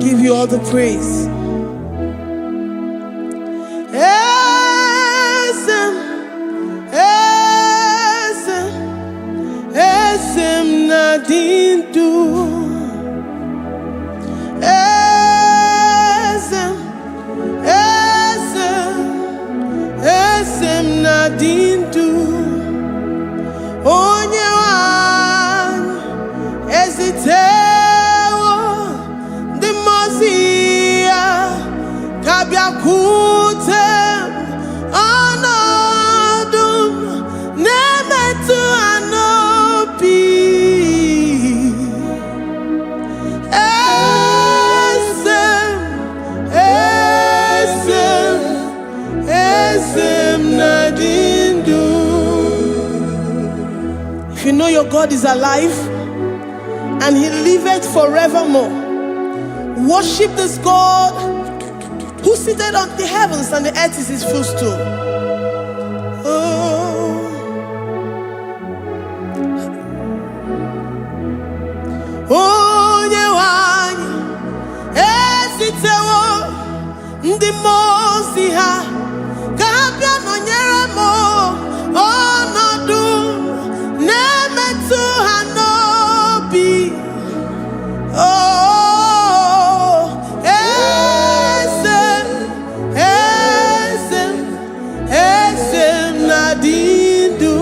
give you all the praise. Esem nadindu. Esem nadindu. Onye wan ezitewo di mozia kabia kutem anodum nemetu anopi. Esem nadindu. If you know your God is alive and he liveth forevermore, worship this God who seated on the heavens and the earth is his footstool. Oh, Onyewanyi esitewo ndị mmụọ ozi ha ka ha bịa nọnyere m ọnọdụ na-emetụ ha n'obi. Oh, esem nadindu.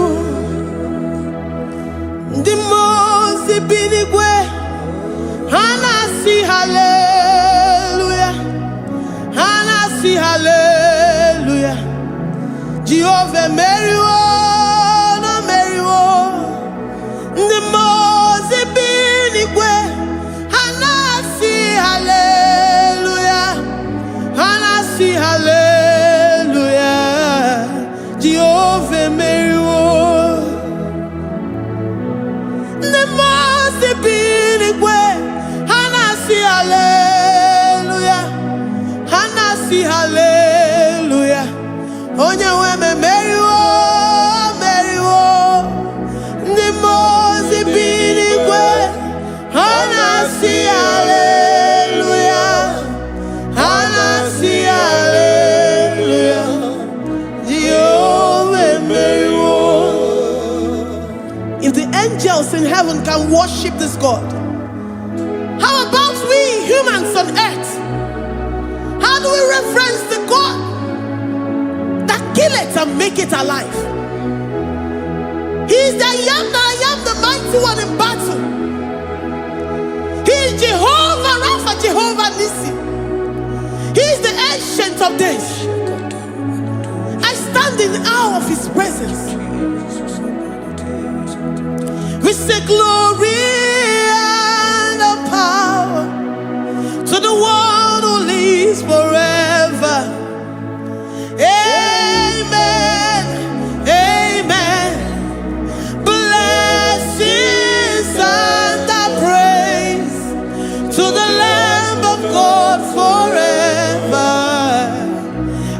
Ndị mmụọ ozi bi n'igwe ha na-asị haleluya, ha na-asị haleluya. Jehovah meriwo na meriwo. Ndị mmụọ ozi bi n'igwe ha na-asị haleluya, ha na-asị haleluya. Jehovah meriwo. Ndị mmụọ ozi bi n'igwe ha na-asị haleluya, ha na-asị haleluya. Onye nwe m meriwo, meriwo. Ndị mmụọ ozi bi n'igwe ha na-asị haleluya, ha na-asị haleluya. Jehovah meriwo. If the angels in heaven can worship this God, how about we humans on earth? How do we reference the God that kill it and make it alive? He is the I am, the mighty one in battle. He is Jehovah Rapha, Jehovah Nissi. He is the ancient of days. I stand in awe of his presence. We say glory and power to the one who lives forever. Amen, amen. Blessings and praise to the Lamb of God forever.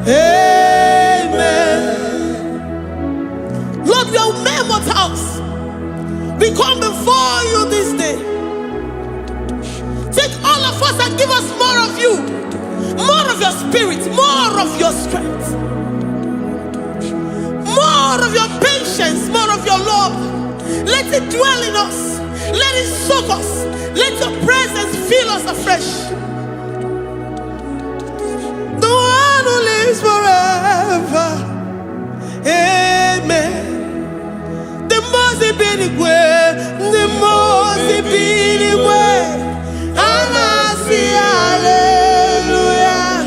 Amen. Lord, we are mammoth house. We come before you this day. Take all of us and give us more of you, more of your spirit, more of your strength, more of your patience, more of your love. Let it dwell in us. Let it soak us. Let your presence fill us afresh. The one who lives forever. Amen. The most binigwe, the most binigwe. Hanasi hallelujah,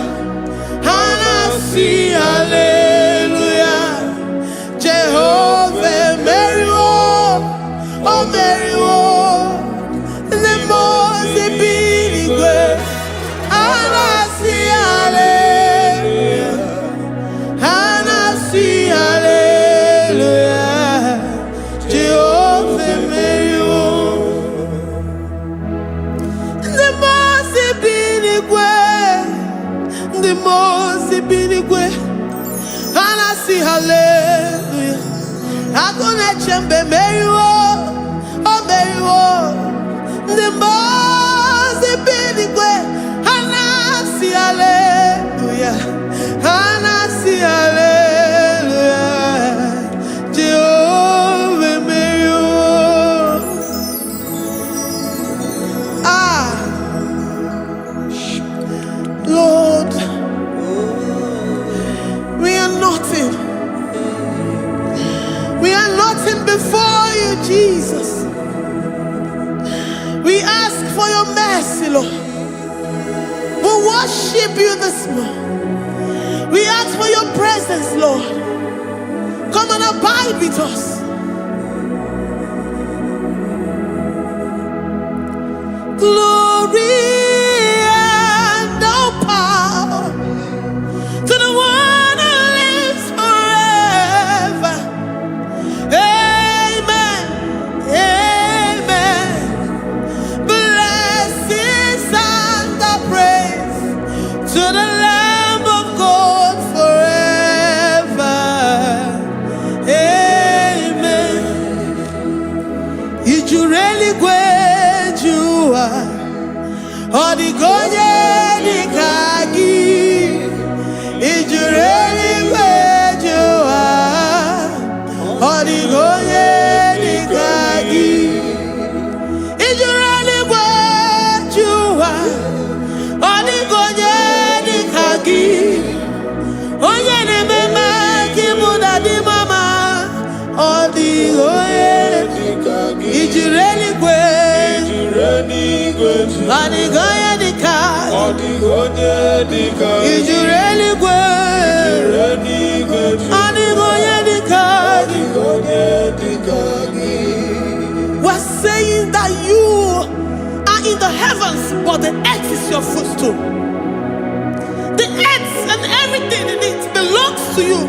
Hanasi hallelujah. Jehovah meriwo, oh meriwo. The most binigwe. Hanasi hallelujah, Hanasi hallelujah. Jehovah meriwo. The most binigwe, Hanasi hallelujah. Agone chembe meriwo, oh meriwo. The most binigwe, ask for your mercy, Lord. We worship you this morning. We ask for your presence, Lord. Come and abide with us. Glory and all power to the one who lives forever. Amen. Amen. Blessings and the praise to the Lamb of God forever. Amen. Did you really go? Odigonye dikagi, ijureli wejoa. Odigonye dikagi, ijureli wejoa. Odigonye dikagi, onye nemema kimuda di mama. Odigonye dikagi, ijureli wejoa. Odigonye dikagi, odigonye dikagi, ijureli wejoa. Odigonye dikagi. We're saying that you are in the heavens, but the earth is your footstool. The earth and everything in it belongs to you.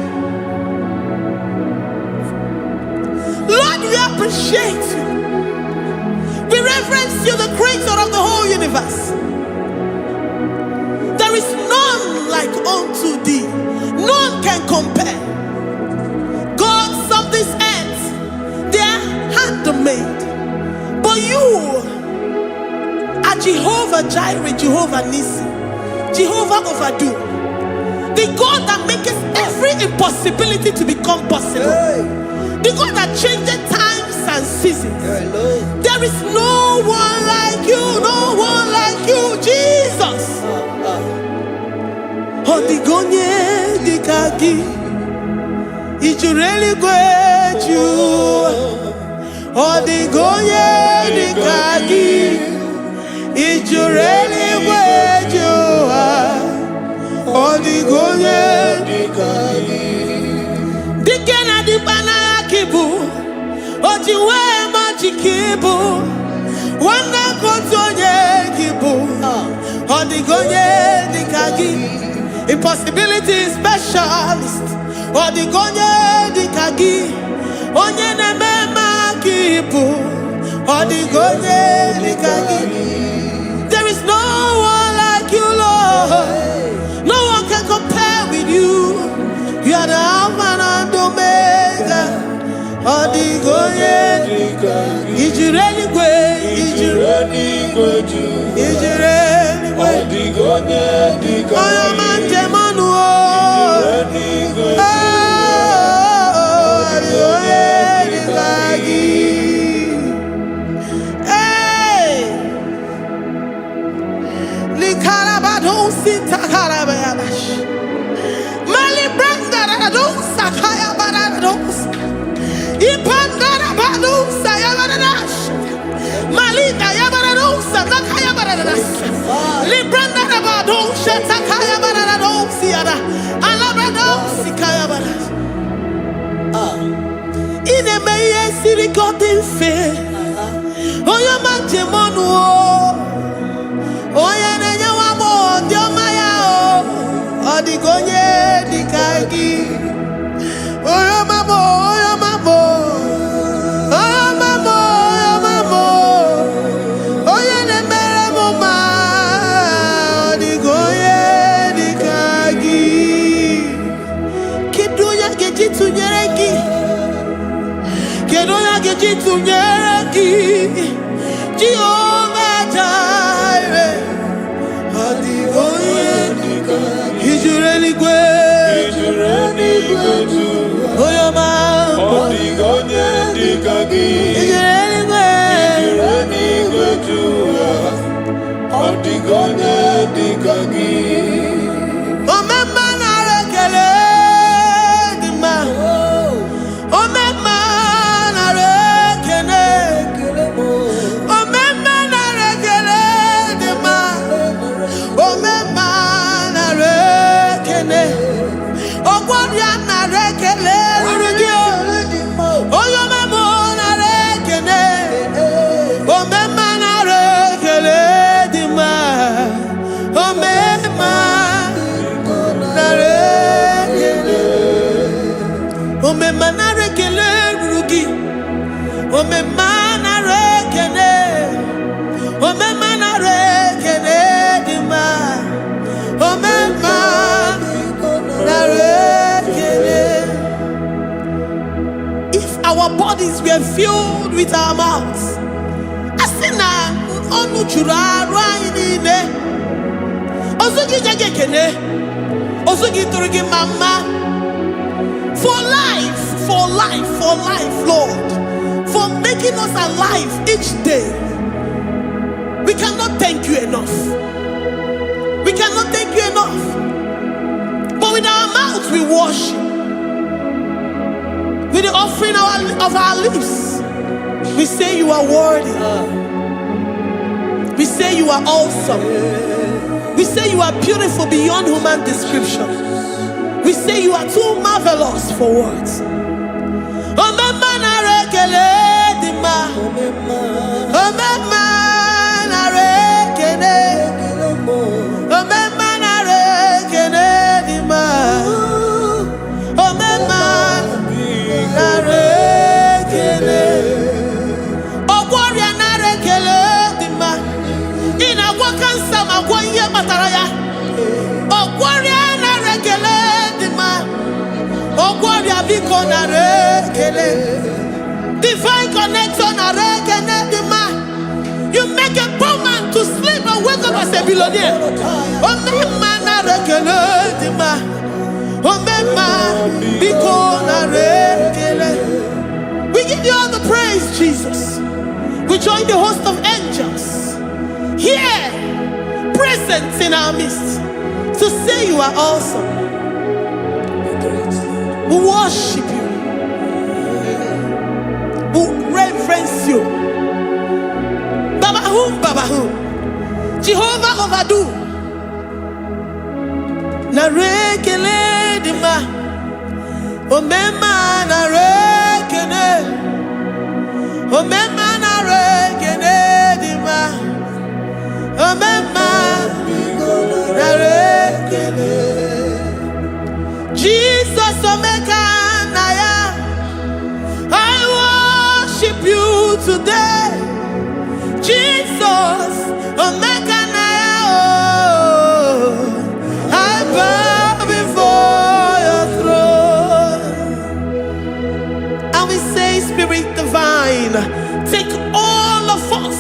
Lord, we appreciate you. We reverence you, the creator of the whole universe. There is none like unto thee. None can compare. God of this earth, they are handmade. But you are Jehovah Jireh, Jehovah Nissi, Jehovah Overdo. The God that makes every impossibility to become possible. The God that changes times and seasons. There is no one like you, no one like you, Jesus. Odigonye dikagi, ijureli wejoa. Odigonye dikagi, ijureli wejoa. Odigonye dikagi. Dikena dibana kibu, ojiwe majikibu. Wana kotonye kibu, odigonye dikagi. Impossibility specialist, odigonye dikagi. Onye nemema kibu, odigonye dikagi. There is no one like you, Lord. No one can compare with you. You are the Alpha and Omega. Odigonye dikagi. Ijureli ijureli odigonye dikagi. Oyamante manuo. Odigonye dikagi. Hey, likarabado sitakarabayabash. Mali branda radosa kaya baradosa. Ipandara badosa yabaradosa. Malita yabaradosa nakaya baradosa. Libranda rabadosa takaya baradosa yada. Alabradosa kaya baradosa. Ine meye siri godin fe. Oya manje monuo. Oya nenya wamo diomaya o. Odigonye dikagi. Oya mamo, oya mamo. Oya mamo, oya mamo. Oya nemere moma. Odigonye dikagi. Kidunya gejitu nyereki. Kidunya gejitu nyereki. Jehovah Jireh. Odigonye dikagi. Ijureli wejoa. Oya mamo. Odigonye dikagi. Ijureli wejoa. Odigonye dikagi. Omema narekele dima. Omema narekele. bodies were filled with our mouths. Asina onu chura rainine. Osugi jagekene. Osugi turigi mama. For life, Lord. For making us alive each day. We cannot thank you enough. We cannot thank you enough. But with our mouths we worship. With the offering of our lips, we say you are worthy. We say you are awesome. We say you are beautiful beyond human description. We say you are too marvelous for words. Divine connection. You make a poor man to sleep and wake up as a billionaire. We give you all the praise, Jesus. We join the host of angels here, present in our midst, to say you are awesome. We worship you. We reverence you. Babahum. Jehovah overdo. Narekele dima. Omema narekene. Omema narekene dima. Omema narekene. Jesus Omega Naya, I worship you today. Jesus Omega Naya, oh, I bow before your throne. And we say, Spirit Divine, take all of us,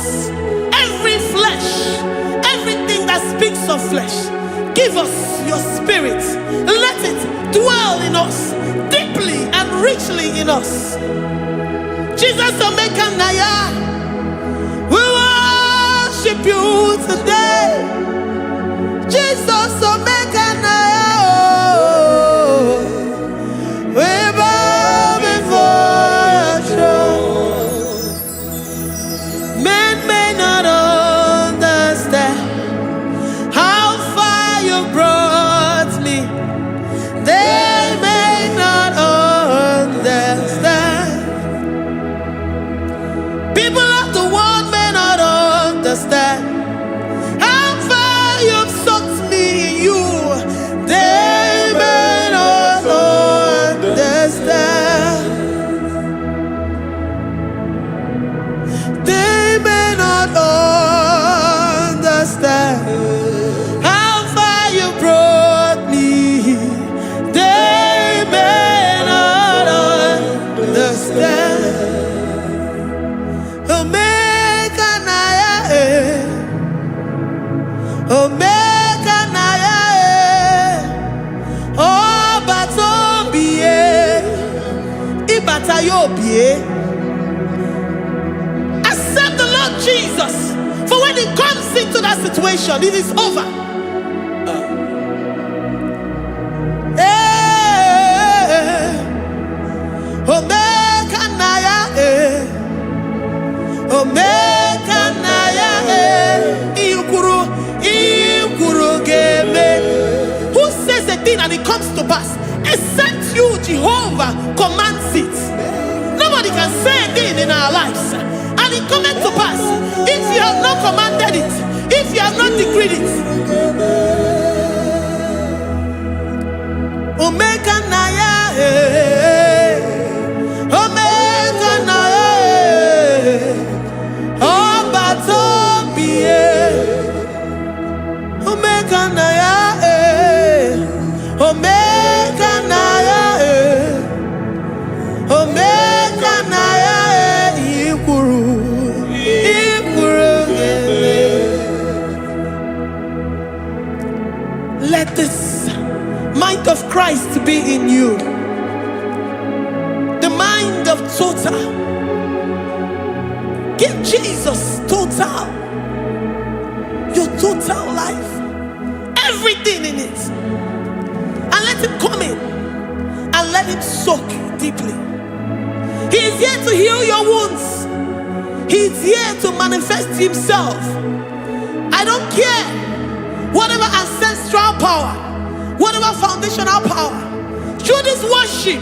every flesh, everything that speaks of flesh. Give us your spirit. Let it dwell in us, deeply and richly in us. Jesus Omega Naya, we worship you today. Jesus Omega Naya, oh, we bow before your throne. Men may not understand how far you brought me. They may not understand. People of the world may not understand how far you've sucked me in you. They may not understand. They may not understand how far you brought me. They may not understand. Omega Naya, Omega Naya, oh Batombiye, Ibatayobie. Accept the Lord Jesus, for when He comes into that situation, it is over. Omega Naya, Omega Naya, Ikuru Game. Who says a thing and it comes to pass? Except you, Jehovah, commands it. Nobody can say a thing in our lives and it comes to pass if you have not commanded it, if you have not decreed it. Omega Naya, Omega Naya, oh Batombiye, Omega Naya, Omega Naya, Omega Naya. Christ be in you. The mind of total. Give Jesus total. Your total life. Everything in it. And let him come in. And let him soak deeply. He is here to heal your wounds. He is here to manifest himself. I don't care. Whatever ancestral power, whatever foundational power, through this worship,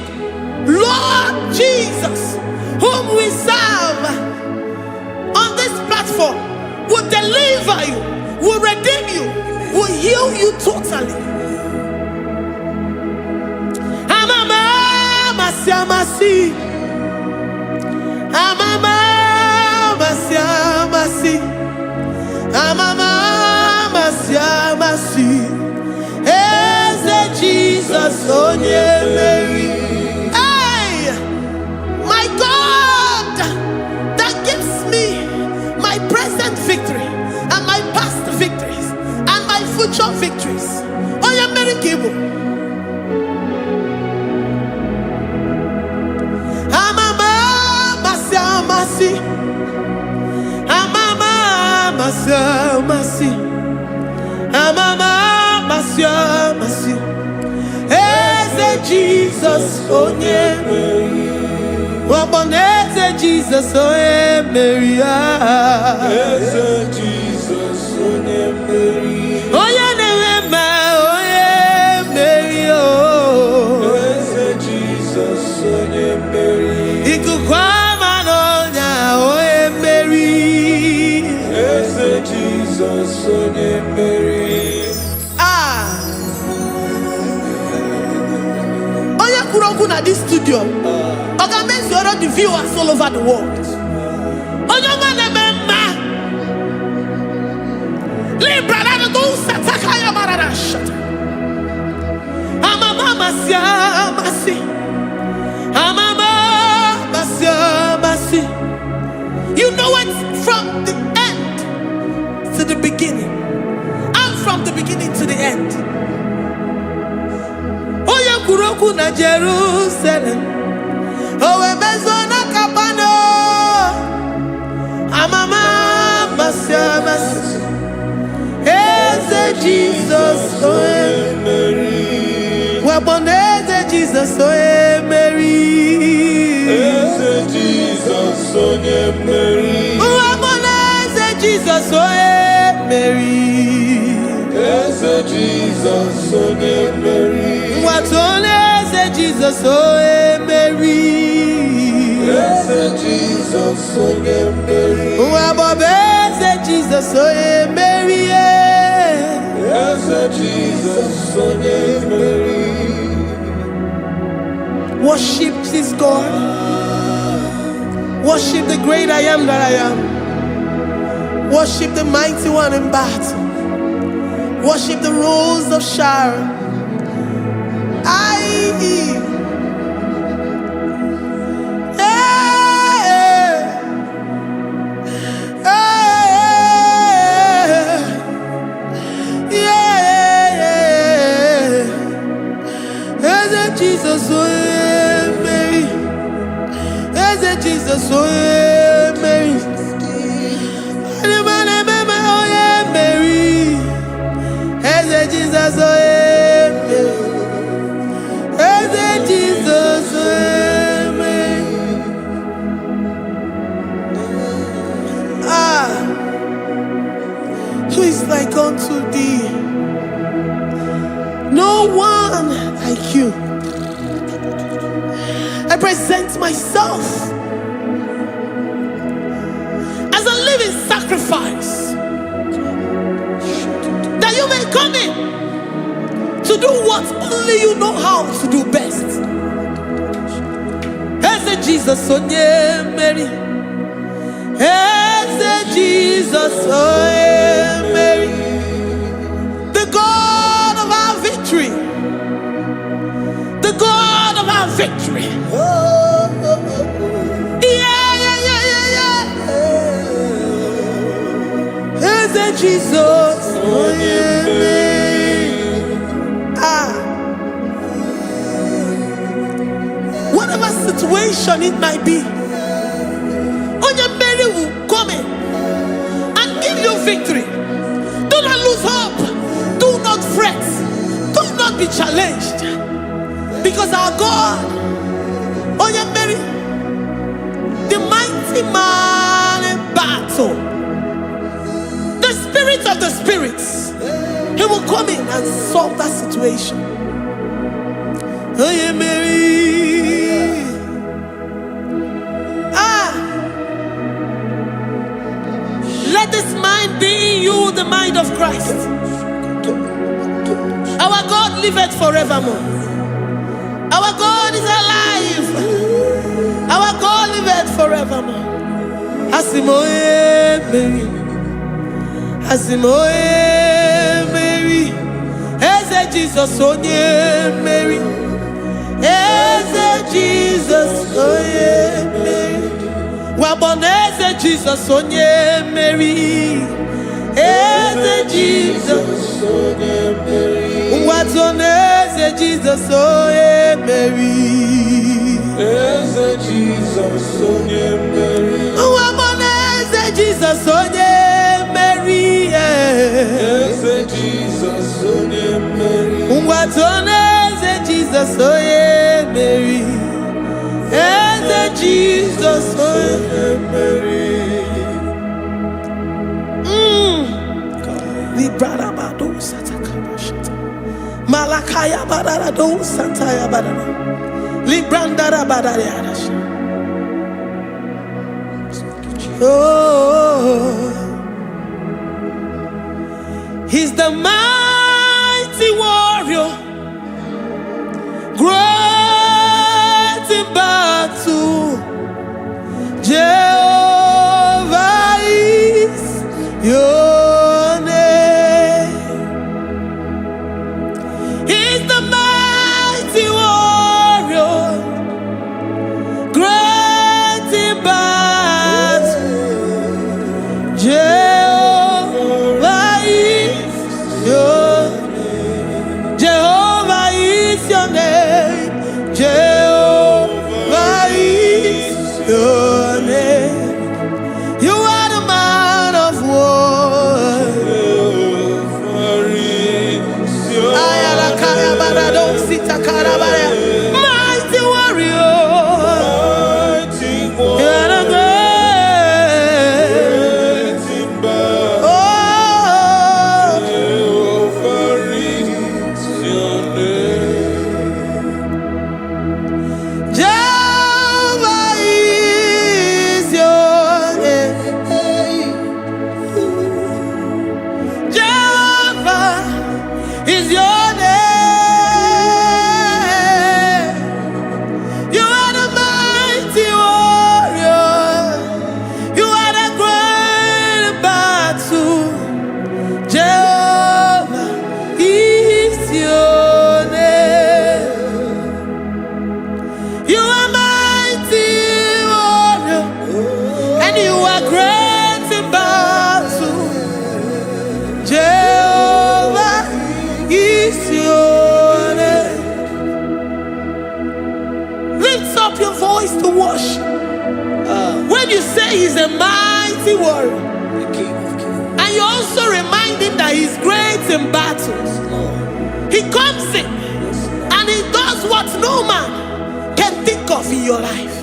Lord Jesus, whom we serve on this platform, will deliver you, will redeem you, will heal you totally. Amamasi, amamasi, amamasi, Eze Jesus, onye Mary. Hey, my God, that gives me my present victory and my past victories and my future victories. Onye Mary Igbo. Amamasi, amamasi, amamasi, Eze Jesus, onye Mary. Eze Jesus, onye Mary. Eze Jesus, onye Mary. Onye na-eme, onye Mary. Eze Jesus, onye Mary. Ikuku ama n'ọnya, onye Mary. Eze Jesus, onye Mary. Onye kwuru okwu na this studio, ọ ga-emezuoro the viewers all over the world. Onye ọma na-eme mma. Libra na go sataka ya marara shata. Amama masi. Amama masi. You know it from the end to the beginning. And from the beginning to the end. Oya kuroku na Jerusalem. Owe mezona kapano. Amama masi. Eze Jesus, oye Mary. Waboneze Jesus, oye Mary. Eze Jesus, onye Mary. Waboneze Jesus, oye Mary. Eze Jesus, onye Mary. Watoneze Jesus, oye Mary. Eze Jesus, onye Mary. Wabobeze Jesus, oye Mary. Eze Jesus, onye Mary. Worship this God. Worship the great I am that I am. Worship the mighty one in battle. Worship the rose of Sharon. Jesus, oh Mary. Eze Jesus, oh Mary. Mary. Eze Jesus, oh Mary. Eze Jesus, oh Mary. Who is like unto thee? No one like you. I present myself as a living sacrifice, that you may come in to do what only you know how to do best. Eze Jesus, onye Mary. Eze Jesus, onye Mary. The God of our victory. The God of our victory. Eze Jesus, onye Mary. situation it might be, Onyemeri will come in and give you victory. Do not lose hope. Do not fret. Do not be challenged. Because our God, Onyemeri, the mighty man in battle, the spirit of the spirits, he will come in and solve that situation. Onyemeri. Let this mind be in you, the mind of Christ. Our God liveth forevermore. Our God is alive. Our God liveth forevermore. Asimoye Mary. Asimoye Mary. Eze Jesus onye Mary. Eze Jesus onye Mary. Waboneze Jesus onye Mary. Eze Jesus onye Mary. Watoneze Jesus onye Mary. Eze Jesus onye Mary. Waboneze Jesus onye Mary. Eze Jesus onye Mary. Watoneze Jesus onye Mary. Eze Jesus onye Mary. Librada bado satakaba shata. Malakaya badara do santaya badara. Librandara badara yadasha. Oh, he's the mighty warrior, great in battle. Jehovah is your name. He's the mighty warrior, great in battle. Jehovah is your name. Jehovah is your name. Jehovah is your name. You are the man of war. Ayalakaya barado sitakarabaya. Mighty warrior. You are the great. Oh, Jehovah is your name. Jehovah is your name. Jehovah is your name. You are the mighty warrior. You are the great battle. Jehovah is your name. You are mighty warrior, and you are great in battle. Jehovah is your name. Lift up your voice to worship. When you say he's a mighty warrior, and you also remind him that he's great in battles, he comes in and he does what no man can think of in your life.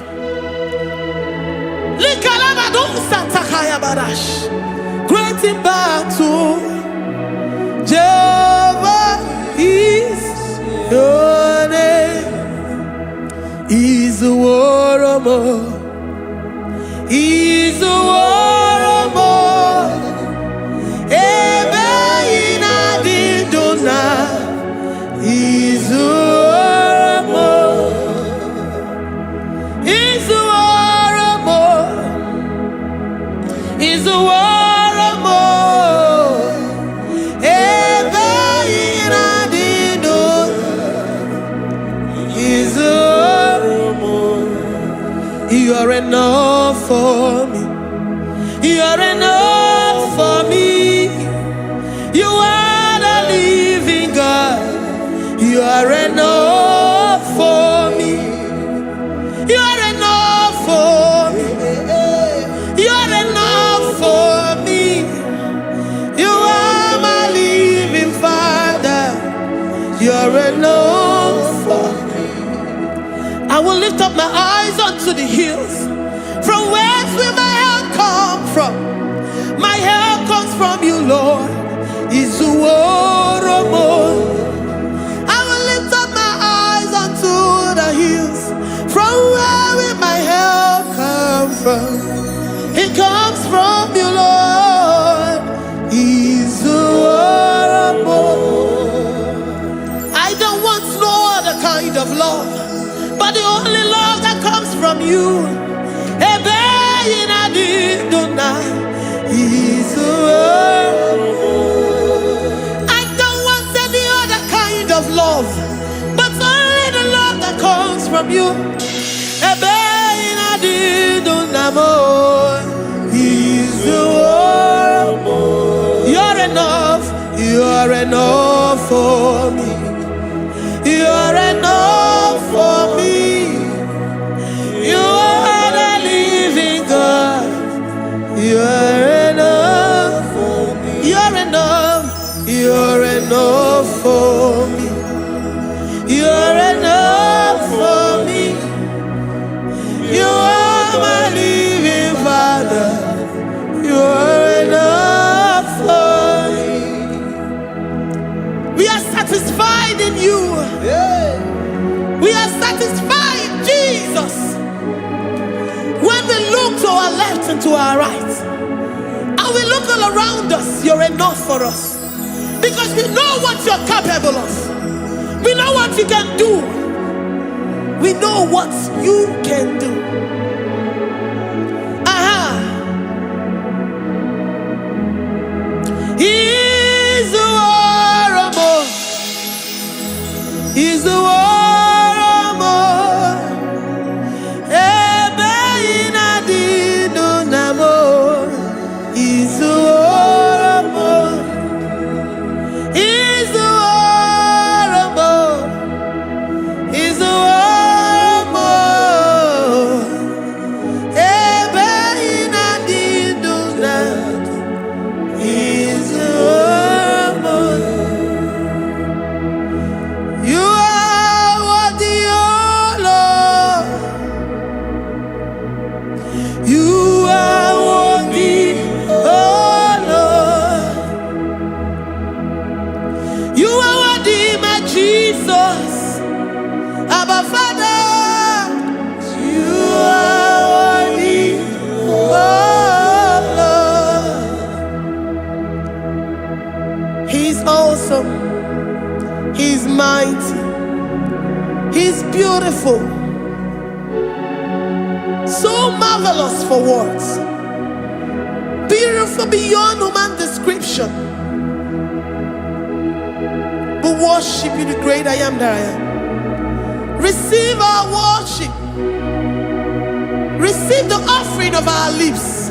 Great in battle, Jehovah is your name. He's a warrior. He's a warrior. Ebe ina didona. He's a warrior. He's a warrior. He's a warrior. Ebe ina didona. He's a warrior. You are enough for me. You are enough for me. You are the living God. You are enough for me. You are lift up my eyes unto the hills. From whence will my help come from? My help comes from you, Lord. Izuoromo. I will lift up my eyes unto the hills. From where will my help come from? It comes from you, Lord. Izuoromo. I don't want no other kind of love, but the only love that comes from you. I don't want any other kind of love, but only the love that comes from you. You're enough. You're enough for me. You're enough for me. You are the living God. You're enough for me. You're enough. You're enough for me. You're enough for me. You are my living Father. You're enough for me. We are satisfied in you. We are satisfied, Jesus. When we look to our left and to our right, and we look all around us, you're enough for us. Because we know what you're capable of. We know what you can do. We know what you can do. He's the war. He's the war. He's mighty. He's beautiful. So marvelous for words. Beautiful beyond human description. We worship you, the great I am that I am. Receive our worship. Receive the offering of our lips.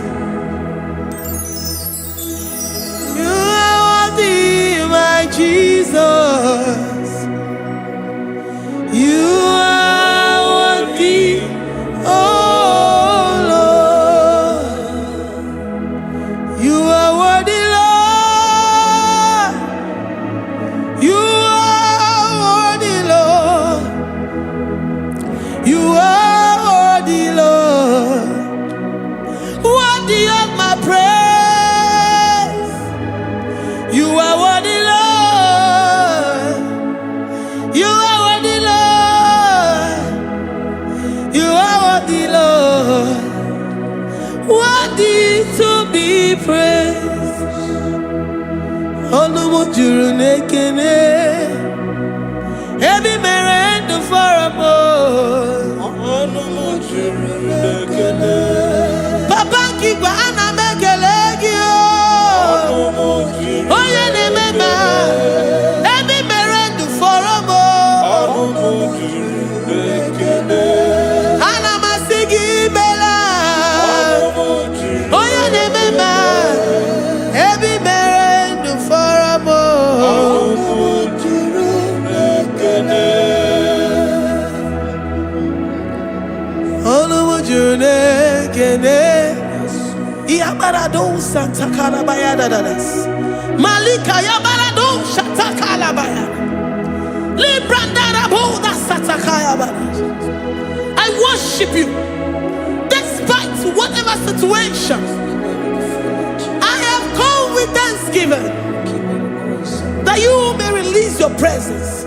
You are worthy, my Jesus. You are worthy, oh Lord. You are worthy, Lord. You are worthy, Lord. You are worthy, Lord. Worthy of my praise. You are worthy, Lord. You are worthy, Lord. You are worthy, Lord. Worthy to be praised. Onumujuru nekene. Every merend for a more. Onumujuru nekene. Papa kigwa ana mekelegio. Oye ne mema. Every merend for a more. Onumujuru nekene. Ana masigi bela. Oye ne mema. Every merend for a more. Onumujuru nekene. Onumujunekene. Iabarado Santa Calabayada. Malika Yabarado Shata Calabaya. Librandara Boda Satakaya. I worship you despite whatever situation. I have come with thanksgiving that you may release your presence.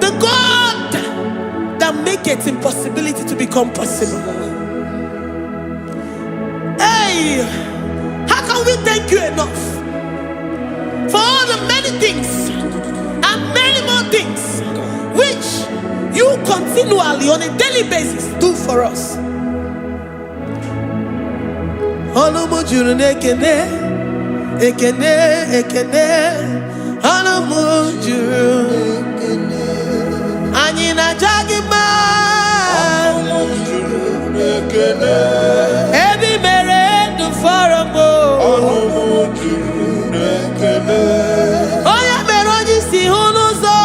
The God that maketh impossibility to become possible. Hey, how can we thank you enough for all the many things and many more things which you continually on a daily basis do for us? Ekene, ekene, anamujuru. Anyina jagima. Ebi mere du faramo. Oya meroji si hunuzo.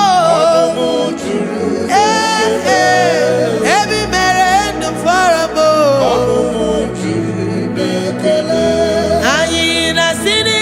Ebi mere du faramo. Anyina sini.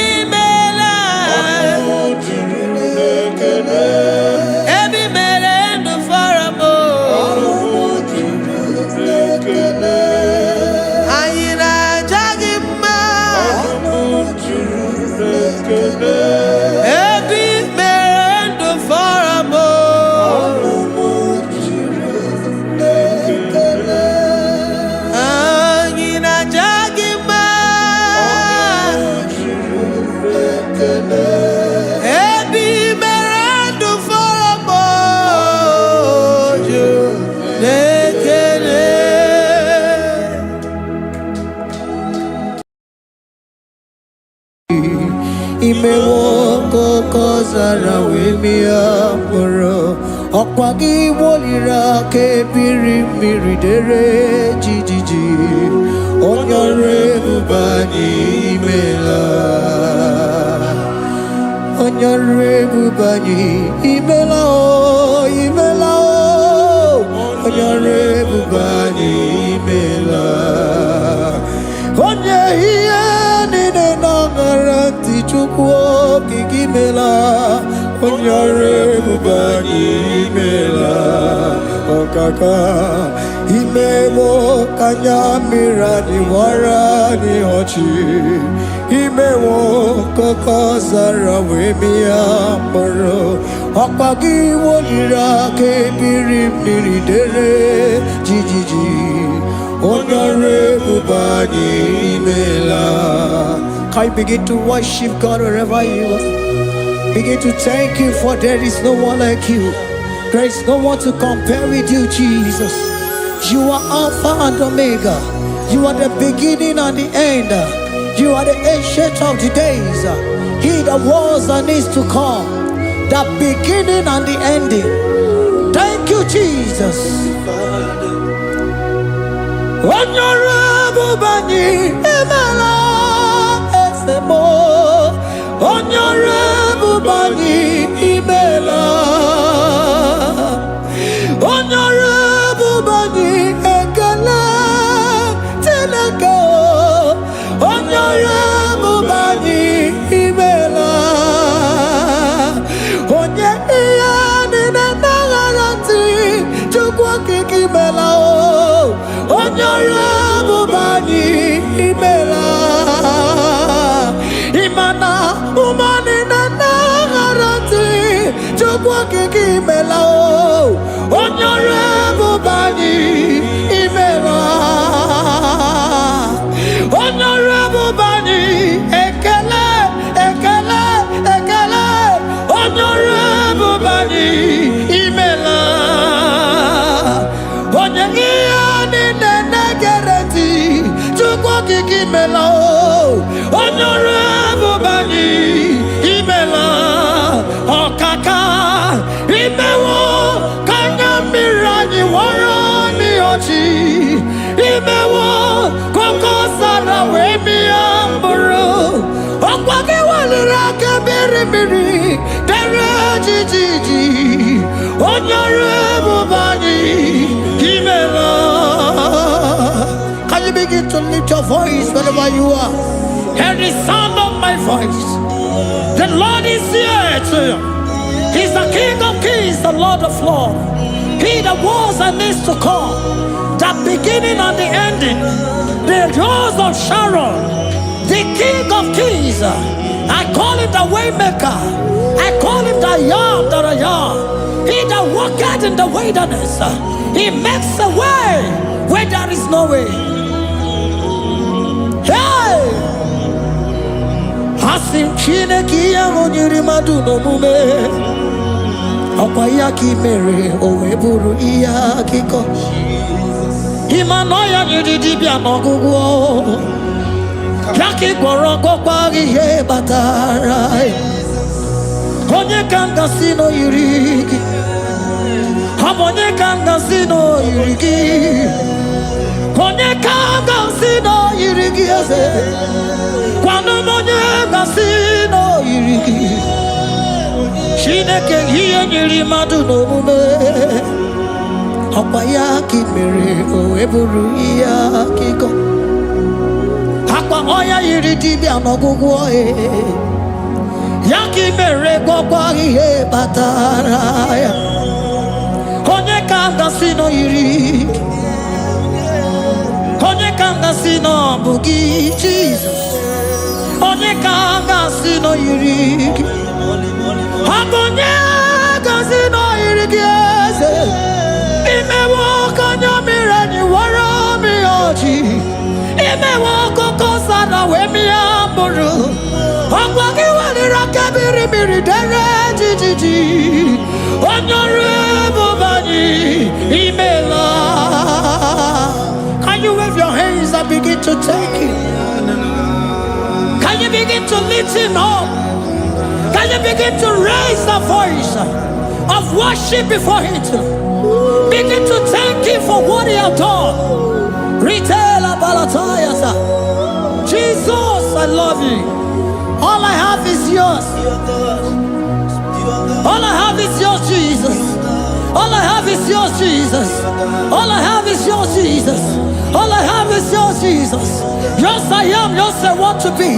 Imewoko kozara wemia moro Okwagi wolira ke biri miridere jijiji Onyore bubani imela Onyore bubani imela o imela o Onyore bubani imela Onye hiye nine nangaranti chukwo kikimela Onyore bubani imela Okaka Imemo kanyamira ni wara ni hochi Imewo koko zara wemia moro Okpagi wolira ke biri miridere jijiji Onyore bubani imela. Can you begin to worship God wherever you are? Begin to thank Him, for there is no one like you. There is no one to compare with you, Jesus. You are Alpha and Omega. You are the beginning and the end. You are the ancient of the days. He that was and is to come. The beginning and the ending. Thank you, Jesus. Honorable Bani Emala Esemo. Honorable Bani Emela. Honorable Bani kiki imela onyore bubani imela onyore bubani ekele ekele ekele onyore bubani imela onye iya ni nene gereti chukwu kiki imela onyore bubani imela okaka imewo kanya mirani warani ochi imewo koko sara we mi amburu okwake walira kebiri miri dere jijiji onyore bubani imela. Can you begin to lift your voice wherever you are? Hear the sound of my voice. The Lord is here to you. He's the King of Kings, the Lord of Lords. He that was and is to come, the beginning and the ending, the rose of Sharon, the King of Kings. I call him the Waymaker. I call him the Yam that I am. He that walketh in the wilderness, he makes a way where there is no way. Hey! Asim Chineke ya onyiri madu no mume Okwa ya ki mere owe buru iya kiko Imano ya nyiri dibia no gugu Ya ki gworo gokwa ihe batara Onye kanga sino yiri Onye kanga sino yiri Onye kanga sino yiri eze Kwano monye gasino yiriki Shineke hiye nyiri madu no mume Okwa ya ki mere owe buru iya kiko Akwa oya yiri dibia no gugu oe Ya ki mere gwakwa ihe batara ya Onye ka gasino yiriki Onye ka gasino bugi Jesus Onye kanga sino yiriki Akonye kasino yiriki eze Imewo kanya mirani wara mi ochi Imewo koko sana we mi amburu Akwa kiwalira kebiri miri dere jijiji Onyore bubani imela. Can you wave your hands and begin to take it? Can you begin to lift him up? Can you begin to raise the voice of worship before him? Begin to thank him for what he has done. Retailer Balatayasa. Jesus, I love you. All I have is yours. All I have is yours, Jesus. All I have is yours, Jesus. All I have is yours, Jesus. All I have is yours, Jesus. Yours I am, yours I want to be.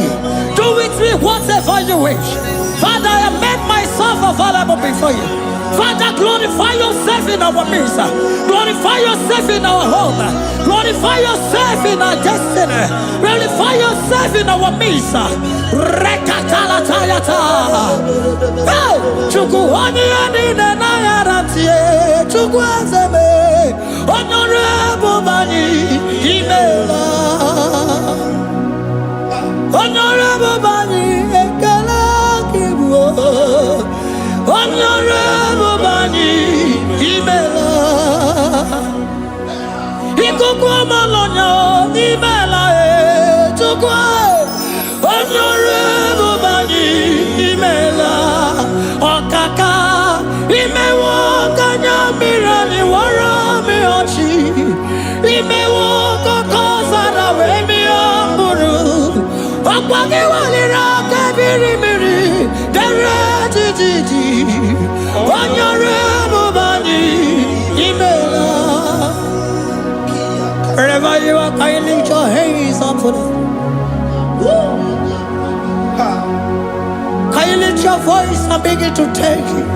Do with me whatever you wish. Father, I have made myself available before you. Father, glorify yourself in our midst. Glorify yourself in our home. Glorify yourself in our destiny. Glorify yourself in our midst. Rekatalatayata. Hey! Chukwani anine na yaratie. Chukwazeme. Honorable Bani Imela. Honorable Bani Ekala Kibu. Honorable Bani Imela. Ikukwa malonya Imela chukwa. Honorable Bani Imela. Okaka imewo kanya mirani wara mi ochi. Imewo koko sara we mi amburu. Okwa kiwalira kebiri miri dere jijiji. Honorable Bani Imela. Wherever you are, can you lift your hands up for them? Can you lift your voice and begin to take it?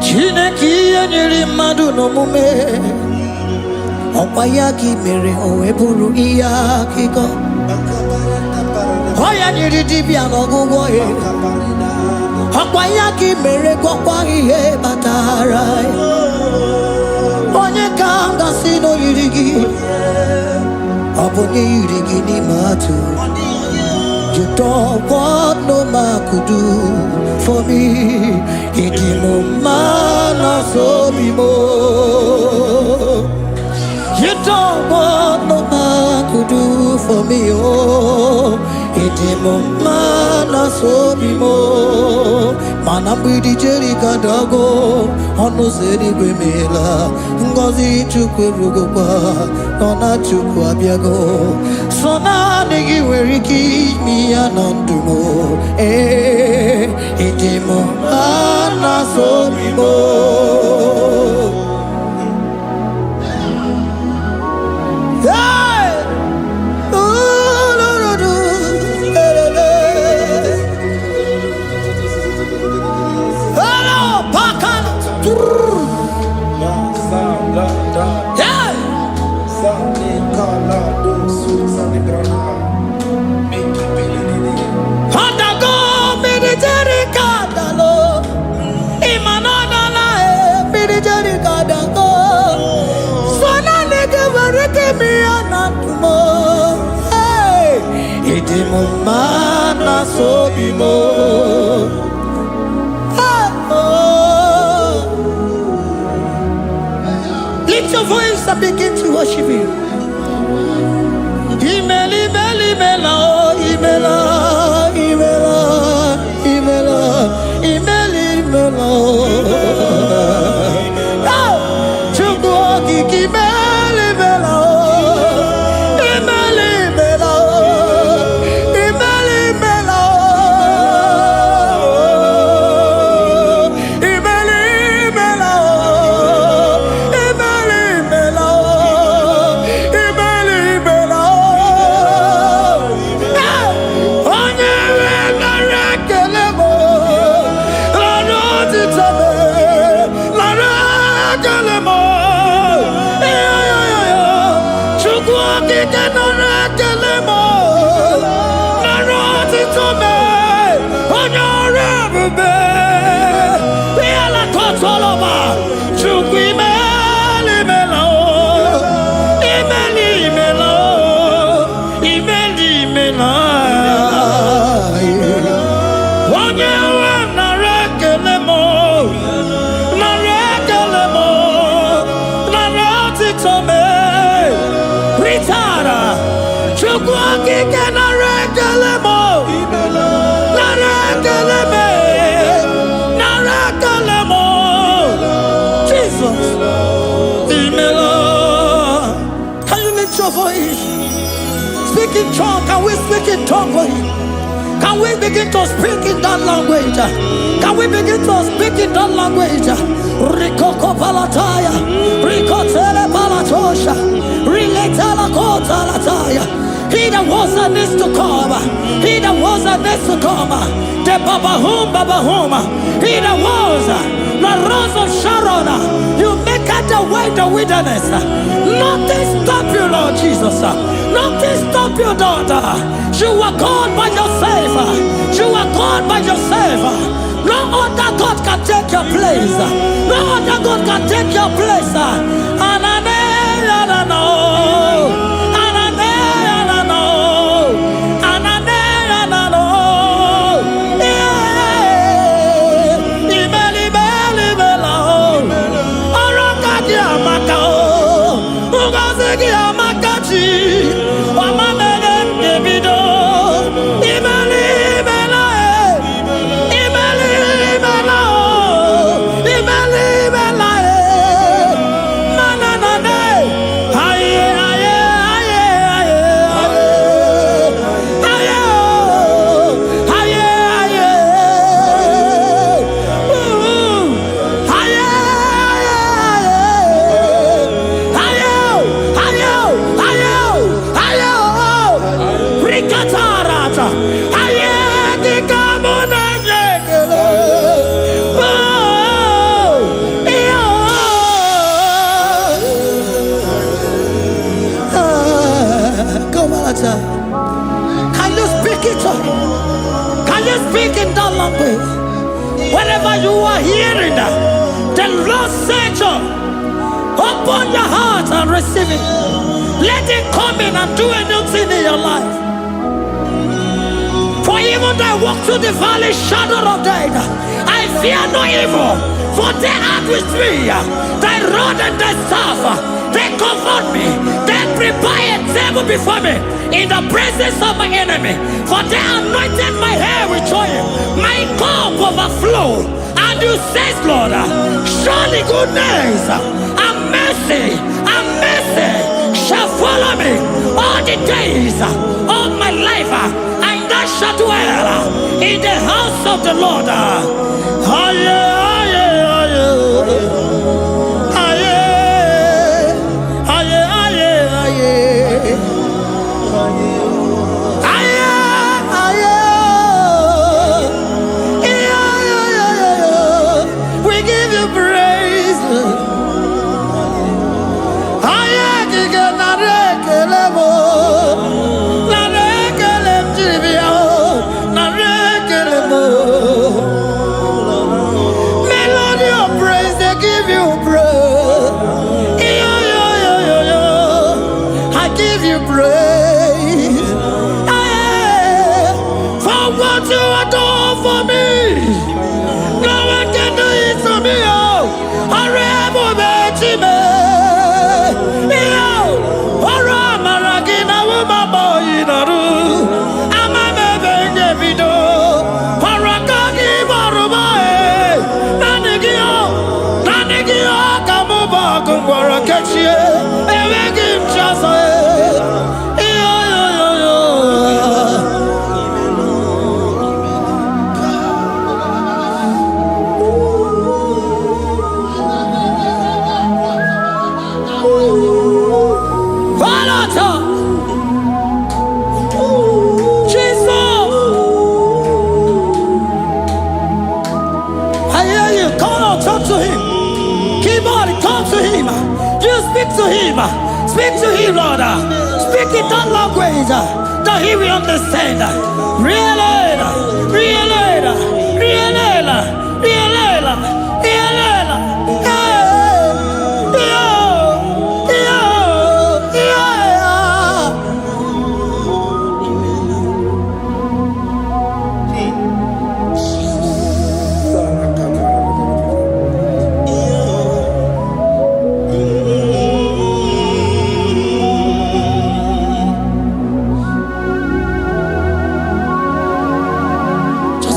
Chineke nyiri mmadụ n'omume Okwayaki mere oweburu iya kiko. Oya nyiri dibia n'ọgwụgwọ ya. Okwayaki mere gwọkwa ihe batara. Onye ka m gasị n'oyiri gị. Ọ bụ onye yiri gị n'ime atụ. You don't want no man could do for me. He did no man so be more. You don't want no man could do for me. Oh, he did no man so be more. Man, I'm with the Jerry Gadago. On no zeri gwemela. Ngozi chukwe rugopa. Nona chukwa biago. So now nigi weriki mi anandumo. He did no man so be more. Mana so be more. Lift your voice and begin to worship Him. Imela, imela, imela, imela, imela, imela, imela, imela. Chukwu okike imela, imela. Speak in tongue. Can we speak in tongue for Him? Can we begin to speak in that language? Can we begin to speak in that language? Rikoko palataya, rikotele palatosha, riletala kota lataya. He that was and is to come. He that was and is to come. The babahum, babahum. He that was the rose of Sharon. You make out the way the wilderness. Nothing stop you, Lord Jesus. Nothing stop you, daughter. You are God by yourself. You are God by yourself. No other God can take your place. No other God can take your place. The Lord said, open your heart and receive it. Let it come in and do a new thing in your life. For even though I walk through the valley shadow of death, I fear no evil. For they are with me. Thy rod and thy staff, they comfort me. They prepare a table before me in the presence of my enemy. For they anointed my hair with oil. My cup overflow. And you say, Lord, surely goodness and mercy shall follow me all the days of my life. And I shall dwell in the house of the Lord. We give you praise. Melody of praise, they give you praise. I give you praise. For what you have done for me, no one can do it for me. To him, speak to him, Lord. Speak in that language that he will understand.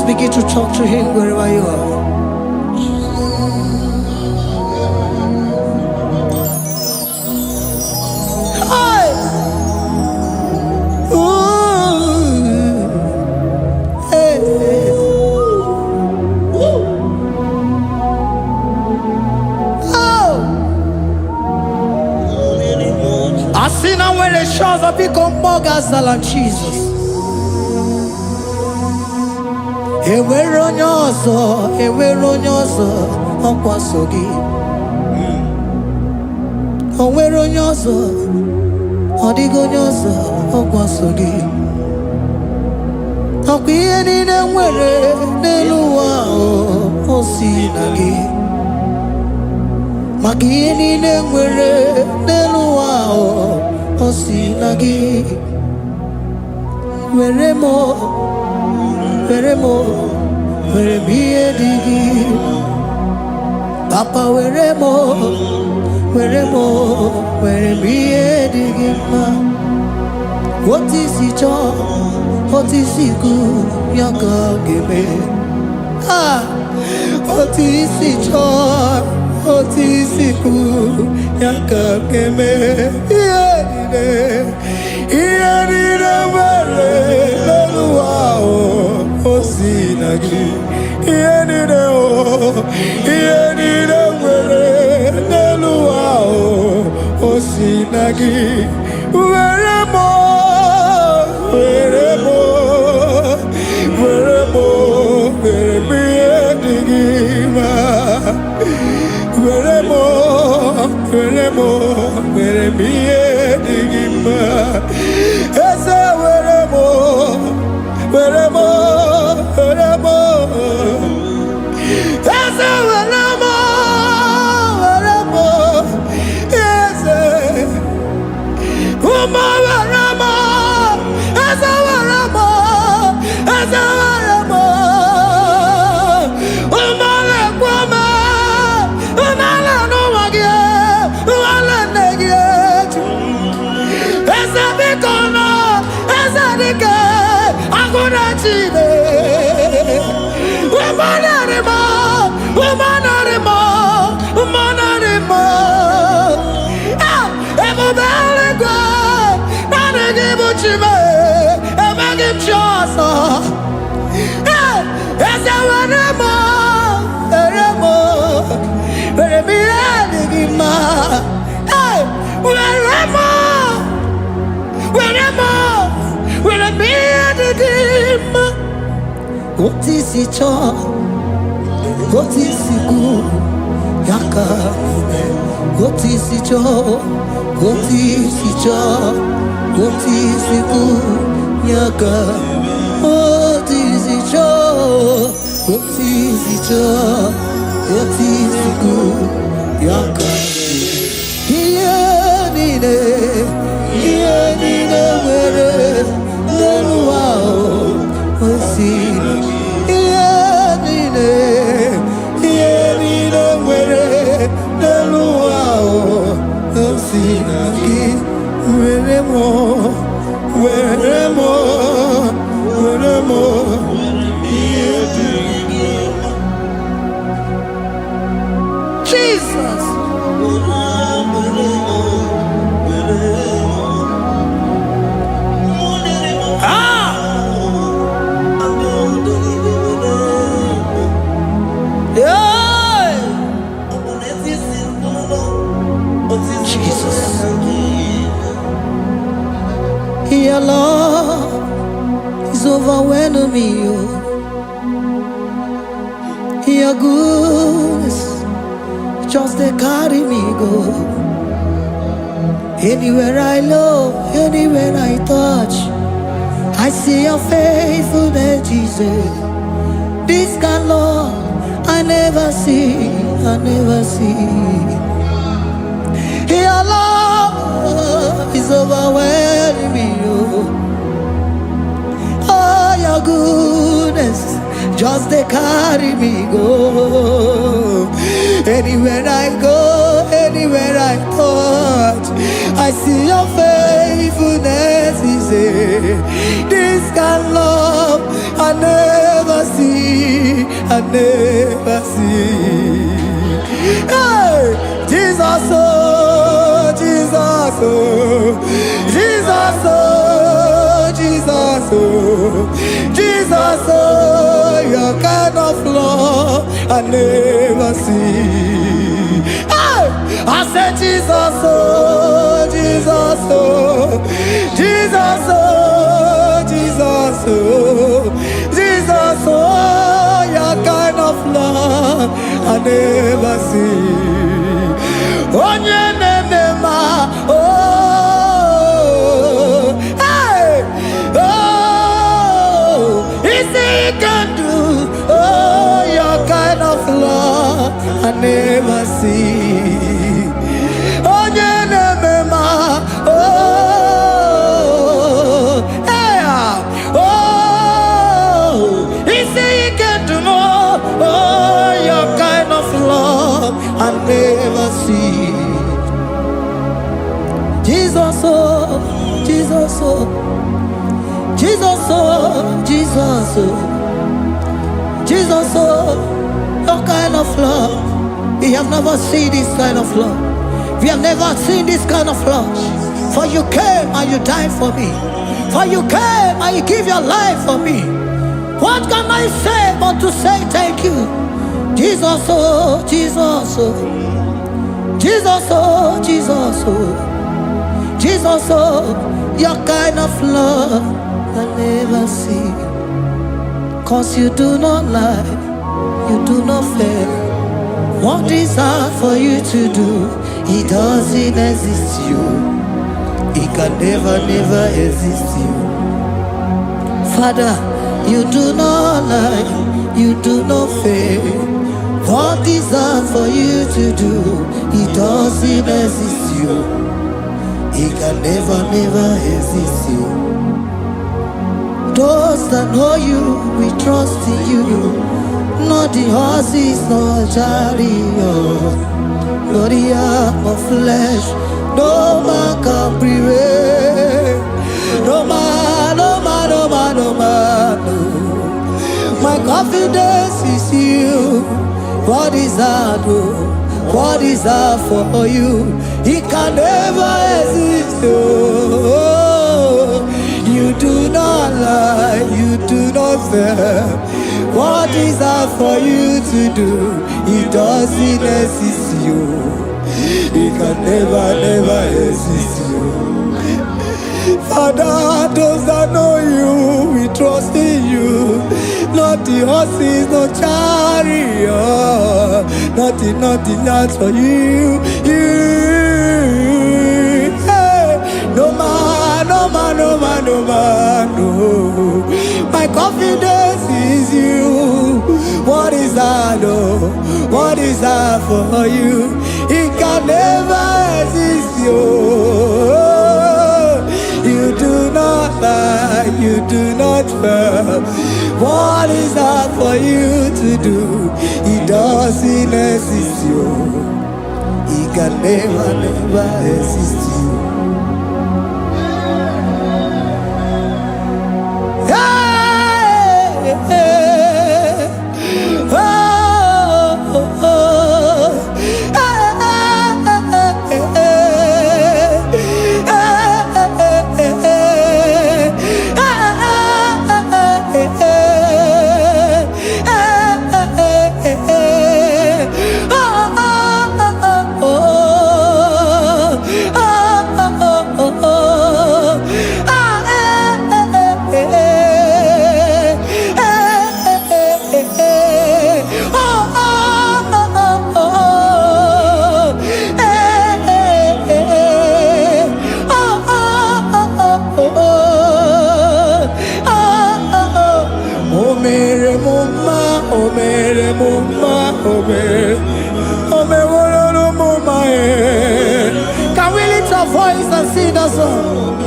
Begin to talk to him wherever you are. Hey! Ooh! Hey! Oh! I see now where the shores have become more than Jesus. Enwere onye ọzọ ọkwa so gị. O nwere onye ọzọ, ọ dịghị onye ọzọ ọkwa so gị. Ọkwa ihe niile nwere n'elu ụwa o si na gị. Maka ihe niile nwere n'elu ụwa o si na gị. Were m ihe dị gị. Papa were m ihe dị gị mma. Otu isi chọọ, otu isi kwu ya ka ọ ga-eme. Otu isi chọọ, otu isi kwu ya ka ọ ga-eme. Ihe niile nwere n'elu ụwa o si na gị. Ihe niile nwere n'elu ụwa o si na gị. Were m ihe dị gị mma. Were m ihe dị gị mma. Eze were m Eze were m What is it all? What is it good? Yaka, what is it all? What is it all? What is it good? Yaka, what is it all? What is it all? What is it good? Yaka, here nine, where no wow, what's it? Jesus. Your love is overwhelming me. Your goodness just they carry me go. Anywhere I look, anywhere I touch, I see your faithfulness, Jesus. This kind of love I never see, I never see. Your love is overwhelming me. Oh, your goodness just they carry me go. Anywhere I go, anywhere I touch, I see your faithfulness. This kind of love I never see, I never see. Hey, Jesus, oh, Jesus, oh, Jesus, oh, Jesus, oh, Jesus, oh, your kind of love I never see. Hey, I said Jesus, oh, Jesus, oh, Jesus, oh, Jesus, oh, Jesus, oh, your kind of love I never see. Onye nemema, oh, hey, oh, easy can do, oh, your kind of love I never see. Onye nemema, oh, hey, oh, easy can do more, oh, your kind of love I never see. Jesus, oh, Jesus, oh, Jesus, oh, Jesus, oh, Jesus, oh, your kind of love. We have never seen this kind of love. We have never seen this kind of love. For you came and you died for me. For you came and you give your life for me. What can I say but to say thank you? Jesus, oh, Jesus, oh, Jesus, oh, Jesus, oh, Jesus, oh, your kind of love I never see. 'Cause you do not lie, you do not fail. What is hard for you to do, it doesn't exist you. It can never, never exist you. Father, you do not lie, you do not fail. What is hard for you to do, it doesn't exist you. It can never, never exist you. Those that know you, we trust in you. Not the horses, nor chariot, nor the arm of flesh. No man can prevail. No man, no man, no man, no man, no. My confidence is you. What is hard, oh? What is hard for you? It can never exist, oh. You do not lie, you do not fail. What is hard for you to do, it doesn't exist you. It can never, never exist you. Father, those that know you, we trust in you. not the horses, no chariot, nothing that's for you. Hey, no man, no. My confidence is you. What is that, oh? What is that for you? It can never exist, you. You do not lie, you do not fail. What is that for you to do? It doesn't exist, you. It can never exist, you. Can we lift our voice and sing that song?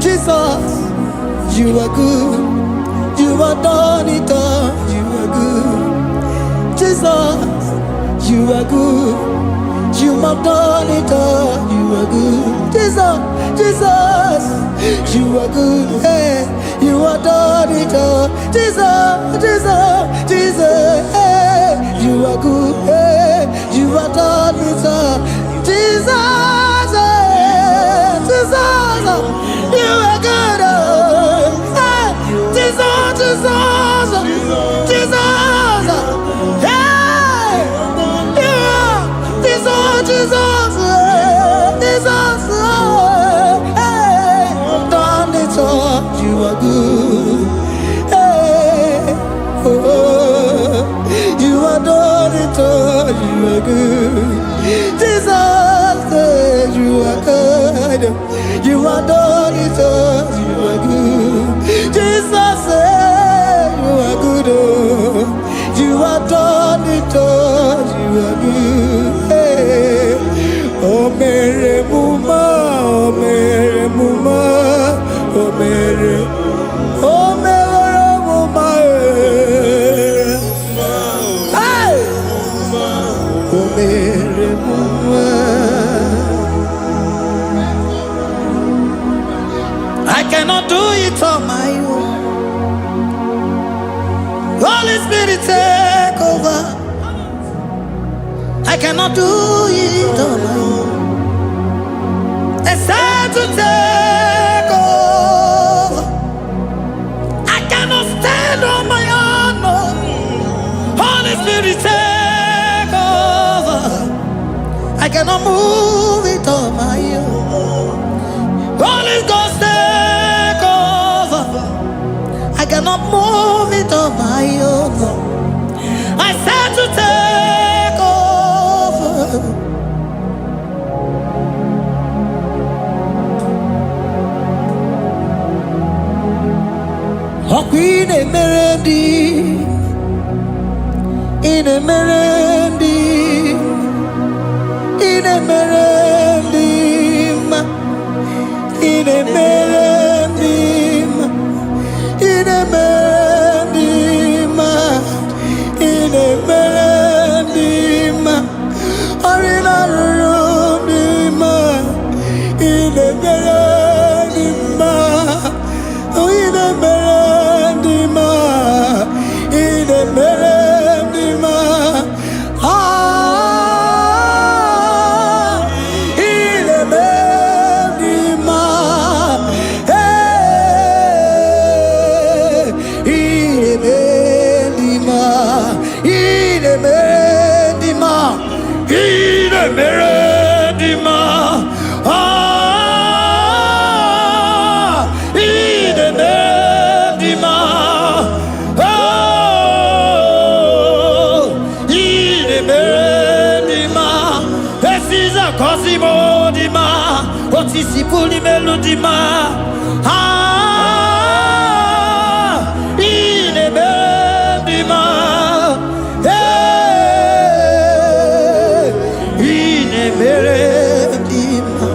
Jesus, you are good. You are done it all. You are good. Jesus, you are good. You have done it all. You are good. Jesus, you are good. Hey, you have done it all. Jesus, hey, you are good. Hey, you have done it all. Jesus, you are good. Hey, Jesus, hey, you are Jesus, hey, done it all. You are good. Hey, oh, you are done it all. You are good. Jesus, you are good. You are done it all. You are good. Jesus, you are good. Oh, you are done it all. You are good. Hey. Oh, Mary Muma, oh, Mary Muma, oh, Mary, oh, Mary Muma, hey, oh, Mary Muma. I cannot do it on my own. Holy Spirit, take over. I cannot do it on my own. It's time to take over. I cannot stand on my own. No. Holy Spirit, take over. I cannot move it on my own. Holy Ghost, take over. I cannot move it on my own. I said to take over. Oh, Queen Emerendi, in Emerendi, in Emerendi, in Emerendi, in Emerendi, in Emerendi, Arina Rundima, in Emerendi, in Emerendi, in Emerendi, dima, otisi puli melodima. Ine bendima, ine bendima.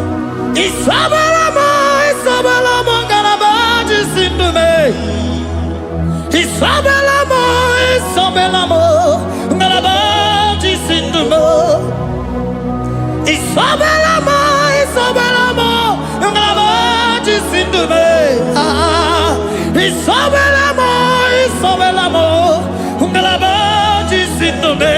Isabelamo, Isabelamo, galabaji sindume. Isabelamo, Isabelamo, galabaji sindume. Isabelamo, Isabelamo, galabaji sindume.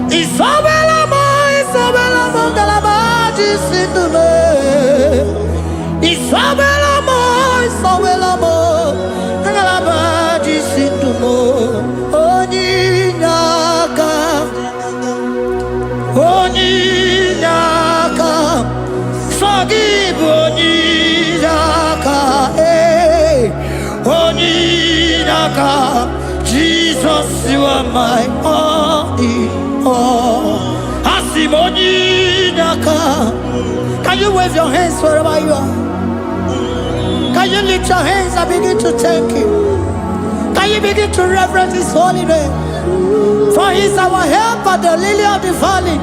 Isabelamo, Isabelamo, galabaji sindume. Isabelamo, Isabelamo, ngalabaji sindumo. Oninyaka, oninyaka, sagibu oninyaka, oninyaka. Jesus, you are my only all. Asim oninyaka. Can you wave your hands wherever you are? Can you lift your hands and begin to thank Him? Can you begin to reverence His holy name? For He is our help at the lily of the valley.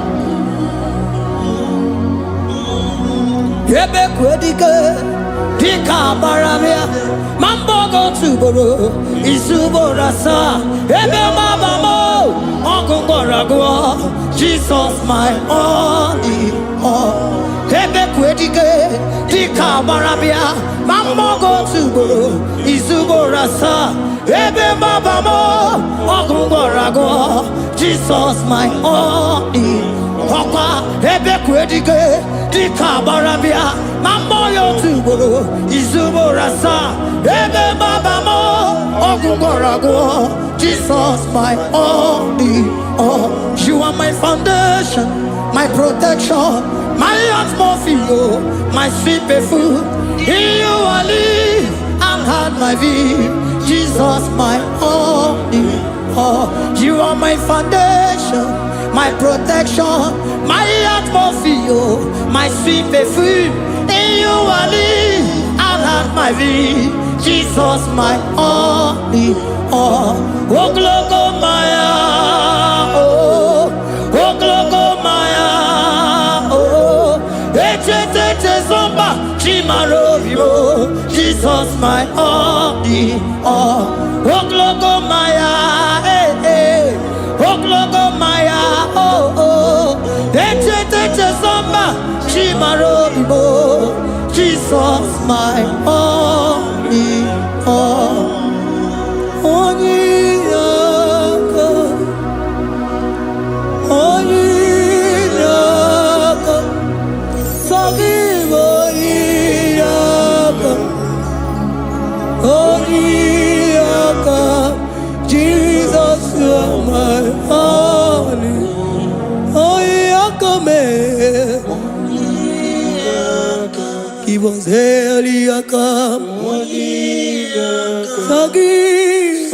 Yebe kwedike, dika baramia, mambo go tuboro, isubora sa, ebe mabamo, okungoragwa, Jesus my only all. Ebe kwedike, dika baramia, mambo go tuboro, isubora sa, ebe mabamo, okungoragwa, Jesus my only all. Ebe kwedike, dika baramia, mambo yo tuboro, isubora sa, ebe mabamo, okungoragwa, Jesus my only all. You are my foundation, my protection, my atmosphere, my sweet perfume. In you I live and had my being. Jesus, my only all. You are my foundation, my protection, my atmosphere, my sweet perfume. In you I live and had my being. Jesus, my only all. Oh, glory, Maya. Oh, glory, Maya. Jesus, my only all. Oklogo Maya, Oklogo Maya, Jesus, my only all. Jesus, you are my only. Give us Eliakam. Forgive.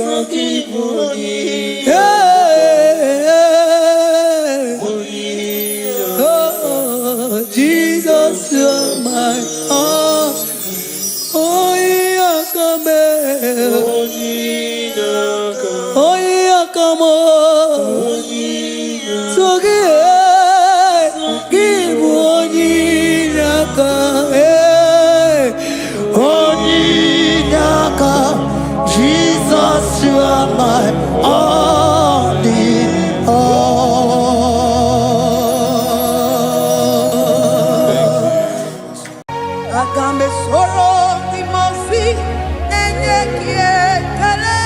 Oh, Jesus, you are my only. Jesus, you are my only all. Agame soro di mosi enye kiekele.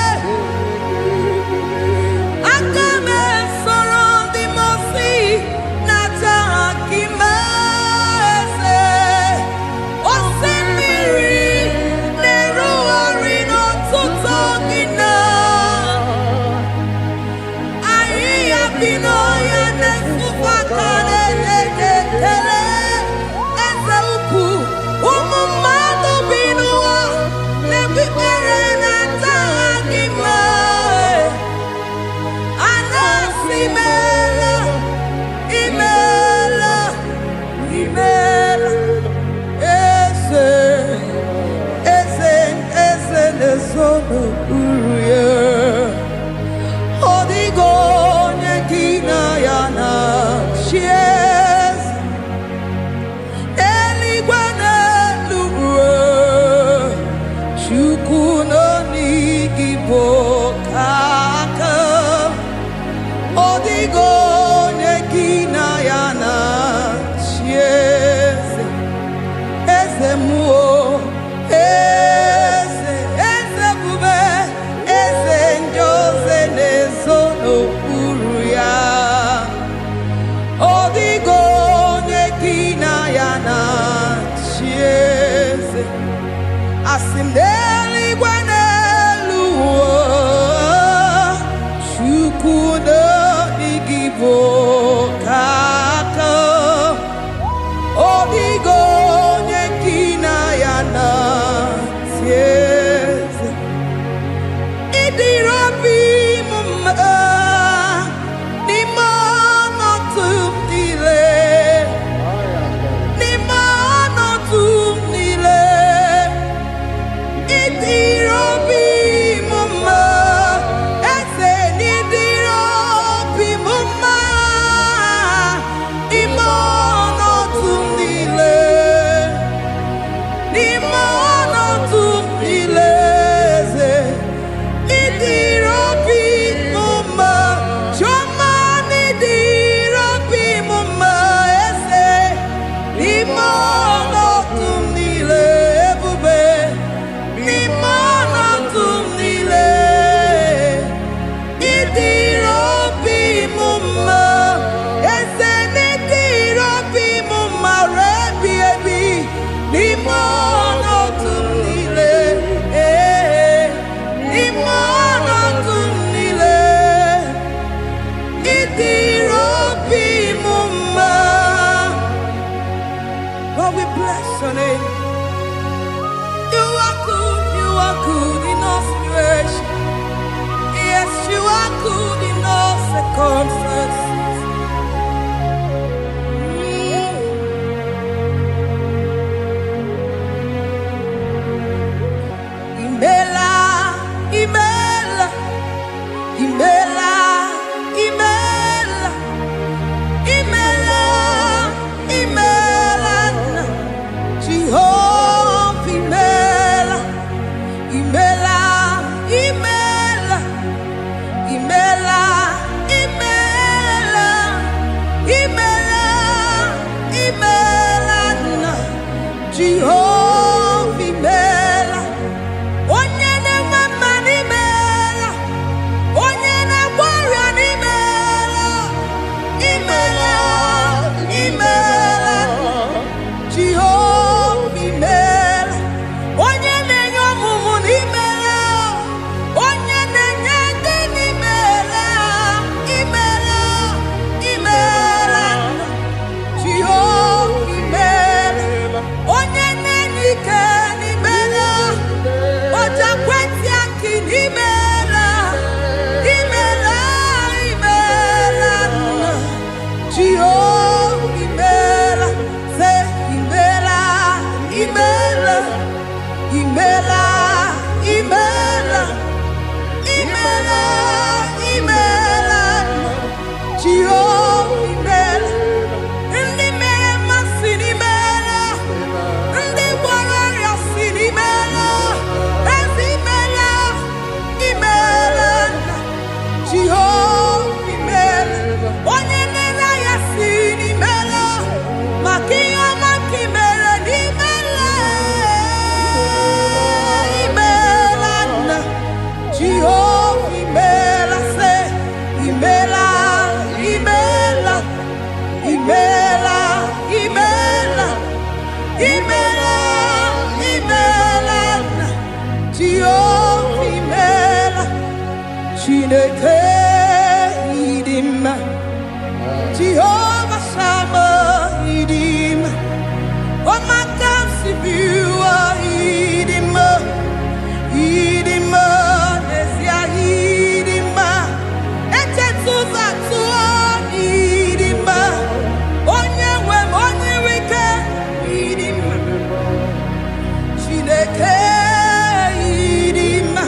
Agame soro di mosi nata akimese. Osemiri neru orino tutogina. Ayi abino ya nesufa kale lekele. Eze upu umu n'okpuru ya. Ọ dịghị onye gị na ya na-achị eze. Eluigwe n'elu ụwa, Chukwu nọ n'igi bụ aka. Ọ dịghị onye gị na ya na-achị eze. Eze mmụọ, eze, eze bube, eze ndị ozi na-ezo n'okpuru ya. Ọ dịghị onye gị na ya na-achị eze. Asị m n'eluigwe n'elu ụwa, Chukwu n'igwe bụ aka. Ọ dịghị onye gị na ya na-achị eze. Ịdịrị obi m mma n'ime ọnọdụ m niile, n'ime ọnọdụ m niile. Ịdịrị obi m mma, eze, n'ịdịrị obi m mma n'ime ọnọdụ m niile, n'ime ọnọdụ m niile, eze. Ịdịrị obi m mma, Chioma, n'ịdịrị obi m mma, eze, n'ime ọnọdụ m niile, ebube, n'ime ọnọdụ m niile. Ịdịrị obi m mma, eze, n'ịdịrị obi m mma, rebi ebi, n'ime ọnọdụ m niile, n'ime ọnọdụ m niile. Ịdịrị obi m mma. God, we bless your name. You are good in all situations. Yes, you are good in all circumstances. Imela, imela, imela, imela, imela, imela, Jehovah, imela, imela, imela, imela, imela, imela, imela, Jehovah, imela. Onye na-enwe mma n'imela, onye na-agwọ ọrịa n'imela, imela, imela, Jehova imela. Onye na-enye ọmụmụ n'imela, onye na-enye ndị n'imela, imela, imela, Jehova imela. Onye na-enye ike n'imela, oja kwenti aki n'imela, imela, imela, Jehova imela. Say imela, imela, imela, imela, imela, imela, Jehova imela. Ndị mere mmasị n'imela, ndị gwara ọrịa si n'imela, ezi imela, imela, Jehova imela. Onye na-ele ya si n'imela, maka ihe ọma ka imere n'imela, imela, Jehova imela. Say imela, imela, imela, imela, imela, imela, Jehova imela. Chineke ịdị mma, Jehova Sama ịdị mma. Ọmaka si biwa ịdị mma, ịdị mma, n'ezie ịdị mma. Echetụzọ atụọ ịdị mma. Onye nwe m, onye nwe ike ịdị mma. Chineke ịdị mma.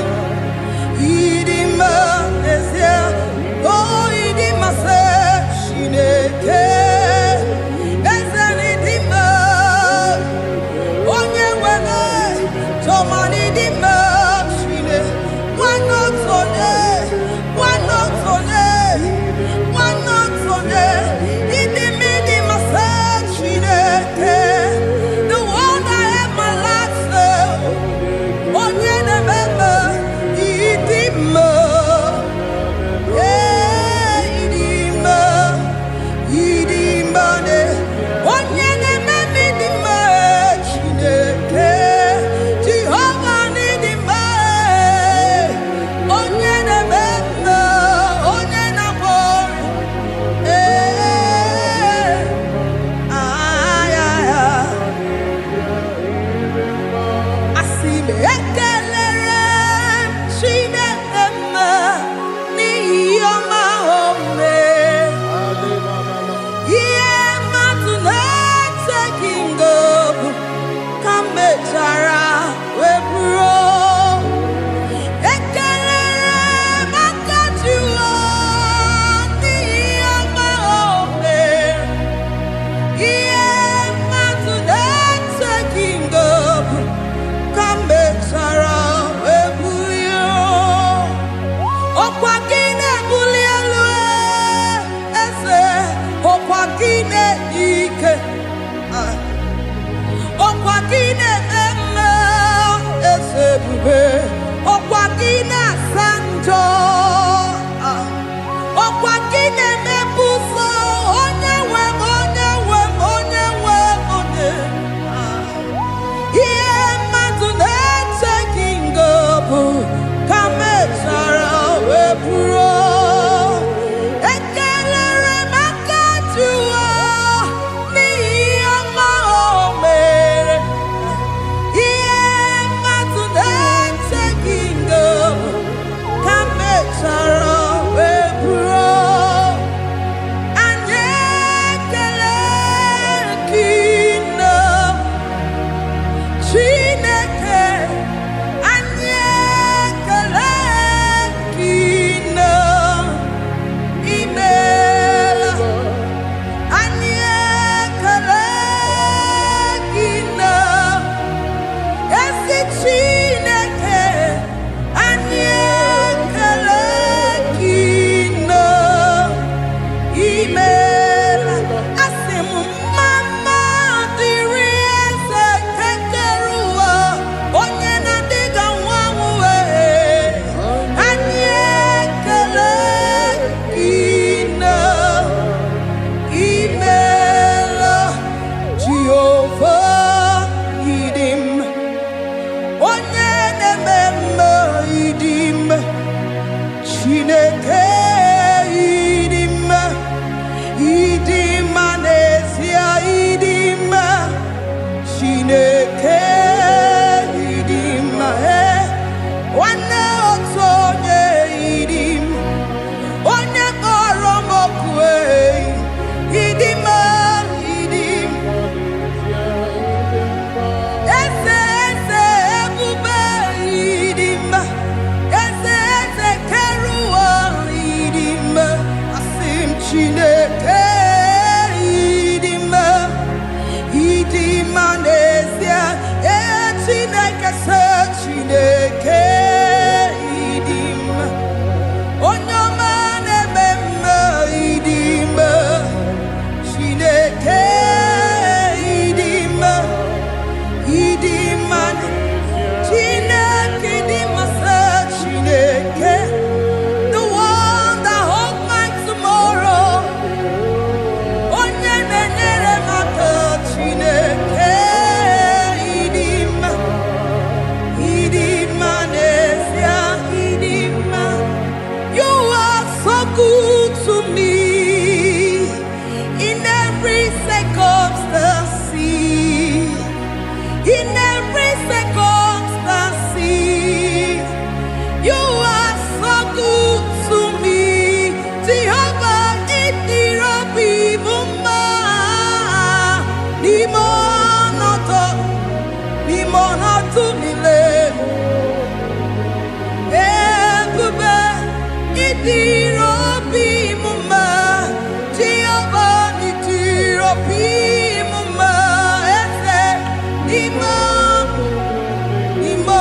Imo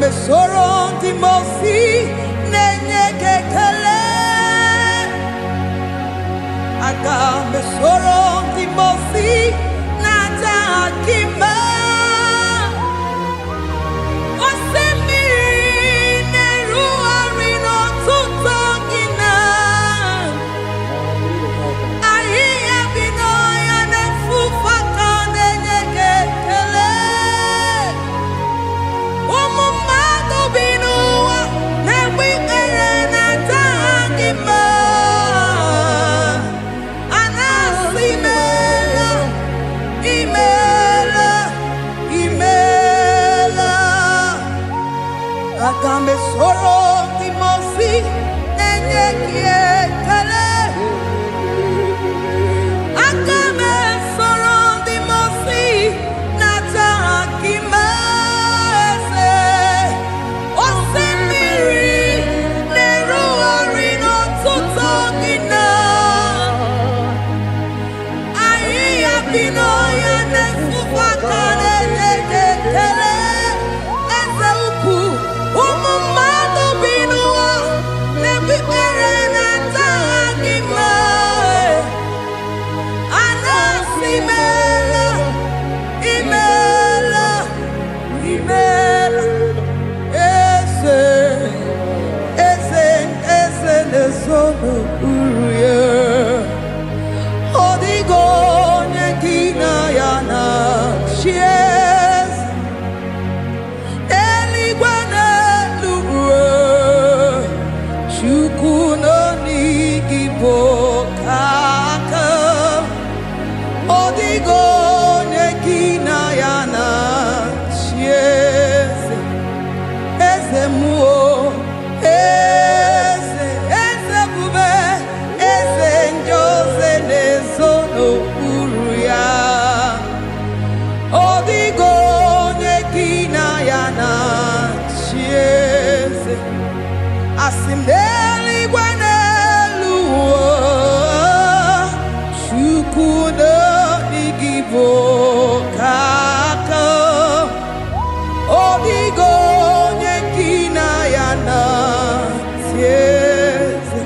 Mesoro Timosi nenye kekele Aga mesoro Timosi nata akima Osemiri neru arino tuto gina Ahiya bino ya nefufaka nenye kekele Agambe soro Timosi nenye kiekele Agambe soro Timosi nata akima ese Osemiri neru arino tuto gina Ahiya bino ya nefufaka nenye kekele Asimeli gwanelu Shukuno igibo kaka Odigo nyekina yana sieze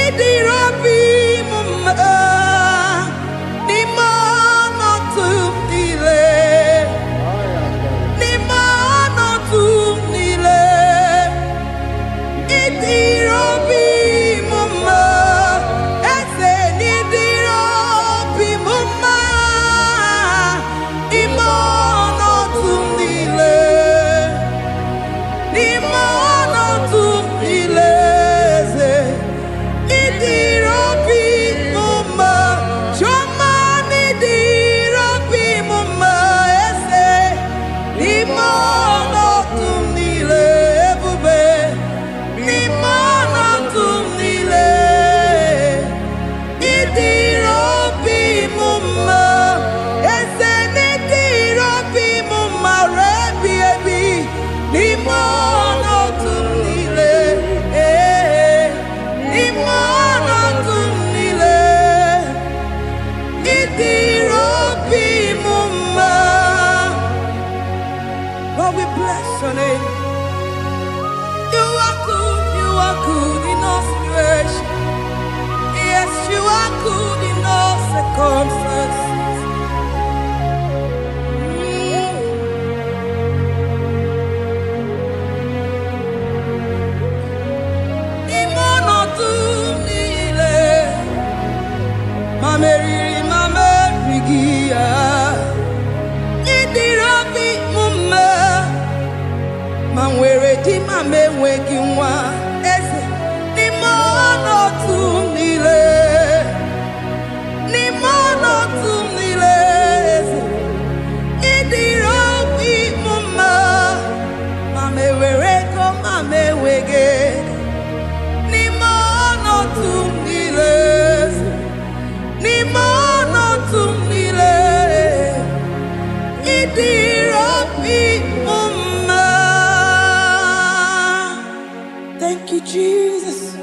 Idirabi mumma Ni mono tu bless your name. You are good in all situations. Yes, you are good in all circumstances. Thank you, Jesus.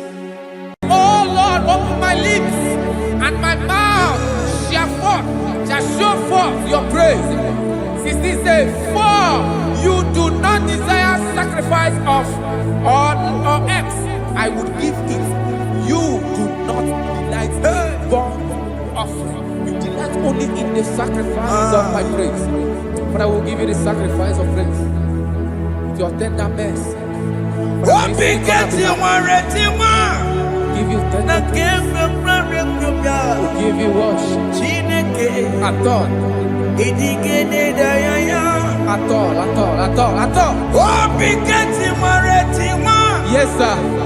Oh Lord, open my lips, and my mouth shall show forth your praise. 16 says, for you do not desire sacrifice of or X, I would give it. You do not delight in burnt offering. You delight only in the sacrifice of my praise. But I will give you the sacrifice of praise with your tender mercy. Give you tender give you worship. At all. Yes, sir.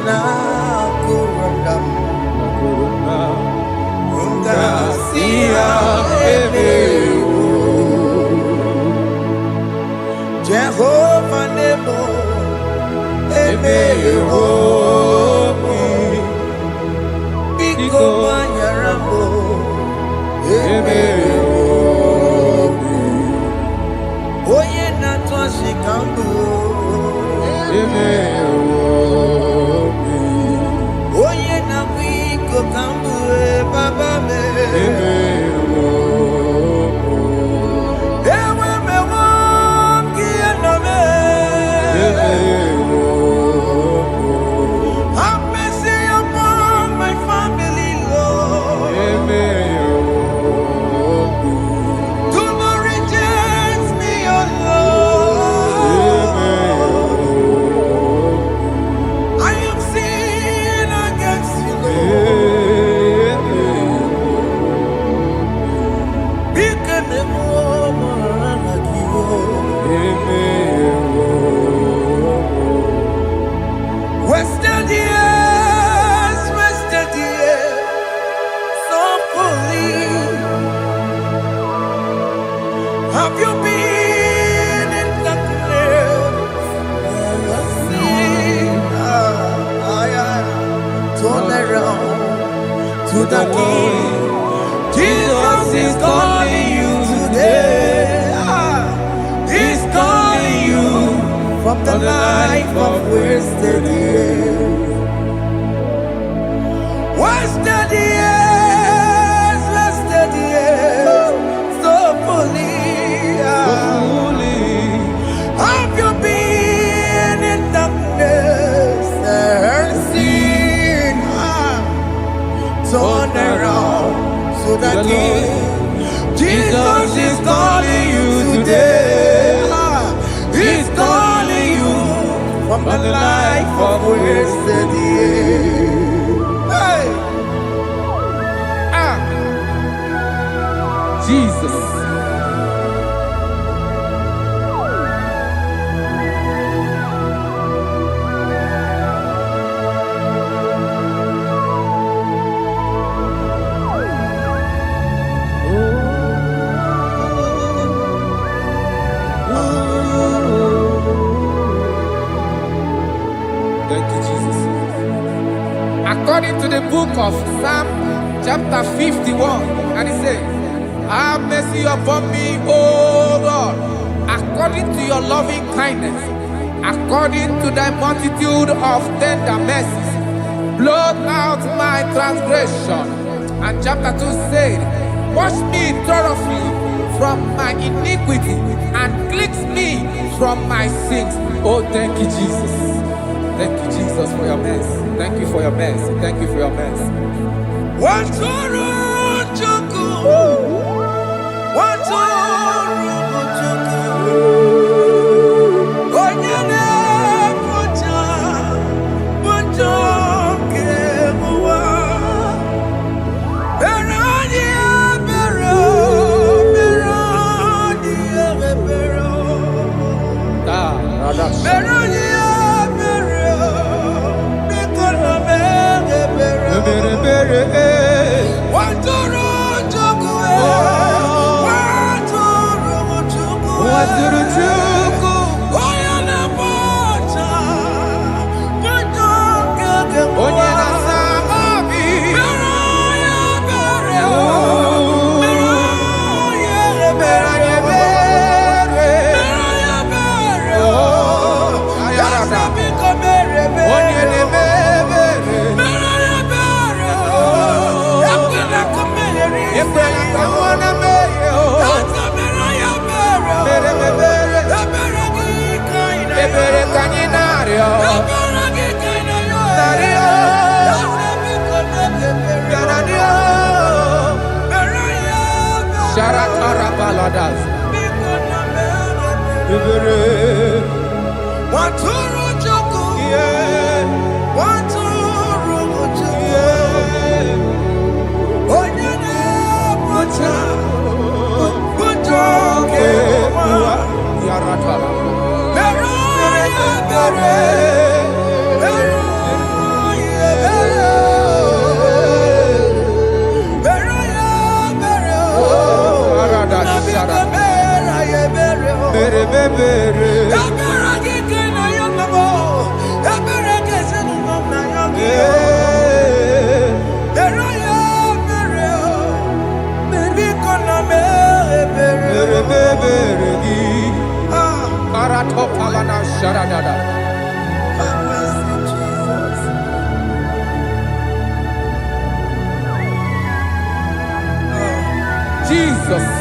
na kurundam Ungasia emewo Jehovah Nebo emewo Biko Banyarambo emewo Oye na twashikambu emewo Oye na wiko kambu baba me emewo Ewe me wam kieno me emewo Have mercy upon my family, Lord emewo Do not reject me, oh Lord I am sin against you, Lord Because the woman like you wasted years, so fully. Have you been in darkness? Turn around to the King. Jesus is calling you today. He's calling you from the life of wasted years. Wasted years, so fully. Have you been in darkness and seen? Turn around to the King. Jesus is calling you today. He's calling you from the life of wasted years. Hey! Jesus. Thank you, Jesus. According to the book of Psalm chapter 51, and it says, have mercy upon me, O Lord, according to your loving kindness, according to thy multitude of tender mercies, blot out my transgression. And chapter 2 said, wash me thoroughly from my iniquity and cleanse me from my sins. Oh, thank you, Jesus. Thank you, Jesus, for your mercy. Thank you for your mercy. Thank you for your mercy. Jesus.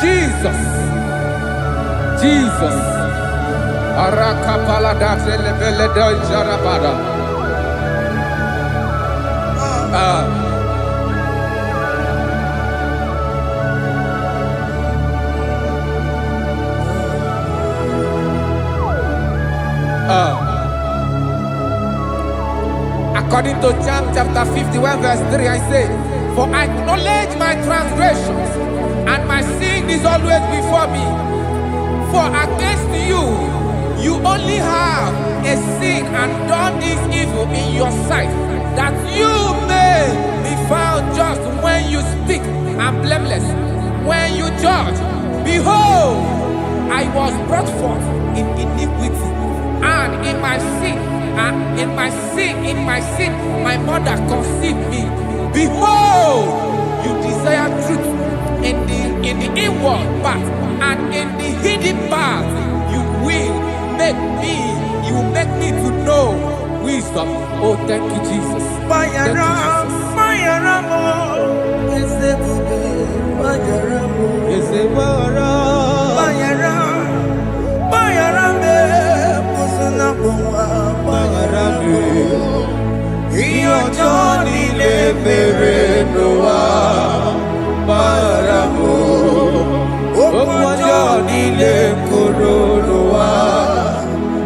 Jesus. Jesus. Arakapalada zelebeleda jarabada. According to John chapter 51 verse 3, I say, for I acknowledge my transgressions, and my sin is always before me. For against you, you only have a sin and done this evil in your sight, that you may be found just when you speak, and blameless when you judge. Behold, I was brought forth in iniquity, and in my sin, my mother conceived me. Behold, you desire truth in the inward part, and in the hidden part, you will make me to know wisdom. Oh, thank you, Jesus. Thank you, Jesus. Johnny le Noah, Baramo, Johnny le Coronoa,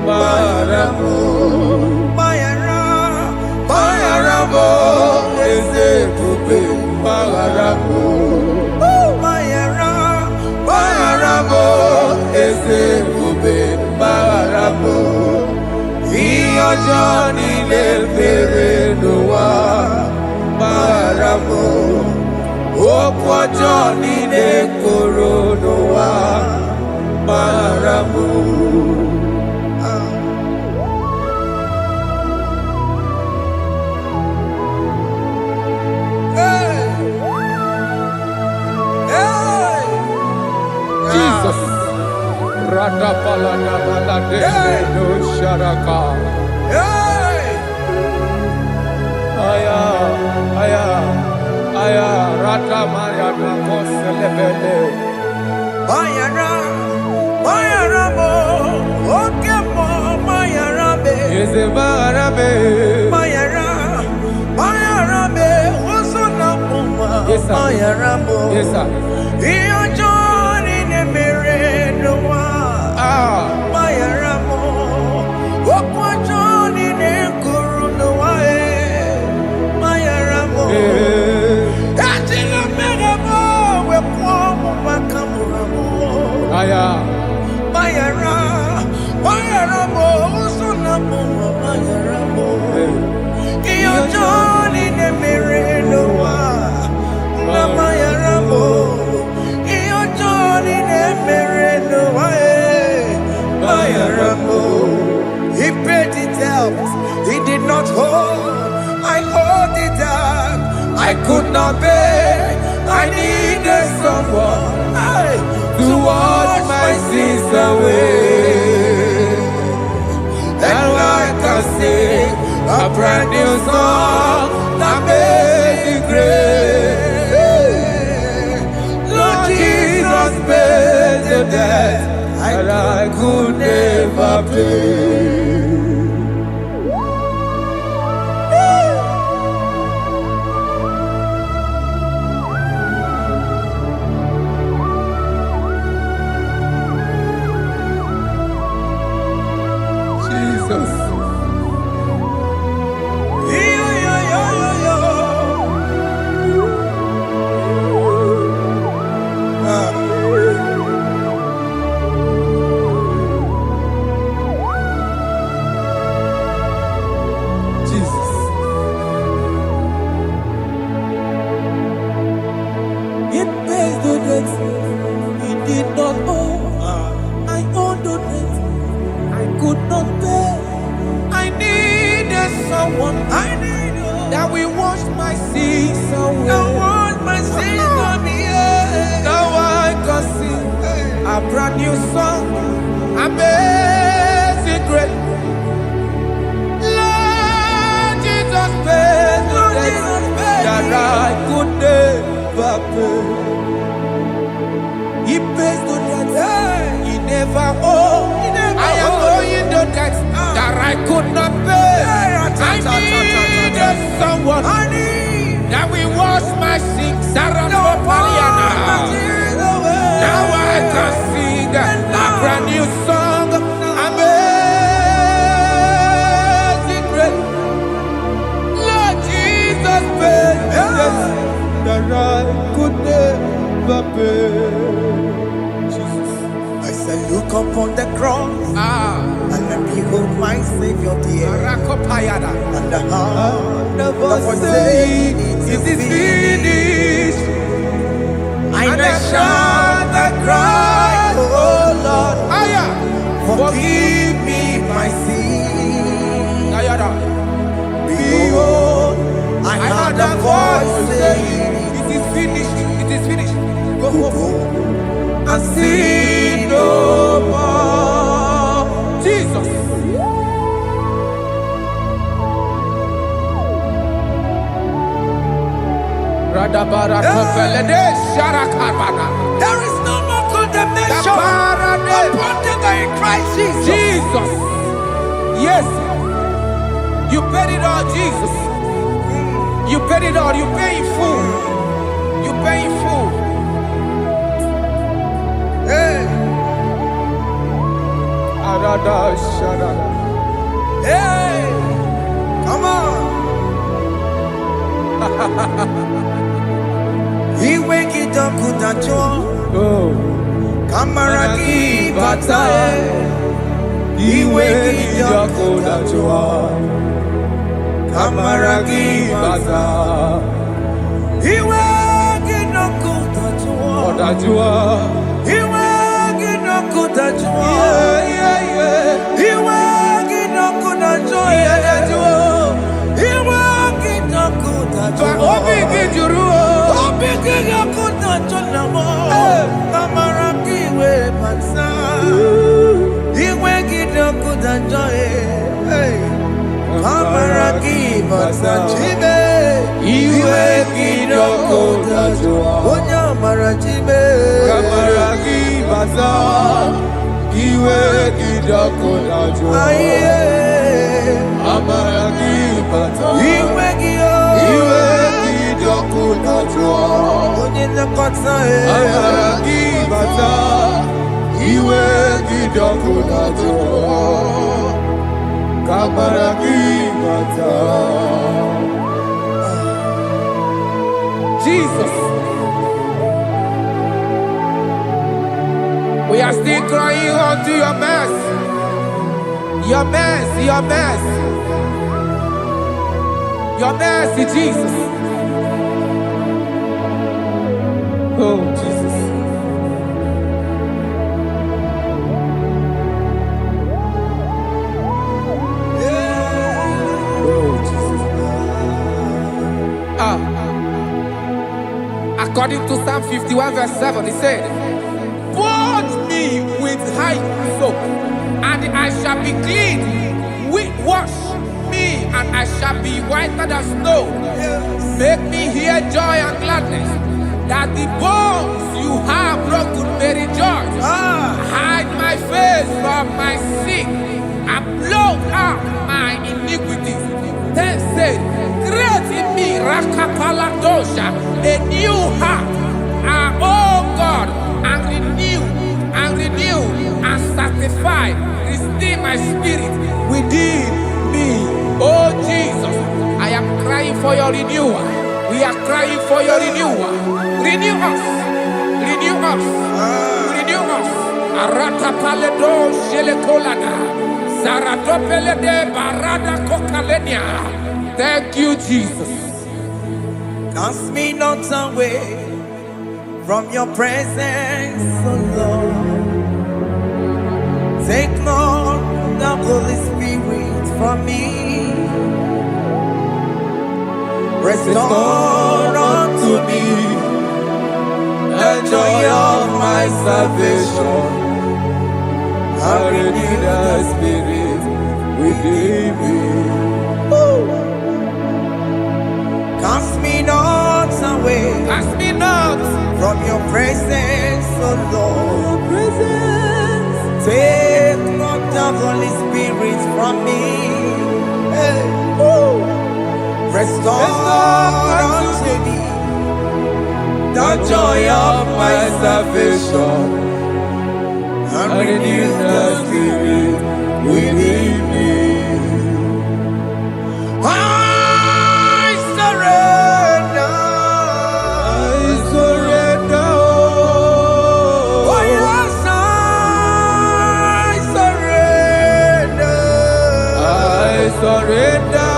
Baramo, Bayaramo, Ezepupe, Baramo, Bayaramo, Ezepupe, Baramo. Johnny le Noah, Baramo, Okwa Johnny le Coronoa, Baramo. Jesus. No Sharaka. Aya, Rata Maya, Celebele. Bayaramo, Okemo, Bayarabe, Ezebarabe. Bayarabe, Wasuna Puma, Yes, sir. Bayaramo, Yes, sir. Iyo Johnny ne Noa, Bayaramo, Okwa Johnny ne Coronoa, Bayaramo, Atila Megamo, Wepomo Makamuramo, Aya. Bayaramo, Sunamo, Bayaramo, Iyo Johnny ne Noa, Bayaramo, Iyo Johnny ne Noa, Bayaramo. He paid it out, he did not hold, I hold it out, I could not pay, I needed someone to wash my sins away. And I can sing a brand new song, Amazing Grace. Lord Jesus paid the debt that I could never pay. Jesus. It pays the debt he did not owe. I owed the debt I could not pay. I needed someone that will wash my sins away. Now I can sing a brand new song, Amazing Grace. Lord Jesus paid the debt that I could never pay. He pays the debt he never owed. I am owing the debt that I could not pay. I needed someone that will wash my sins. Now I can sing a brand new song, Amazing Grace. Lord Jesus paid the debt that I could never pay. Jesus. I said, look upon the cross and then behold my Savior dear. Rakopayada. And the heart The that was voice saying, it is finished. I shall not cry, oh Lord, go and see no more. Jesus. There is no more condemnation upon them that are in Christ Jesus. Jesus. Yes. You paid it all, Jesus. You paid it all. You pay in full. You pay in full. Hey. Hey. Come on. Iwe kidokudacho. Kamaraki batae. Iwe kidokudacho. Kamaraki batae. Iwe kidokudacho. Odajua. Iwe kidokudacho. Iwe kidokudacho. Iwe kidokudacho. Obi kijuru. Obi kidokudacho namo. Kamaraki we pansa. Iwe kidokudacho. Kamaraki pansa chibe. Iwe kidokudacho. Onya marachibe. Kamaraki basa. Iwe kidokudacho. Amaraki basa. Iwe kidokudacho. Onye nakotsa Amaraki basa. Iwe kidokudacho. Kamaraki basa. Jesus. We are still crying unto your mercy. Your mercy, your mercy. Your mercy, Jesus. Oh, Jesus. Oh, Jesus. According to Psalm 51 verse 7, he said, "Wash me with high soap, and I shall be clean. Wash me, and I shall be whiter than snow. Make me hear joy and gladness, that the bones you have broken may rejoice. Hide my face from my sin, and blot out my iniquities." Then said, "Create in me Rakapaladosha, a new heart, oh God, and renew, and sanctify, restore my spirit within me." Oh Jesus, I am crying for your renewal. We are crying for your renewal. Renew us, renew us, renew us. Arata paledo shelekolada, zaradopelede barada kokalenia. Thank you, Jesus. Cast me not away from your presence, oh Lord. Take not the Holy Spirit from me. Restore unto me the joy of my salvation. And renew the spirit within me. Cast me not away. Cast me not From your presence, oh Lord. Take not the Holy Spirit from me. Hey. Restore unto me the joy of my salvation, and renew the spirit within me. I surrender. Oh yes, I surrender. I surrender.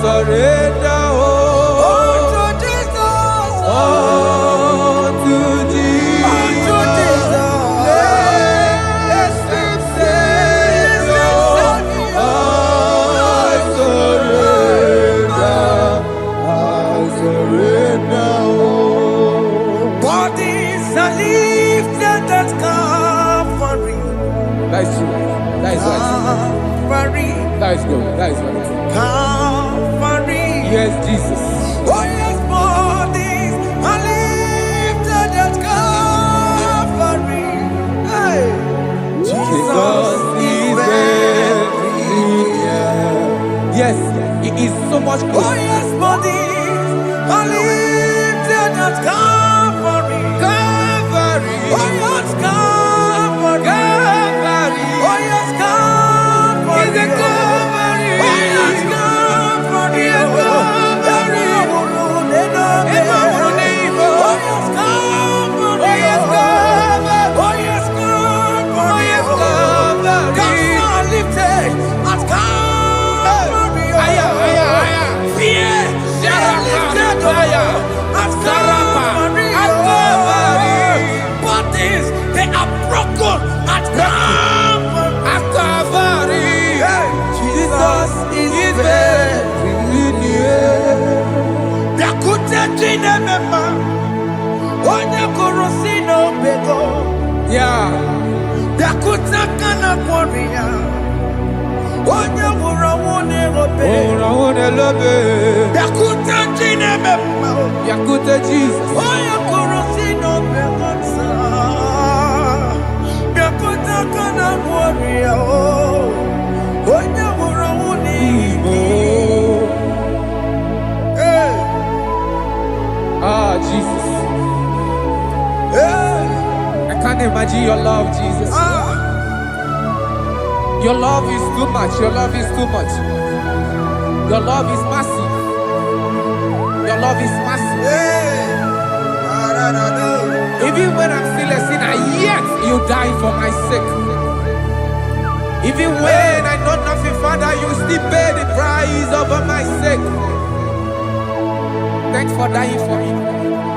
surrender all. Unto Jesus. Unto Jesus. Unto Jesus. Blessed Savior, I surrender all. Bodies are lifted at Calvary. That is true. That is right. Calvary. That is good. That is right. Calvary. Yes, Jesus. Oh yes, bodies are lifted at Calvary. Hey. Jesus is everywhere. Yes, He is so much Oh closer. yes, bodies are lifted at Calvary. Calvary. Oh yes, Calvary. Calvary. Oh yes, Calvary. Is a Calvary. Oh yes, Calvary. Is a Calvary. Oh yes, Calvary. Oh, yes, Calvary. Oh yes, Calvary. Oh, yes, Calvary. Gods are lifted at Calvary. Aya, aya, aya. Fear Sharapa, lifted aya. at Sarapa, Calvary. at Calvary. Bodies, they are broken at Calvary. At Calvary. Jesus is very near. Biakute chinemema, onye korosi n'obego. Yeah. Biakute kana kworiya, onye wura wune obe. Oh, love. Biakute chinemema, Yakute Jesus. onye korosi n'obego nsa. Biakute kana kworiya, onye wura wune ibi. Hey, Ah, Jesus. hey, I can't imagine your love, Jesus. ah. Your love is too much. Your love is too much. Your love is massive. Your love is massive. Hey, Even when I'm still a sinner, yet you die for my sake. Even when I know nothing, Father, you still pay the price over my sake. Thanks for dying for me.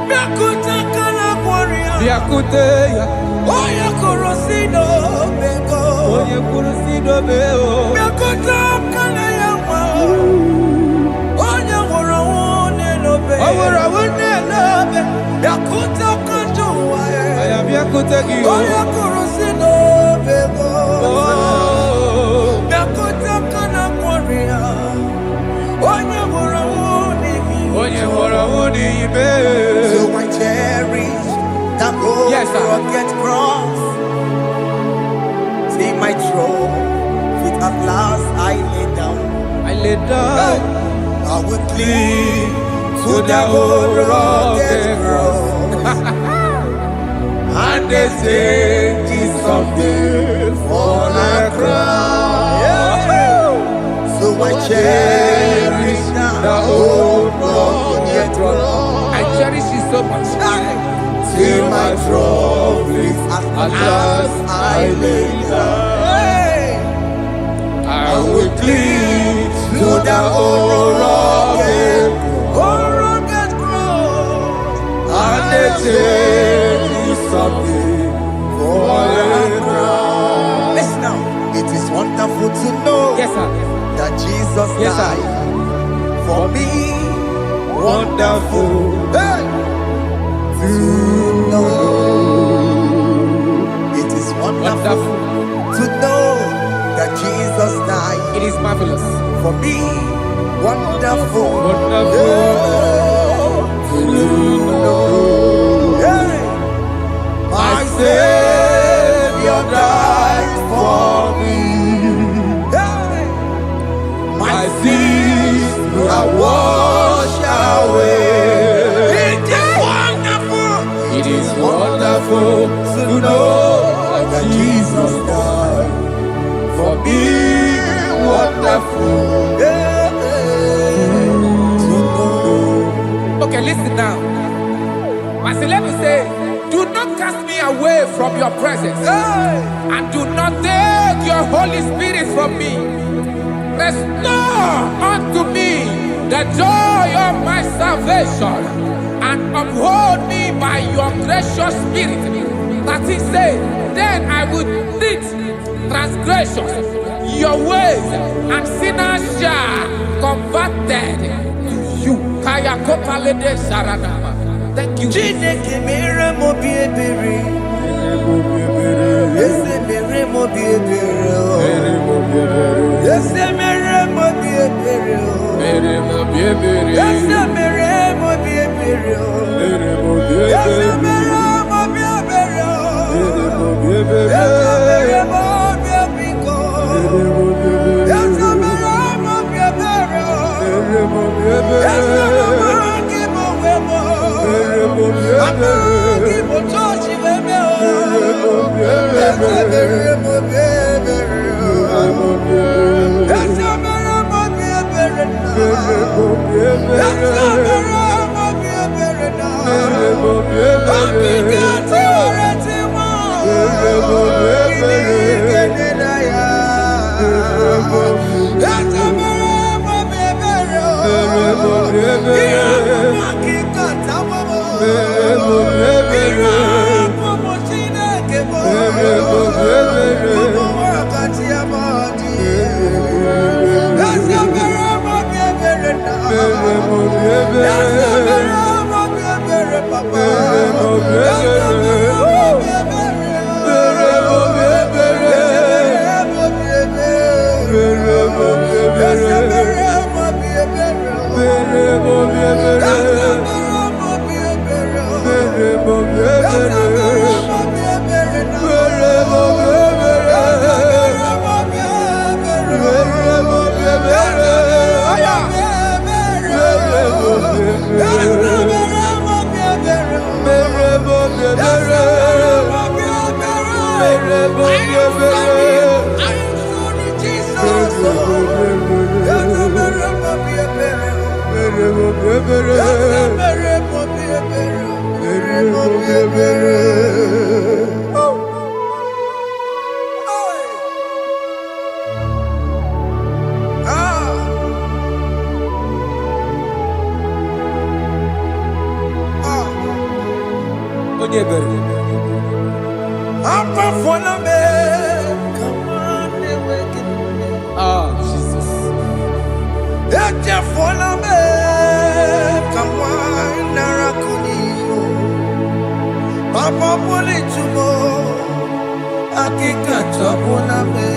Biakute kana kworiya, Biakute ya. onye korosi n'obego. Onye kurusi dobe o. Biakute kana yawa, onye wura wune n'obe. Owura wune lobe. Biakute kanjuwa, Aya biakute ki o. onye korosi n'obego. Oh. Biakute kana kworiya, onye wura wune Onye wura wune ibe. So I cherish that gold Yes, sir. rugged cross. See my throne, feet at last I lay down. I lay down I would cling to that old rugged cross. and they say it's someday for a crown. So I cherish The old rugged cross. I cherish it so much. Till my trophies at last I lay down. I will cling to the old rugged cross. and they say it's someday for a crown. Listen now, it is wonderful to know Yes, sir. that Jesus Yes, sir. died for me. Wonderful. Hey! To know. It is wonderful Wonderful. to know that Jesus died It is marvelous. for me. Wonderful. Wonderful. To know. Hey! My Savior died for me. Hey! My sins are washed away. It is wonderful. It is wonderful to know that Jesus died for me. Wonderful. To know. Okay, listen now. My celeb say, do not cast me away from your presence, Hey! and do not take your Holy Spirit from me. Restore unto me the joy of my salvation and uphold me by your gracious spirit. That is said, then I will teach transgressions your ways, and sinners shall converted to you. Kaya kopalede saranama. Thank you. Chineke mere mo biebere. Ese mere mo biebere. Ese mere mo biebere. Mere mo biebere. Ese mere mo biebere. Mere mo biebere. Ese mere mo biebere. Mere mo biebere. Ese mere mo biebiko. Ese mere mo biebere. Mere mo biebere. Ese mere mo wemo. Mere mo biebere. Amagi mo chochi weme o. Ese mere mo biebere. Ese mere mo biebere na. Ese mere mo biebere na. Apikati oreti mo. Kini na ya. Ese mere mo biebere o. Iya kumaki kata mo. Iya kumo chineke mo. Kumo wakati ya modi. Ese mere mo biebere na. Ese mere mo biebere papa. Ese mere mo biebere. Ese mere mo biebere. Ese mere mo Jesus. Papa poli tumo, akika tabuna me.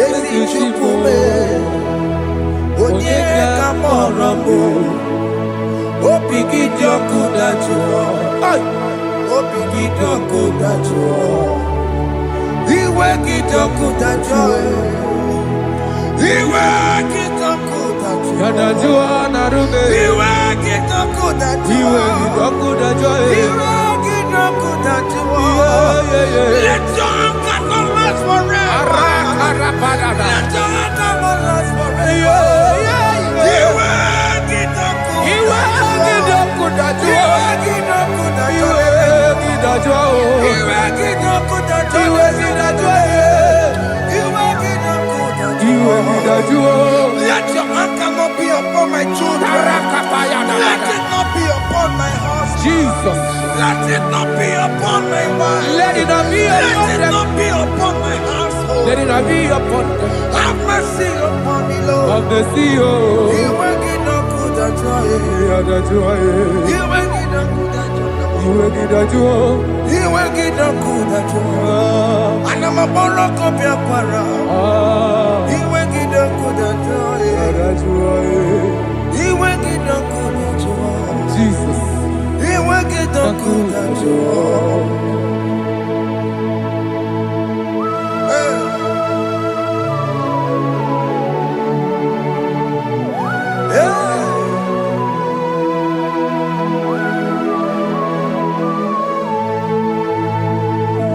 Ezi chupume, onye kamoramo. Opiki dioku dachuo, opiki dioku dachuo. Iwe kidoku dachuo, iwe kidoku dachuo. Yanajua narume. Iwe kidoku dachuo, Iwe kidoku dachuo. Iwe kidoku dachuo. Let your anger not last forever. Let your anger not last forever. Iwe kidoku, Iwe kidoku dachuo. Iwe kidoku dachuo. Iwe kidachuo. Iwe kidoku dachuo. Iwe kidachuo. Iwe kidoku dachuo. Iwe kidachuo. Let your anger not be upon my children. Let it not be upon my house. Jesus. Let it not be upon my wife. Let it not be Let upon it them. not be upon my household. Let it not be upon them. Have mercy upon me, Lord. Of the CEO. Iwe kidoku dachuo. Yadachuo. Iwe kidoku dachuo. Iwe kidachuo. Iwe kidoku dachuo. Anamaboro kopia kwara. Iwe kidoku dachuo. Yadachuo. Iwe kidoku dachuo. Jesus. Iwe kidoku dachuo.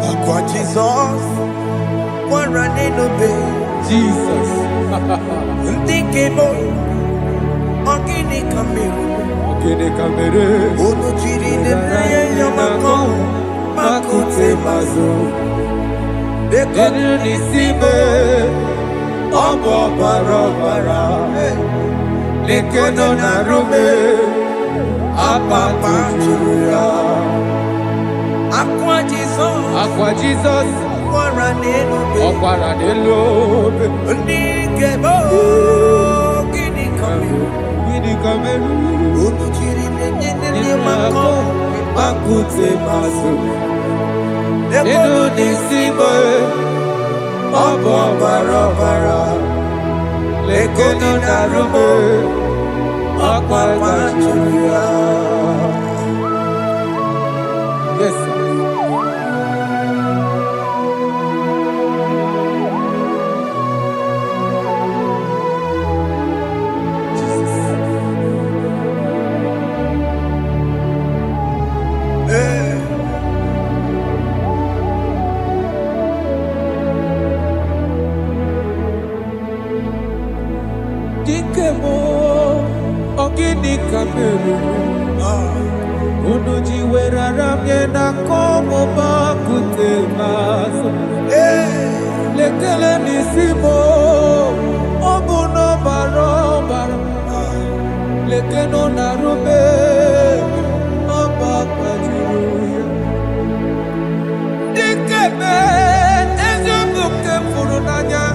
Akwa Jesus, one running obey. Jesus. Ndikemo, ogini kamiru. Ogene kamere. Onu chiri ne praye yamako, makute mazo. Enu nisibe. Obo bara bara. lekeno na rume apapa juya akwa Jesus okwara nelobe ndikebo gini kameru unujiri nenene mako makute maso lekeno nisibo obo barabara lekeno na rume apapa juya. Yes, sir. Dikemo ogini kameru unuji werara miena komo bakute maso lekele nisimo obuno barobara lekeno narube abakajuya dikeme ezobuke furunanya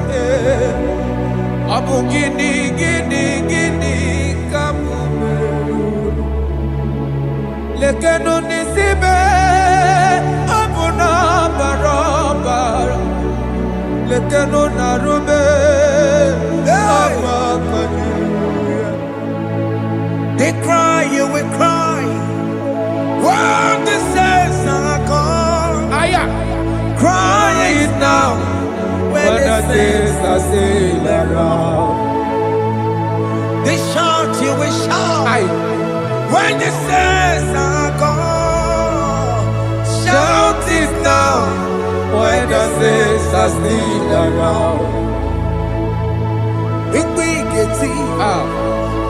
abu gini kamumeru lekeno nisibe abu na barabara lekeno narube abakajuya. They cry, you will cry when the saints are gone. Cry it now when the saints are still around. They shout, you will shout when the saints are gone. Shout it now when the saints are still around.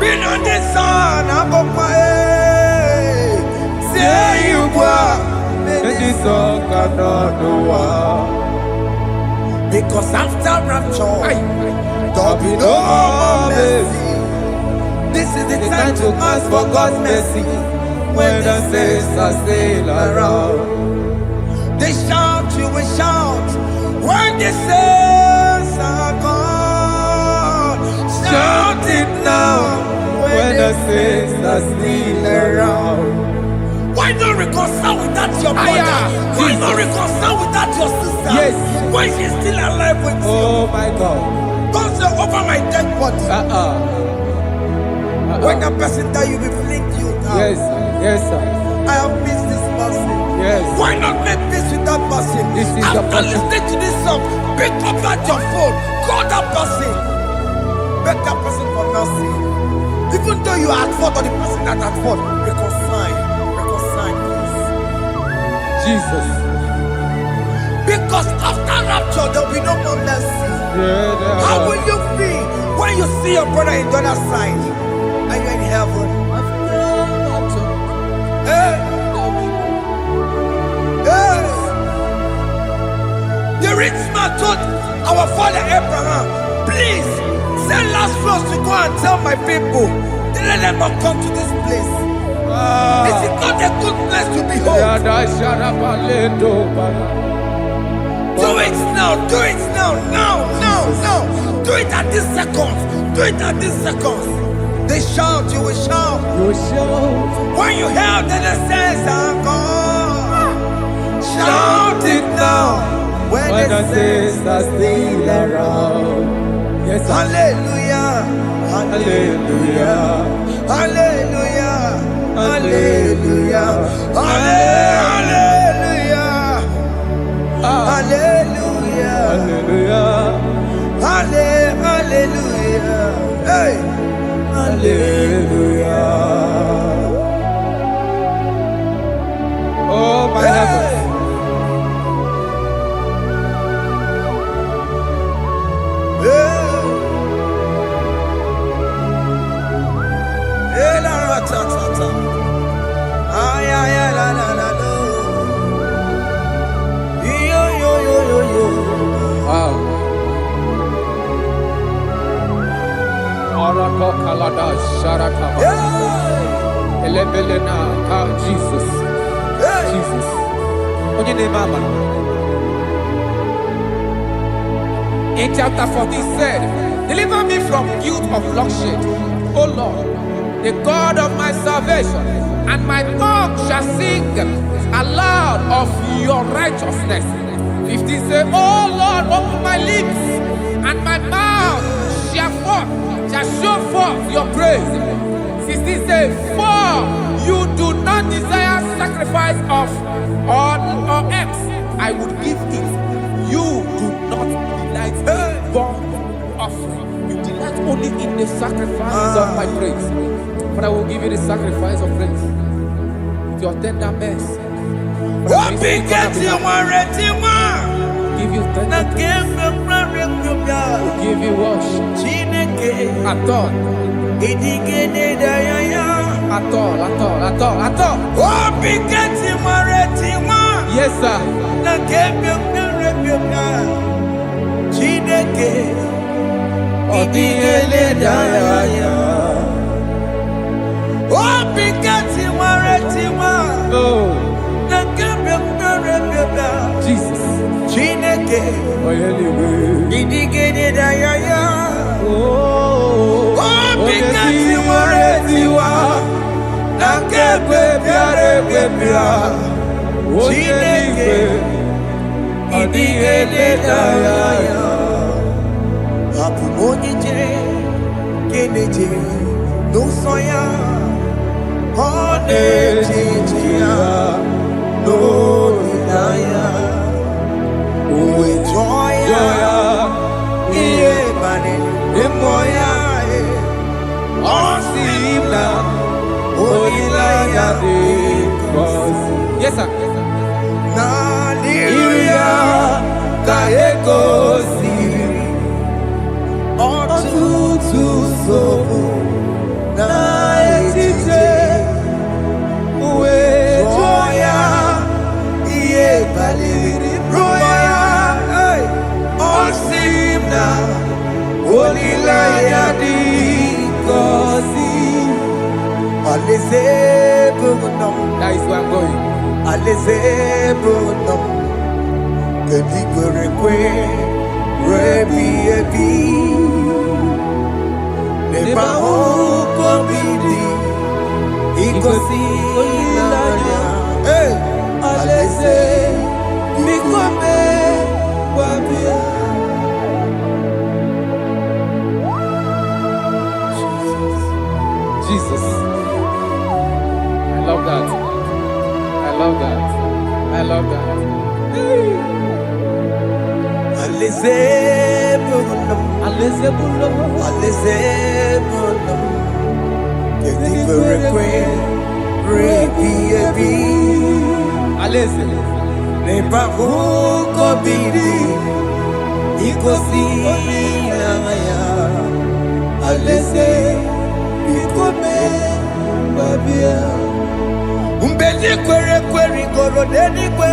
Been on the sun, I'm on my way. Say you are, and this song cannot do. Because after rapture, there'll be no more mercy. This is the time to ask for God's mercy when the saints are still around. They shout, you will shout when the saints are gone. Shout it now when the saints are still around. Why not reconcile without your brother? Why not reconcile without your sister? Yes. When she's still alive with you? Oh my God. Don't say over my dead body. When that person die, you will fling you down. Yes, sir. Yes, sir. I have missed this person. Yes. Why not make peace with that person? This is after listening to this song, pick up that your phone, call that person, beg that person for mercy. Even though you are at fault or the person that at fault, reconcile, please. Jesus. Because after rapture, there will be no more mercy. How will you feel when you see your brother in the other side? Are you in heaven? Hey. Hey. The rich man told our father Abraham, please send Lazarus to go and tell my people, let them not come to this place. This is not a good place to behold. Do it now, do it now, now. Do it at this second. Do it at this second. They shout, you will shout. You will shout. When you hear that the saints are gone, shout it now. When the saints are still around. Yes, hallelujah, hallelujah, hallelujah, hallelujah, hallelujah, hallelujah, hallelujah, hallelujah, hey, hallelujah. Oh my heavens. Jesus. Jesus. Onye name Amen. In chapter 14 said, deliver me from guilt of bloodshed, O Lord, the God of my salvation, and my tongue shall sing aloud of your righteousness. 15 said, O Lord, open my lips, and my mouth shall show forth your praise. 16 says, for you do not desire sacrifice of or eggs, I would give it. You do not delight in burnt offering. You delight only in the sacrifice of my praise. But I will give you the sacrifice of praise. With your tender mercy. Give you tender praise. Give you worship. At all. At all. Yes, sir. Jesus. Yes, sir. That is where I'm going. Jesus. I love that. I love that. I love that. Umbeli kwere kwere goro dedi kwe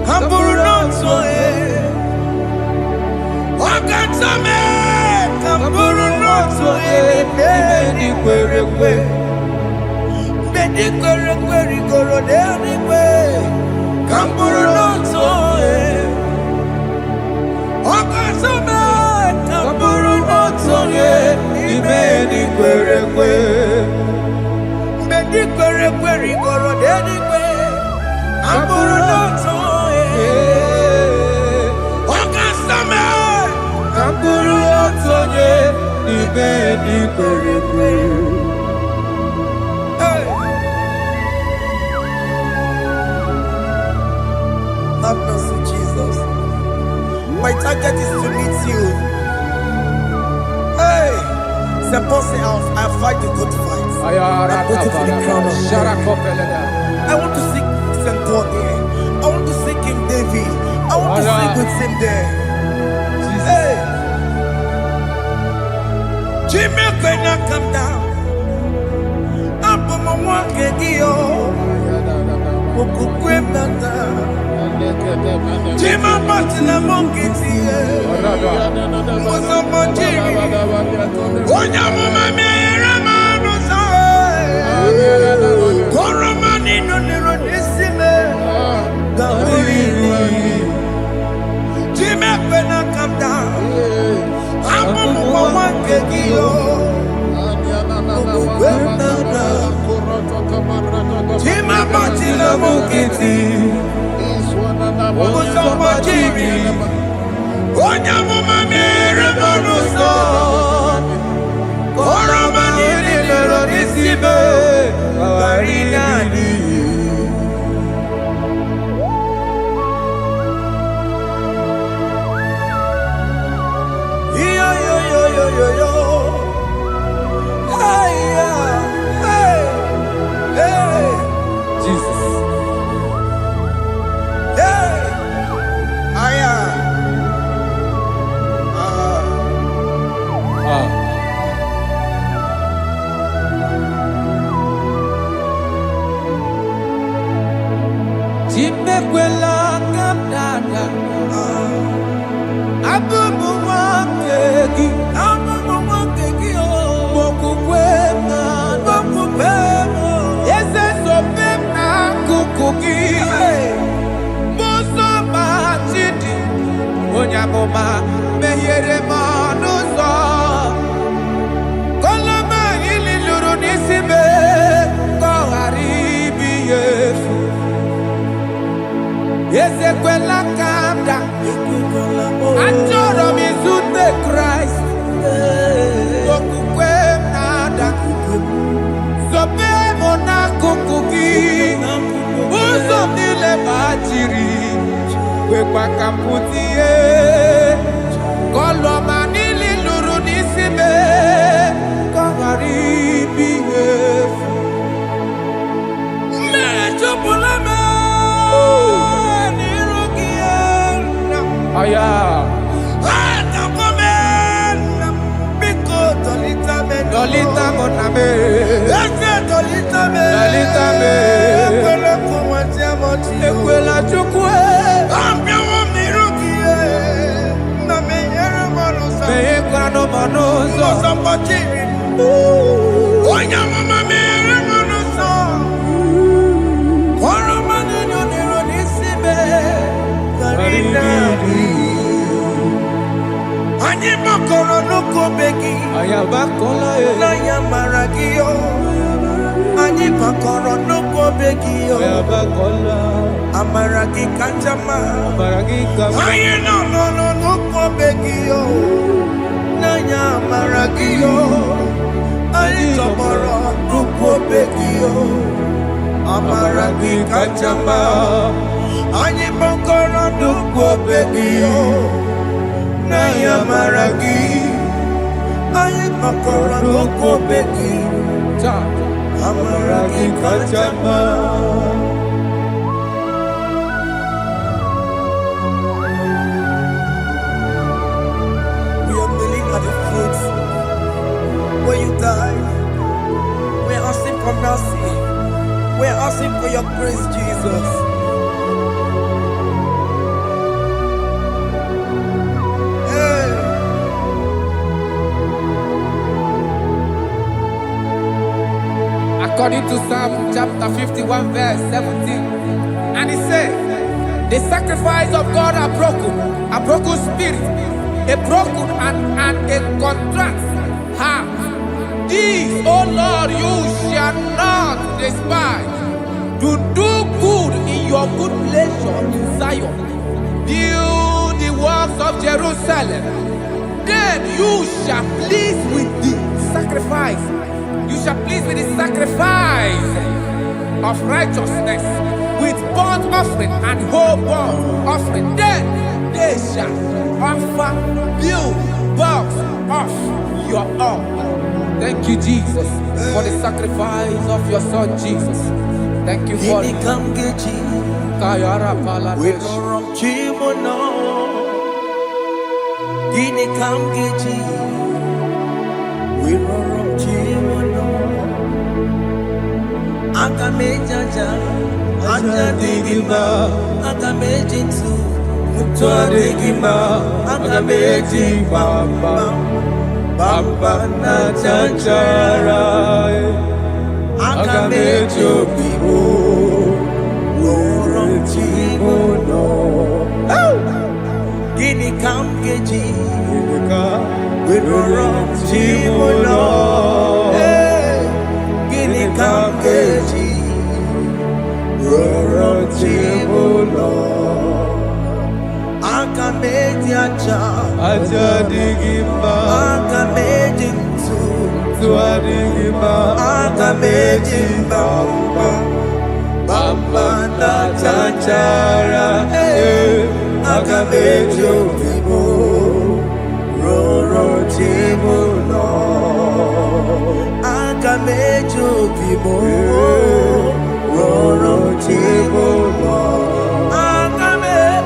Hamburu nonso Wakatame Hamburu nonso Bedi kwere kwe Bedi kwere kwere goro dedi kwe Hamburu nonso Wakatame Hamburu nonso Bedi kwere kwe Bedi kwere kwere goro dedi kwe Hamburu nonso Wakatame Hamburu nonso Bedi kwere kwe Have mercy, Jesus. My target is to meet you. Hey, c'est pensé I fight the good fight. I'm waiting for the crown of glory. I want to seek St. God there. I want to seek King David. I want to sing with him there. Hey, Jimmy cannot come down. I'm on my walk again. Jima Martina Monkey, was a monkey. Chimabatila mukiti Musambachimi Onyamumamere monuso Koromanili leronisibe Awarinani Yo yo yo yo yo yo Hey hey hey Jesus Hey Aya Chimekwela kamdada Abubu wakegi Mokukwema Yese sopema kukugi Muso machidi Onyamoma meyere manuso Koloma ili luru nisibe Koharibi yefu Yese kwela kamda Anjoro mizute Christ Okukwe nada Sobe mona kukugi Uzo nile bajiri Kwekwa kamputie Koloma nili luru nisibe Kogaribi yefu Mechopulame Aya. Dolita moname. Dolita me. Ekwela chukwe. Meyekwano manoso. Onyamama mere manoso. Koromani noniro nisibe. Anyị makọrọ n'ụkwụ begi Ayabakola n'anya mara gị yo anyị makọrọ n'ụkwụ begi yo Ayabakola amara gị kacha mma Maragika anyị nọ n'ụkwụ begi yo n'anya mara gị yo anyị tọgbọrọ n'ụkwụ begi yo amara gị kacha mma anyị makọrọ n'ụkwụ begi yo Naya maragi, ay makoro ko beki, amaragi kachama. We are kneeling at the foot where you died. We are asking for mercy. We are asking for your grace, Jesus. According to Psalm chapter 51 verse 17. And he said, the sacrifice of God are broken spirit, a broken and a contrite heart. These, O Lord, you shall not despise. To do good in your good pleasure in Zion. Build the works of Jerusalem. Then you shall please with the sacrifice. You shall please with the sacrifice of righteousness, with burnt offering and whole burnt offering. Then they shall offer build works of your own. Thank you, Jesus, for the sacrifice of your Son, Jesus. Thank you for it. Kayara Paladesh. Akamejaja, ajadigima, akamejitu, mutuadigima, akameji bamba, bamba na chanchara, akamejo bibo, worom chimono. Gini kam geji, worom chimono. Ajadigima, Tuadigima, Bamba na chachara, Agamejo Vivo, Roro Timuno, Agamejo Vivo, Roro Timuno, Agamejo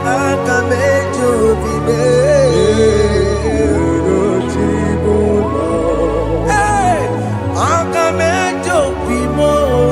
Vivo, Roro Timuno, Agamejo Vivo.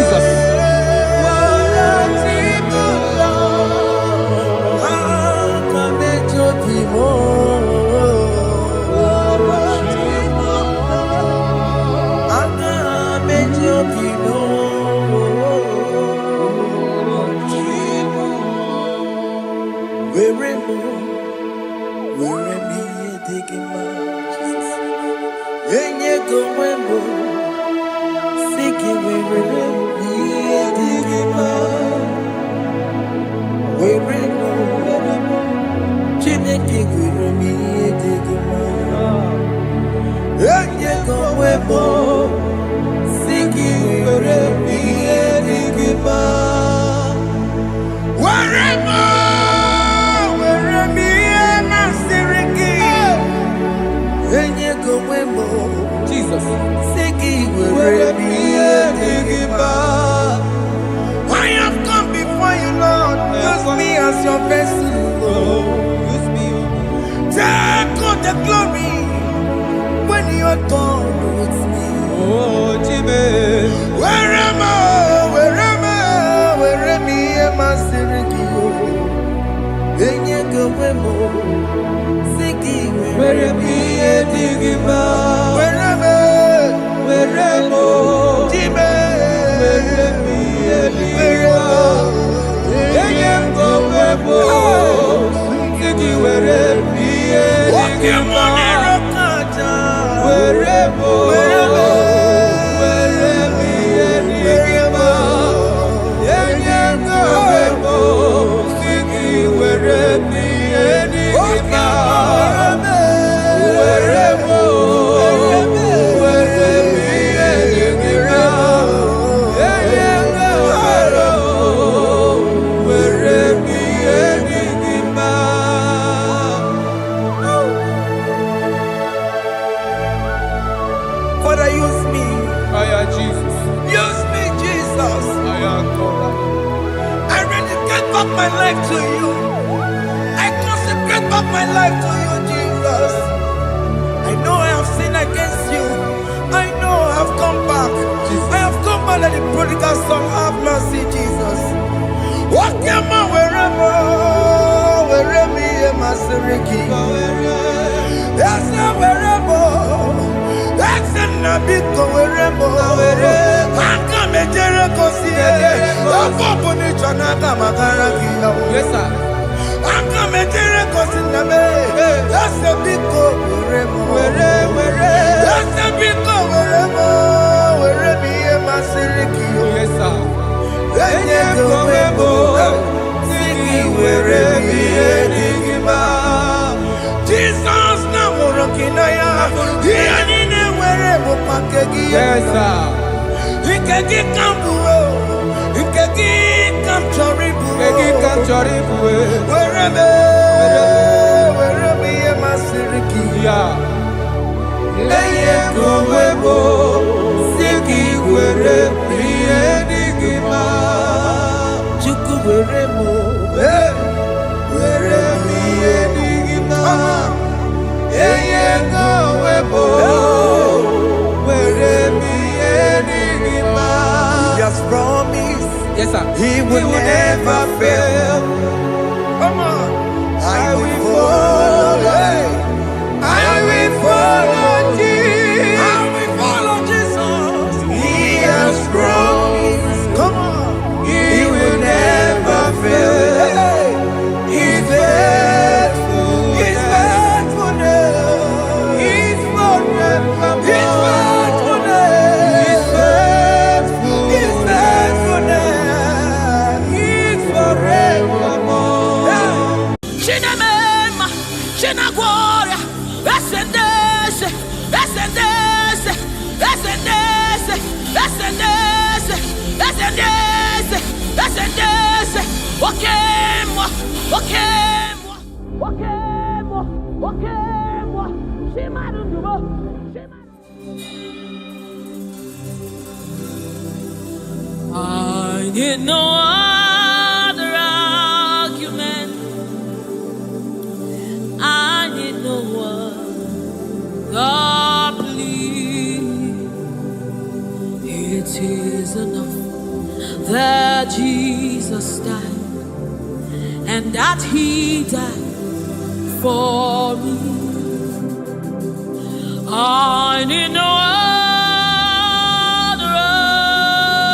Jesus. I have come before you, Lord. Use me as your vessel. Use me. Take all the glory when you are done with me. Oh, Jimmy. Where am I? My life to you. I consecrate back my life to you, Jesus. I know I have sinned against you. I know I have come back. I have come back like the prodigal son. Have mercy, Jesus. Walk your man wherever me and my Seriki. Yes, wherever. That's a nabiko wherever. I'm a Jericho. Yes, sir. I'm coming to the that's a big go wherever. That's a big go wherever me and my Seriki. Yes, sir. Then you go Siki wherever me and Jesus now Morokinaya. He ain't wherever Pakegi. Yes, sir. He can get Yes, sir. He will never fail. Come on. I will follow. I will follow Jesus. I will follow Jesus. He has promised. Come on. He will never fail. He's faithful. He's faithful. He's forever. He's faithful. He's faithful. He's faithful. He's forevermore. Chinamema, Chinaguara, Ascendese, Ascendese, Ascendese, Ascendese, Ascendese, Ascendese, Wakemwa, Wakemwa, Wakemwa, Wakemwa, Shimarubo, I need no other argument. I need no other plea. It is enough that Jesus died, and that He died for me. I need no other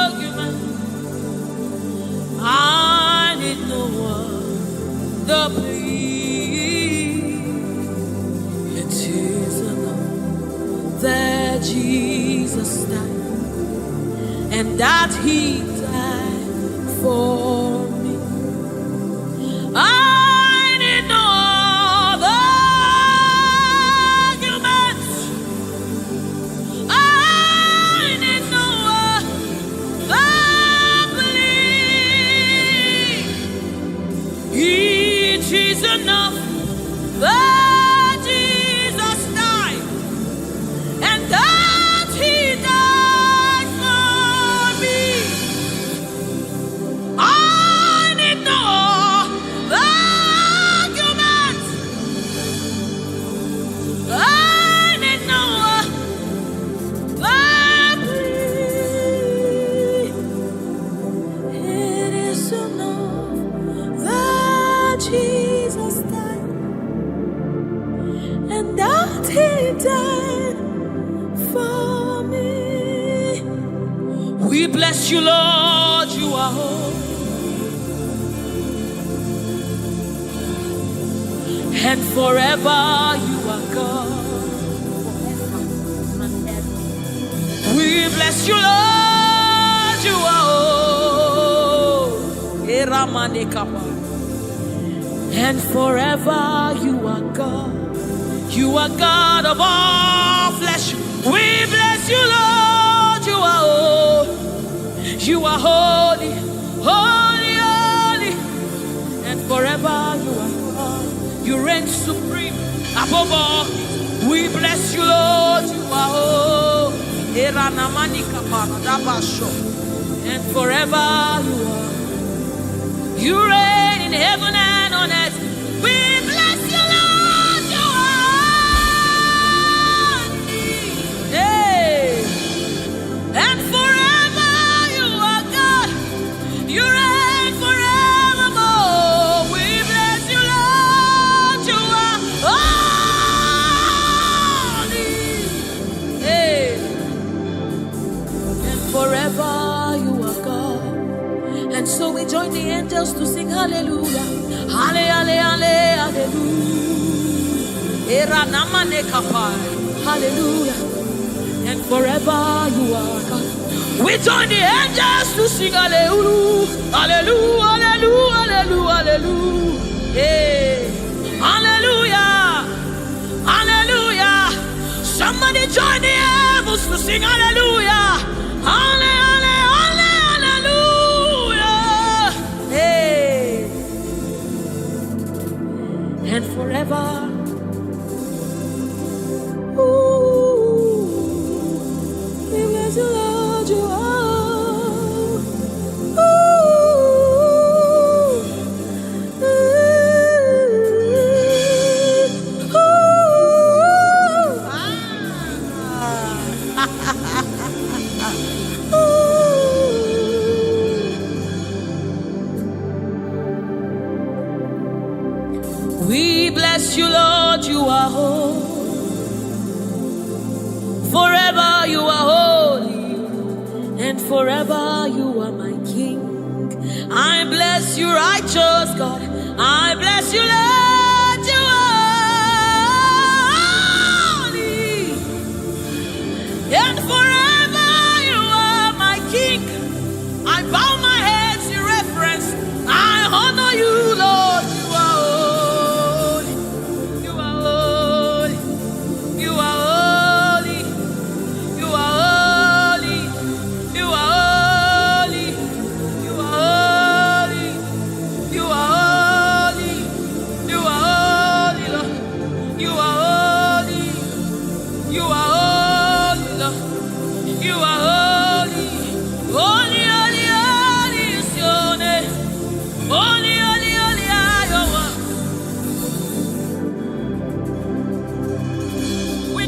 argument. I need no other plea. It is enough that Jesus died, and that He died for me. I need no other arguments. I need no other plea. It is enough that Jesus died, and that He died for me. I need no arguments. I need no plea. It is enough that Jesus died, and that He died for me. We bless you, Lord, you are holy, and forever you are God. We bless you, Lord, you are holy, and forever you are God. You are God of all flesh. We bless you, Lord, you are holy. You are holy, holy, holy, and forever you are God. You reign supreme above all. We bless you, Lord, you are holy, and forever you are. You reign in heaven and on earth. We bless you, Lord, you are holy. Hey. And forever you are God. You reign forevermore. We bless you, Lord, you are holy. Hey. And forever you are God. And so we join the angels to sing hallelujah. Hallelujah, hallelujah. Hallelujah. And forever you are God. We join the angels to sing hallelujah. Hallelujah, hallelujah, hallelujah, hallelujah. Hey. Hallelujah. Hallelujah. Somebody join the heavens to sing hallelujah. Hallelujah. Hallelujah. Hey. and forever. We bless you, Lord, you are. We bless you, Lord, you are holy. Forever you are holy, and forever you are my King. I bless you, righteous God. I bless you, Lord, you are holy, and forever you are my King. I bow my head in reverence. I honor you, Lord.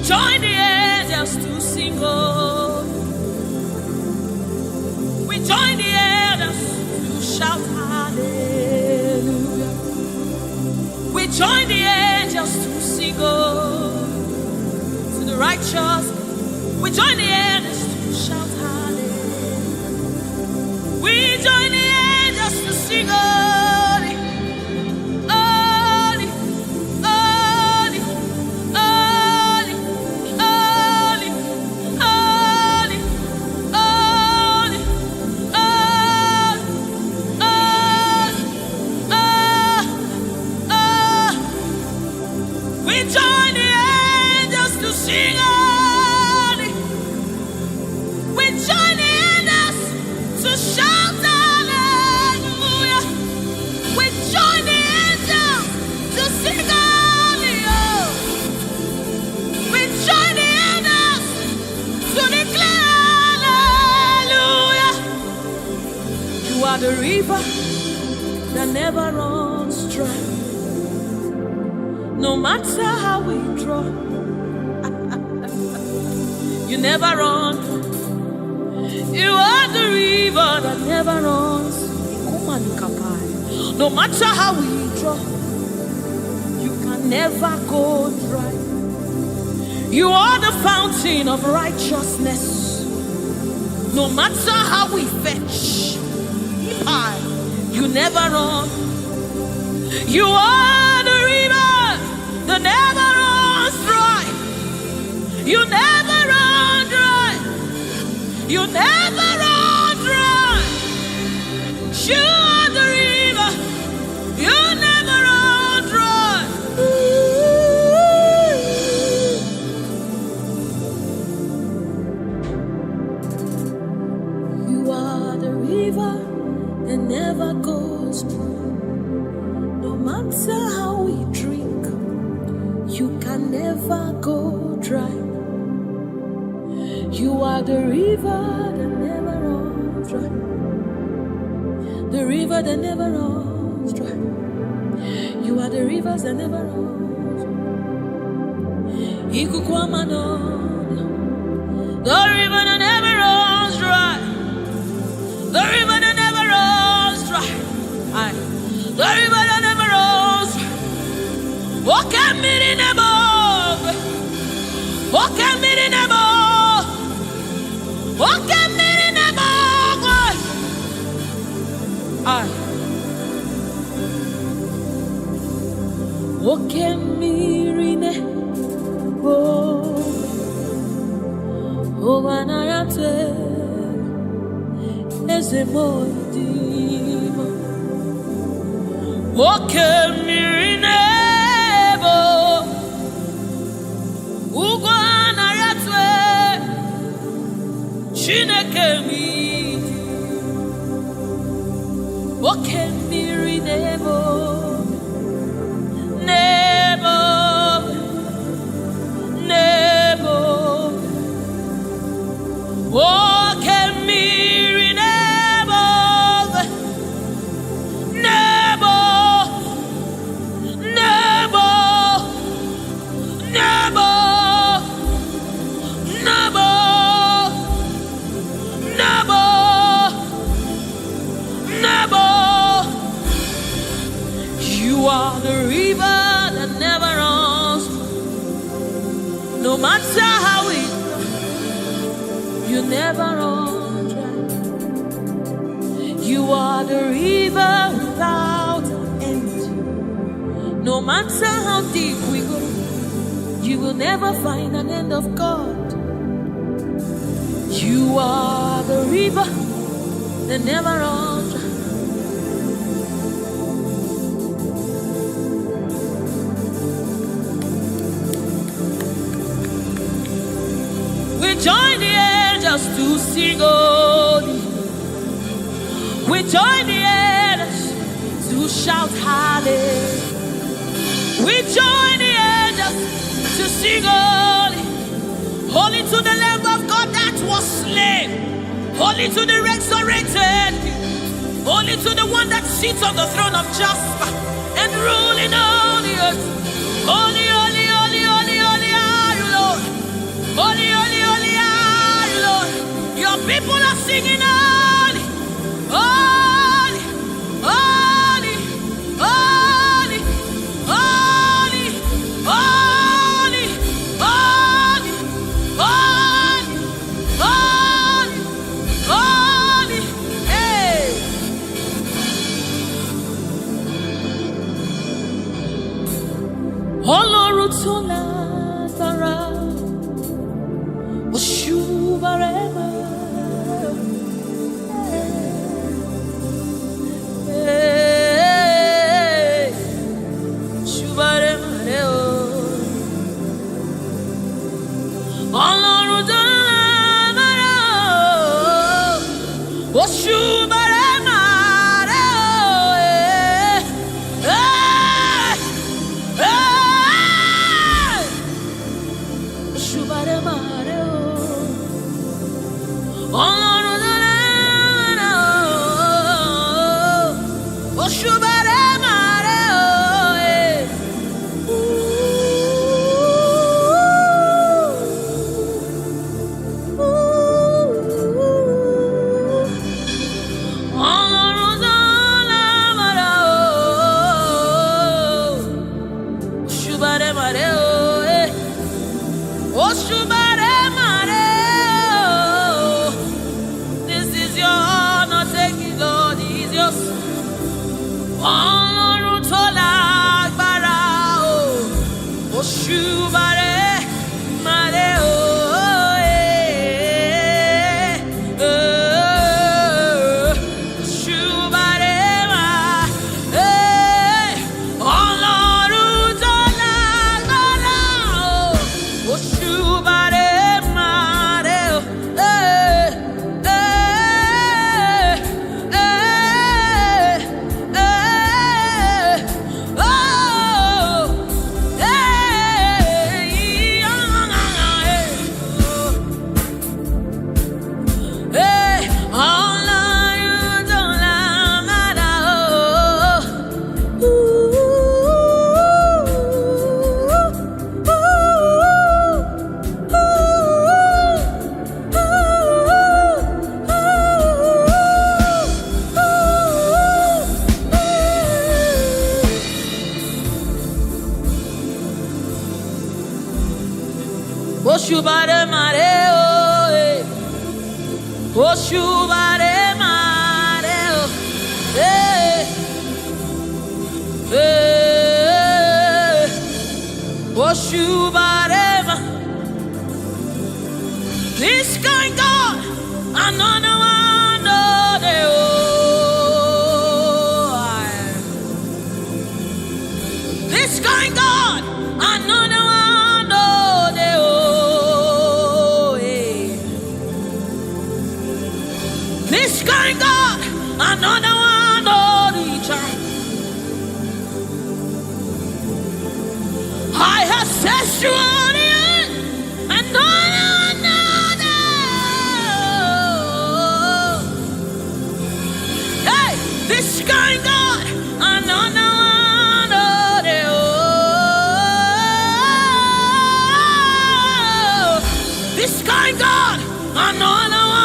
Join the angels to sing, oh. We join the angels to shout hallelujah. We join the angels to sing, oh, to the righteous. We join the angels to shout hallelujah. We join the angels to sing, oh. The river that never runs dry. No matter how we draw, you never run. You are the river that never runs. No matter how we draw, you can never go dry. You are the fountain of righteousness. No matter how we fetch, you never run. You are the river that never runs dry. You never run dry. You never run dry. You are the river. You never run dry. You are the river that never goes dry. No matter how we drink, you can never go dry. You are the river that never runs dry. The river that never runs dry. You are the rivers that never runs dry. The river that never runs dry. The river that never runs dry. The river that never runs dry. Walk at me in above. Walk at me in above. Walk at me in above. Walk at me in above. Oh, when I am as a moidimo. Woke mirinebo. Ugwana yatwe. Chineke midi. Woke mirinebo. Ne matter how it, you never run dry. You are the river without end. No matter how deep we go, you will never find an end of God. You are the river that never runs dry. We join the angels to sing holy. We join the angels to shout hallelujah. We join the angels to sing holy. Holy to the Lamb of God that was slain. Holy to the resurrected. Holy to the one that sits on the throne of Jasper and ruling all the earth. Holy, holy, holy, holy, holy are you, Lord. Holy, holy, holy are you, Lord. Your people are singing holy, holy, holy, holy, holy, holy, holy, holy, holy, holy. Hey. Ọlọ́run tó lágbára, Oshubarema. Hey, Oshubarema reo. Ọlọ́run tó lágbára, Oshubarema reo. Hey, hey, Oshubarema reo. Ọlọ́run tó lágbára, Oshubarema reo. Ọlọ́run tó lágbára, Oshubarema reo. Oshubarema reo. This is your honor, take it, Lord, is yours. Ọlọ́run tó lágbára, Oshubarema reo. Oshubarema, Ọlọ́run tó lágbára, Oshubarema reo. Oshubarema reo. Oshubarema reo. Oshubarema. This kind God, another one, this kind God, another one. This kind God, another one, I have set you on the earth, another. Hey, this kind God, another one, this kind God, another one.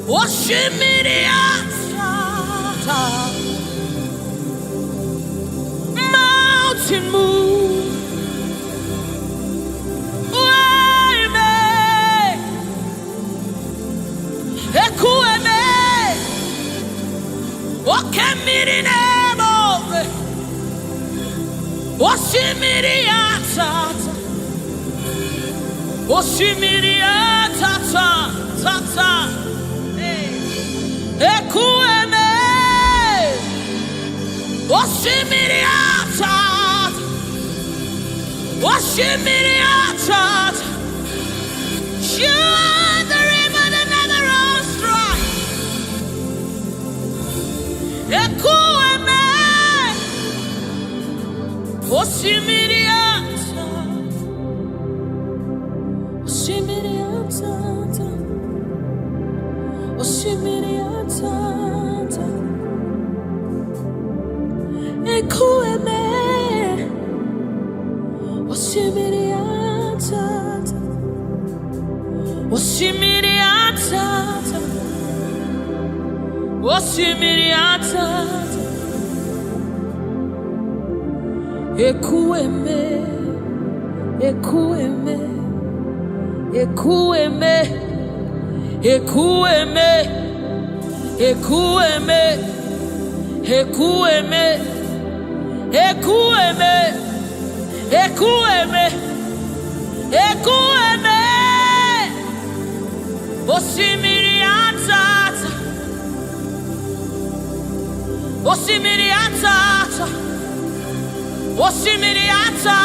Oshimiriata. Mountain move. Wayme. Ekueme. Okemirine. Oshimiriata. Oshimiriata. Tata. Ekueme. Oshimiriata. Oshimiriata. You are the river that never runs dry. Ekueme. Oshimiriata. Oshimiriata. Oshimiriata. Ekueme. Oshimiriata. Oshimiriata. Oshimiriata. Ekueme. Ekueme. Ekueme. Ekueme. Ekueme. Ekueme. Ekueme. Ekueme. Ekueme. Oshimiriata. Oshimiriata. Oshimiriata.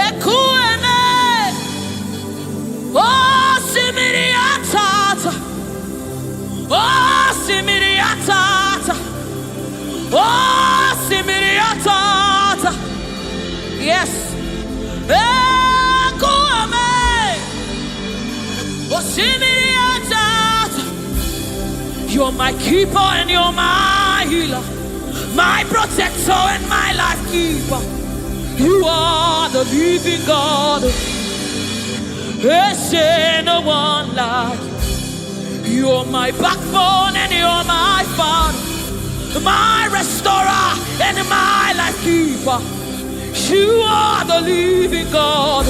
Ekueme. Oshimiriata. Oshimiriata. Oshimiriata. Yes. Ekueme. Oshimiriata. You're my keeper and you're my healer, my protector and my life keeper. You are the living God. There's no one like you. You're my backbone and you're my father, my restorer and my life keeper. You are the living God.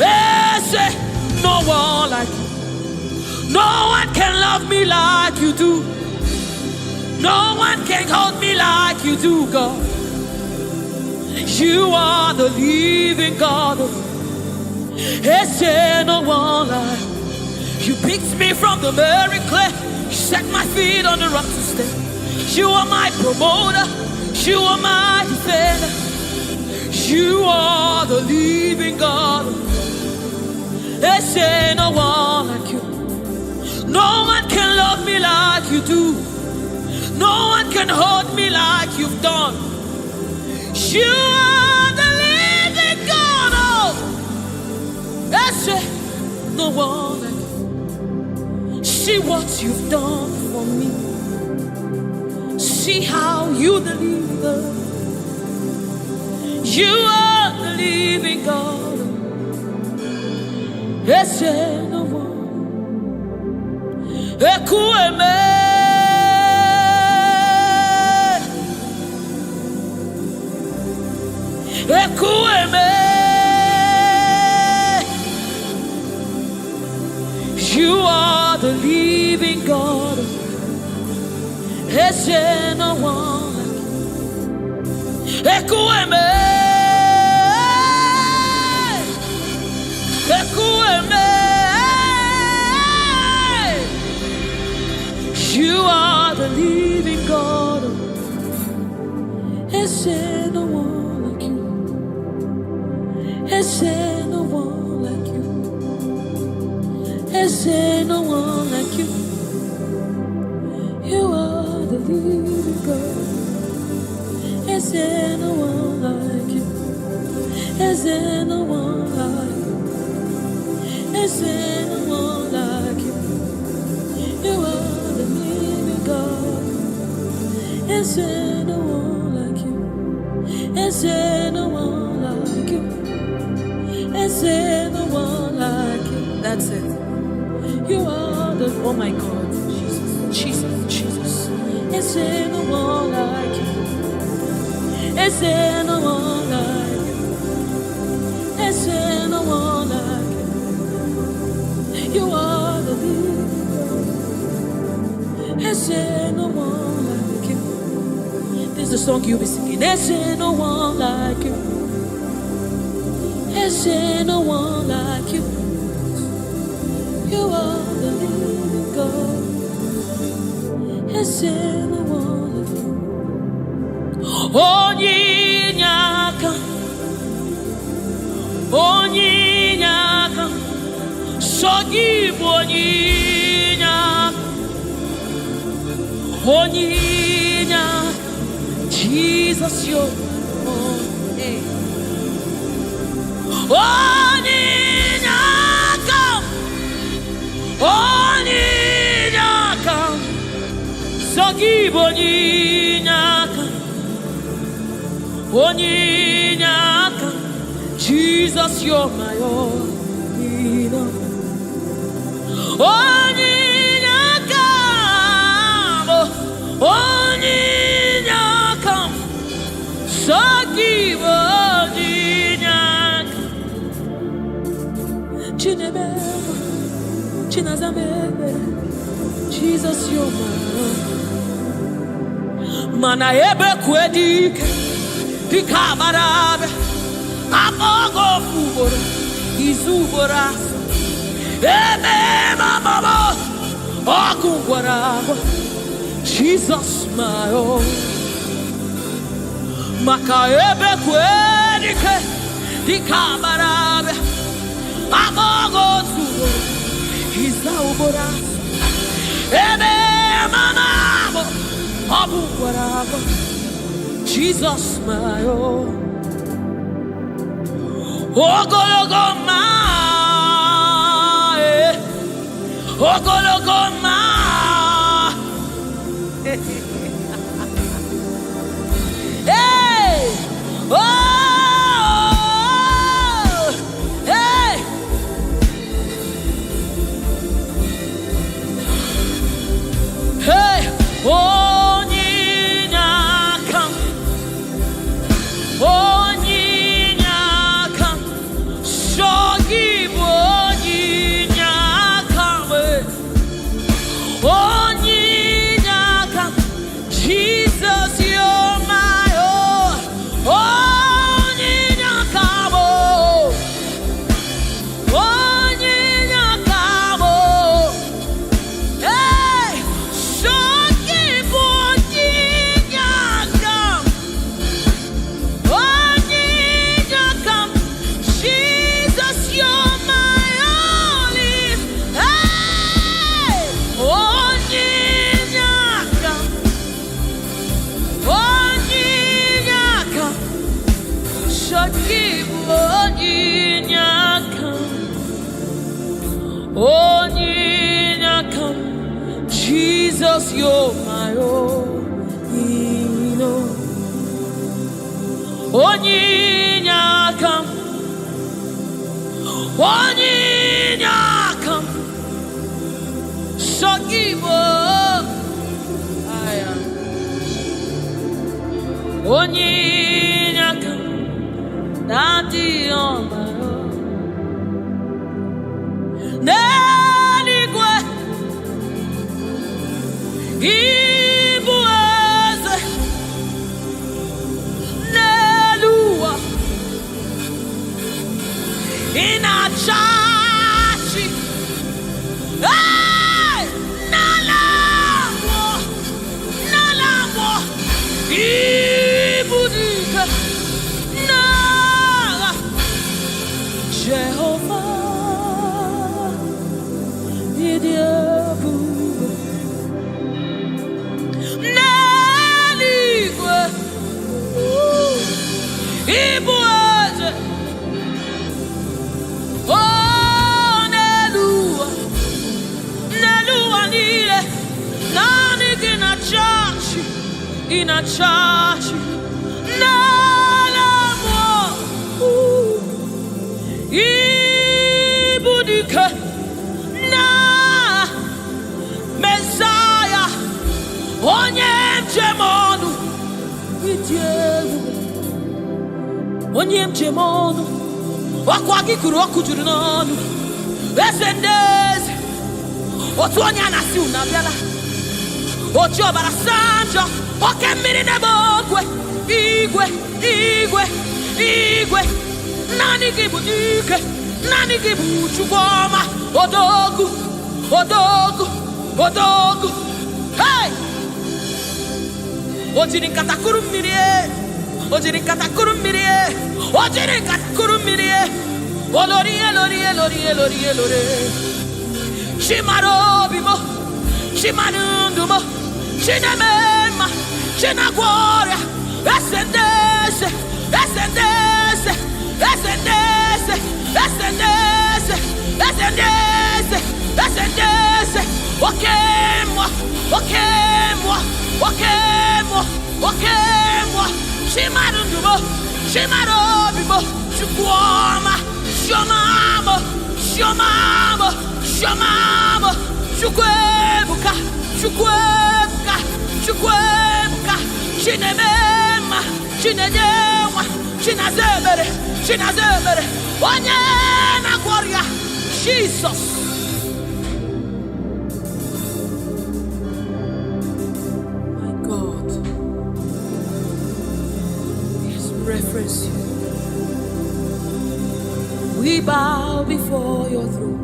There's no one like you. No one can love me like you do. No one can hold me like you do, God. You are the living God. There's no one like you. Picked me from the very clay. You set my feet on the rock to stay. You are my promoter. You are my defender. You are the living God. There's no one like you. No one can love me like you do. No one can hold me like you've done. You are the living God. Oh, that's it. No one like you. See what you've done for me. See how you deliver. You are the living God. That's it. No one. Ekueme. Ekueme. You are the living God. There's no one like you. Ekueme. Ekueme. You are the living God. There's no one like you. There's no one like you. There's no one like you. You are the living God. There's no one like you. There's no one like you. There's no one like you. You are the living God. There's no one like you. There's no one like you. There's no one like you. That's it. You are the, oh my God, Jesus, Jesus, Jesus. Is there no one like you? Is there no one like you? Is there no one like you? You are the living God. Is there no one like you? This is the song you'll be singing. Is there no one like you? Is there no one like you? You are the living God. Is there no one like you? Onyinyaka, onyinyaka, sogibu onyinyaka, onyinyaka, Jesus yo, hey. Onyinyaka, onyinyaka, sogibu onyinyaka. Onyinyaka, Jesus, you're my all. Onyinyaka, onyinyaka, Saki onyinyaka, Chinebe, Chinazamebe, Jesus, you're my all. Mana ebe kwedike. Dikabarabe, amogo fubora, izubora, eme mama, okungwarabo, Jesus my own. Makaebe kwedike, dikabarabe, amogo fubora, izubora, eme mama, okungwarabo. Jesus my own. Ogologoma, ogologoma. Hey, oh, hey. Hey, oh. Jesus, you're my own. Onyinyaka, onyinyaka, sogibo, aya, onyinyaka, daddy on my own. Neligwe, ibueze, nelua, inachachi, hey, nalamo, nalamo, ibudika, nala, Jehovah, idiabu. Ibuaze, oh Nelua, Nelua nile, nani gina chachi, nalamo, ibudike. onye njem ọnụ ọkwa gị kụrụ ọkụ juru n'ọnụ eze ndị eze otu onye a na-asị unu abịala oji ọbara saa njọ oke mmiri n'ebe ogwe igwe igwe igwe naanị gị bụ dike naanị gị bụ Chukwu ọma odogwu odogwu odogwu hey o jiri nkata kụrụ mmiri o jiri nkata kụrụ mmiri o jiri nkata kụrụ mmiri olori elori elori elori elori chimara obi mo chimara ndụ mo chineme mma chinagwọ ọrịa eze ndị eze eze ndị eze eze ndị eze eze ndị eze eze ndị eze eze ndị eze oke mmụọ oke mmụọ oke mmụọ oke mmụọ chimara ndụ mo chimara obi mo Chukwu ọma chiọma mo chiọma mo chiọma mo Chukwu ebuka Chukwu ebuka Chukwu ebuka chineme mma chinenye nwa chinaza ebere chinaza ebere onye na-agwọ ọrịa Jesus. My God, yes, reference you. We bow before your throne.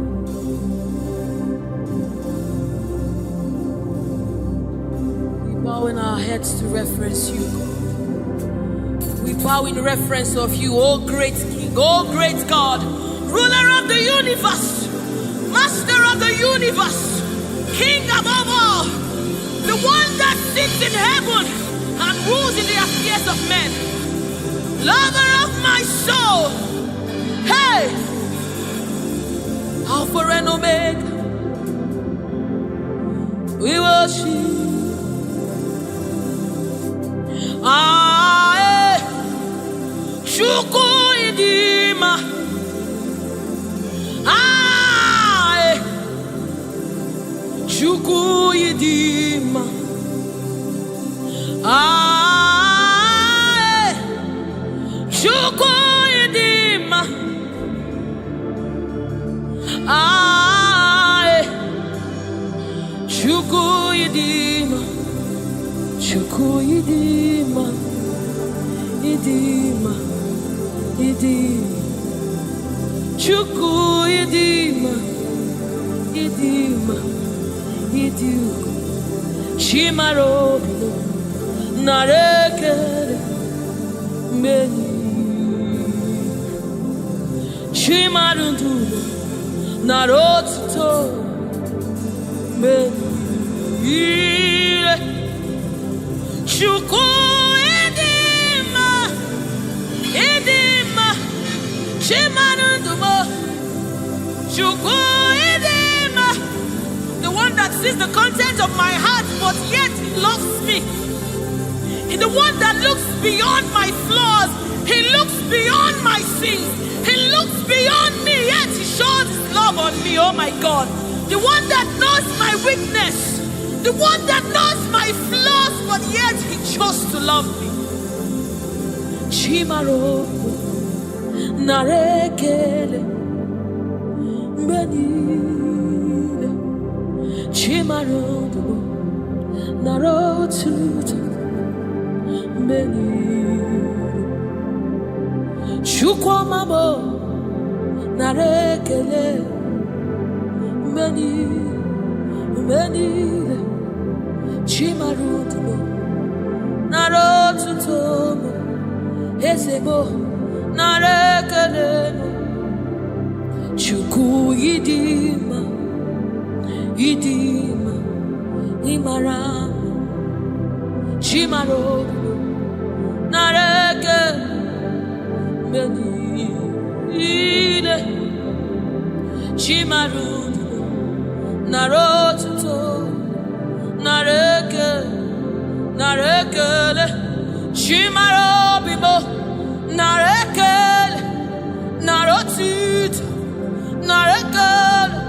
Bowing our heads to reference you. We bow in reference of you, O great King, O great God, ruler of the universe, master of the universe, King above all, the one that sits in heaven and rules in the affairs of men, lover of my soul. Hey, Alpha and Omega, we worship. Chukwu idima Chukwu idima Chukwu idima Chukwu idima Chukwu idima idima idima Chukwu idima idima idima chimaro narekere meni chimarundu narotuto meni Chukwu idima chimarundu Chukwu idima, the one that sees the content of my heart but yet loves me. He's the one that looks beyond my flaws. He looks beyond my sins. He looks beyond me, yet he shows his love on me. Oh my God. The one that knows my weakness. The one that knows my flaws, but yet he chose to love me. Chimaro narekele benile chimarondo narotuto benile chukwamamo narekele benile chimarondo narotuto ezebo narekele Chukwu idima idima imara chimaro nareke menile chimaru narotuto nareke narekele chimaro bibo narekele narotuto narekele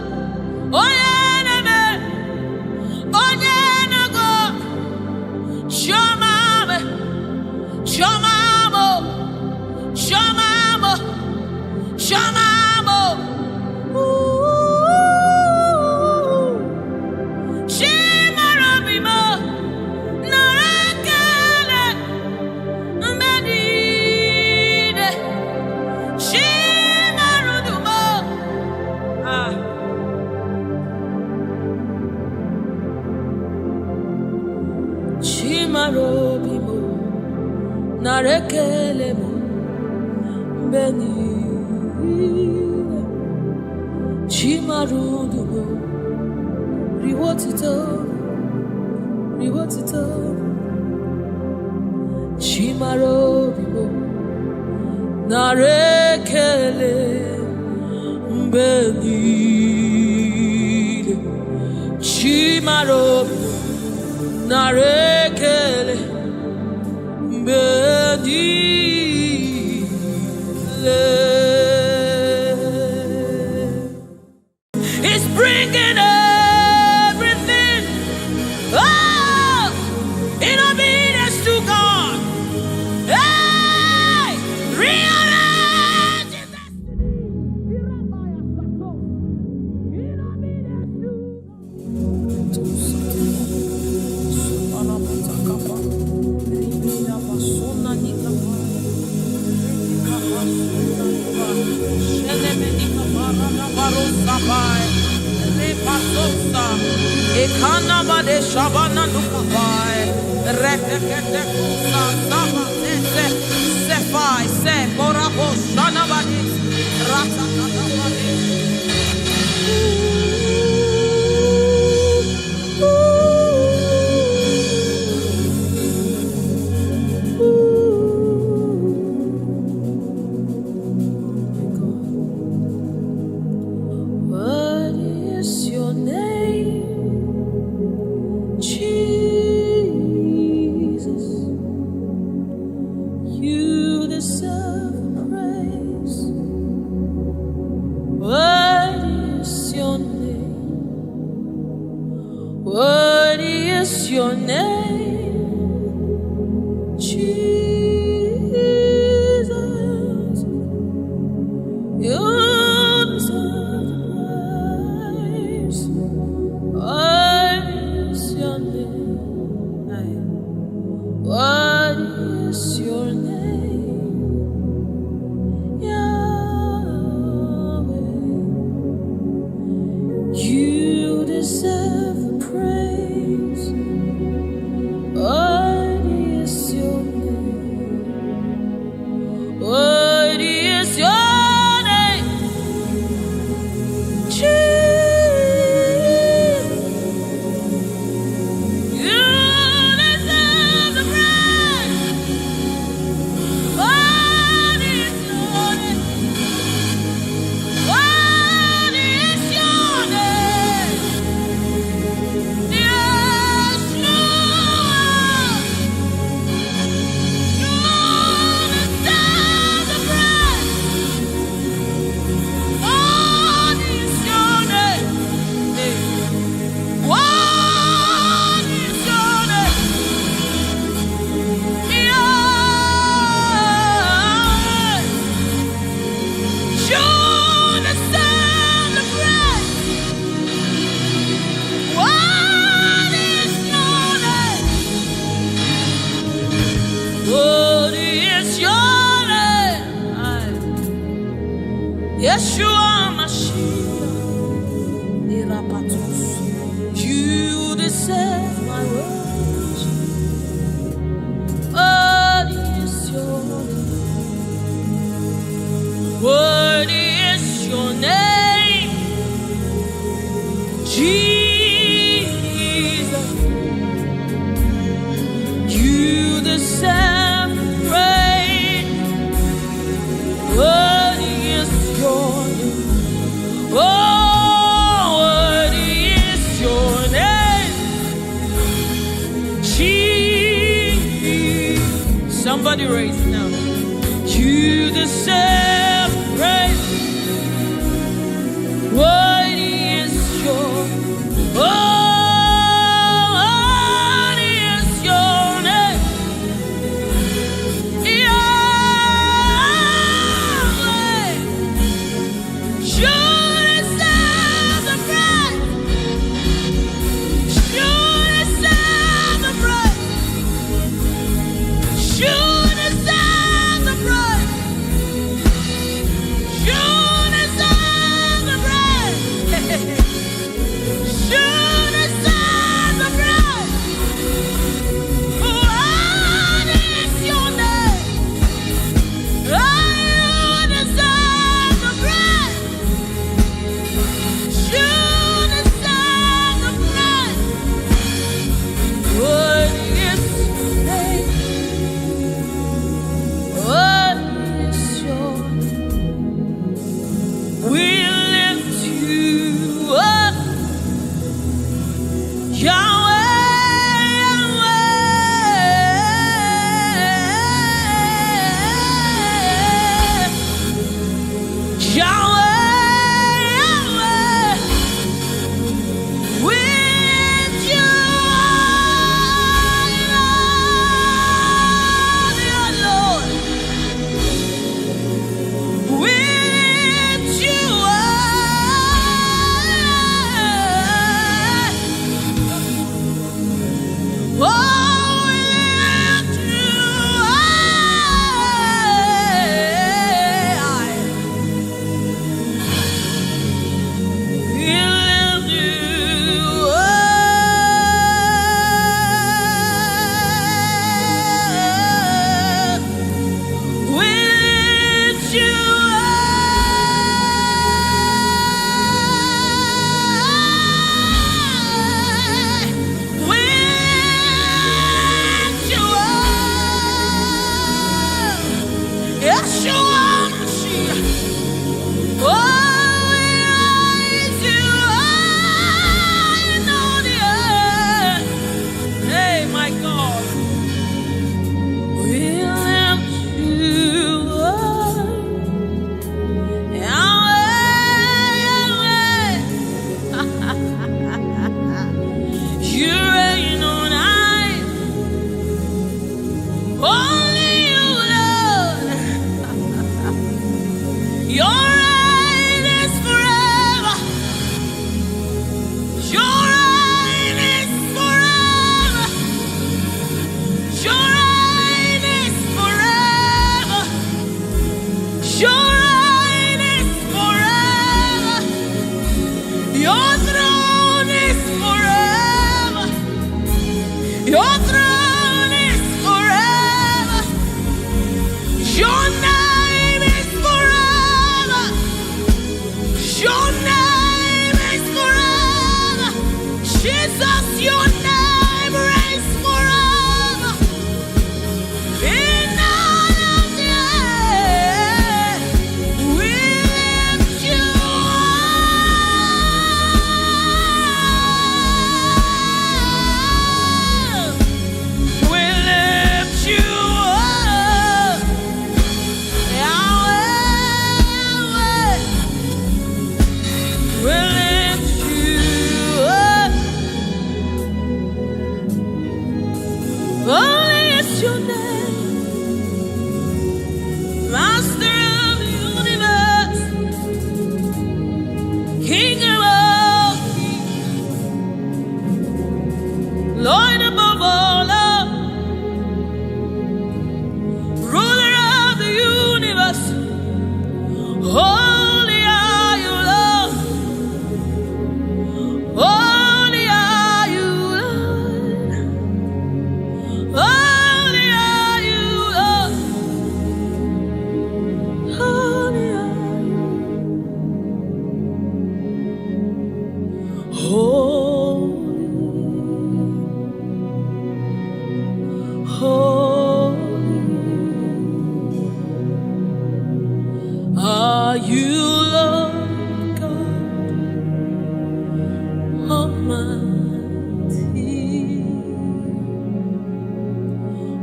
Chimarobimo, Narekelemo, Beni, Chimarudumo, Riwotito, Chimarobimo, Narekele, Beni, Chimarobimo, Narekele, It's bringing everything, oh, in obedience to God. Hey, rearrange his destiny. In obedience to Ekanabade Shabana Nukabai, Rekete Kusa, Saba, Sefai, Se, Morabo, Shanabadi, Ratakabadi. What is your name? Jesus, you deserve praise. What is your name? What is your name? Jesus, you deserve praise. What is your name? What is your name? Yahweh. You deserve the praise. What is your name? What is your name? Jesus. You deserve the praise. What is your name? What is your name? Yes, Lord. You deserve the praise. What is your name? What is your name? Yahweh. You deserve the praise. What is your name? What is your name? Yeshua Mashiach, Irapatos. You deserve my worship. What is your name? What is your name? Jesus, you deserve praise. What is your name? Oh, what is your name? Jesus. Somebody raise it now. You deserve praise. What is your oh, what is your name? Yahweh. You deserve the praise. You deserve the praise. You deserve the praise.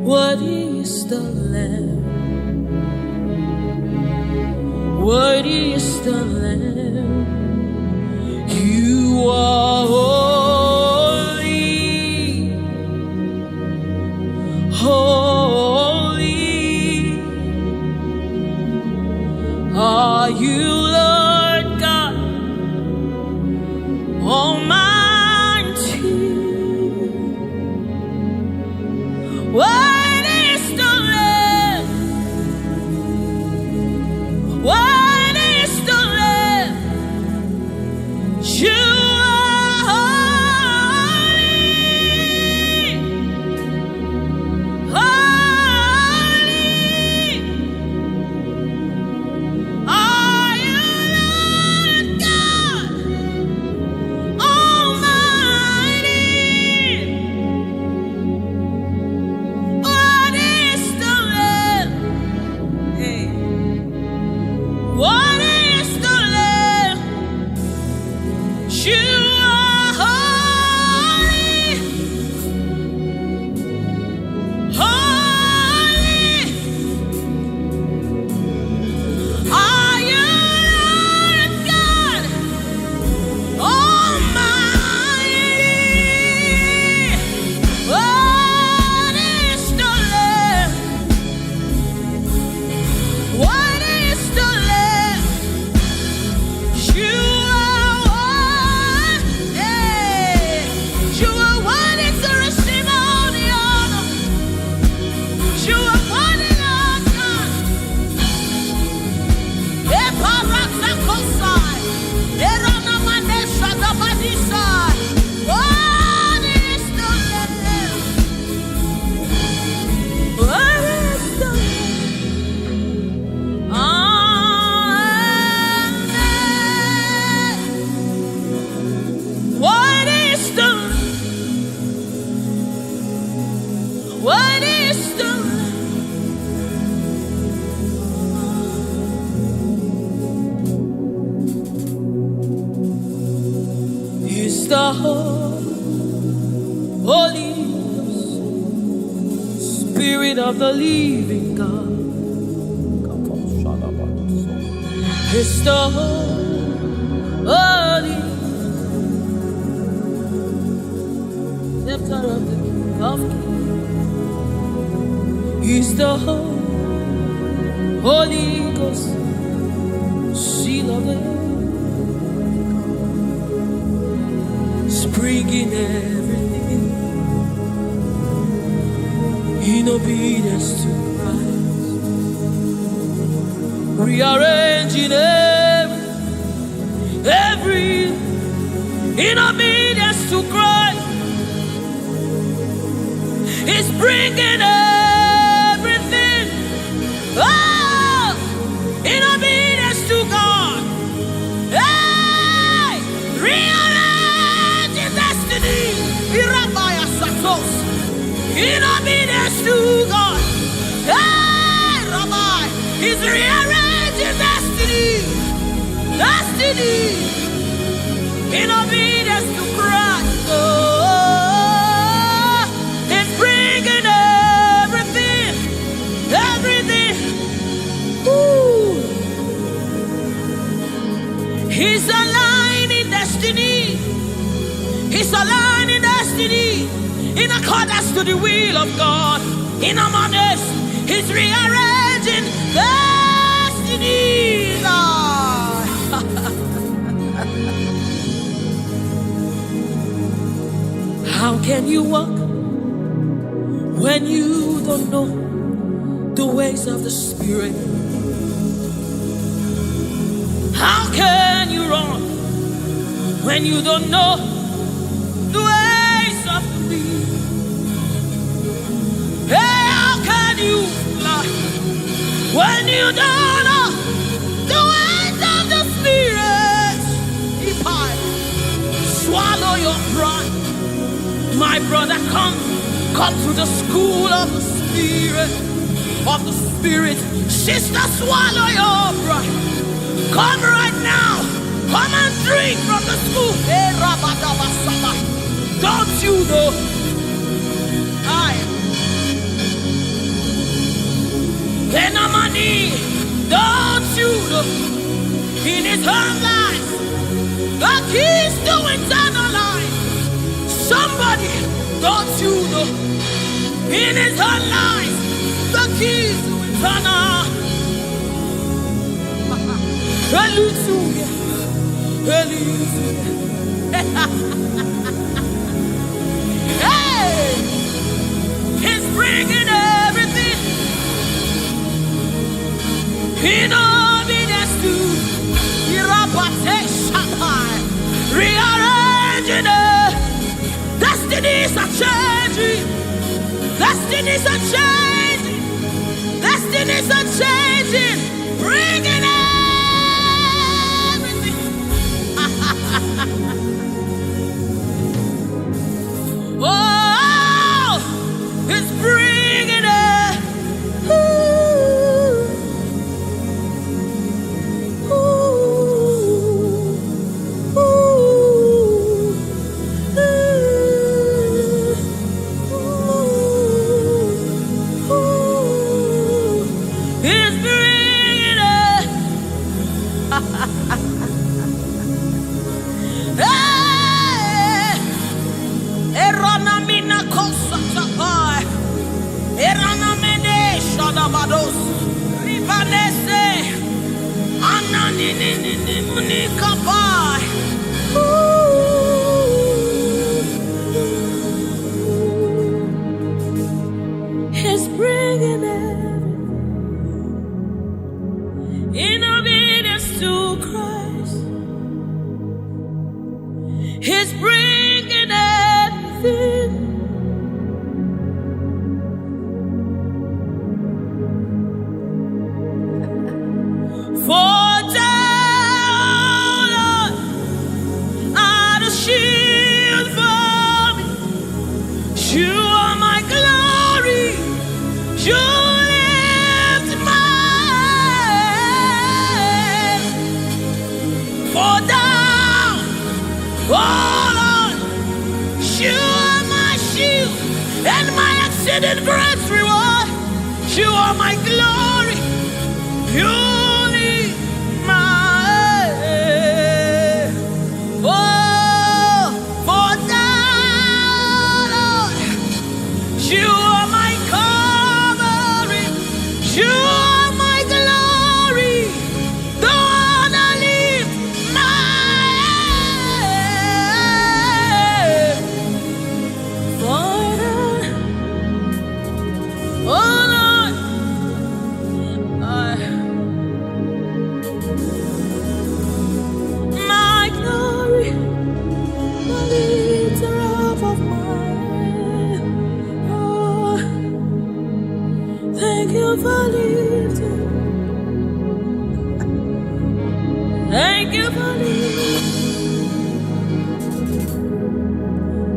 Worthy is the Lamb. Worthy is the Lamb. You are holy, holy. Are you Lord God Almighty? Worthy is the Lamb. Worthy is the Lamb. He's the Holy Spirit of the living God. He's the Holy Scepter of the King of Kings. He's the Holy Ghost, seal of the spring in everything, in obedience to Christ, rearranging every in obedience to Christ. He's bringing everything, oh, in obedience to God. Hey, rearrange your destiny. In obedience to God. Hey, Rabbi, He's rearranging destiny. Destiny. In obedience to Christ. Oh, He's bringing everything. Everything. Ooh. He's aligning destiny. He's aligning destiny in accordance to the will of God. In Amadeus, He's rearranging destiny. How can you walk when you don't know the ways of the Spirit? How can you run when you don't know the ways of the wind? Hey, how can you fly when you don't know the ways of the Spirit? Swallow your pride, my brother. Come to the school of the Spirit, Sister, swallow your pride. Come right now. Come and drink from the school. Don't you know? Don't you know? In His own life, the keys to eternal life. Somebody, don't you know? In His own life, the keys to eternal. Hallelujah. Hey, He's bringing everything in obedience to rearranging it. Destinies are changing. Destinies are changing. Destinies are changing. Bringing everything. Oh, He's bringing it. He's bringing it. Hey, Erana mina kosa tapai, Erana mene shadabados, Ribanese, Anani ni munikapai. He's bringing it. In obedience to Christ, He's bringing everything. For the You are my shield and my exceeding great reward. You are my glory. You need my oh, for thou, Lord, you are my covering. You are my glory. The one I lift my head. Father, oh Lord, my glory, the lifter up of my head. Oh, thank you for lifting. Thank you for lifting.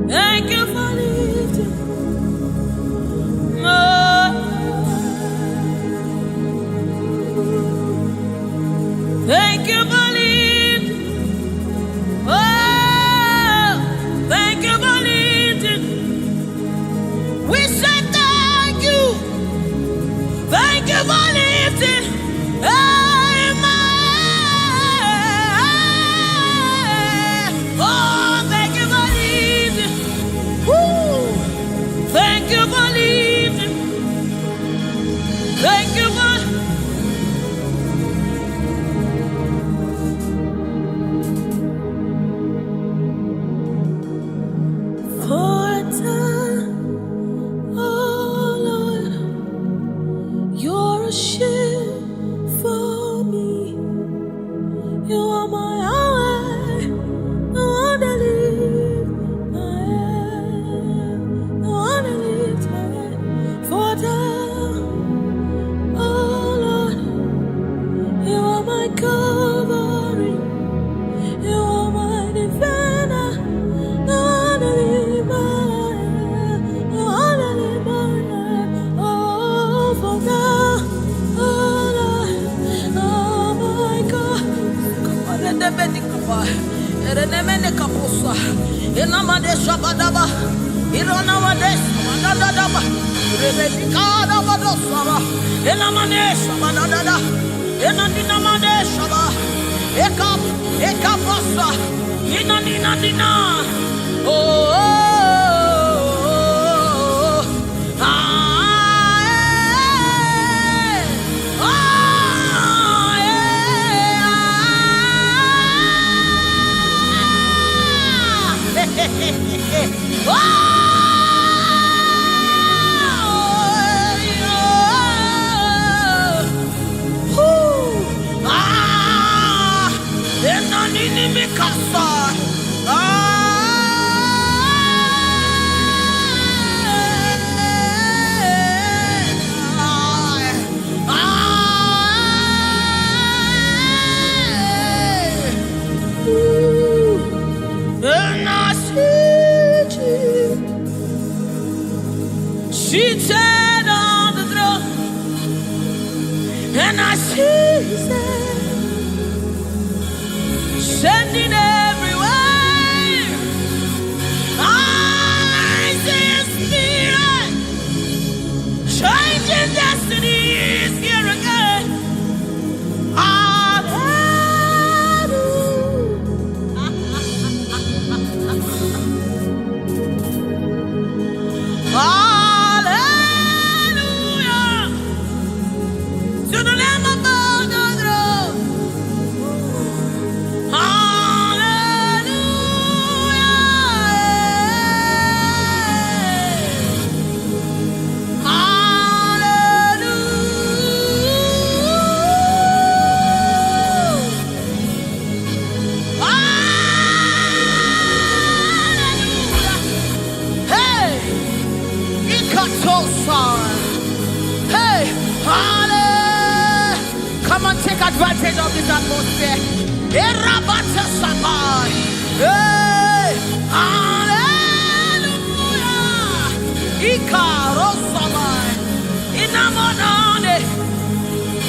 Thank you for lifting. Thank you for lifting. Oh, thank you for lifting. We say thank you. Thank you for lifting. Hey, oh, thank you for lifting. Woo. Thank you for lifting. Thank you for for a time, oh Lord, you're a shield for me. You are my highway, the one that lifts my head, the one that lifts my head. For a time, oh Lord, you are my covering, you are my defender, the one that lifts my head, the one that lifts my head. Oh, for thou, oh Lord, oh my God. Come on, let them be kappa. Let them be kappa. Inamade shabadaba, ironawade shabadadaba, rebekada badosara. Inamade shabadadada, inandinamade shaba. Ekapasa, inandinandina. Oh, seated on the throne, and I see his hand sending everywhere. I see his spirit changing destinies here again. Hallelujah. To the Lamb above the throne. Hallelujah. Hallelujah. Hey, Ikatosan. Hey, hallelujah. Come on, take advantage of this atmosphere. Erabata sabai. Hey, hallelujah. Ikarosabai. Inamonane.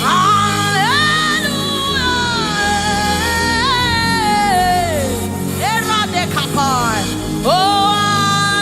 Hallelujah. Eradekapai. Oh,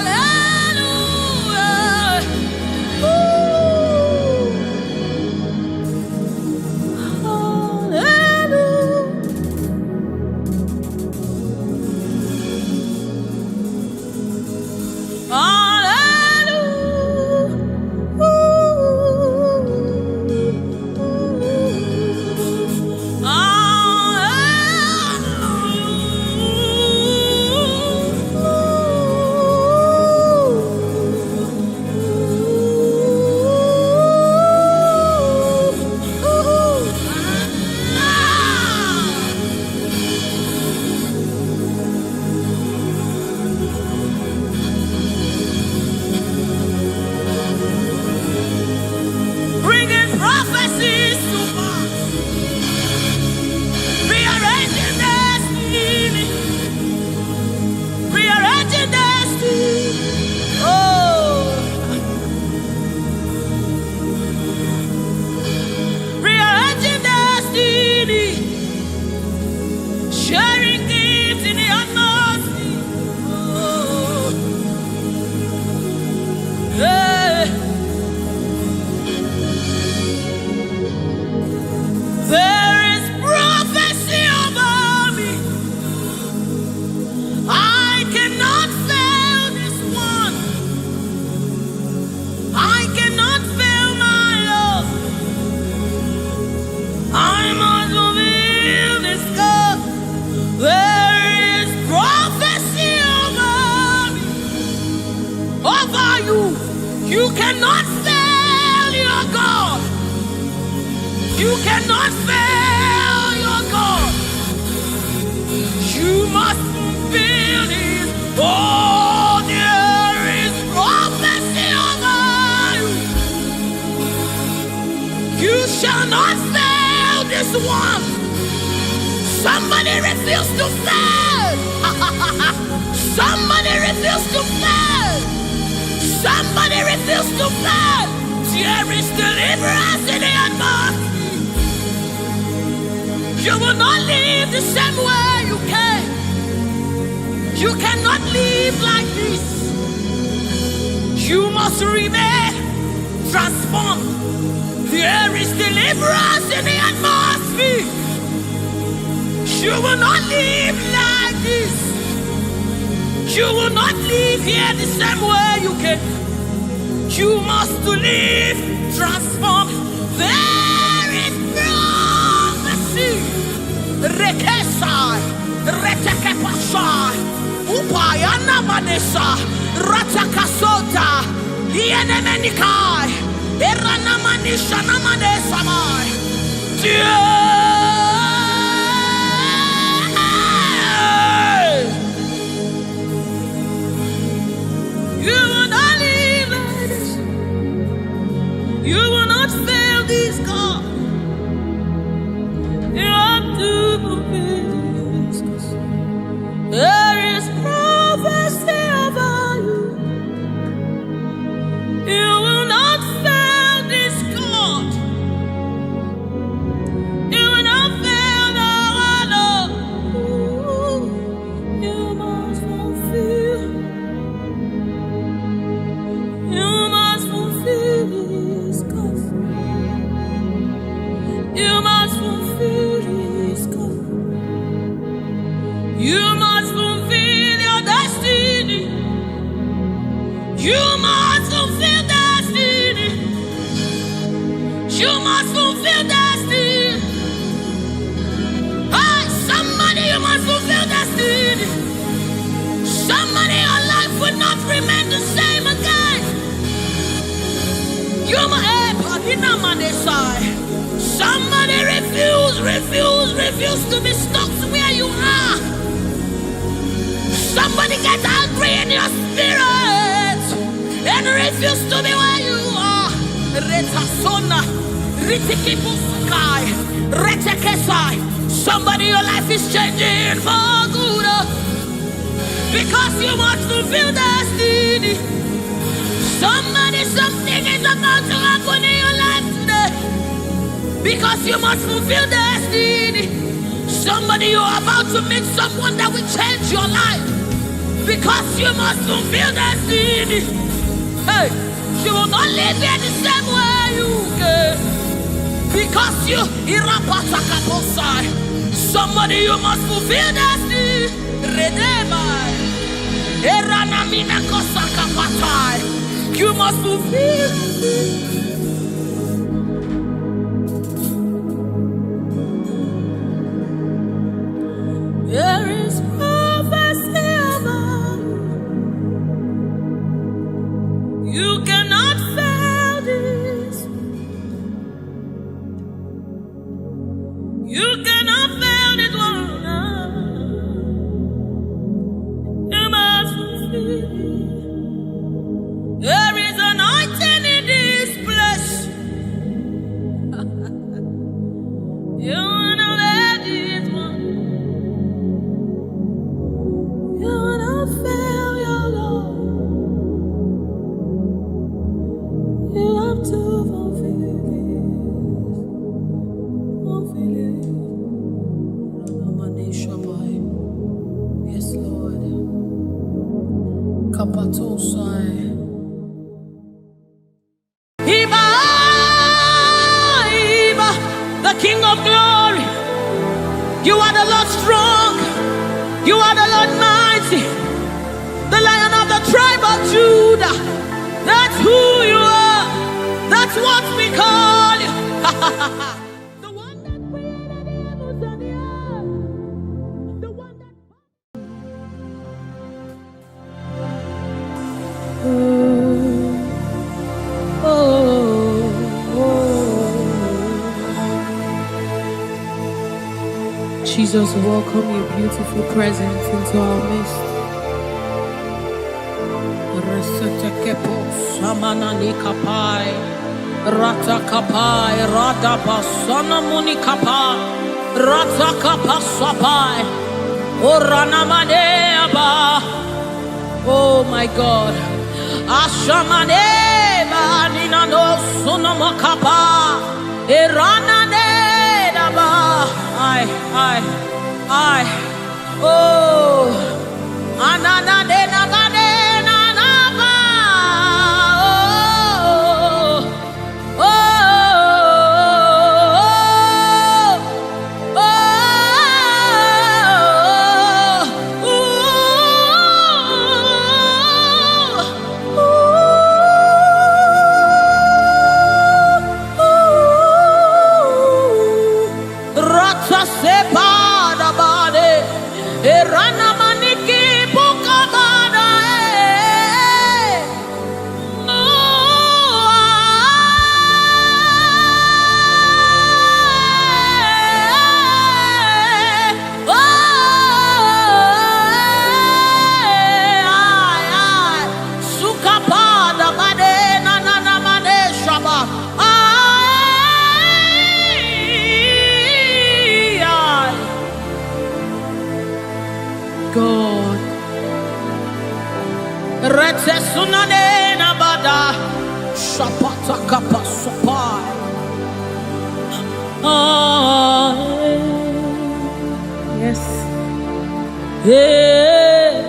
You cannot fail your God. You cannot fail your God. You must fulfill His. Oh, there is prophecy over you. You shall not fail this one. Somebody refuse to fail. Somebody refuse to fail. Somebody refuse to fail. There is deliverance in the atmosphere. You will not live the same way you came. You cannot live like this. You must remain transformed. There is deliverance in the atmosphere. You will not live like this. You will not live here the same way you came. You must live transformed. There is prophecy. Rekesai, retekepasai, upayana manesa, ratakasota, ienemenikai, eranamanisha namanesa mai. You will not live like this. You will not fail this God. You have to fulfill this. There is prophecy over you. You will not fail this God. You will not fail our Lord. You must fulfill. You must fulfill this God. You must fulfill this God. You must fulfill your destiny. You must fulfill destiny. You must fulfill destiny. Hey, somebody, you must fulfill destiny. Somebody, your life will not remain the same again. You must. Somebody refuse to be stuck where you are. Somebody get angry in your spirit and refuse to be where you are. Somebody, your life is changing for good because you must fulfill destiny. Somebody, something is about to happen in your life today because you must fulfill destiny. Somebody, you are about to meet someone that will change your life because you must fulfill destiny. Hey, you will not live here the same way you came because you somebody, you must fulfill destiny. You must fulfill. There is prophecy about you. You cannot fail this. You cannot fail this one. You must fulfill. There is anointing in this place. You wanna let this one. You wanna fail your Lord. You have to fulfill this. Fulfill it. Yes, Lord. Kapatosai. The King of glory, you are the Lord strong, you are the Lord mighty, the Lion of the tribe of Judah. That's who you are, that's what we call you. The one that created the heavens and the earth, the one that... just welcome your beautiful presence into our midst. Resetekepo samanani kapai, rata kapai, rada basana muni kapai, rata kapasapai, orana maneaba. Oh my God, ashamaneba ninano sunamakapa, erana nedaba. I, oh, anana de nagade nanaba, oh, oh, sepada bade erana maniki bukabada sukapada bade nana mane shaba. God, rete sunane nabada shapata kapasopai. Yes. Yeah.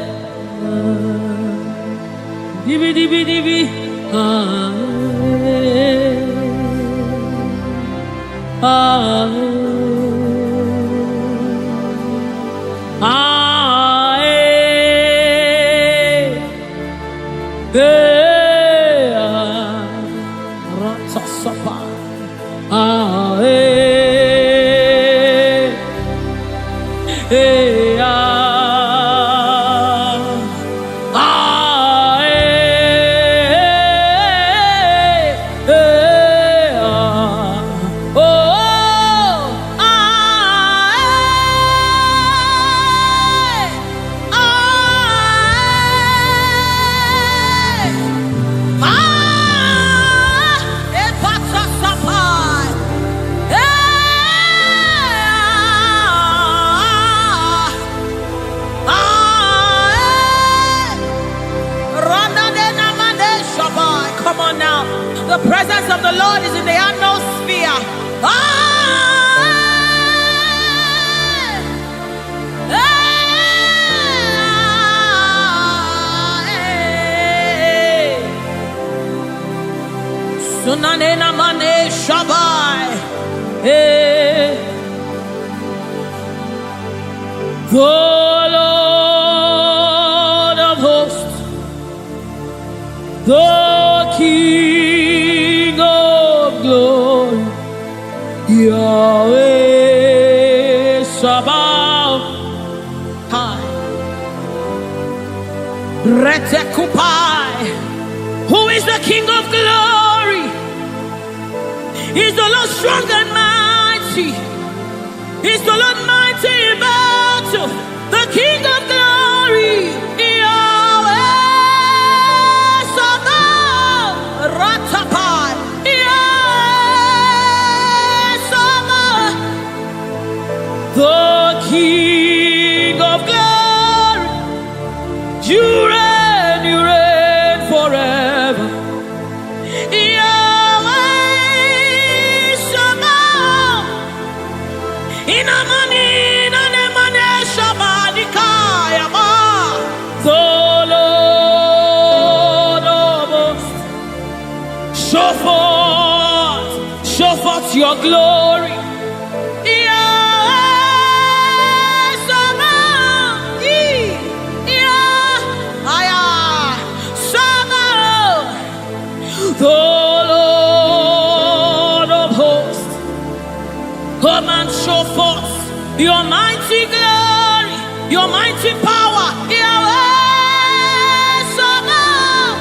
Dibi dibi dibi. Come on now. The presence of the Lord is in the atmosphere. Sunanena mane shabai. The Lord of hosts, the King of glory, Yahweh Sabaoth, Retekupai. Who is the King of glory? He's the Lord strong and mighty. He's the Lord mighty in battle. The King of glory, Yahweh Sabaoth, Ratapai, Yahweh Sabaoth, the King of glory. You reign forever. Yahweh Sabaoth, Inamani, Nanemane Shabadikaya, the Lord of hosts. Show forth your glory. The Lord of hosts, come and show forth your mighty glory, your mighty power, Yahweh Sabaoth.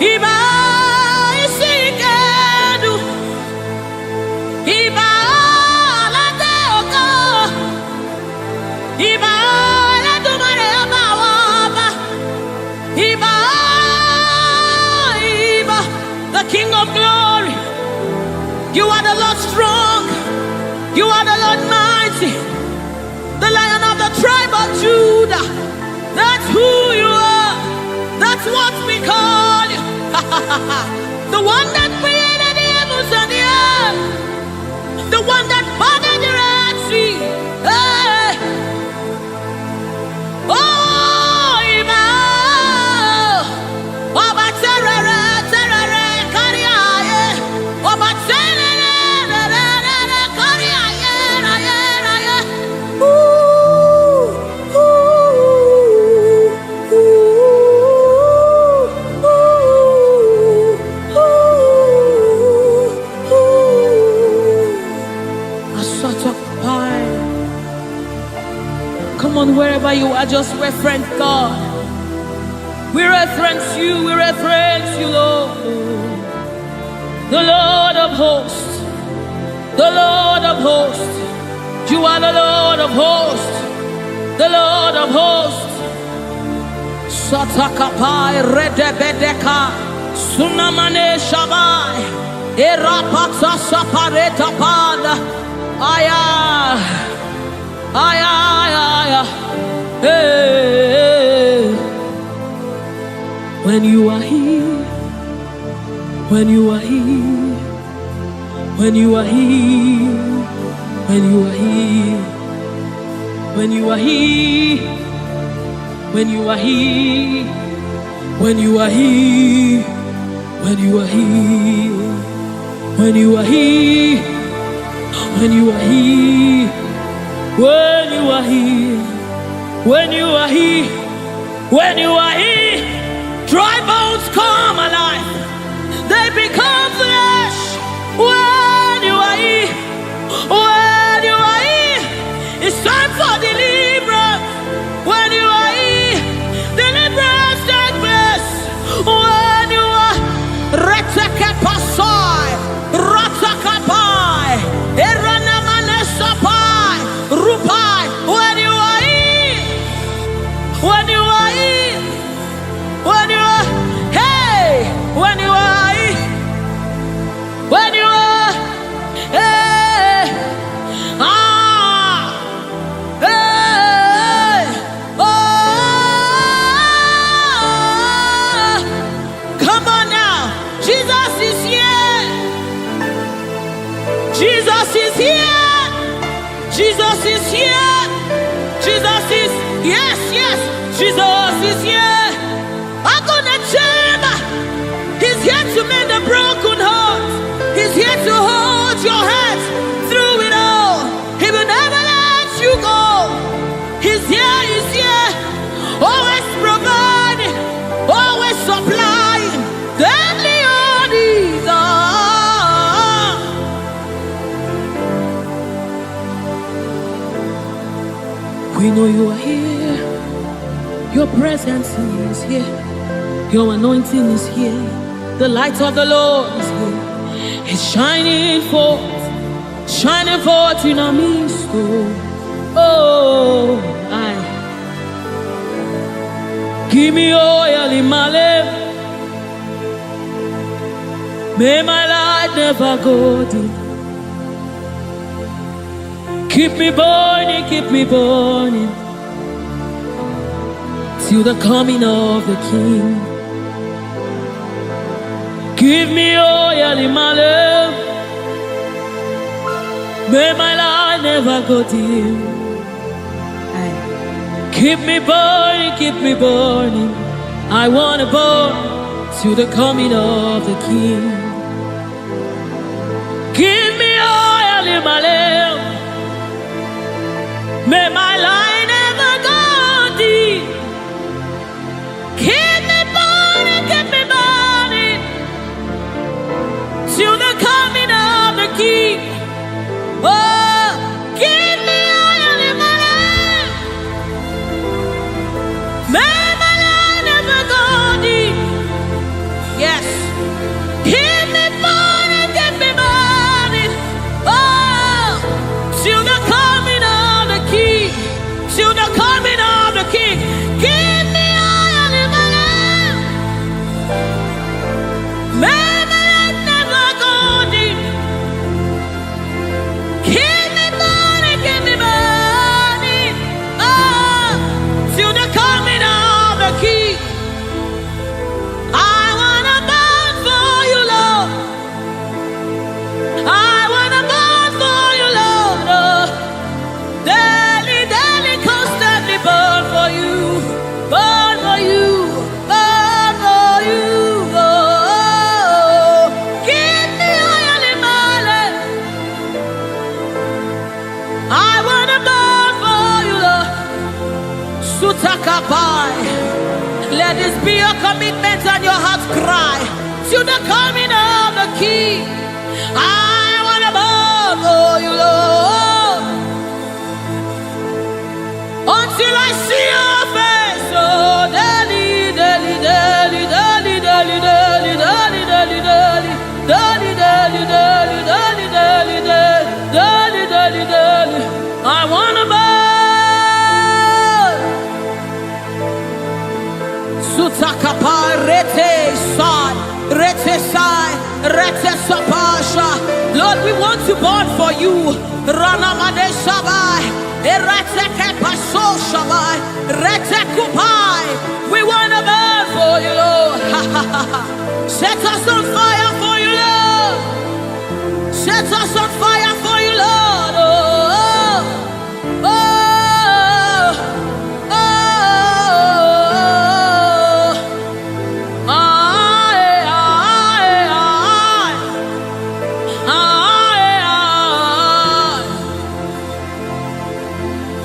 Iba isikedu. Iba lateoka. Iba latumare abawaba. Iba, the King of Glory. You are the Lord strong. You are the Lord mighty. The Lion of the tribe of Judah. That's who you are. That's what we call you. The one that created the heavens and the earth. The one that parted the Red Sea. Hey. Oh, Iba. Oba terere, terere, kariaye. Oba terere, kariaye, raye, raye. Come on, wherever you are, just reference God. We reference you, Lord. The Lord of hosts. The Lord of hosts. You are the Lord of hosts. The Lord of hosts. Satakapai redebedeka. Sunamane shabai. Erapata sapareta pada. Aya. Aya, aya, aya. Hey. When you are here, when you are here, when you are here, when you are here, when you are here, when you are here, when you are here, when you are here, when you are here, when you are here. When you are here, when you are here, when you are here, dry bones come alive, they become flesh. When you are here, when you are here, it's time for deliverance. When you are here, deliverance takes place. When you are retekepasai, ratakapai, eranamanesapai, rupai. When you are here, when you are here, when you are, hey, when you are here, when you are, hey, hey, oh, come on now, Jesus is here, Jesus is here, Jesus is here, Jesus is, yes, yes, Jesus is here. I'm gonna chamber. He's here to mend the broken heart. He's here to hold your hands through it all. He will never let you go. He's here, always providing, always supplying. Deadly all these are. We know you are here. Your presence is here. Your anointing is here. The light of the Lord is here. It's shining forth in our midst. Oh, I give me oil in my lamp. May my light never go dim. Keep me burning, till the coming of the King. Give me oil in my lamp. May my light never go dim. Keep me burning. I wanna burn till the coming of the King. Give me oil in my lamp. May my light never go dim. Keep me burning till the coming of the King. Oh, give me oil in my lamp. May my light never go dim. Yes. till the coming of the King. Give me oil in my lamp. May my light never go dim. Give me money, till the coming of the King. I wanna burn for you, Lord. I wanna burn for you, Lord. Daily, daily, constantly burn for you. Burn for you. Burn for you. Oh, give me oil in my lamp. I wanna burn for you, Lord. Sutakabai. Let this be your commitment and your heart's cry to the coming of the King. I wanna burn for you, Lord, until I see your face. Oh, daily, daily, daily, daily, daily, daily, daily, daily, daily, daily, daily, daily, daily, daily, daily, daily, daily. I wanna burn. Sutakapa rete sai, rete sai, rete sapasha. Lord, we want to burn for you. Ranamade sabai, rete kepaso sabai, rete kupai. We want to burn for you, Lord. Set us on fire for you, Lord. Set us on fire for you, Lord. Oh, oh, oh.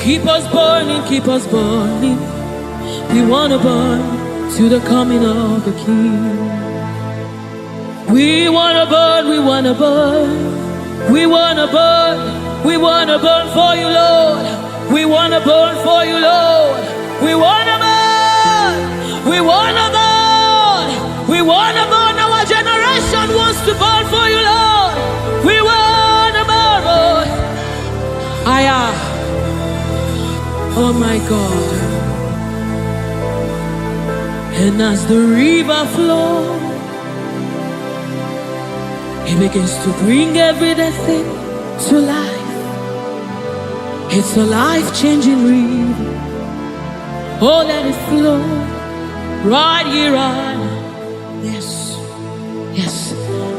Keep us burning, keep us burning. We want to burn to the coming of the King. We want to burn, we want to burn. We want to burn, we want to burn for you, Lord. We want to burn for you, Lord. We want to burn, we want to burn. We want to burn, our generation wants to burn for you, Lord. We want to burn, Lord. Oh my God. And as the river flows, it begins to bring everything to life. It's a life-changing river. Oh, let it flow right here, right now. Yes, yes.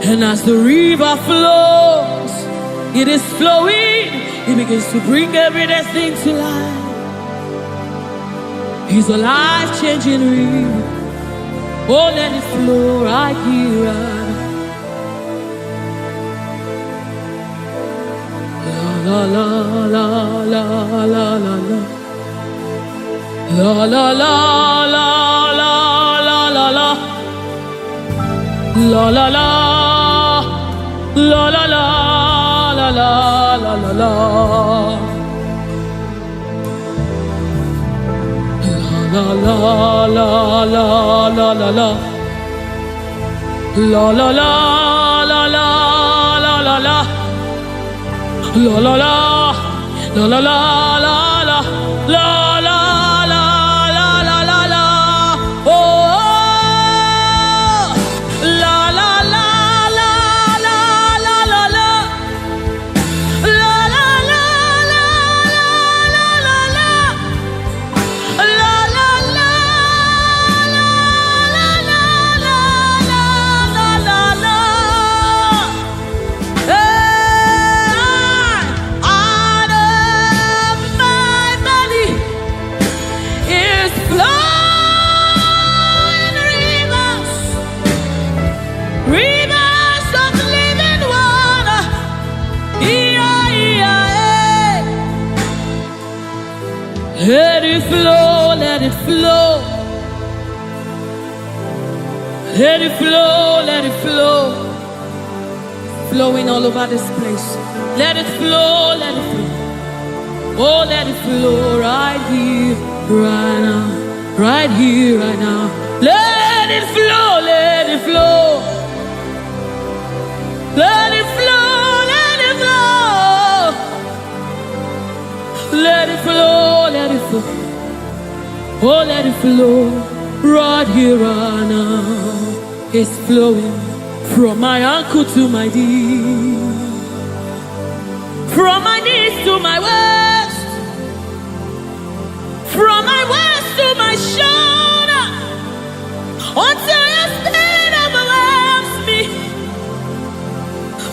And as the river flows, it is flowing. It begins to bring everything to life. He's a life-changing river. Oh, let it flow right here, right now. La la la la la la la. La la la la la la la la. La la la la la la la la la la la. La la la la la la la. La la la la la la la la. La la la la la la la la. La la la la la la la. Oh, la la la la la la la la. La la la la la la la. La la la la la la la la la la. Out of my belly is flowing rivers, rivers of living water. Let it flow, let it flow. Let it flow, let it flow. Flowing all over this place. Let it flow, let it flow. Oh, let it flow right here, right now. Right here, right now. Let it flow, let it flow. Let it flow, let it flow. Let it flow, let it flow. Oh, let it flow. Right here and now. It's flowing from my ankle to my knee. From my knees to my waist. From my waist to my shoulder. Until your spirit overwhelms me.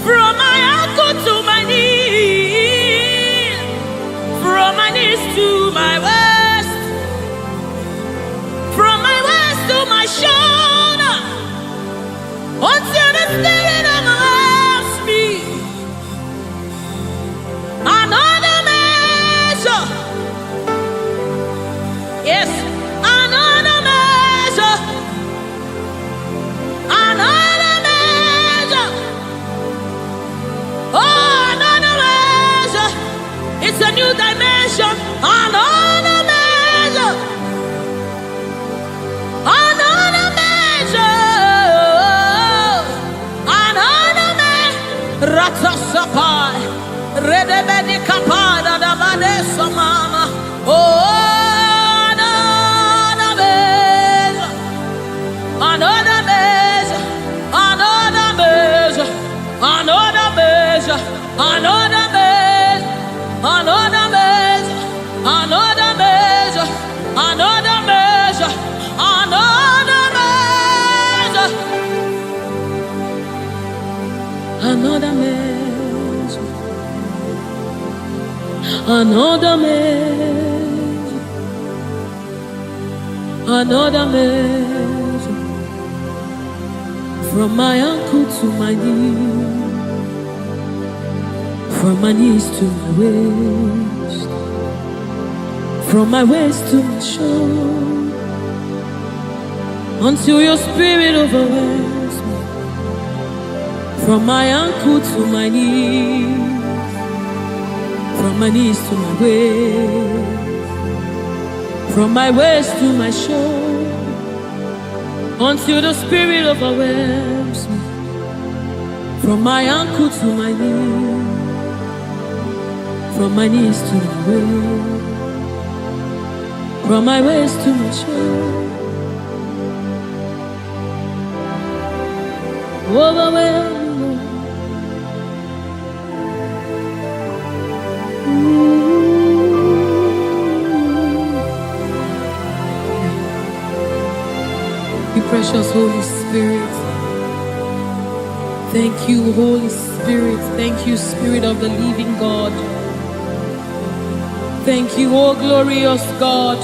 From my ankle to my knee. From my knees to my waist. From my waist to my shoulder. Until the spirit overwhelms me. Another measure. Yes, another measure. Another measure. Oh, another measure. It's a new dimension. Another measure. Another measure. Another measure. Ratasapai. Redebedi kapada da vanessa mama. Oh, another measure. Another measure. Another measure. Another measure. Another measure. Another measure. Another measure. Another measure. Another measure. Another measure. Another measure. Another measure. From my ankle to my knee. From my knees to my waist. From my waist to my shoulder. Until your spirit overwhelms me. From my ankle to my knees. From my knees to my waist. From my waist to my shoulder. Until the spirit overwhelms me. From my ankle to my knees. From my knees to my waist. From my waist to my shoulder. Overwhelm me. You precious Holy Spirit. Thank you, Holy Spirit. Thank you, Spirit of the living God. Thank you, oh glorious God.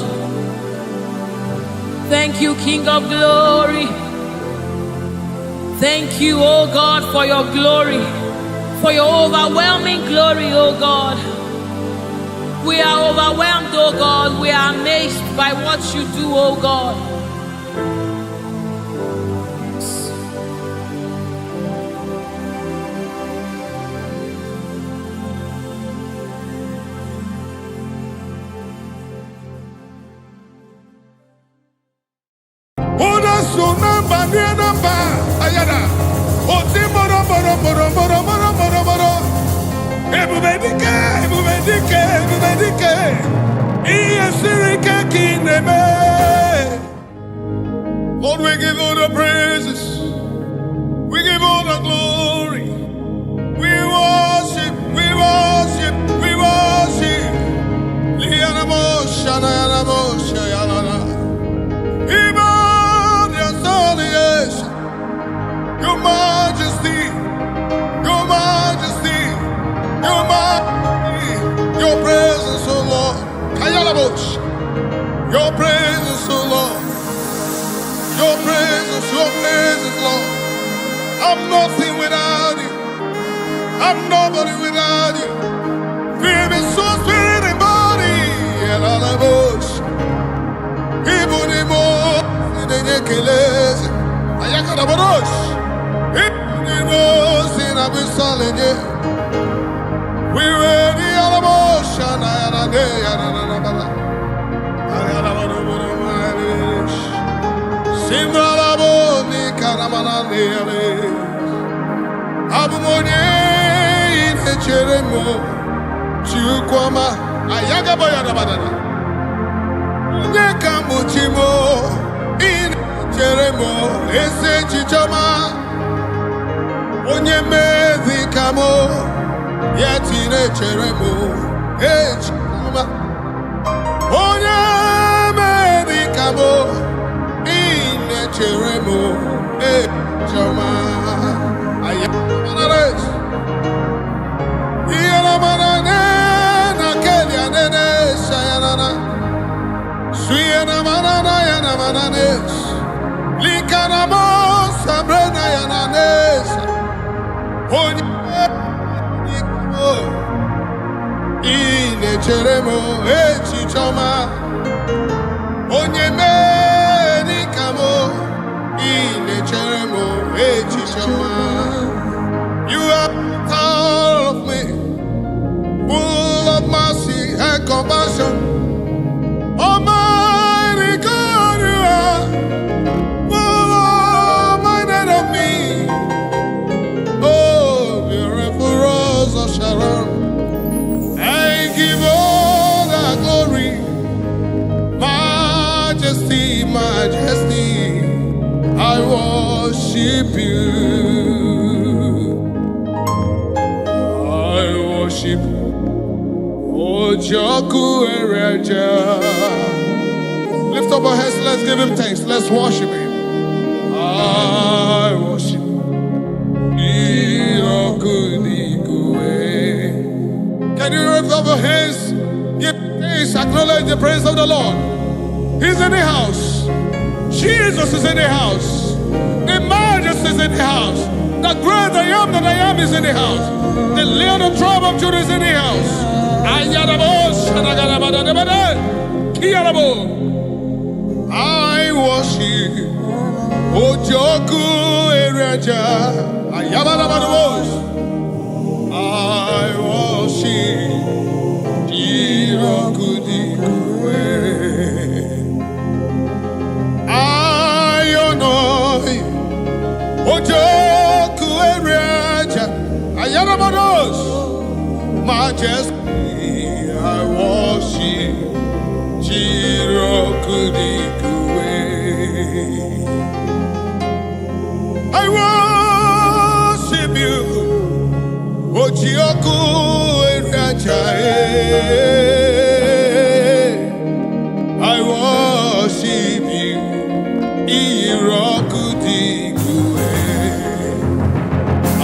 Thank you, King of glory. Thank you, oh God, for your glory, for your overwhelming glory, oh God. We are overwhelmed, oh God. We are amazed by what you do, oh God. Lord, we give all the praises. We give all the glory. We worship, we worship, we worship. Your majesty, your majesty, your majesty, your presence, oh Lord. Your presence, oh Lord. Your presence, Lord. I'm nothing without you. I'm nobody without you. Feel me, soul, spirit, and body. And all the bush. Even the more, the necklace. I got a bush. Even the more, sin, I've been selling you. We were the other bush, and I had a day, and another. I got a bush. Simralaboni karamanane abumonye inecheremo chukwama Ayagabayadabadada. Nyekamuchimo. In Jeremo. Ese chichoma. Onye mezikamo. Yetine Jeremo. Echoma. Onye mezikamo. In Jeremo. Echoma. Ayagabayadabadada. Cheremo echichoma onye meri kamo ine cheremo echichoma. You are all of me, full of mercy and compassion. Almighty God, you are full of minded of me. Oh, beautiful rose of Sharon. Give all the glory, majesty, majesty. I worship you. I worship Ojoku Ereja. Lift up our hands, let's give him thanks. Let's worship him. I worship Can you lift up your hands? Give thanks, acknowledge the praise of the Lord. He's in the house. Jesus is in the house. The majesty is in the house. The great I am that I am is in the house. The Lion of tribe of Judah is in the house. I worship Ojoku Ereja. I worship Jirokudikwe. I honor Ojoku Ereja. Ayanabados. Majesty, I worship Jirokudikwe. I worship you. Ojoku Ereja, I worship you. Irokudikwe.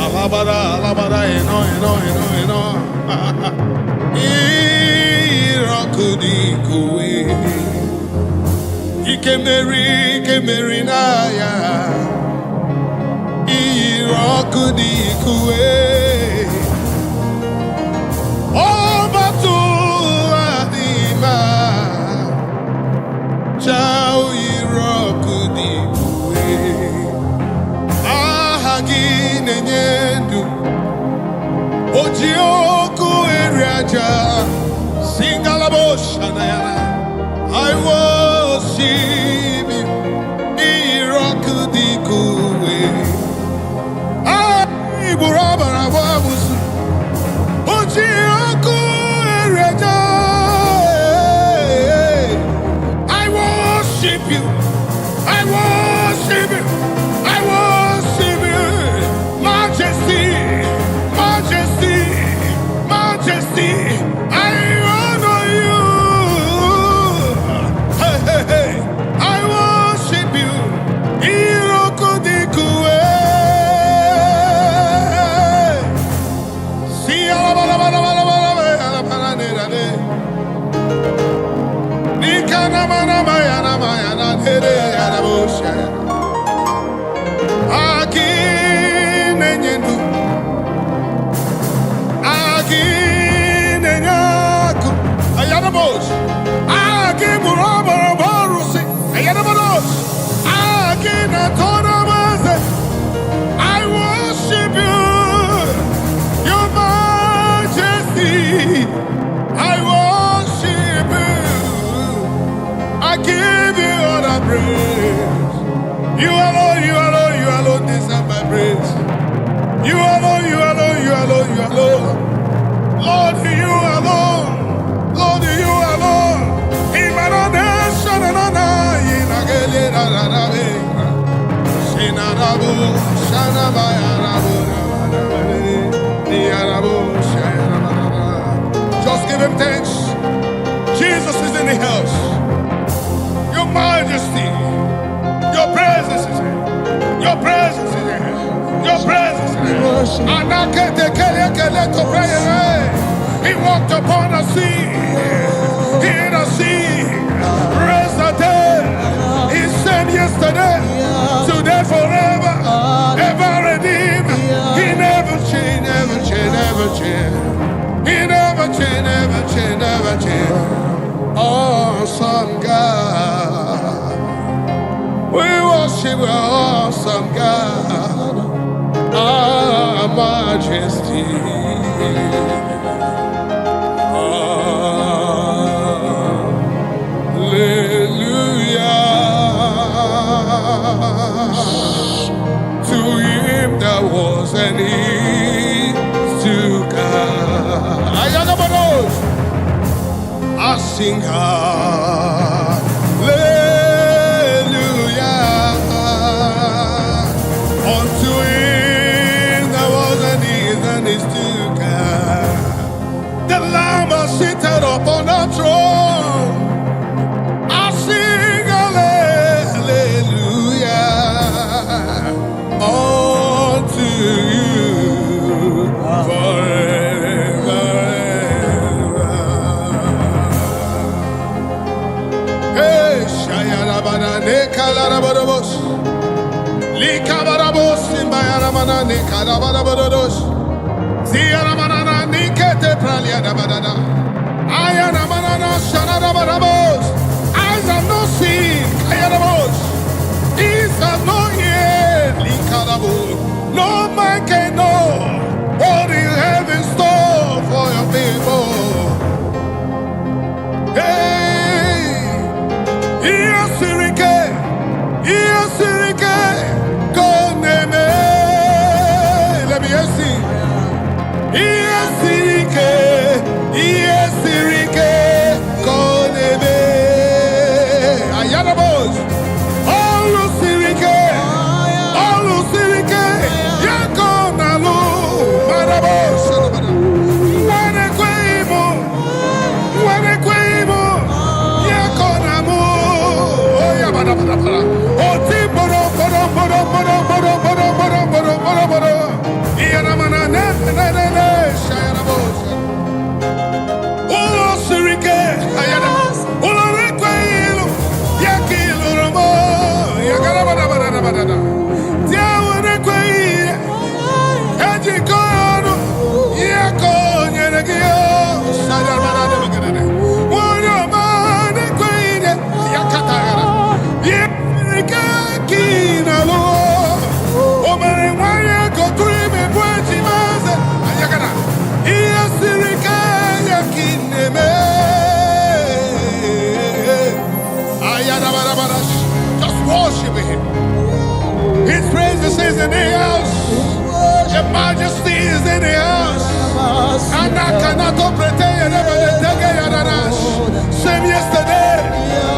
Alabada, alabada, eno. Irokudikwe. Ikemeri naya. Irokudikwe. Ojoku Ereja, Singalaboshanayana. I worship you, Irokudikwe. I Burabarawamusu, Ojoku Ereja. I worship you, I worship you, I worship you, Majesty. Majesty, I honor you. Hey, I worship you. Irokudikwe. See I worship you, your majesty. I worship you. I give you all the praise. You alone deserve my praise. You alone. Lord, you alone. Lord, Just give him thanks. Jesus is in the house. Your majesty, your presence is here. Your presence is here. Your presence is here. He walked upon the sea. In the sea, raised the dead. He said yesterday, today, forever, ever redeemed. He never changed, never changed, never changed. He never changed, never changed, never changed. Awesome God. We worship our awesome God. Our majesty. To him that was and is to come. I sing hallelujah unto him that was and is to come. The Lamb is seated upon the throne. I sing hallelujah unto you forever. Hey, Shayarabana Nekalarabos, Likabarabos, Simbayaramana Nekalabarabodos, Ziaramana Nikete Praliadabada, Ayanamana Shanarabarabos, eyes have not seen, Kayarabos, ears have not heard, Likarabo. No man can know what you have in store for your people. Hey, Iyasirike, Koneme, let me see. Iyasirike, Koneme, Ayarabos, Alusirike, Yakonalu, Marabos, Wanekwemo, Yakonamu, Oyabadabada, Otiboro, Iyanamana, Shayarabos, Ulosirike, Ayana, Ulorekwelo, Yakilu Romo, Yagarabada. Just worship him. His praises is in the house. Your majesty is in the house. And I cannot pretend same yesterday,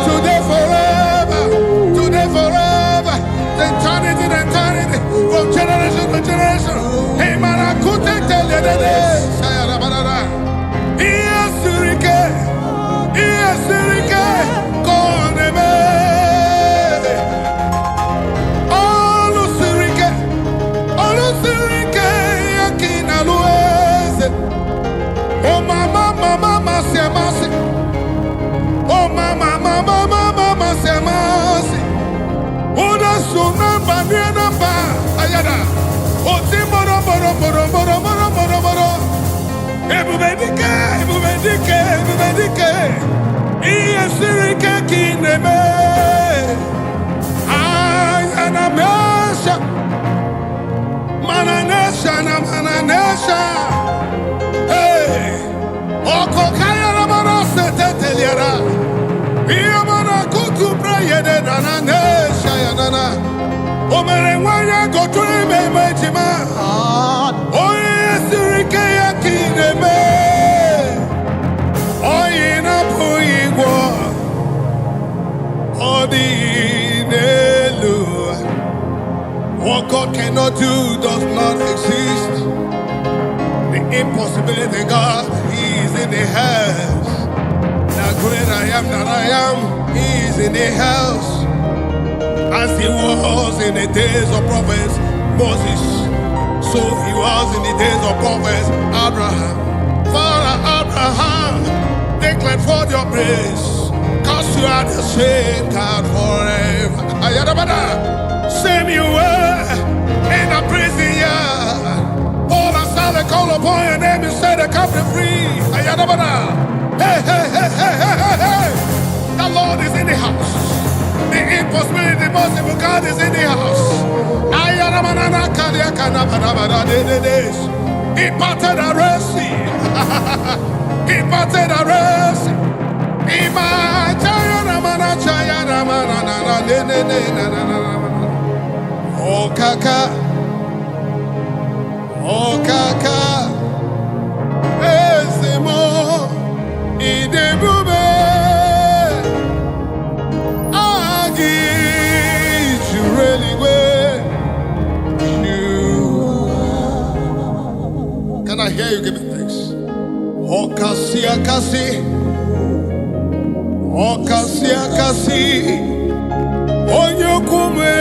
today forever, eternity, from generation to generation. Hey, man, I could tell you that. Iyasirike, Koneme. Oh mama, siamasi. Oh mama, siamasi. Oda suna banana ba ayada. Oti moro. Ebubedike. Iyasirike kineme. Ayana mesha. Mananesha. Hey, Oko Kaya Ramana Seteteliara. Iamana Kutu Prayede Nananesha Yanana. Omerewaya go to me, Majima. Oh, yes, Rikaya Kineme. Oh, in a Puigua. Oh, the Nelu. cannot do does not exist. The impossibility God, He is in the house. The great I am that I am, He is in the house. As He was in the days of prophets Moses, so He was in the days of prophets Abraham. Father Abraham, declare forth your praise, cause you are the same God forever. Same you were in the prison yard. Paul and Silas call upon your name and say they come free. Hey, hey, hey, hey, hey, hey, hey. The Lord is in the house. The impossibility, the possible God is in the house. He parted the Red Sea. He parted the Red Sea. Oh kaka, oh kaka, ezemo idebube agi jureligwe you. Can I hear you giving thanks? Oh kasi akasi, oh kasi akasi, onyokume.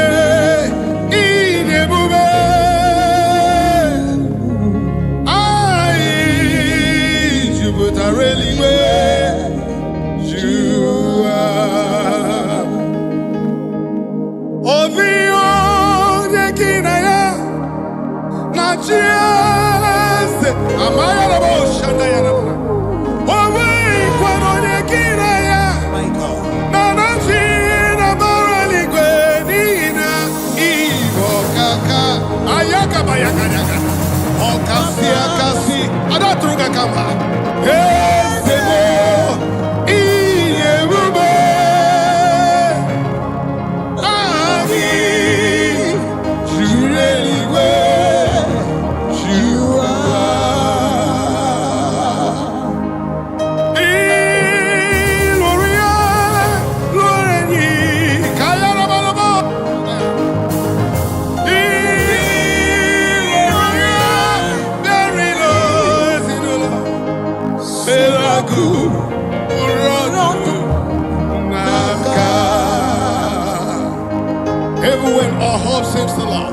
Everywhere our hope seems to lie,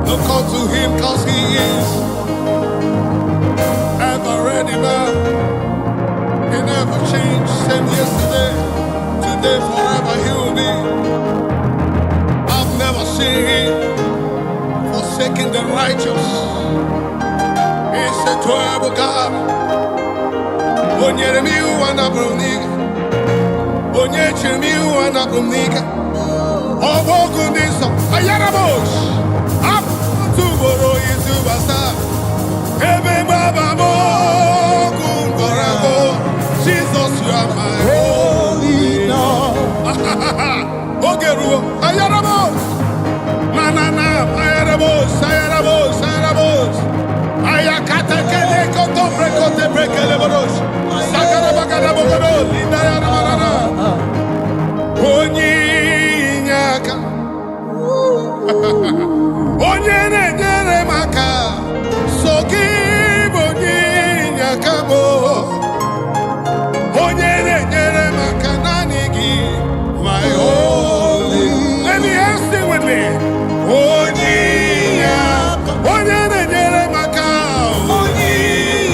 look unto Him, cause He is ever ready, man. He never changed, same yesterday, today, forever He will be. I've never seen Him forsaking the righteous. He's a terrible God. Onyeremiu anabrumnika, onyechemiu anabrumnika. Obogundiso, ayarabosh, up to Boro Yisubasa, Ebe Baba Mogungorago, Jesus, you are my holy Lord. Ogeru, ayarabosh, Manana, ayarabosh, ayarabosh, ayarabosh, Ayakata Kele Koto Brekote Brekelebosh, Sakara Bagada Bogado, Linda Yaramarana, Oni. Onye na-enyere maka so gị bụ onye nyakabo. Onye na-enyere maka naanị gị, my holy. Let me ask you with me. Onye na-enyere maka onye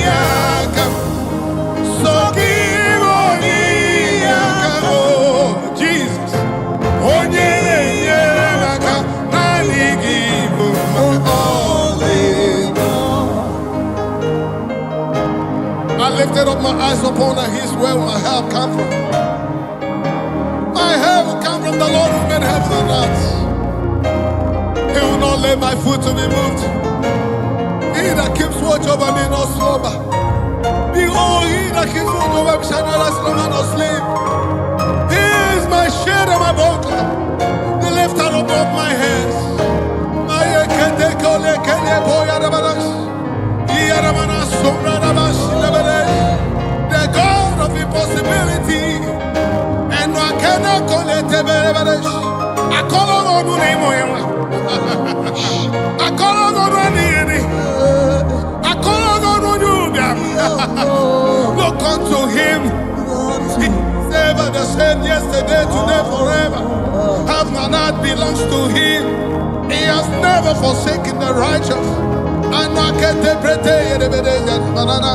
nyaka so gị bụ onye nyakabo. Jesus. Onye na-enyere maka I lifted up my eyes upon the hills where my help come from. My help will come from the Lord who made heaven and earth. He will not let my foot to be moved. He that keeps watch over me not slumber. Behold, He that keeps watch over me shall not slumber nor sleep. He is my shade and my buckler, the lifter above my head. The God of impossibility, and I cannot call it a I call on are the same yesterday, today, forever. Heaven and earth belongs to him. He has never forsaken the righteous. Anakete prete yerebede banana.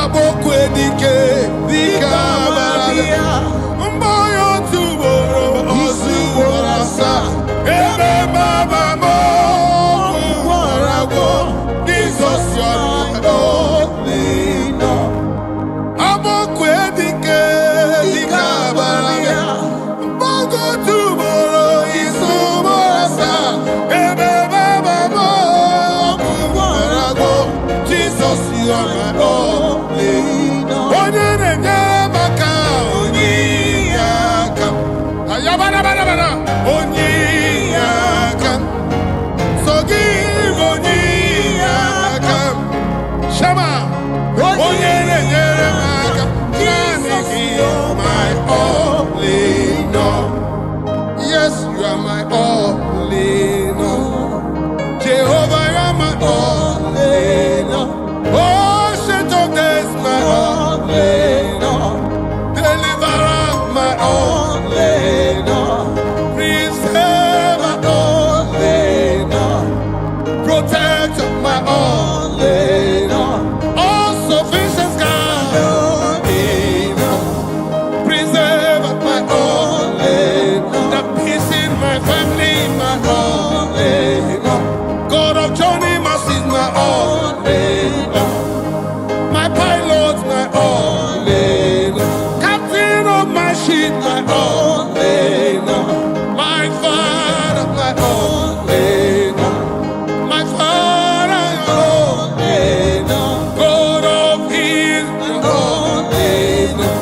Aboku edike dika barabia. Mboyo tuboro osu borasa. Ebe baba mo warago. Jesus only know. Aboku edike dika barabia. Mbogo tuboro isu borasa. Ebe baba mo warago. Jesus you are my only know. Onye nyamaka onye yakam. Ayabana bana bana. Onye yakam. So give onye yakam. Shama. Onye nyamaka. Jesus you are my only know. Yes, you are my only know. Jehovah, you are my only know. Oh, shit of this, my only know. Deliverer, my only know. Preserver, only know. Protector, my only know. All sufficient God, only know. Preserver, my only know. The peace in my family, my only know. God of Johnny Mercy's my only know. My pilot, my only know. Captain of my ship, my only know. My father, my only know. My father, my only know. God of his, my only know.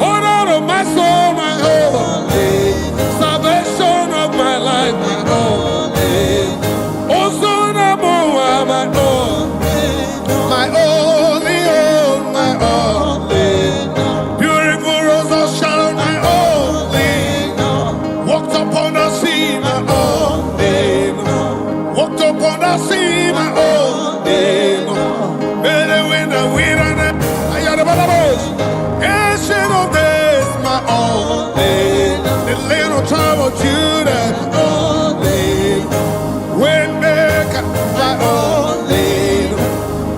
Honor of my soul, my only know. Salvation of my life, my only know. Also, my only know. My only own, my only know. Beautiful rose of Sharon, my only know. Walked upon the sea, my only know. Walked upon the sea, my only know. Better when the wind and I had a balabos. Ancient of days, my only know. The little tribe of Judah, my only know. Waymaker, my only know.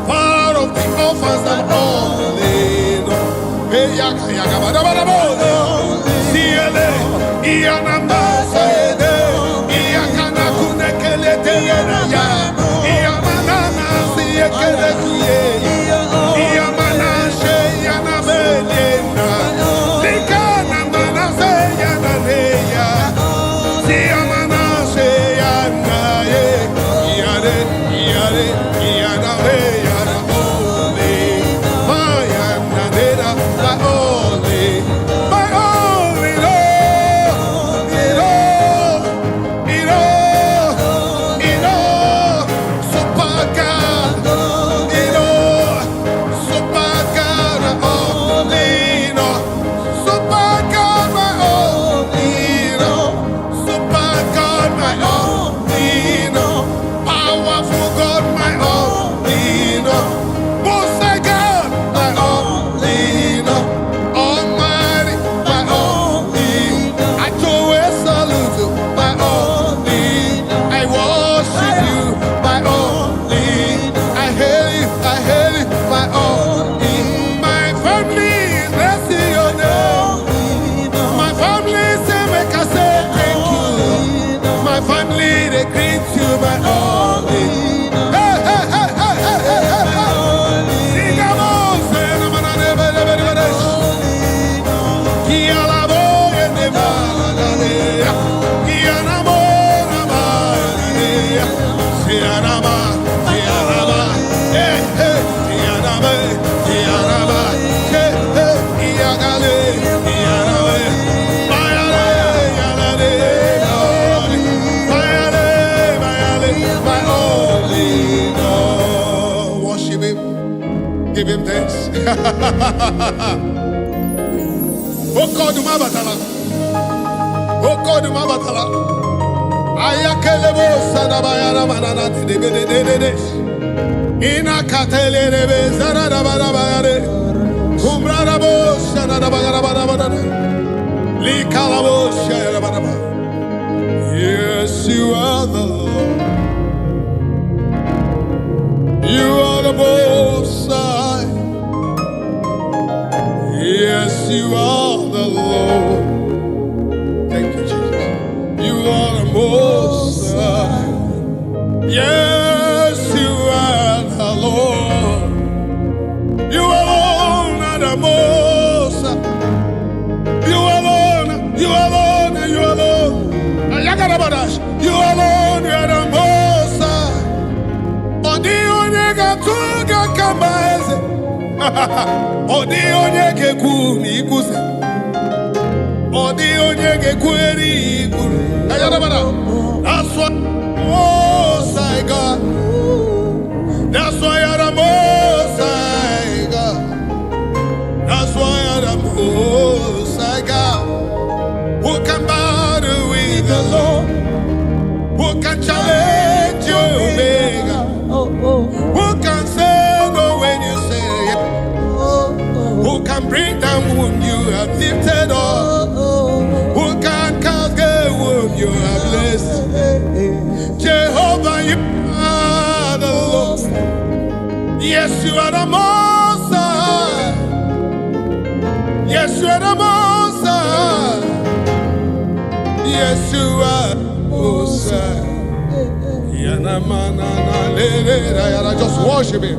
Part of the orphans, my only know. Hey, yaga, yaga, balabos. Siele, iyanamba, sayede. Iyakana kunekele teyena ya. Iyamanana, siyekele kuye. Iyamana, sheyana, belena. Likana, mana, seyana, leya. Siyamana, sheyana, ye. Iyare, iyare, iyana, yana, only. Mayana, nena, my only. My only Lord. Super God. Super God, my only know. Super God, my only know. Super God, my only know. Powerful God, my only know. Most High God, my only know. Almighty, my only know. I do a salute you, my only know. I worship you, my only know. I hail you, my only. My family is blessing your name. My family say make I say thank you. My family they greet you, my only. Hey, hey, hey, hey, hey, hey, hey, hey. Sing along, say no man never, never, never. Kia la boy and the man, kia na mo na man, kia na ma, hey, hey, kia na me, kia na ma, hey, hey, kia gale, kia na me, mayale, yale, mayale, my only God. Worship Him, give Him thanks. Oh God, my batala. Oh God, my batala. Ayakelebo sadabayara manana de de de de de. Ina katele rebe zarada bara bare. Kumrara bo shanada bara bara bara. the Lord. Thank you, Jesus. You are the Most High. Yes, you are the Lord. You alone are the Most High. You alone, you alone, you alone. You alone, you are the Most High. Odi onyega tuga kamaeze. Odi onyege kuni ikuse. Odi onyege kweri ikuru. That's what Most High God. That's why you're the Most High God. That's why you're the Most High God. Who can battle with the Lord? Who can challenge you, Omega? Who can say no when you say yes? Who can bring down whom you have lifted up? Who can cast away whom you have blessed? Jehovah, you are the Lord. Yes, you are the Most High. Yes, you are the Most High. Yes, you are Most High. Just worship Him.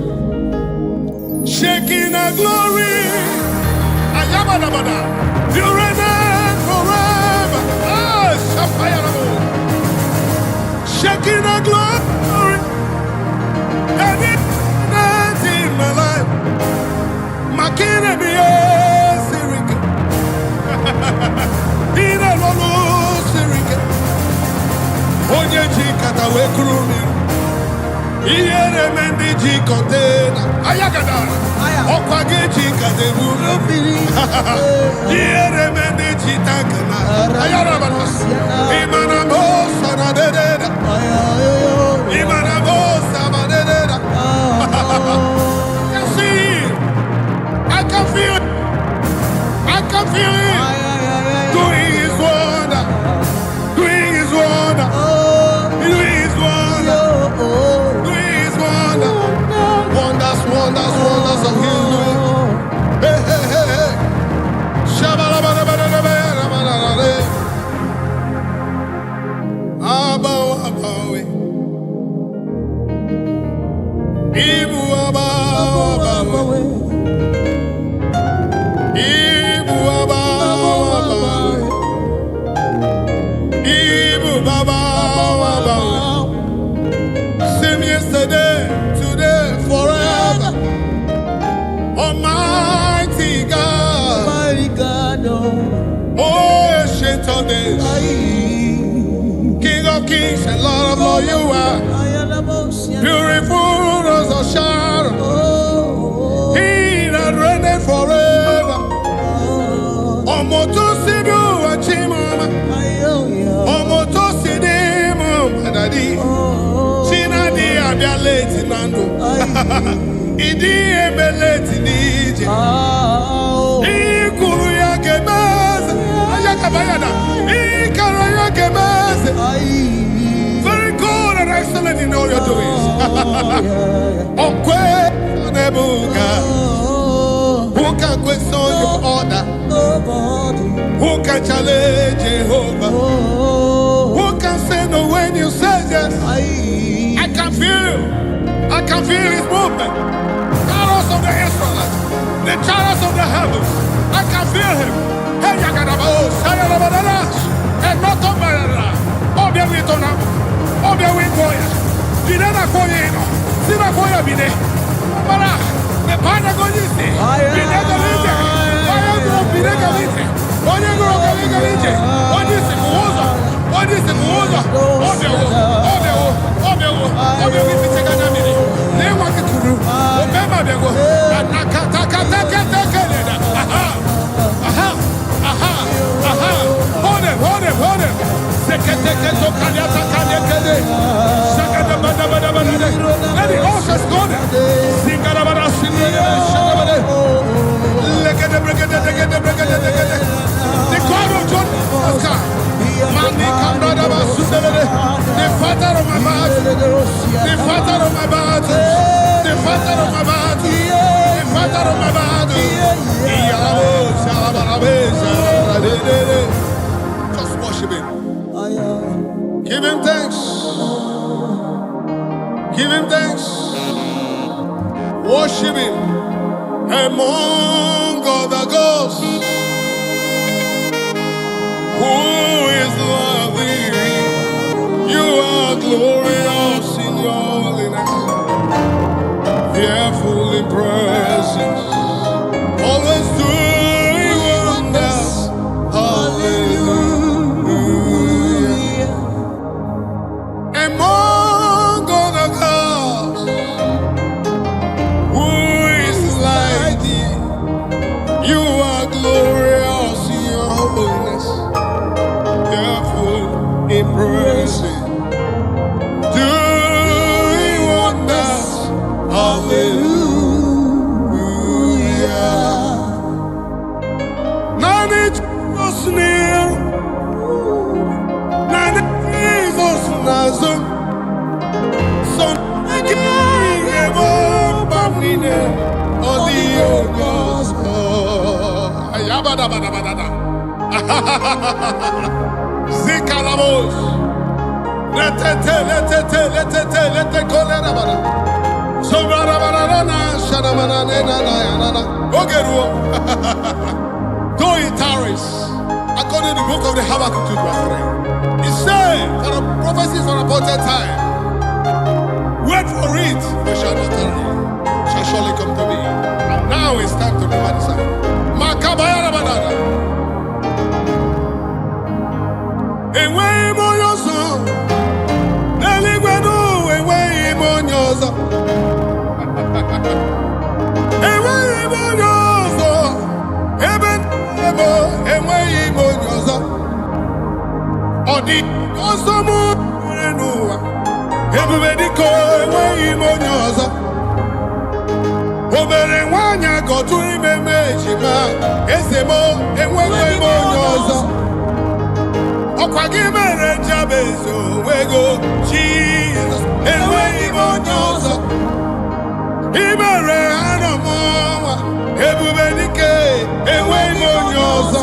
Shaking a glory. You reign forever. Shaking a glory. Every night in my life. Makina be a sirika. Ina lolo sirika. Onye jikata we krumi. Iyere mendi jikontena. Ayagadara. Okwage jikate buru. Iyere mendi jitakana. Ayarabanas. Imana bosa na dededa. Imana bosa na dededa. You see, I can feel it. I can feel it. Doing His wonder. Doing His wonder. Doing His wonder. Doing His wonder. Wonders, wonders, wonders of His doing. Hey, hey, hey, hey. Shabalabalabalabalabalabala. Abaw, abaw. Ibu abaw, abaw. Ibu abaw, abaw. Ibu abaw, abaw. Same yesterday, today, forever. Almighty God. Mighty God, Oh, ancient of days. King of kings and Lord of lords, you are. Beautiful rose of Sharon. He that reigneth forever. Omoto sidu wachimama. Omoto sidimu madadi. Chinadi abialeti nando. Idi ebeleti nije. Ikuru ya kebeze. Ayakabayana. Ikara ya kebeze. Very good and excellent in all your doings. Who can question your order? Who can challenge Jehovah? Who can say no when you say yes? I can feel you. I can feel His movement. Chariots of the Israelites, the chariots of the heavens. I can feel Him. Hey, Yagadabo, Sayarabadash, and not on Barara. Obia Witona, Obia Wingoya, Dinana Koyeno, Sina Koya Bide, Bara, the Panagonisi, Binega Lite, Bayagro Binega Lite, Oyagro Galinga Lite, Odisi Muoza, Odisi Muoza, Obia, Obia, Obia, Obia Witikagamini, they want to do, Obema Bego, Nakataka, aha, aha, aha, aha, hold him, hold him, hold him. Let the oceans go there. Sing Arabara, sing the God of John Oscar. Mani Kamradaba Sudelele. The father of my battle. The father of my battle. The father of my battle. The father of my battle. Give him thanks. Worship him among other gods. Who is worthy? You are glorious in your holiness, fearful in presence, always doing wonders. Hallelujah. Among other gods, who is like thee? You are glorious in your holiness, fearful in presence, doing wonders. Hallelujah. None is near, none is nazar. So again, above Bamine, or the Ogos. Ayabada. Zikalamos. Let call it about. So Barabarana, Shadamana, Ogeru. Though it tarries, according to the book of the Habakkuk, it said, for the prophecies for appointed time, wait for it, but shall not tarry, shall surely come to me. And now it's time to remember the sign. Makabaya Banana. Away more your song. Neligwenu, away more your song. Away more your song. Heaven, away more your song. Odi, Osamu, Renua. Everybody go away more your song. Obere nwanya go to imeme jima. Esemo, away more your song. Okwagimere Jabezo, wego Jesus, away monyosa. Imere Anamoa, Ebubedike, away monyosa.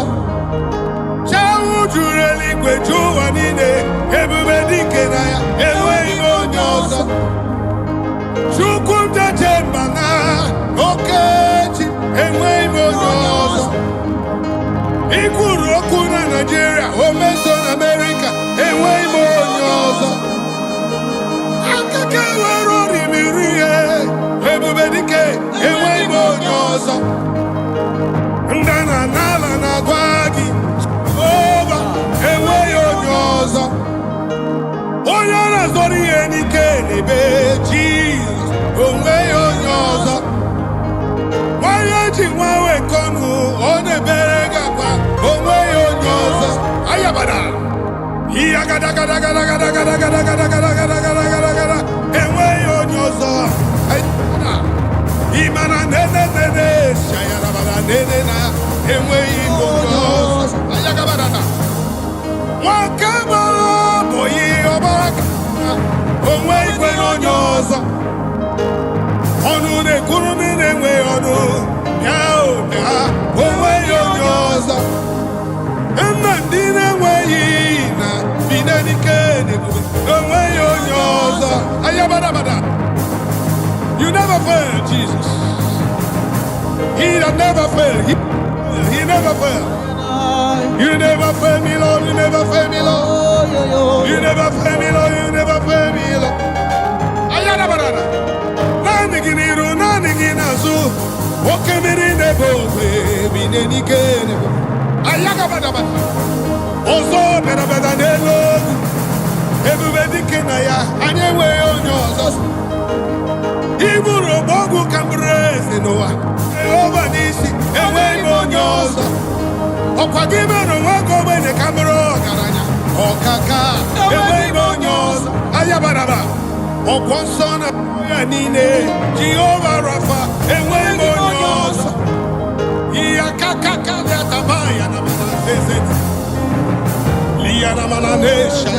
Chawu Jureli Gwejuanine, Ebubedike Naya, away monyosa. Chukunta Jembana, Okechi, away monyosa. Ikuru na Nigeria, Omeson America, away monyosa. Akakawa Rori Mirie, Ebubedike, away monyosa. Ndana Nala Nagwagi, over, away monyosa. Oyana Zori Enike, Nebe, Jesus, away monyosa. Wayaji Wawe Konu, Oneberega. Ayabada. Away on your song. Imana nene shayarabada nene na. Away on yours. Ayagabada. Wakabara boy obaka. Away on yours. Onu ne kurumi ne we onu. Yao ya. Away on yours. Dine way na binani kene away on yours. Ayabada. You never fail, Jesus. He that never fail. He never fail. You never fail me, Lord. You never fail me, Lord. You never fail me, Lord. You never fail me, Lord. Ayabada. Nani ginazu. Okemiri nebo binani kene. Ayagabada. Ozo beda nelo. Everybody can ya. Anyway on yours. Iburo bogu kambrese noa. Over nisi. Away on yours. Okwagime no wako wene kamro karanya. Okaka. Away on yours. Ayabadaba. Okwonsona nine. Jehovah Rapha. Away on yours. Iyakaka yatabaya na manazezeti. Liyana mananesha.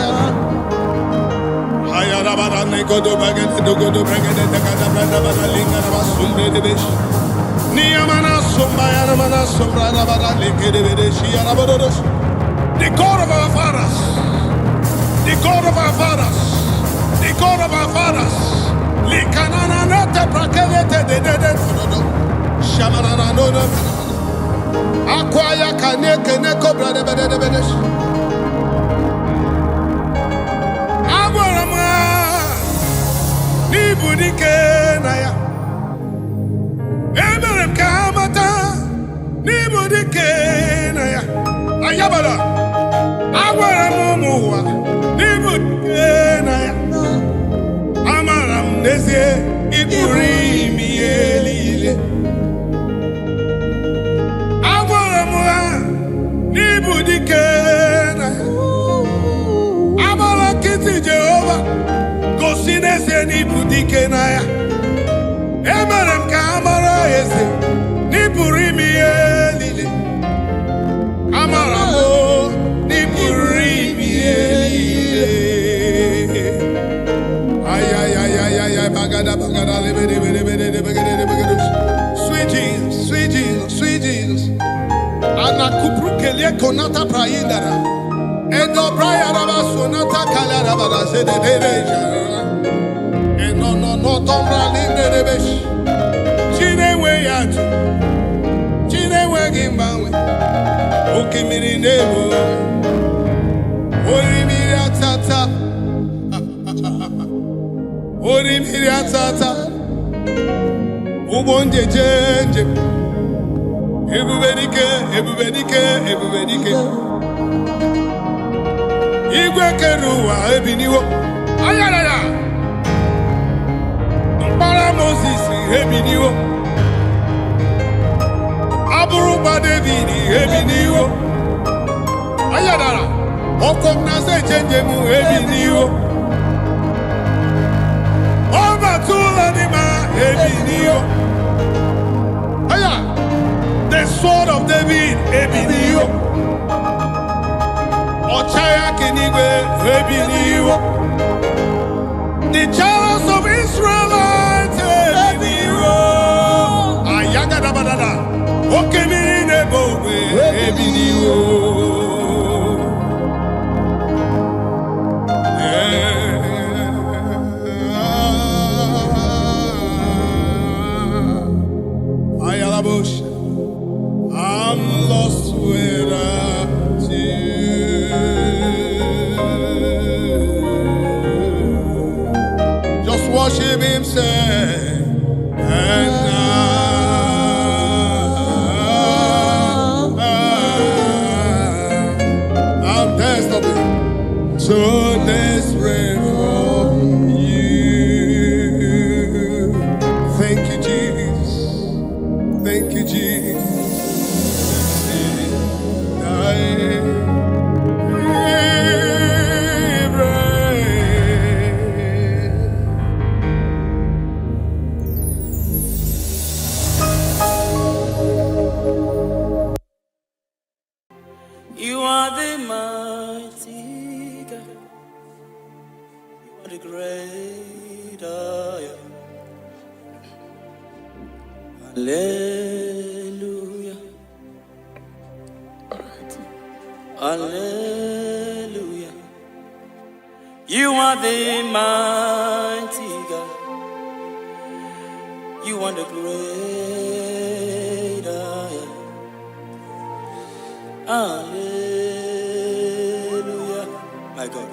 Hayara barane godo bagete dogodo bagete dakada brada badalinga na basumbe de besh. Niyamana sumba yana mana sumbra na badalike de bedeshi yana bododos. The God of our fathers, the God of our fathers, the God of our fathers, Likanana no te prakelete de no. Shamanana no no. Akwaya kaneke ne cobra de bedesh. Agorama ni budike na ya. Emerem kamata ni budike na ya. Ayabala. Agorama muwa ni budike na ya. Amaram neze iburi mi elile. Abala kiti Jehovah Gosinese ni budike na ya. Emerem ka amara ese ni burimi elile. Amara mo ni burimi elile. Ay bagada lebede. Sweet Jesus, sweet Jesus, sweet Jesus. Ana kuprukelie konata praindara. Endo prayara basonata kalara bada sedereja. Eno no tombra linde besh. Chine we yatu. Chine we gimbawe. Okimiri nebo. Orimiri atata. Orimiri atata. Ubonje jenje. Ebubedike. Igwe keruwa ebiniwo. Ayarara. Mbara Moses ebiniwo. Aburuba David ebiniwo. Ayarara. Okom na se change mu ebiniwo. Oba tula ni ma ebiniwo. Ayarara. The sword of David, Ebiniwo. Ochaya Kinigwe, Ebiniwo. The chariots of Israelites, Ebiniwo. Ayaga dabadada. Okemiri nebo, Ebiniwo. Ayalabush. I'm lost without you. Just worship him, say, and I'm desperate, so desperate for you. Thank you, Jesus. Thank you, Jesus. You are the mighty God. You are the great I am. Hallelujah. Hallelujah. You are the mighty God. You are the great I am. Hallelujah. My God.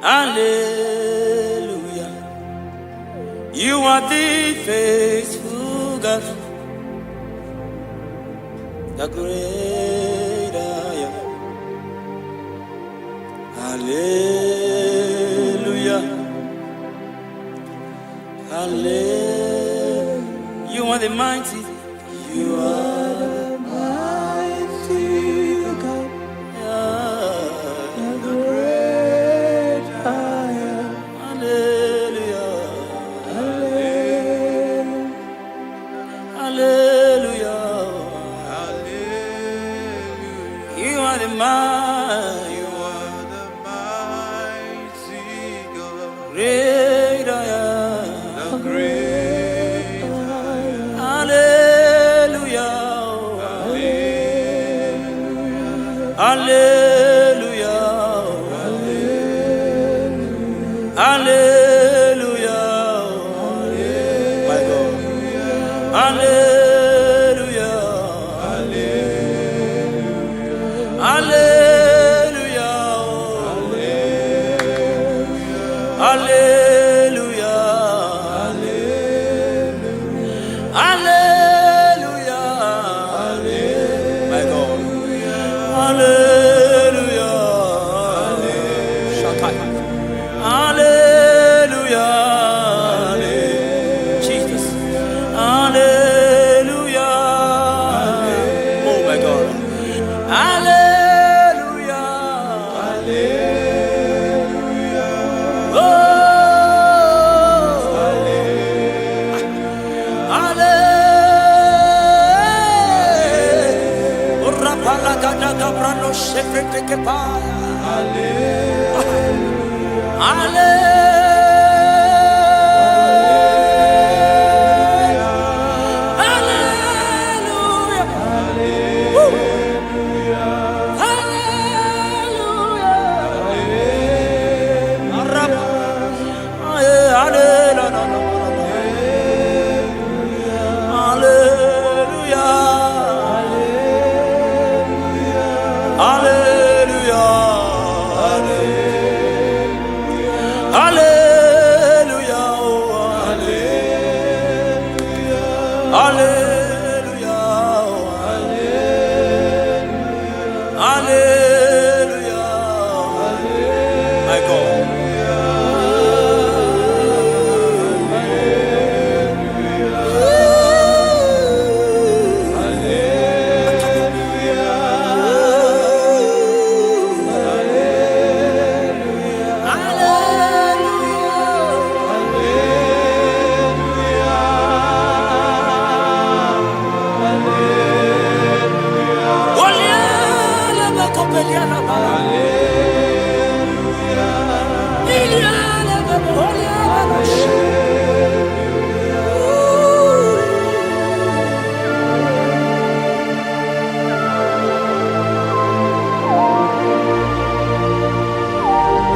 Hallelujah. You are the faithful God. The great I am. Hallelujah. Hallelujah. You are the mighty. You are the mighty God. The great I am. Hallelujah. Hallelujah. Hallelujah. Hallelujah. You are the mighty. You are the mighty God. Great I am. The great I am. Hallelujah. Hallelujah. Hallelujah. Hallelujah. Hallelujah. My God. Hallelujah. Hallelujah. Jesus. Hallelujah. Oh my God. Hallelujah. Oh. Hallelujah. Rapala gada gabrano shefete kepaya.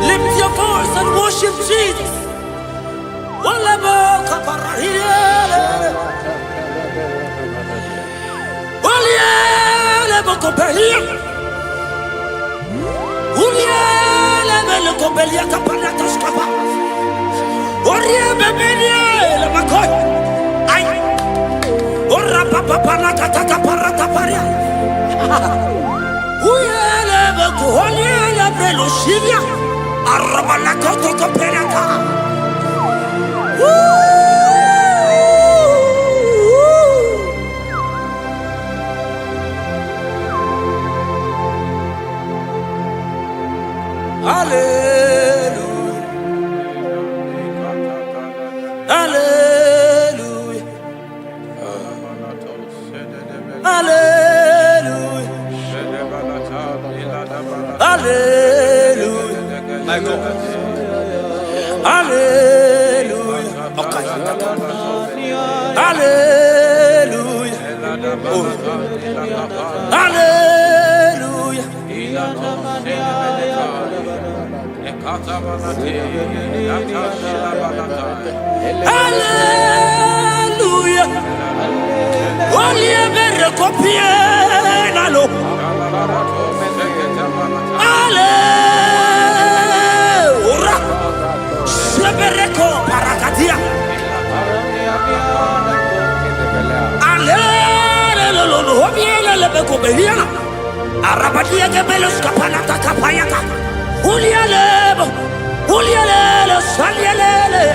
Lift your voice and worship Jesus. Hallelujah. Hallelujah. Hallelujah. Hallelujah. My God. Hallelujah. Okay. Hallelujah. Oh. Hallelujah. Hallelujah. Only a better copy. Hallelujah. Sebereko parakatia. Hallelujah. Arabadia gebelos kapanata kapayaka. Ulialebo. Ulialelo salialele.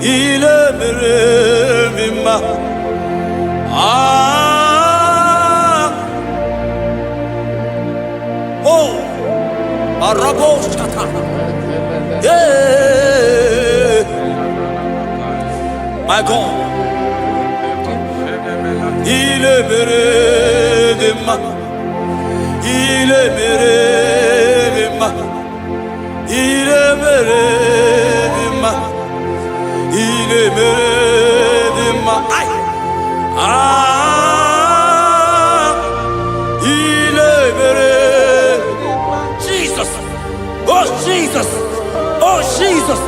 Il oh, Araboshaka. Yeah, my God. Il est merveilleux. Il est merveilleux. Il est merveilleux. Jesus. Oh, Jesus.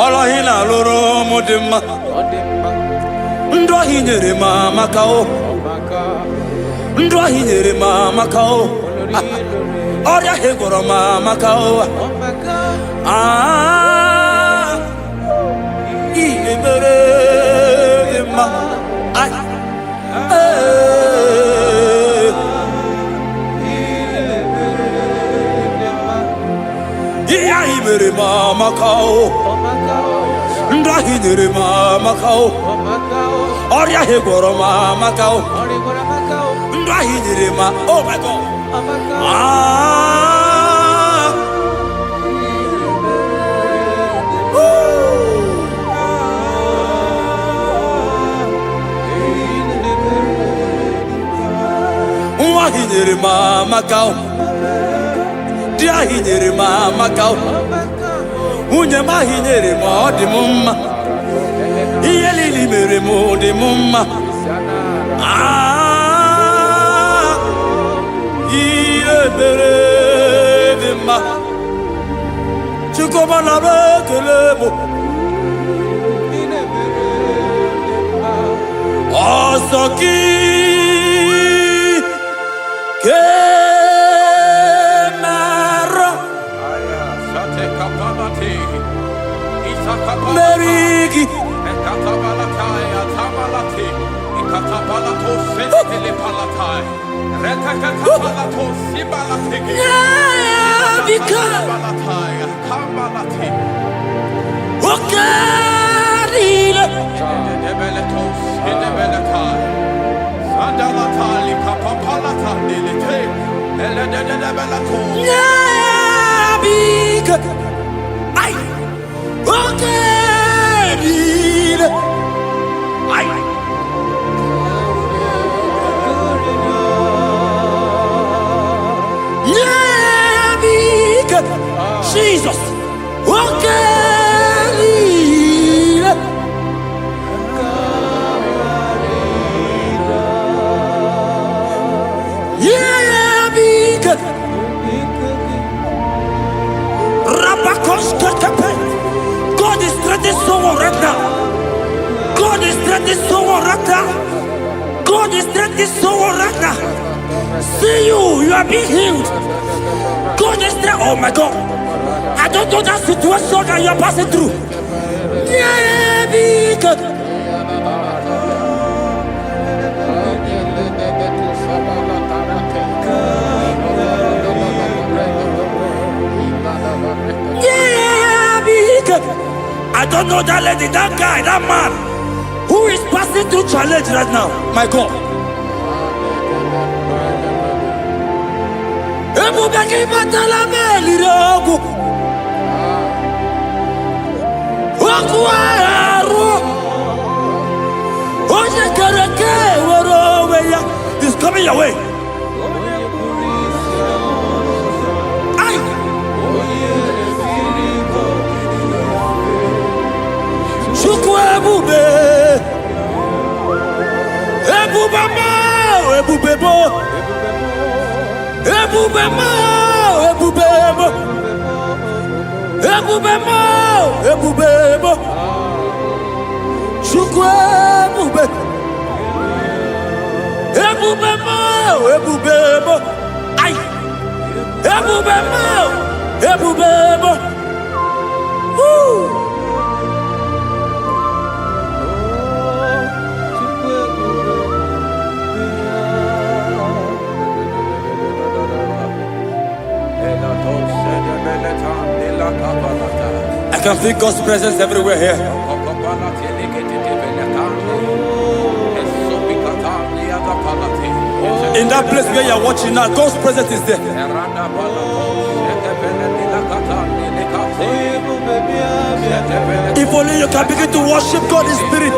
Ọlọ́hìn àlóró mọ́démá ndọ́hìn nyèrè mà maka o ndọ́hìn nyèrè mà maka o ọrịa hegwọrọ mà maka o ihe mere dị mma ihe anyị mere mà maka o ndụ ahụ nyere m amaka o ọrịa ahụ gwọrọ m amaka o ndụ ahụ nyere m oh my God nwa ahụ nyere m amaka o di ahụ nyere m amaka o nwunye m ahụ nyere m ọ dị m mma ihe niile mere m dị m mma ihe mere dị mma Chukwu nara ekele m ọsọ gị Merigi Jesus, God is strengthening someone right now. God is strengthening someone right now. God is strengthening someone right now. See you are being healed. God is there. Oh my God. I don't know that situation that you are passing through. Yeah, because I don't know that lady, that guy, that man who is passing through challenge right now. My God. He's coming your way. I can feel God's presence everywhere here. In that place where you are watching now, God's presence is there. If only you can begin to worship God in spirit.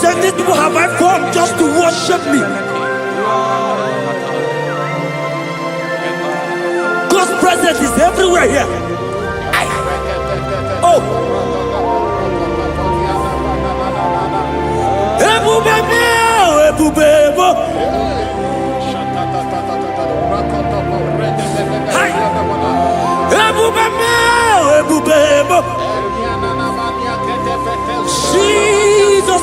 Say, these people have I formed just to worship me. God's presence is everywhere here. Oh. Hi. Jesus.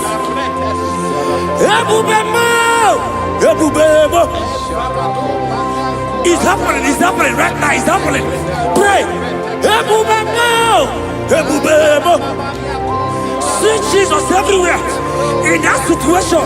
It's happening right now, it's happening. Pray. See Jesus everywhere. In that situation.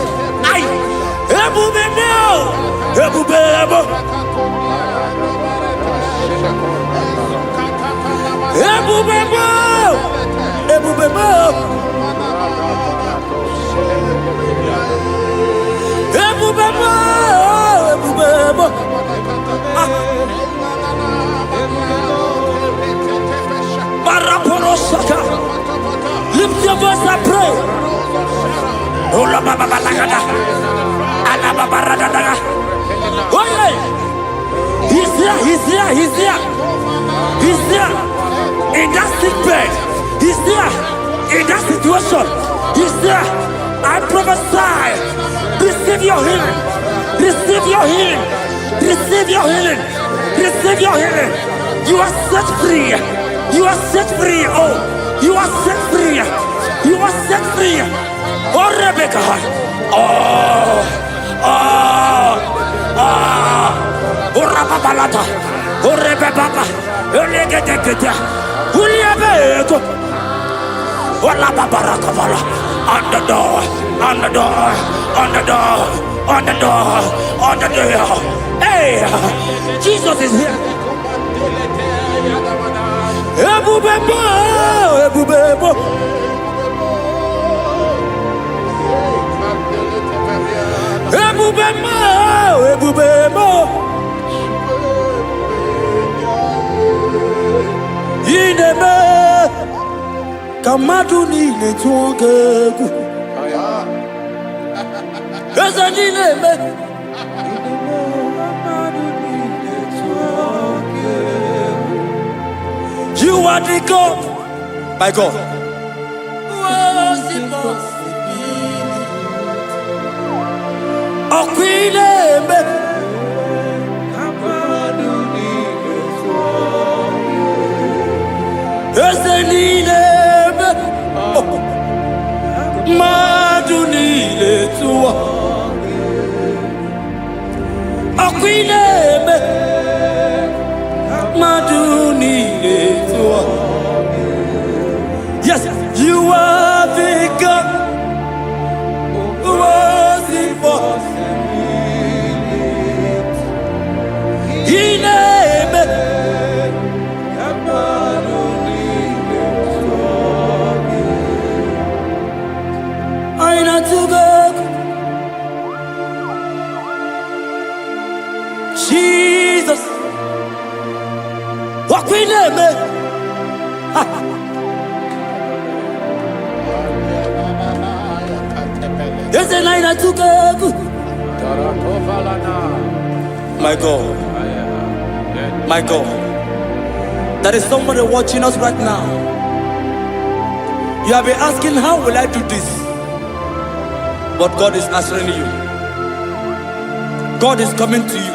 Lift your voice and pray. Oh, he's here. He's there. In that sick bed. He's there. In that situation. He's there. I prophesy. Receive your healing. Receive your healing. Receive your healing. Receive your healing. You are set free. You are set free. Oh, you are set free. You are set free. Oh, Rebecca. Oh, Rababalata. Oh, Rebecca. Oh, Legate. Uliabeko. Oh, La Babarakabala. On the door. On the door. On the door. On the door. On the door. Hey, Jesus is here. Ebubebo. Ineme kamadu ni le tuongegu. Eza ineme. You are the God, my God. Was impossible. Oh, Queen yes, you are the God who was impossible. Jesus, what we name it? Yes, and I took my God, my God, there is somebody watching us right now. You have been asking, how will I do this? But God is answering you. God is coming to you.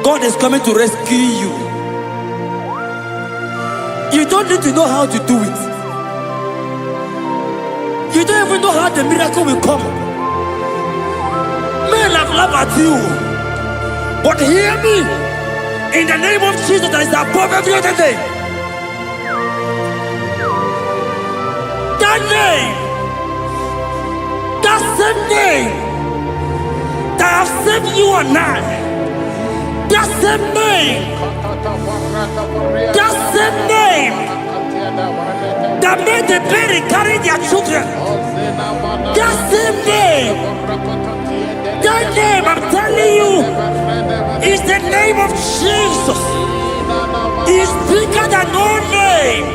God is coming to rescue you. You don't need to know how to do it. You don't even know how the miracle will come. Men have laughed at you. But hear me. In the name of Jesus that is above every other name. That name. That same name. That have saved you and I. That same name. That same name. That made the baby carry their children. That same name. That name, I'm telling you, is the name of Jesus. It's bigger than all name.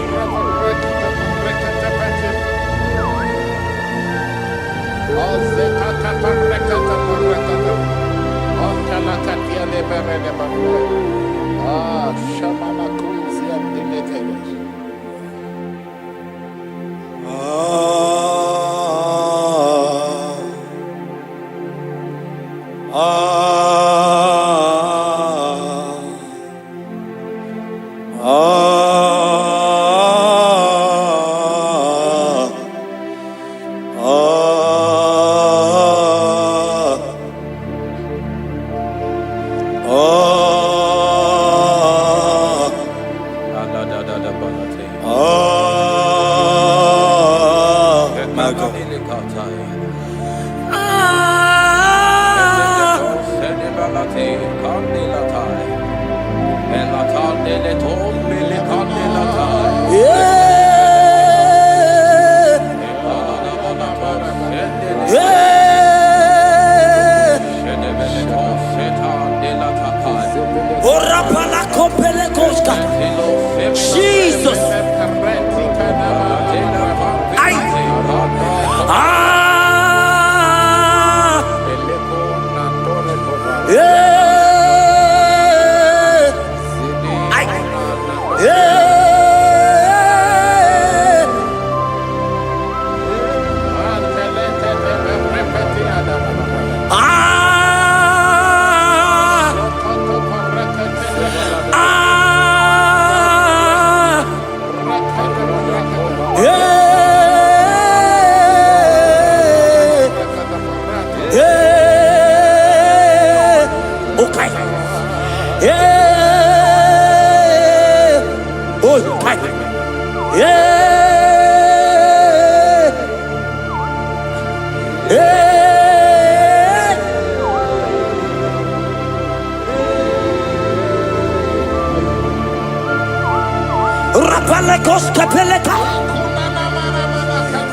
Jesus.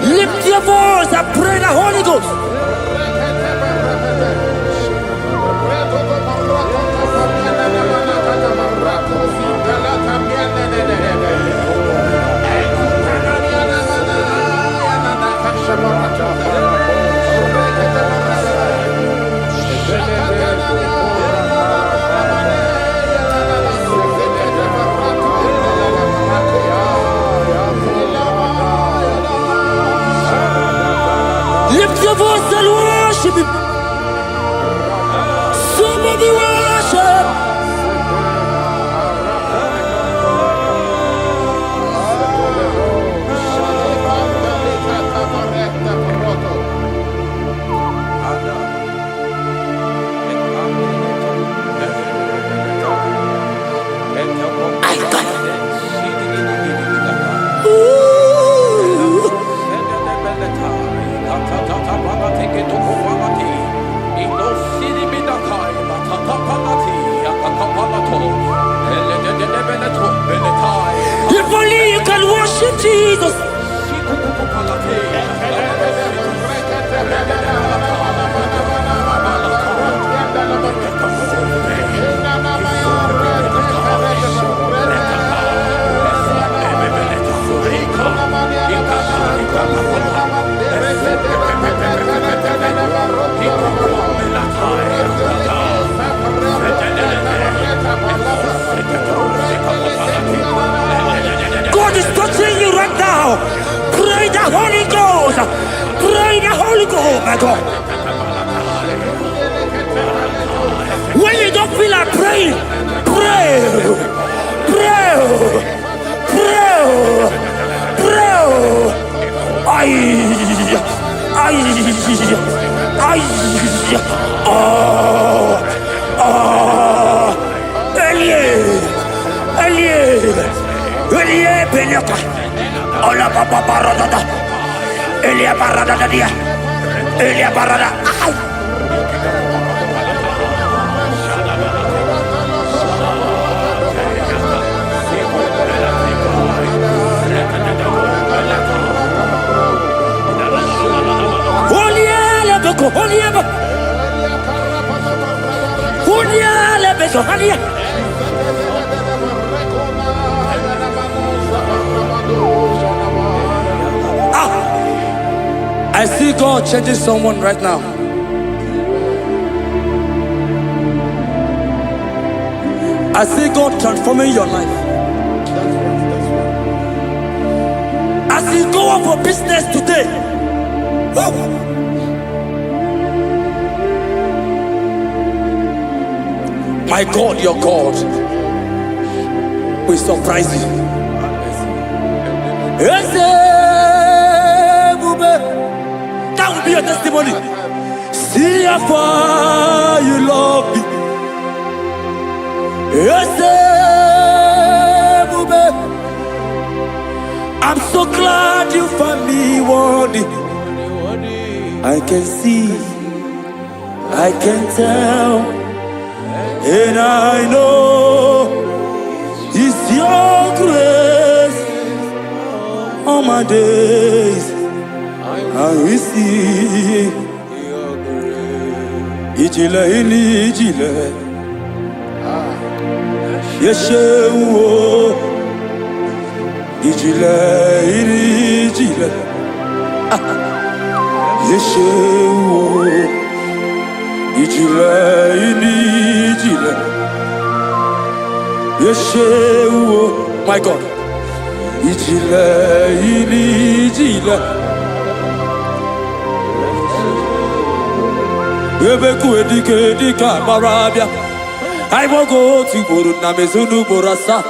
Lift your voice and pray the Holy Ghost. Lift your voice and worship Him. Somebody worship. If only you can worship Jesus. God is touching you right now. Pray the Holy Ghost. Pray the Holy Ghost, my God. When you don't feel like praying, pray. Pray. Pray. Pray. Elie Benyoka, Ola Papa Barada, Elia Barada dia, Elia Barada. Oliele beko, oliele, oliele beko, oliele. I see God changing someone right now. I see God transforming your life. As you go out for business today, my God, your God will surprise you. That will be your testimony. See how far you love me. I'm so glad you found me worthy. I can see, I can tell, and I know it's your grace. All my days I will see. Ijile ili ijile, Yeshewo. Ijile ili ijile, Yeshewo. Ijile ili ijile, Yeshewo. My God. Ijile ili ijile, Ebeku edike dika marabia. I won't go to Buru na mezunu borasa.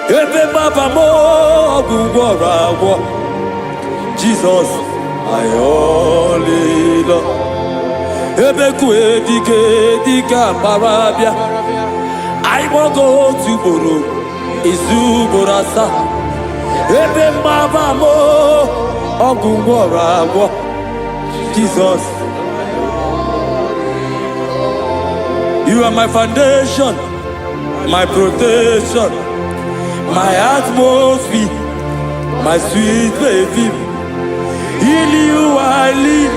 Ebe baba mo gubora wo. Jesus, I only love. Ebeku edike dika marabia. I won't go to Buru izu borasa. Ebe baba mo gubora wo. Jesus. You are my foundation, my protection, my atmosphere, my sweet baby. In you I live.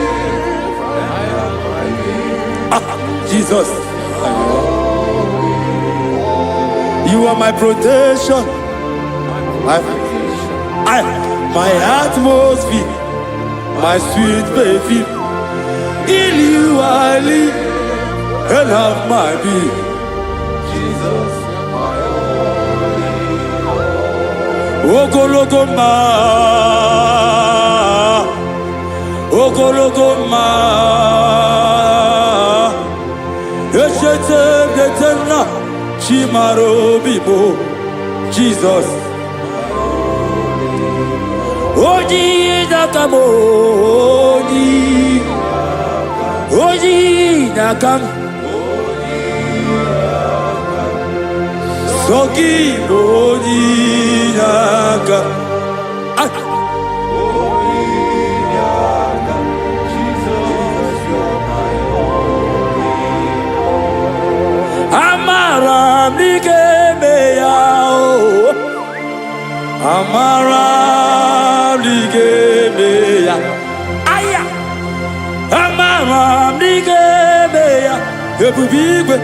Jesus. You are my protection, my atmosphere, my sweet baby. In you I live. And have my being. Jesus, my only. Ogologoma, Ogologoma, Eshete Getena, Chimaro Bibo, Jesus. Oji Nakamo, Oji Nakam. Soki Bodinaka, Jesus, you're my only. Amara Nigemeya, Amara Nigemeya, Aya, Amara Nigemeya, Ebubigwe.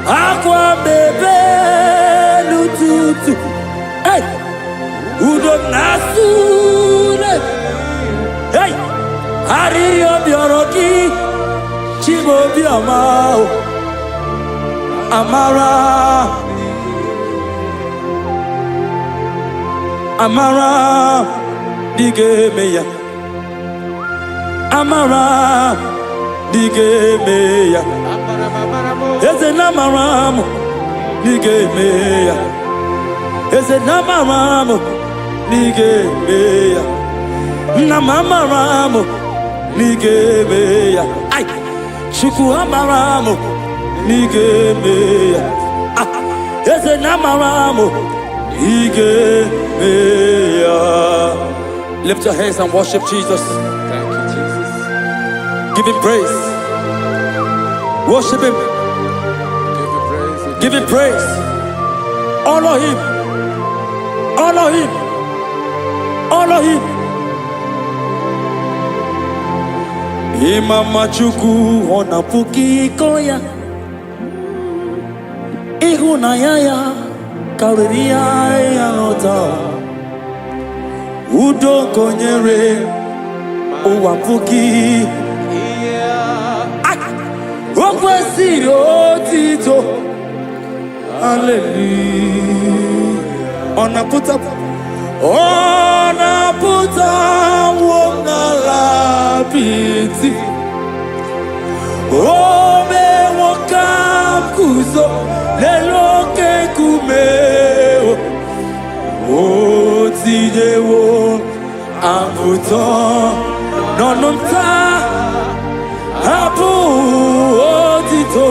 Aqua bebe lututu, hey, udo nasune, hey, hariyo bioroki, chibo biamao, amara, amara, digemeya, amara, digemeya. Eze namaramu nigemeya. Eze namaramu nigemeya. Namaramu nigemeya. Ay, Shuku amaramu nigemeya. Eze namaramu nigemeya. Lift your hands and worship Jesus. Thank you, Jesus. Give him praise. Worship him. Give him praise. Honor him. Honor him. Honor him. Imama Chuku ona puki koya. Ihunaya ya kariria ya nota. udo konyere ụwa puki o kwesịrị otito hallelujah ọ na-apụta nwo n'ala apịtị o mewo ka m guzo n'elu oke nkume o tinyewo apụta n'ọnụ nta hapụ otito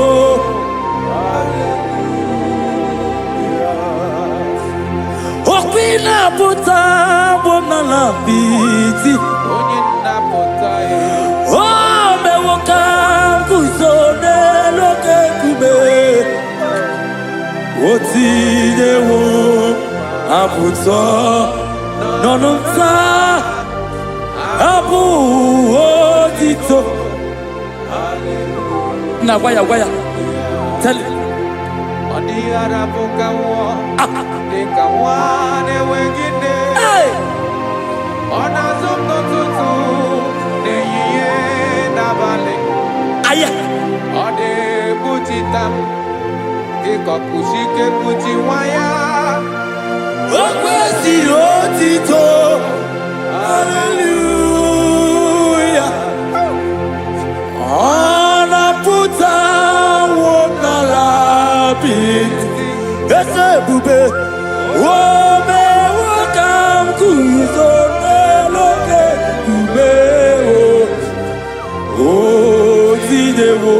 okwi na-apụta bụ n'ala apịtị o mewo ka m guzo n'elu oke nkume o tinyewo apụta n'ọnụ nta hapụ otito na gwaya tell it. Hey! Aya! O kwesịrị otito hallelujah ọ na-apụta nwo n'ala apịtị eze ebube o mewo ka m guzo n'elu oke nkume o tinyewo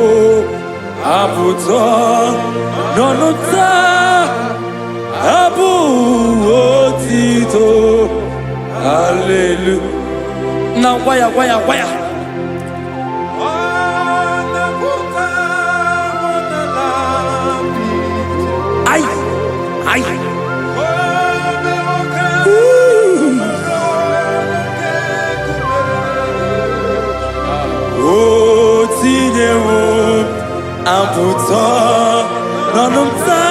apụta n'ọnụ nta hapụ otito hallelujah na gwaya ai o tinyewo apụta n'ọnụ nta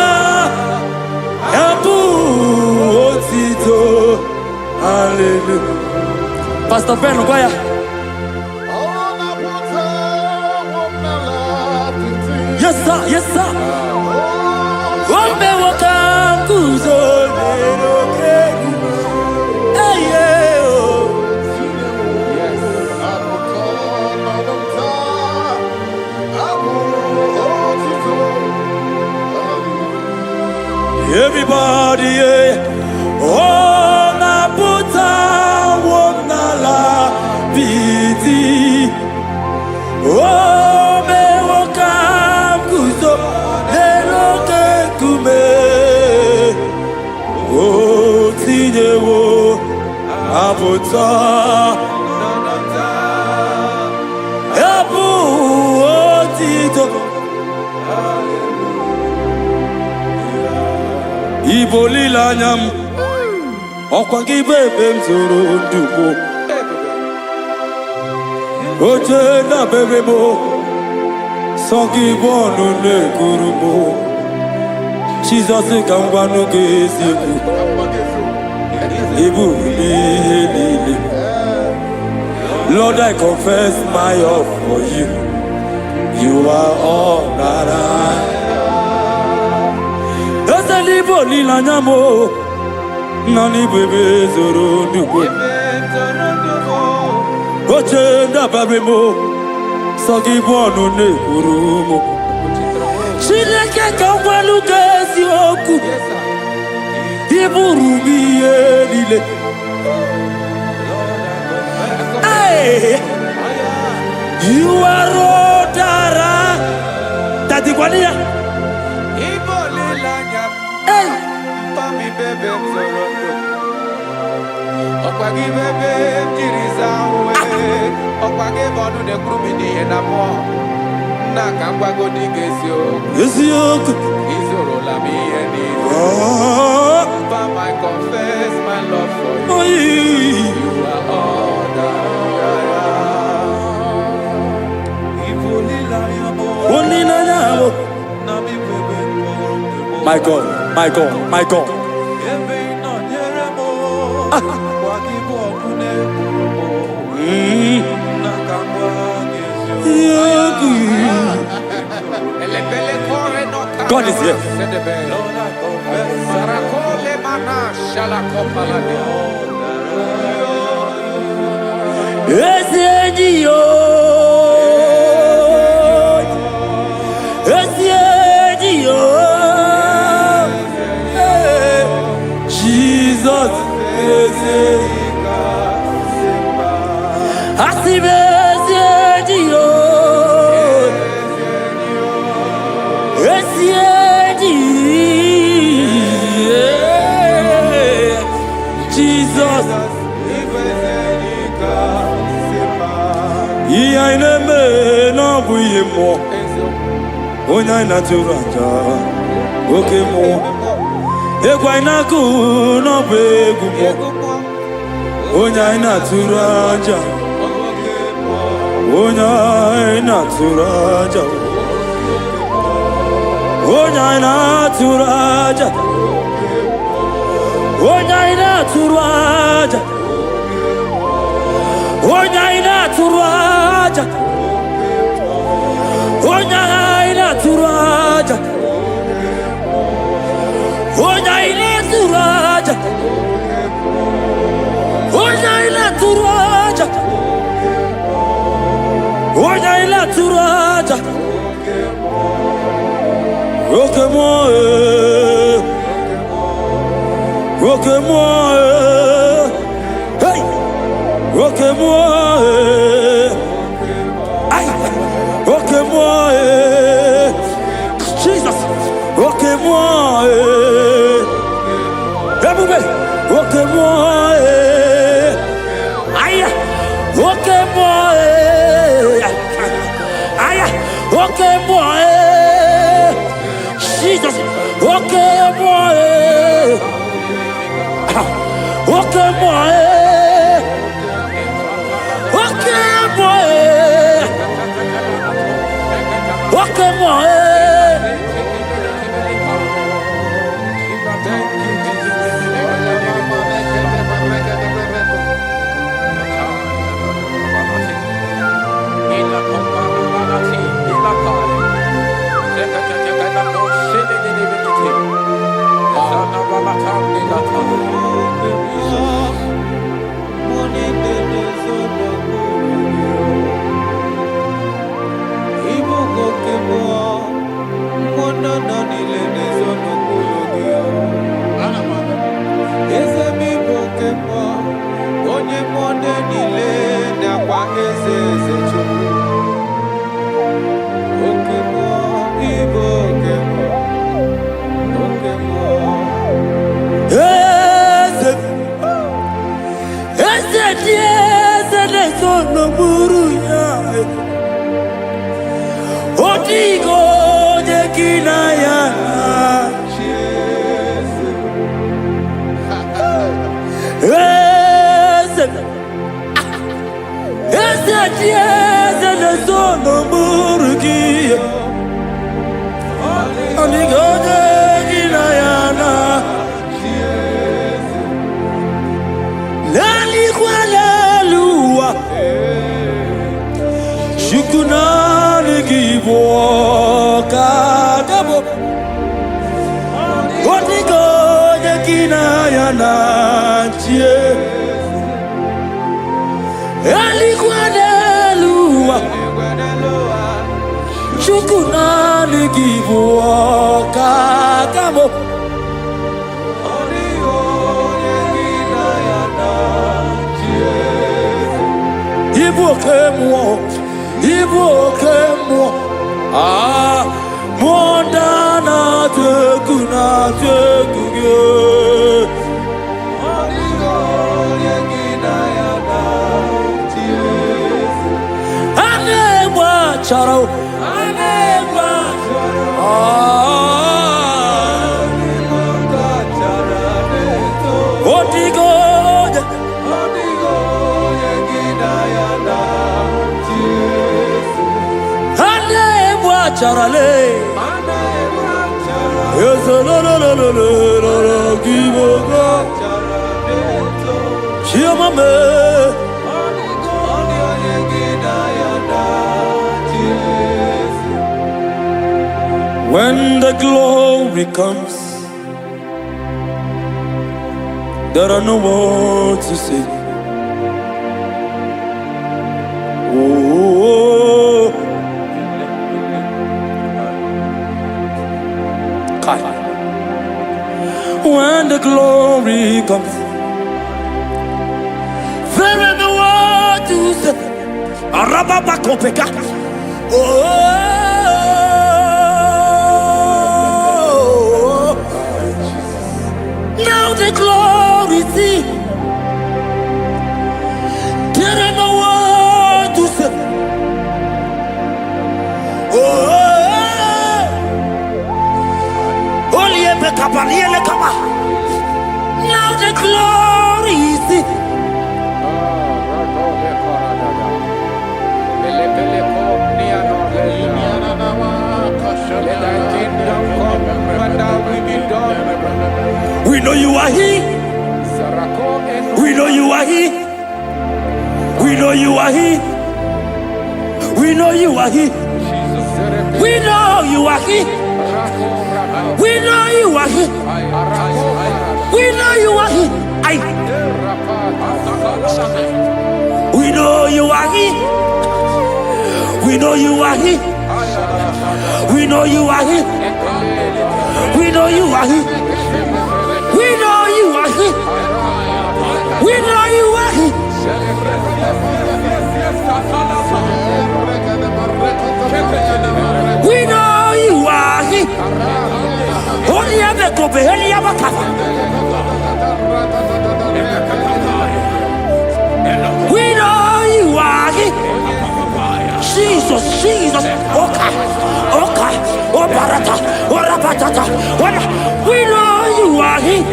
hapụ otito hallelujah Pastor Ben gwaya yes sir o mewo ka m guzo n'elu oke nkume everybody oh na-apụta nwo n'ala apịtị o mewo ka m guzo n'elu oke nkume o tinyewo apụta hapụ otito Igbo olileanya m ọkwa gị bụ ebe m zoro ndụgbo oche na-abere m sọ gị bụ ọnụ na-ekuru m Jizọs ka m gwanụ gị eziokwu ịbụ ihe niile Lord I confess my love for you you are all that I eze n'Igbo olileanya m nọ n'Igbo ebe zoro ndụgbo oche ndabere m sọ gị bụ ọnụ na-ekwuru m Chineke ka m gwanụ gị eziokwu ịbụrụ m ihe niile you are all that I tadigwani ya eziokwu I confess my love for you. oh, You are all that I am. olileanya m my God Ebe ị nọnyere m, gwa gị God is here. Jesus. Jesus. I never know we more. When I not to Raja, okay more. Equinaku no big more. When I not to Raja, when I not to Raja, when I not to Raja, when I not to Raja. Onyaina turaja, onyaina turaja, onyaina turaja, onyaina turaja, onyaina turaja. Roque-moi, roque-moi. Roque-moi, aïe, roque-moi, Jesus, roque-moi, roque-moi, aïe, roque-moi, aïe, roque-moi, Jesus, roque-moi, roque-moi. When the glory comes, there are no words to say. Oh, when the glory comes, there are no words to say. Arababakopeka. Oh, now the glory see. There are no words to say. Oh, now the glory see. We know you are here. We know you are here. We know you are here. We know you are here. We know you are here. We know you are here. We know you are here. We know you are here. We know you are here. We know you are here. We know you are here. We know you are here. We know you are here. We know you are here. Only ever go be only ever cover. We know you are here. Jesus, Jesus, Oka, Oka, Obarata, Orapatata, we know you are here.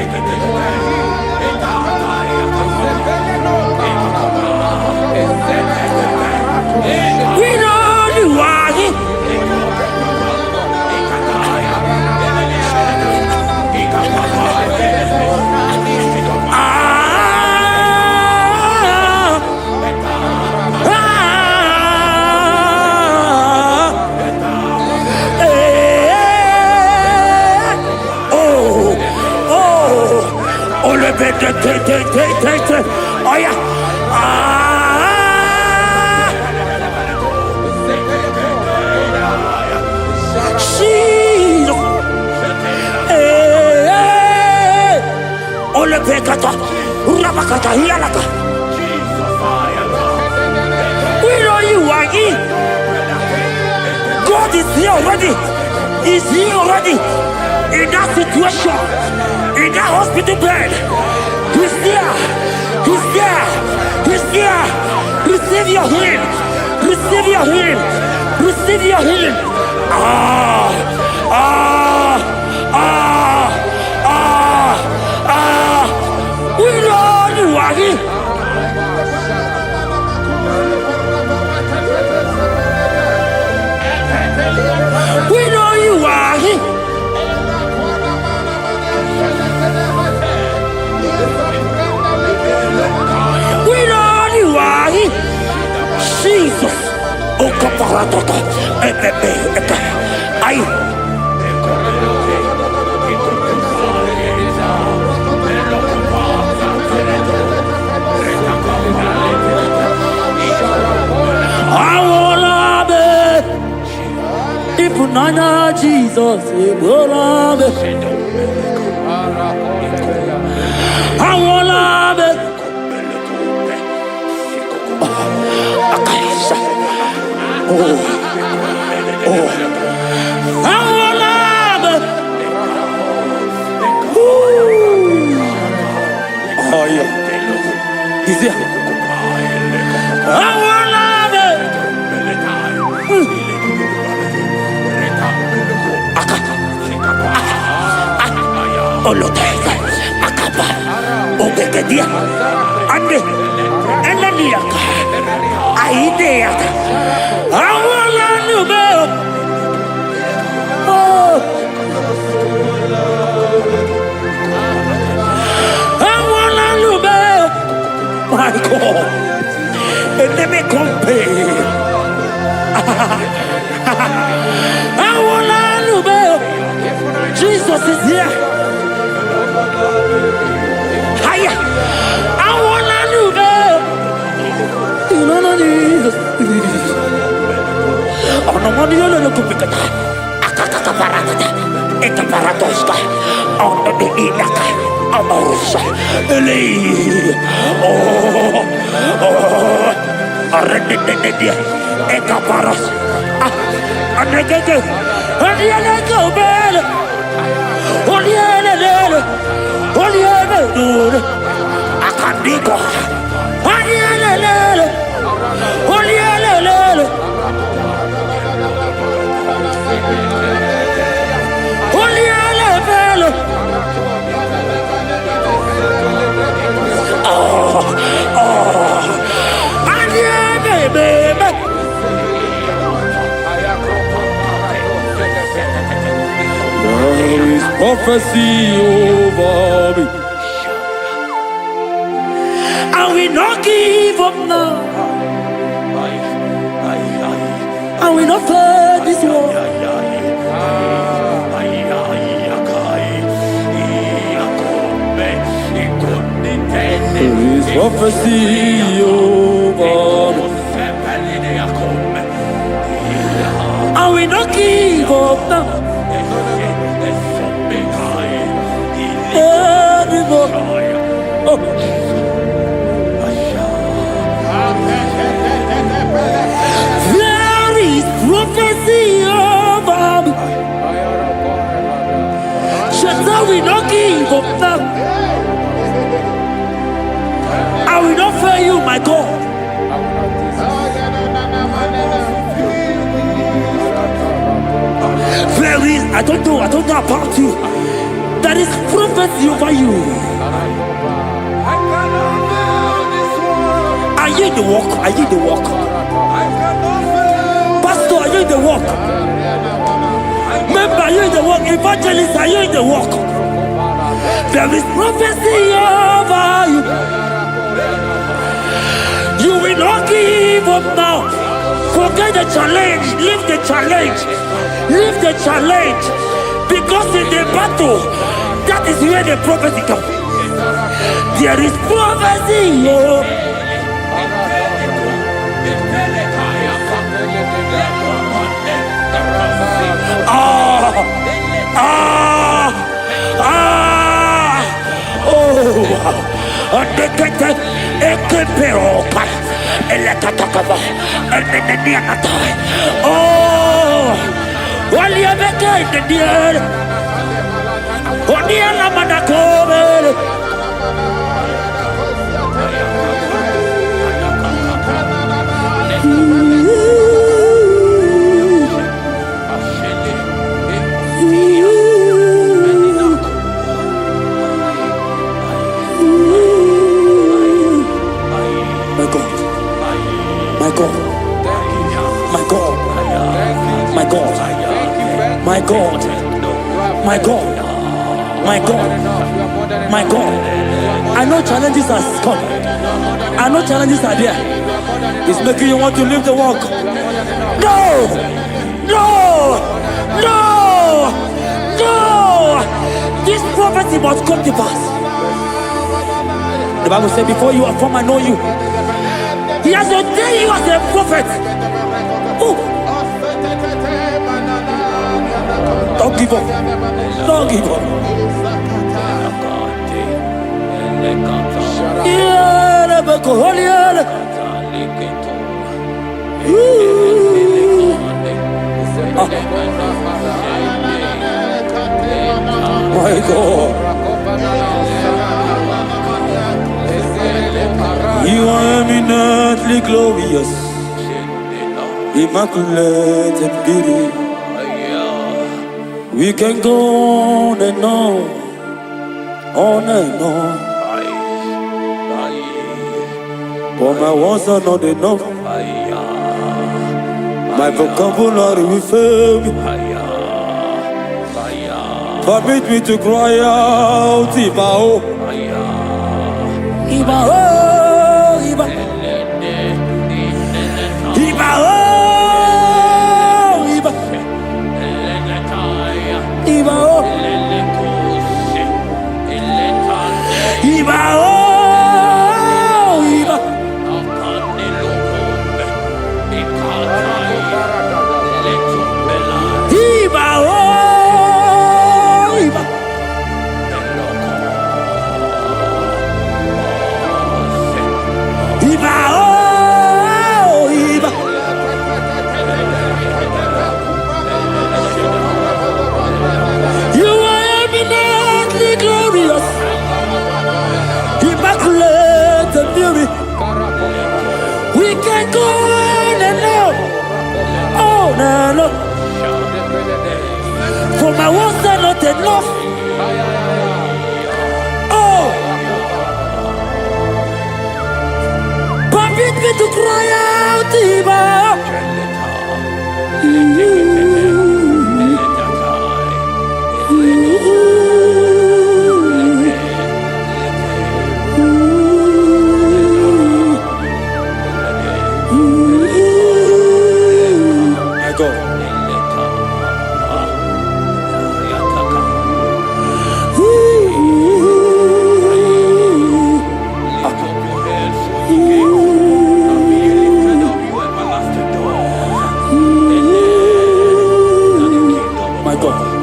We know you are here. Oh yeah. Ole pekata, urabakata, hialaka. We know you are here. God is here already. He's here already. In that situation, in that hospital bed, He's there. He's there. He's there. Receive your healing. Receive your healing. Receive your healing. We know you are here. We know you are here. We know you are here. Jesus. Oh, kaparatata. Aye. I wanna be. If Nana Jesus, I wanna be. I wanna be. Oh, I wanna be. Oh yeah, he's there. I wanna be. Oloteka, akaba, ogekedia, ande, enaniaka, aideaka. I wanna be. Oh, I wanna be. Onomoni yolo kupikata. Akaka paragata. Eka paratoska. Ono de ilaka. Amorosa. Ele. Arendede. Eka paras. Anegege. Aniele gobel. Oliele lele. Oliele dure. Akandiko. Aniele lele. Oliele lele. Oliele lele. Aniele baby. There is prophecy over me. I will not give up now. I will not fear this war. There is prophecy over me. I will not give up now. There is prophecy over me. Shall we not give up now? I will not fail you, my God. There is, I don't know about you. There is prophecy over you. Are you in the walk? Are you in the walk? Pastor, are you in the walk? Member, are you in the walk? Evangelist, are you in the walk? There is prophecy over you. You will not give up now. Forget the challenge. Leave the challenge. Leave the challenge. Because in the battle, that is where the prophecy comes. There is prophecy. Oh. My God, I know challenges are coming. I know challenges are there. It's making you want to leave the walk. No! This prophecy must come to pass. The Bible said, before you are formed, I know you. He has ordained you as a prophet. Oh. Don't give up. Don't give up. My God, you are eminently glorious, immaculate in beauty. We can go on and on and on. But my words are not enough. My vocabulary will fail me. Permit me to cry out, Ibao. Ibao, Ibao. Ibao, Ibao. Ibao. Ibao. that not enough? Oh, permit me to cry out, Iba. My God. My God.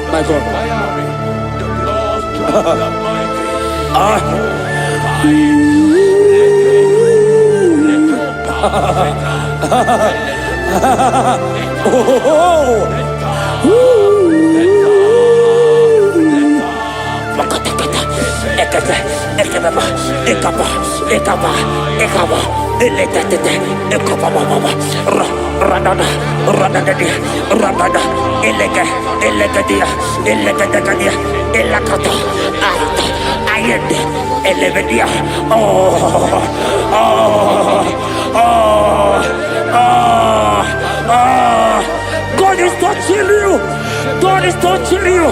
My God. God is touching you. God is touching you.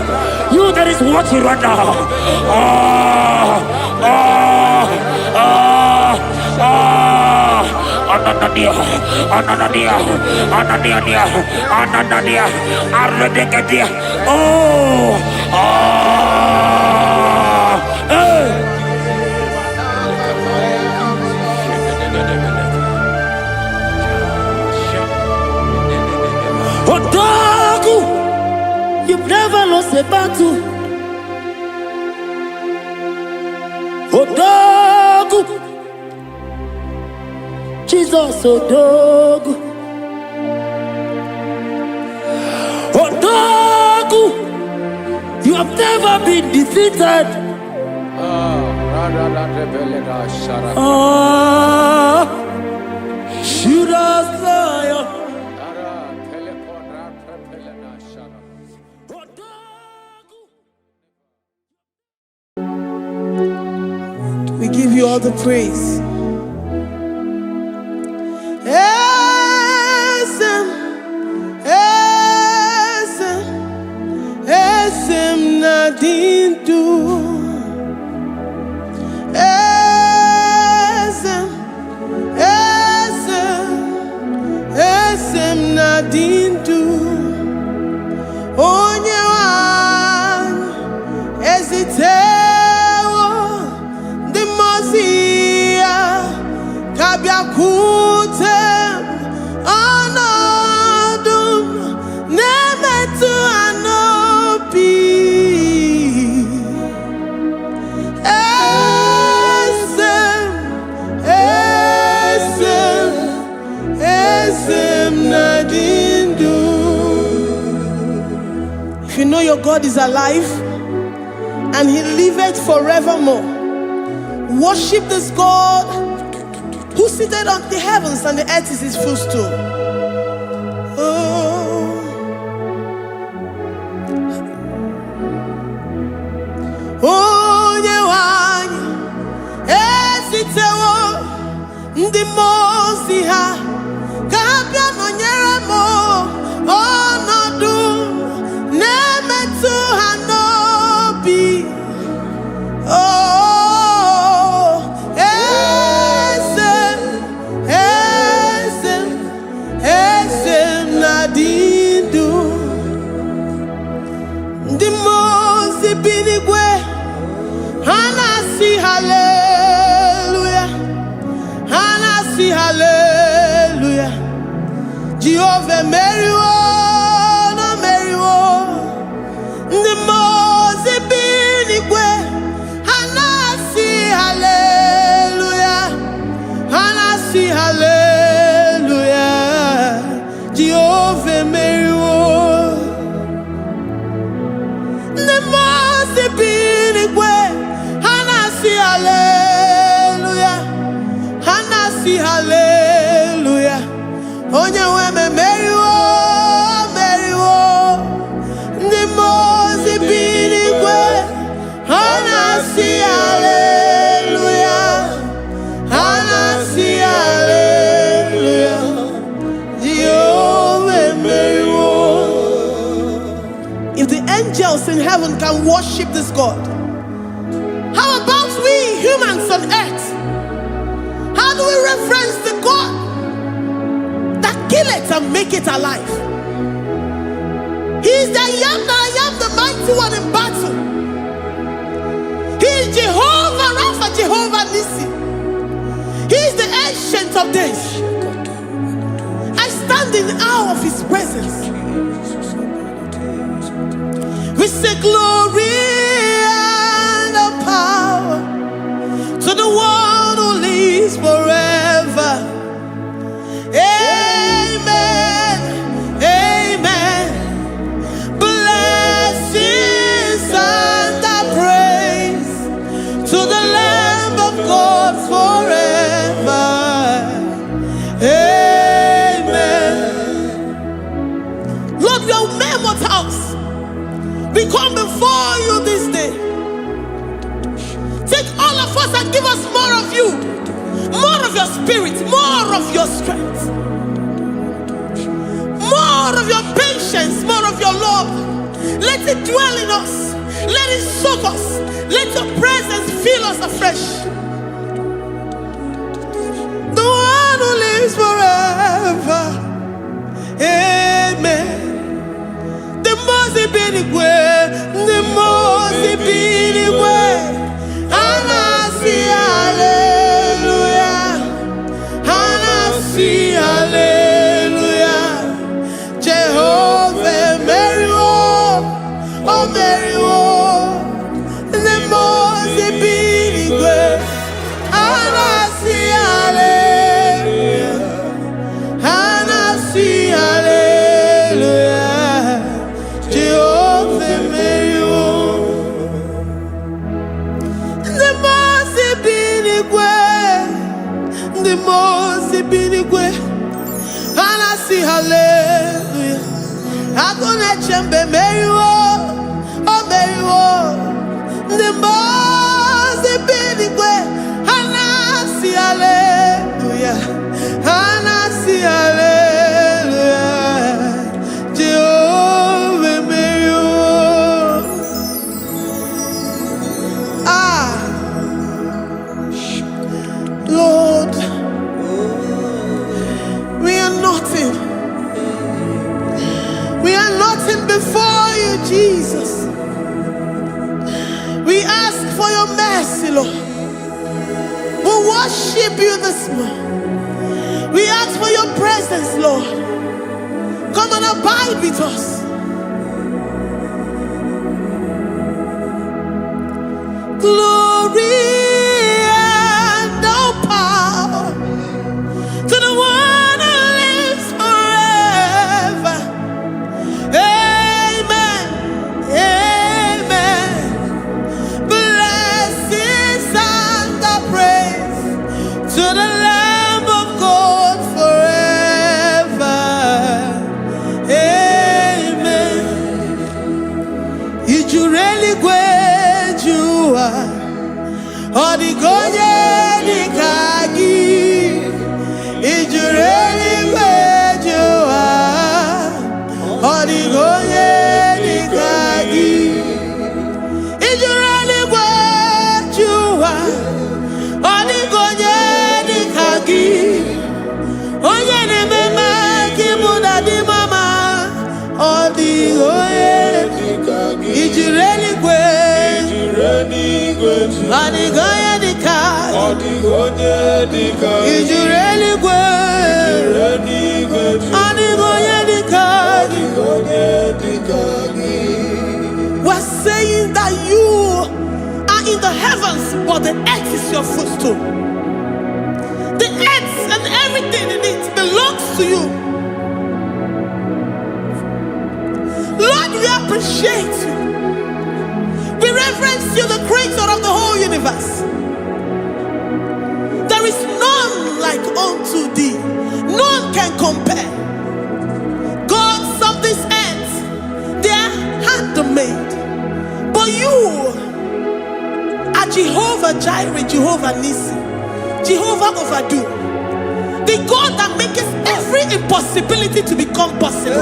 You that is watching right now. Anania, Otaku, you've never lost a battle. Otaku, Jesus Otaku. Otaku, you have never been defeated. Judas Lion. We give you all the praise. Esem nadindu. Esem nadindu. Onye wan ezitewo di mozia kabia kutem anadum nemetu anopi. Esem nadindu. If you know your God is alive and he liveth forevermore, worship this God who seated on the heavens and the earth is his footstool. Onye wanyi esitewo ndi mozi ha kabia nonyere mo onodu nemetu hanobi. Esem nadindu. Ndi mozi binigwe hanasi hallelujah, hanasi hallelujah. Jehovah meriwo no meriwo. Ndi mozi binigwe hanasi hallelujah, hanasi hallelujah. Jehovah meriwo. Ndi mozi binigwe hanasi hallelujah, hanasi hallelujah. angels in heaven can worship this God, how about we humans on earth? How do we reference the God that kill it and make it alive? He is the I am that I am, the mighty one in battle. He is Jehovah Rapha, Jehovah Nissi. He is the ancient of days. I stand in awe of his presence. We say glory and the power to the one who lives forever. Amen. Amen. Blessings and the praise to the Lamb of God forever. Amen. Lord, we are mammoth house. We come before you this day. Take all of us and give us more of you, more of your spirit, more of your strength, more of your patience, more of your love. Let it dwell in us. Let it soak us. Let your presence fill us afresh. The one who lives forever. Amen. The most big way, the most big way. Anasi, hallelujah. Anasi, hallelujah. Jehovah, Mary, oh Mary, the most big way. Anasi, hallelujah. Anasi, hallelujah. The most binigwe, and I see hallelujah. I'm gonna chamber Mary, oh Mary, the most binigwe, and I see hallelujah, and I see hallelujah. Jehovah Mary, Lord. We are nothing before you, Jesus. We ask for your mercy, Lord. We worship you this morning. We ask for your presence, Lord. Come and abide with us. Glory and no power to the one. To the Lamb of God forever. Amen. Ijureli gwejua Odigonye nikagi. Ijureli gwejua Odigonye nikagi. Ijureli gwejua Odigonye onye na-ememe kibuda di mama odigoye ijiri eluigwe odigoye dika ijiri eluigwe odigoye dika. We're saying that you are in the heavens, but the earth is your footstool. The earth and everything in it belongs to you. Lord, we appreciate you. We reverence you, the creator of the whole universe. There is none like unto thee. None can compare. Gods of this earth, they are handmade. But you are Jehovah Jireh, Jehovah Nissi, Jehovah Overdo, the God that makes every impossibility to become possible,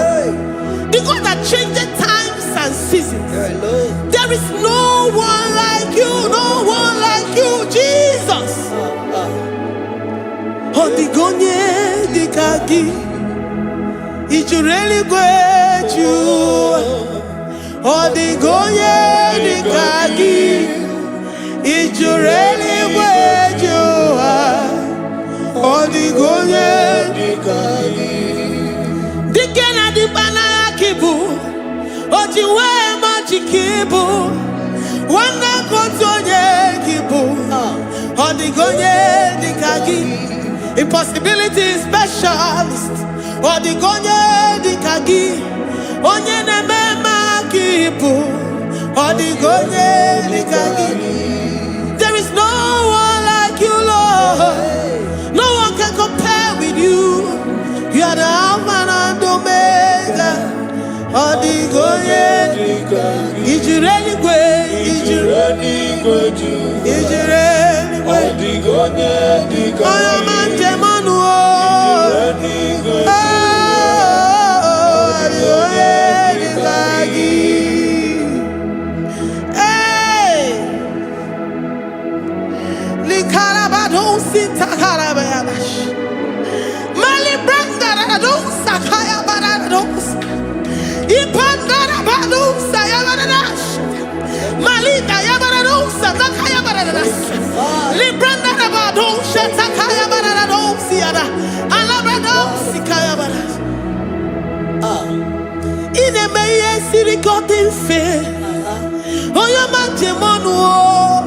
the God that changes times and seasons. There is no one like you, no one like you, Jesus. Odigonye dikagi, ijureli gweju. Odigonye dikagi, ijureli gweju. Odigonye dikagi. Dikena dibana kibu, ojiwe majikibu, wana kotonye kibu. Odigonye dikagi. Impossibility specialist. Odigonye dikagi. Onye nemema kibu. Odigonye dikagi. There is no one like you, Lord. No one can compare with you. You are the Alpha and Omega. Odigonye dikagi. Ijireli gwe. Ijireli gwe. Ijireli gwe. Odigonye dikagi. Sirikotin fe, oya majemonu o,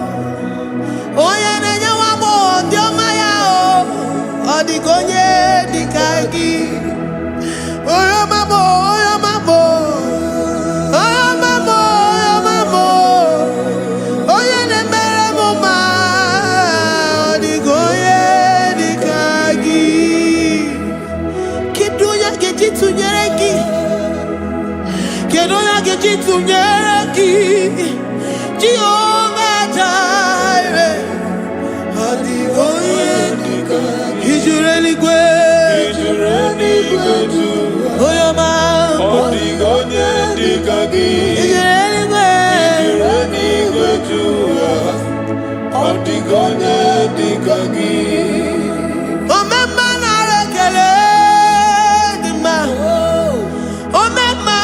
oya nenya wamo diomaya o, odigonye dikagi, oya mamo, oya mamo, oya mamo, oya mamo, oya nemere moma, odigonye dikagi, kidunya gejitu nyereki. Kedoya gejitu nyereki, Jehovah Jireh. Odigonye dikagi, ijureli gwe, oyoma. Odigonye dikagi, ijureli gwe, odigonye dikagi. Omema na rekele dima, omema.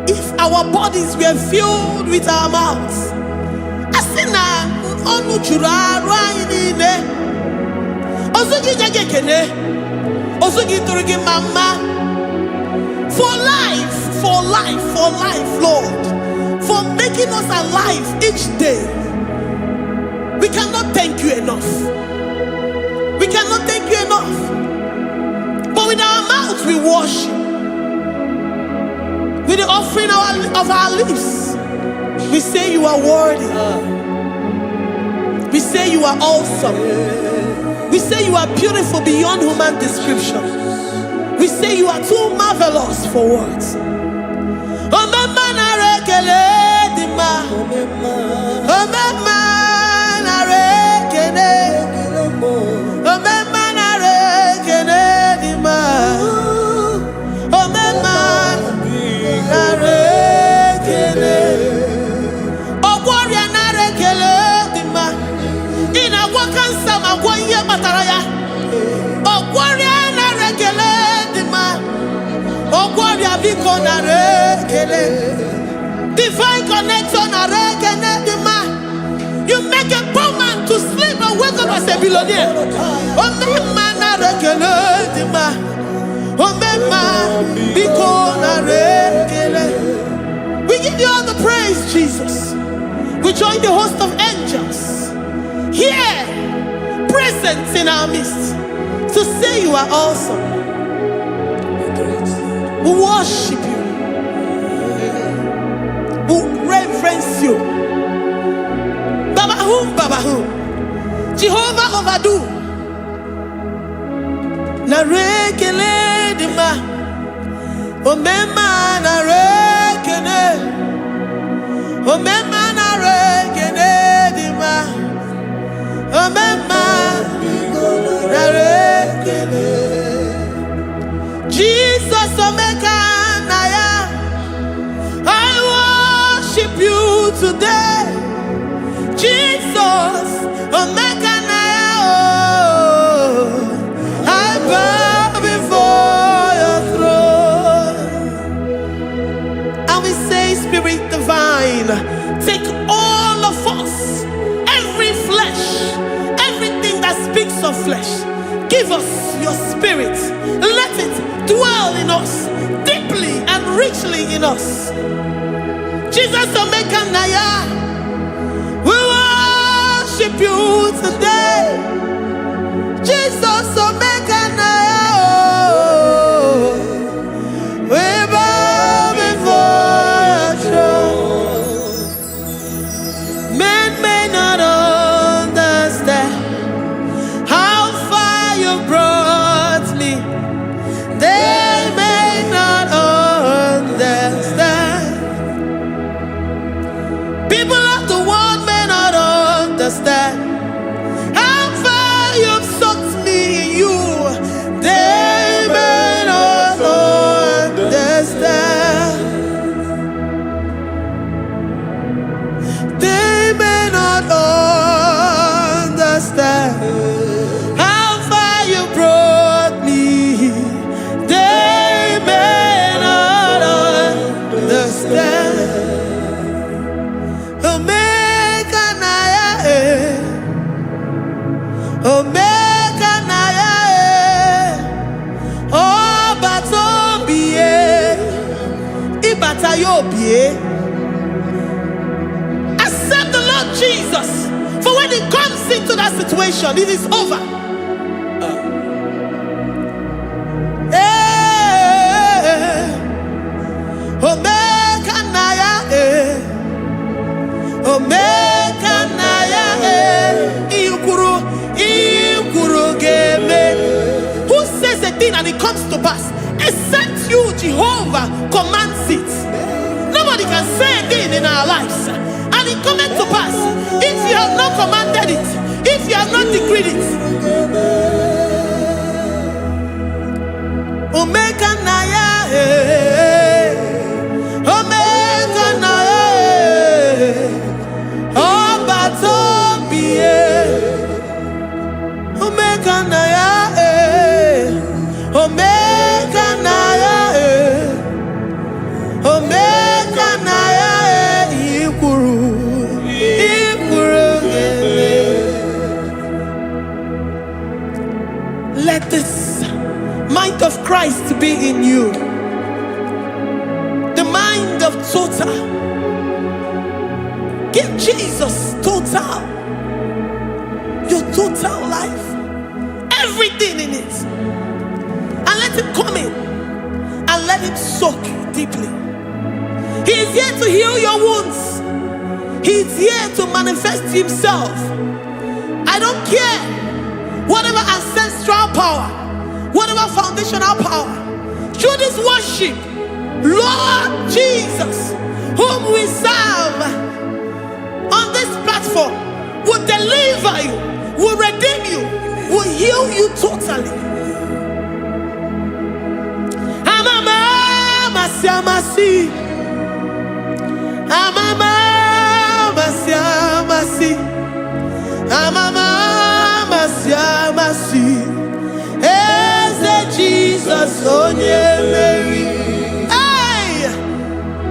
If our bodies were filled with our mouths, asina onu chura rainine, osugi jagekene, osugi turugi mama, for life, Lord, for making us alive each day. We cannot thank you enough. We cannot thank you enough. But with our mouths we worship. With the offering of our lips, we say you are worthy. We say you are awesome. We say you are beautiful beyond human description. We say you are too marvelous for words. Divine connection. You make a poor man to sleep and wake up as a billionaire. We give give you all the praise, Jesus. We join the host of angels here, present in our midst, to say you are awesome. We worship you. We reverence you. Babahum, Jehovah overdo. Na rekele dima, omema na rekele, omema na rekele dima, omema na rekele. Jesus omeka na ya, I worship you today. Jesus omeka na ya, oh, I bow before your throne. And we say, Spirit divine, take all of us, every flesh, everything that speaks of flesh. Give us your spirit. Let it dwell in us, deeply and richly in us. Jesus omeka na ya, we worship you today. Jesus omeka na ya, oh, we bow before your throne. Men may not understand how far you brought me. They may not understand. People of the world may not understand how far you've sucked me in you. They may not understand. They may not understand how far you brought me. They may not understand. Omega Naya, Omega Naya, oh Batobie, Ibatayobie. Accept the Lord Jesus, for when He comes into that situation, it is over. Omega Naya, Omega Naya, Ikuru Game. Who says a thing and it comes to pass? Except you, Jehovah, commands it. Nobody can say a thing in our lives and it cometh to pass if you have not commanded it, if you have not decreed it. Omega Naya, Omega Naya, oh Batobie, Omega Naya, Omega Naya, Omega Naya, Ikuru. Let this mind of Christ be in you. The mind of total. Give Jesus total. Your total life. Everything in it. And let Him come in. And let Him soak deeply. He is here to heal your wounds. He is here to manifest Himself. I don't care. Whatever ancestral power, whatever foundational power, through this worship, Lord Jesus, whom we serve on this platform, will deliver you, will redeem you, will heal you totally. Amama Masiamasi, Amama Masiamasi, Amama Masiamasi, Eze Jesus onye Mary. Hey,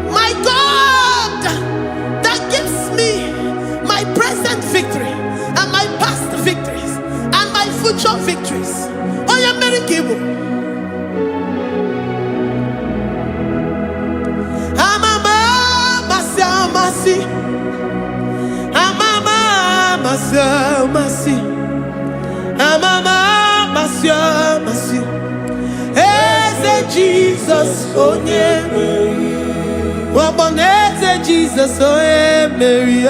my God, that gives me my present victory and my past victories and my future victories. Onye Mary Igbo. Amama masi. Amama masi masi. Eze Jesus onye Mary. Waboneze Jesus onye Mary.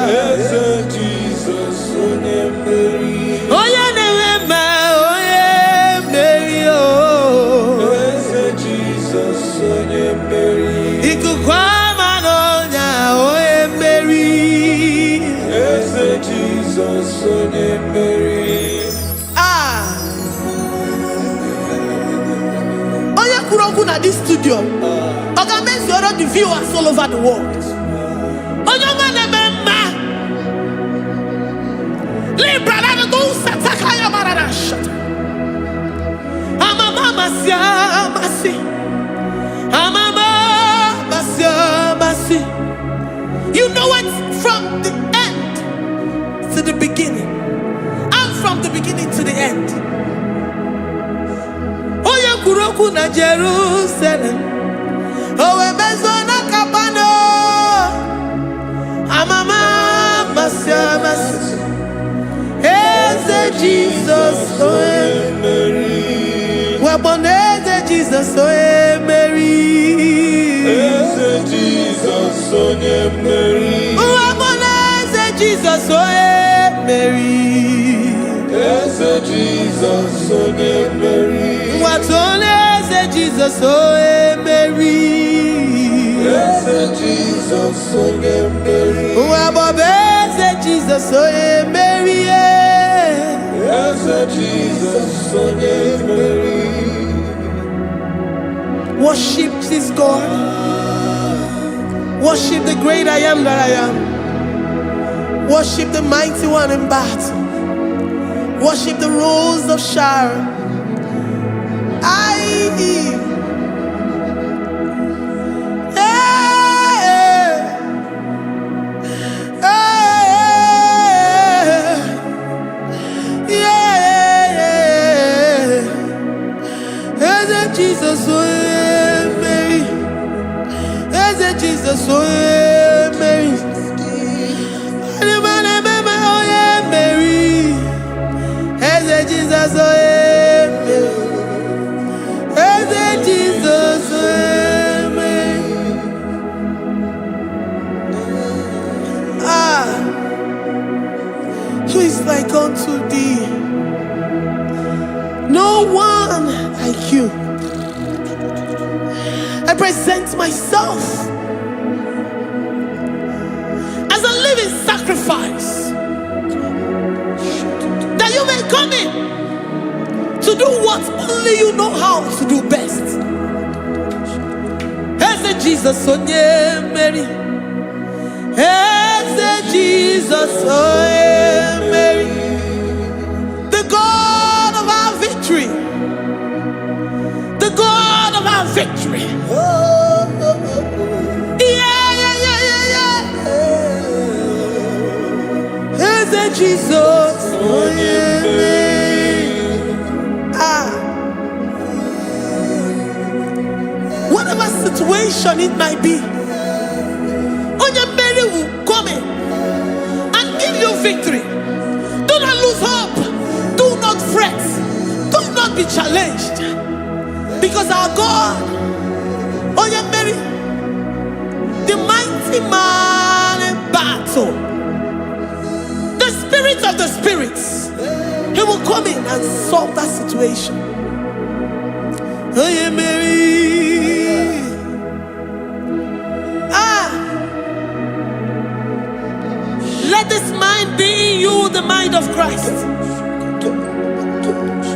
Eze Jesus onye Mary. Onye na-eme onye Mary oh. Eze Jesus onye Mary. Ikukwama n'ọnya onye Mary. Eze Jesus onye Mary. Onye kwuru okwu na this studio, ọ ga-emezuoro the viewers all over the world. Onye ọma na-eme mma. Libra na do sataka ya marara shata. Amama masi masi. Amama masi. You know it from the end to the beginning. And from the beginning to the end. Oye kuroku na Jerusalem. Owe bezo na kapano. Amama masi. Eze Jesus oye Mary. Waboneze Jesus oye Mary. Eze Jesus onye Mary. Waboneze Jesus oye Mary. Eze Jesus onye Mary. Watoneze Jesus oye Mary. Eze Jesus onye Mary. Wabobeze Jesus oye Mary. Eze Jesus onye Mary. Worship this God. Worship the great I am that I am. Worship the mighty one in battle. Worship the rose of Sharon. Jesus, oh Mary. Jesus, oh Mary. Mary. Jesus, oh Mary. Jesus, oh Mary. Who is like unto thee? No one like you. I present myself as a living sacrifice, that you may come in to do what only you know how to do best. Eze Jesus onye Mary. Eze Jesus onye Mary. The God of our victory. The God of our victory. Yeah. Jesus, oh yeah. Whatever situation it might be, Onya Mary will come in and give you victory. Do not lose hope. Do not fret. Do not be challenged. Because our God, Onya Mary, the mighty man in battle, the spirit of the spirits, he will come in and solve that situation. Onya Mary. Let this mind be in you, the mind of Christ.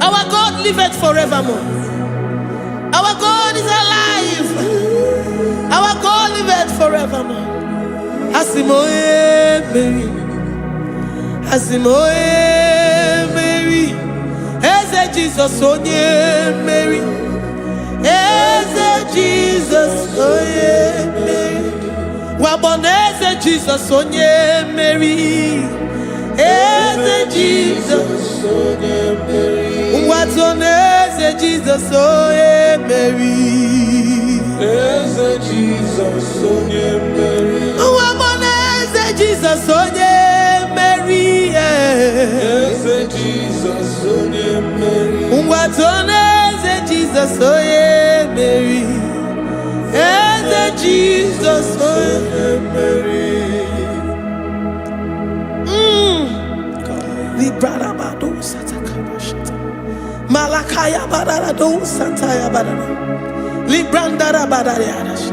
Our God liveth forevermore. Our God is alive. Our God liveth forevermore. Asimoye Mary. Asimoye Mary. Eze Jesus onye Mary. Eze Jesus onye Mary. Waboneze Jesus onye Mary. Eze Jesus onye Mary. Watoneze Jesus onye Mary. Eze Jesus onye Mary. Waboneze Jesus onye Mary. Eze Jesus onye mmeri. Ngwatone eze Jesus onye mmeri. Eze Jesus onye mmeri. Librada bado satakabashata. Malakaya badara do sataya badara. Librandara badara yadash.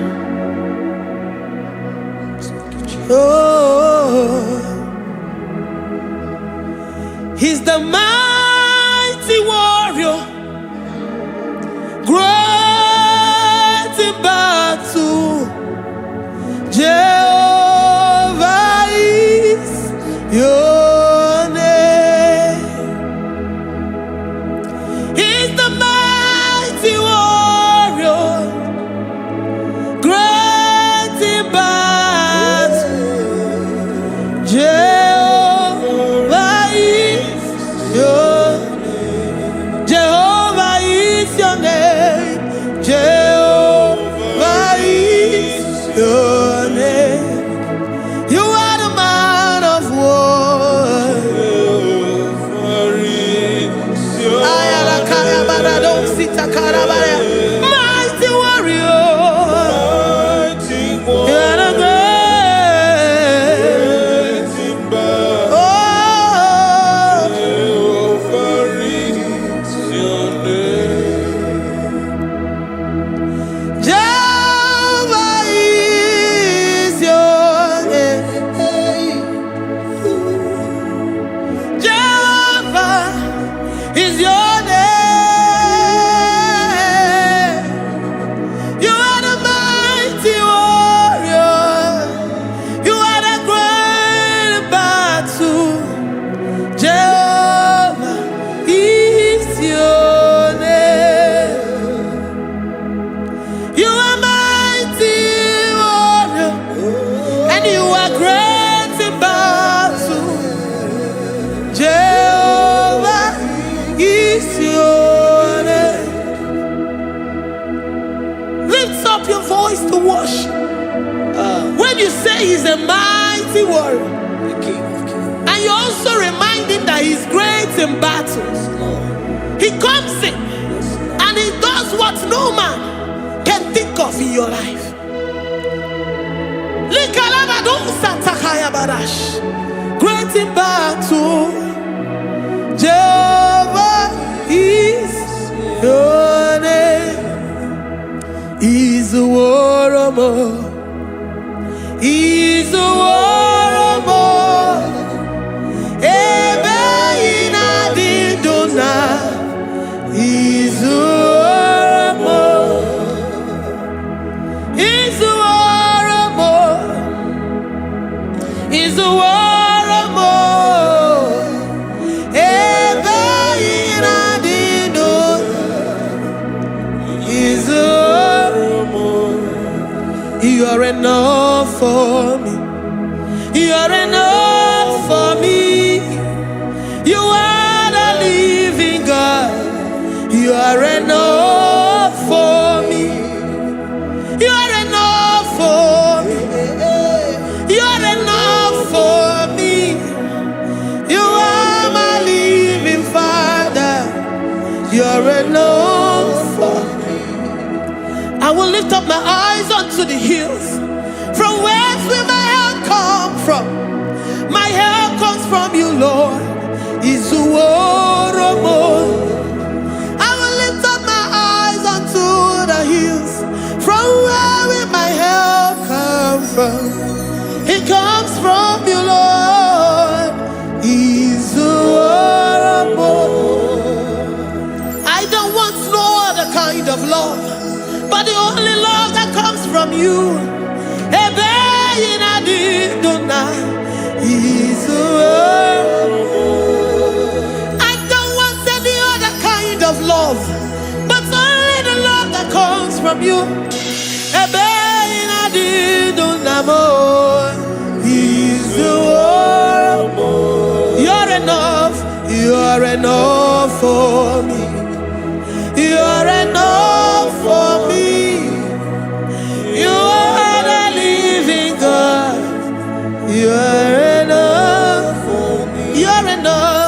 Oh, he's the mighty warrior, great in battle. Jehovah is your name. He's the mighty warrior, great in battle. Jehovah is your name. Jehovah is your name. Jehovah is your name. You are the man of war. Jehovah is your Ayalakaya barado sita karabaya. Mighty warrior. mighty You are the warrior. is your name. You are the mighty warrior. You are the great battle. Jehovah is your name. You are mighty warrior, and you are great in battle. Jehovah is your name. Lift up your voice to worship. When you say he's a mighty warrior, The King of Kings. and you're also reminding that he's great in battles, he comes in and he does what no man can think of in your life. Great in battle, Jehovah is your name. He's a warrior. He's a warrior. Ebe ina didona. He's a warrior. He's a warrior. He's a warrior. Ebe ina didona. He's a warrior. You are enough for me. You are enough for me. You are the living God. You are enough for me. You are enough for me. You are enough for me. You are my living Father. You are enough for me. I will lift up my eyes unto the hills. From whence will my help come from? My help comes from you, Lord. Is I will lift up my eyes unto the hills. From where will my help come from? It comes from you, Lord. Is I don't want no other kind of love, but the only love that comes from you. I don't want any other kind of love, but only the love that comes from you. You're enough. You're enough for me. You're enough for me. You are the living God. You're enough for me. You're enough.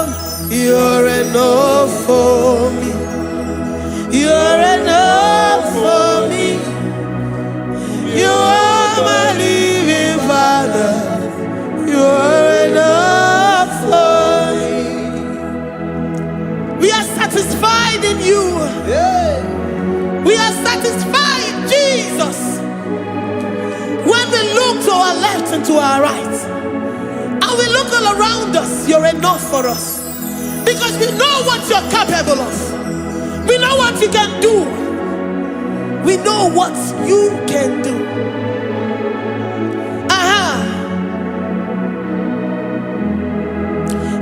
you are right. And we look all around us, you're enough for us. Because we know what you're capable of. We know what you can do. We know what you can do.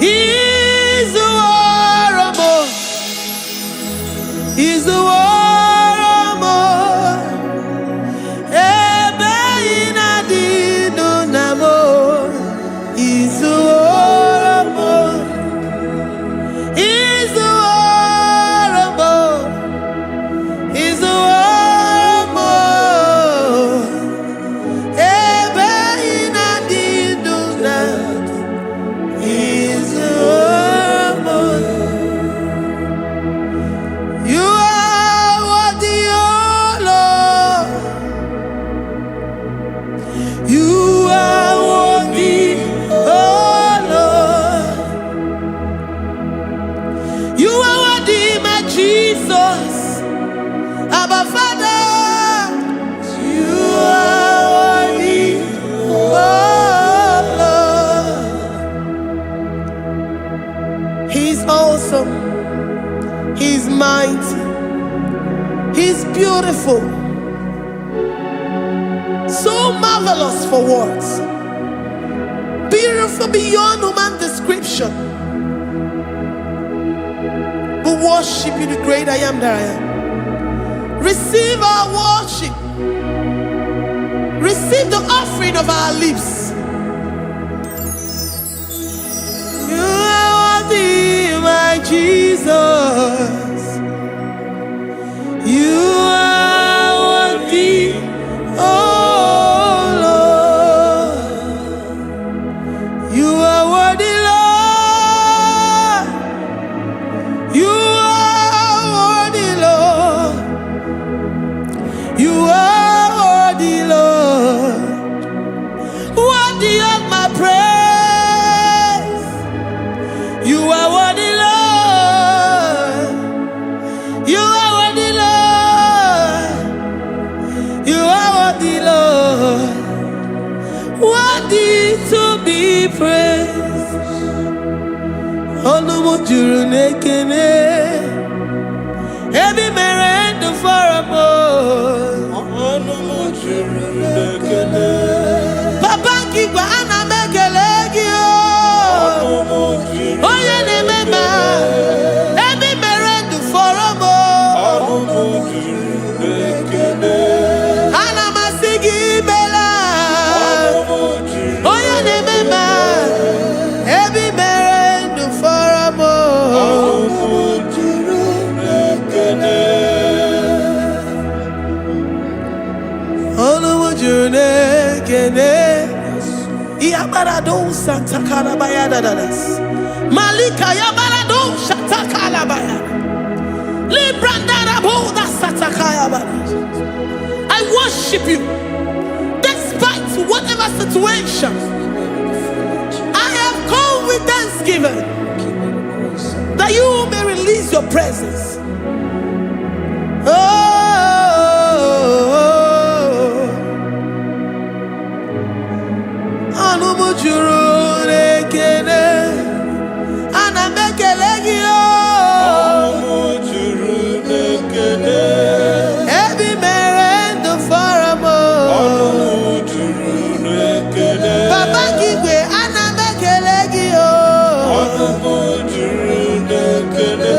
He's the war. He's the war. He's mighty. He's beautiful. So marvelous for words. Beautiful beyond human description. We worship you, the great I am that I am. Receive our worship. Receive the offering of our lips. You are worthy, my Jesus. You are worthy, oh Lord. You are worthy, Lord. You are worthy, Lord. You are worthy, Lord. Worthy of my praise. You are worthy, Lord. You are worthy, Lord. You are worthy, Lord. Worthy to be praised. Olumu juru nekene. Ebi merendo for a more. Olumu juru nekene. Papa kigwa ana mekelegi o. Oye ne mema. Ebi merendo for a more. Olumu juru nekene. Ana masigi bela. Oye ne mema. Ebi merendo for a more. Olumu juru nekene. Olumu juru nekene. Yabarado Santa Carabaya dadas. Malika Yabarado Shatakalabaya. Librandara Boda Satakaya. I worship you despite whatever situation. I have come with thanksgiving that you may release your presence. Juru nekene ana mekelegi o juru nekene ebi merendo faramo juru nekene baba kigwe ana mekelegi o juru nekene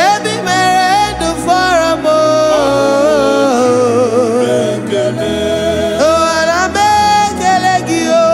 ebi merendo faramo nekene o ana mekelegi o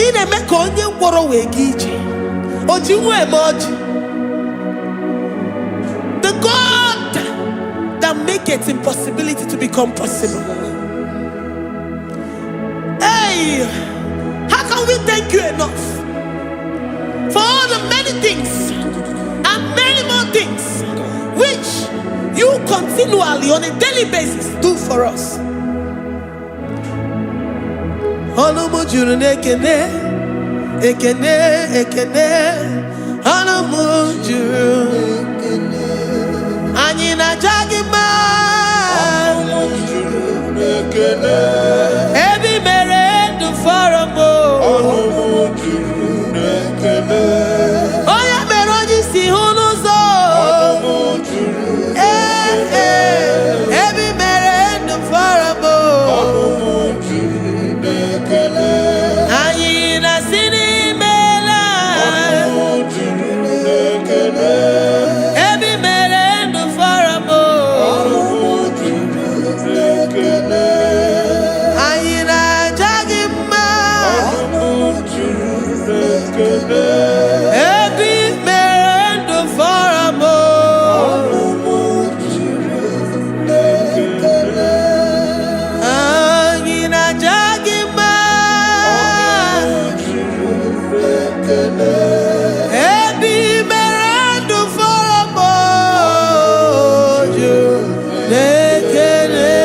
ị na-eme ka onye ngwọrọ wee ga ije. O ji nwa eme ọjị. The God that maketh impossibility to become possible. Hey, how can we thank you enough for all the many things and many more things which you continually on a daily basis do for us? Ọnụmụ juru n'ekene, ekene, ekene. Ọnụmụ juru anyị na-aja gị mma. Ọnụmụ juru n'ekene. Ebi mere ndụ fọrọ m. Ọnụmụ juru n'ekene. Onye mere onye isi hụ n'ụzọ. Ọnụmụ juru n'ekene. Ebi mere ndụ fọrọ m. Ọnụmụ juru n'ekene. Anyị na-asị n'imela. Ọnụmụ juru n'ekene. Ebi mere ndụ fọrọ m. Ọnụmụ juru n'ekene. Anyị na-aja gị mma. Ọnụmụ juru n'ekene. Ebi mere ndụ fọrọ m. Ọnụmụ juru n'ekene. Anyị na-aja gị mma. Ebi mere ndụ fọrọ m. Juru n'ekele.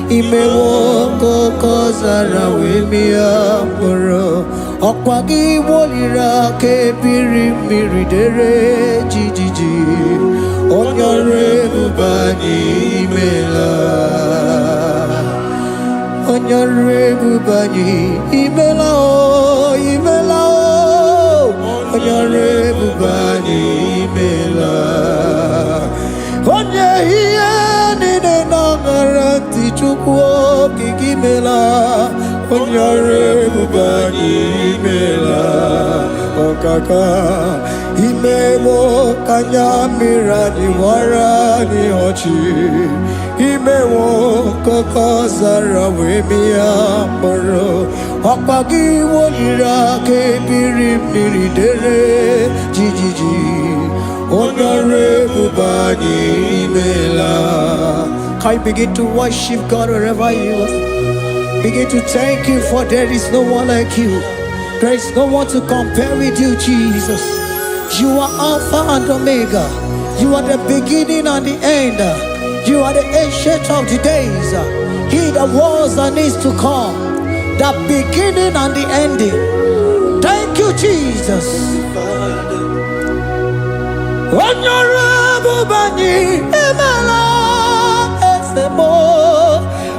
Imewo koko zara wemia mkpụrụ ọkwa gị woliri aka ebiri mmiri dere jijiji onye ọrụ ebube anyị imela onye ọrụ ebube anyị imela o imela o onye ọrụ ebube anyị imela onye ihe niile na-aṅara ntị Chukwu okike imela onye ọrụ ebube anyị imela ọkaka imewo ka anya mmiri anyị gbara anyị ọchị imewo koko zara wee mịa mkpụrụ ọkpa gị woliri aka ebiri mmiri dere jijiji onye ọrụ ebube anyị imela. Can you begin to worship God wherever you are? Begin to thank Him, for there is no one like you. There is no one to compare with you, Jesus. You are Alpha and Omega. You are the beginning and the end. You are the ancient of the days. He that was and is to come. The beginning and the ending. Thank you, Jesus. Honorable Bani Emala Esemo.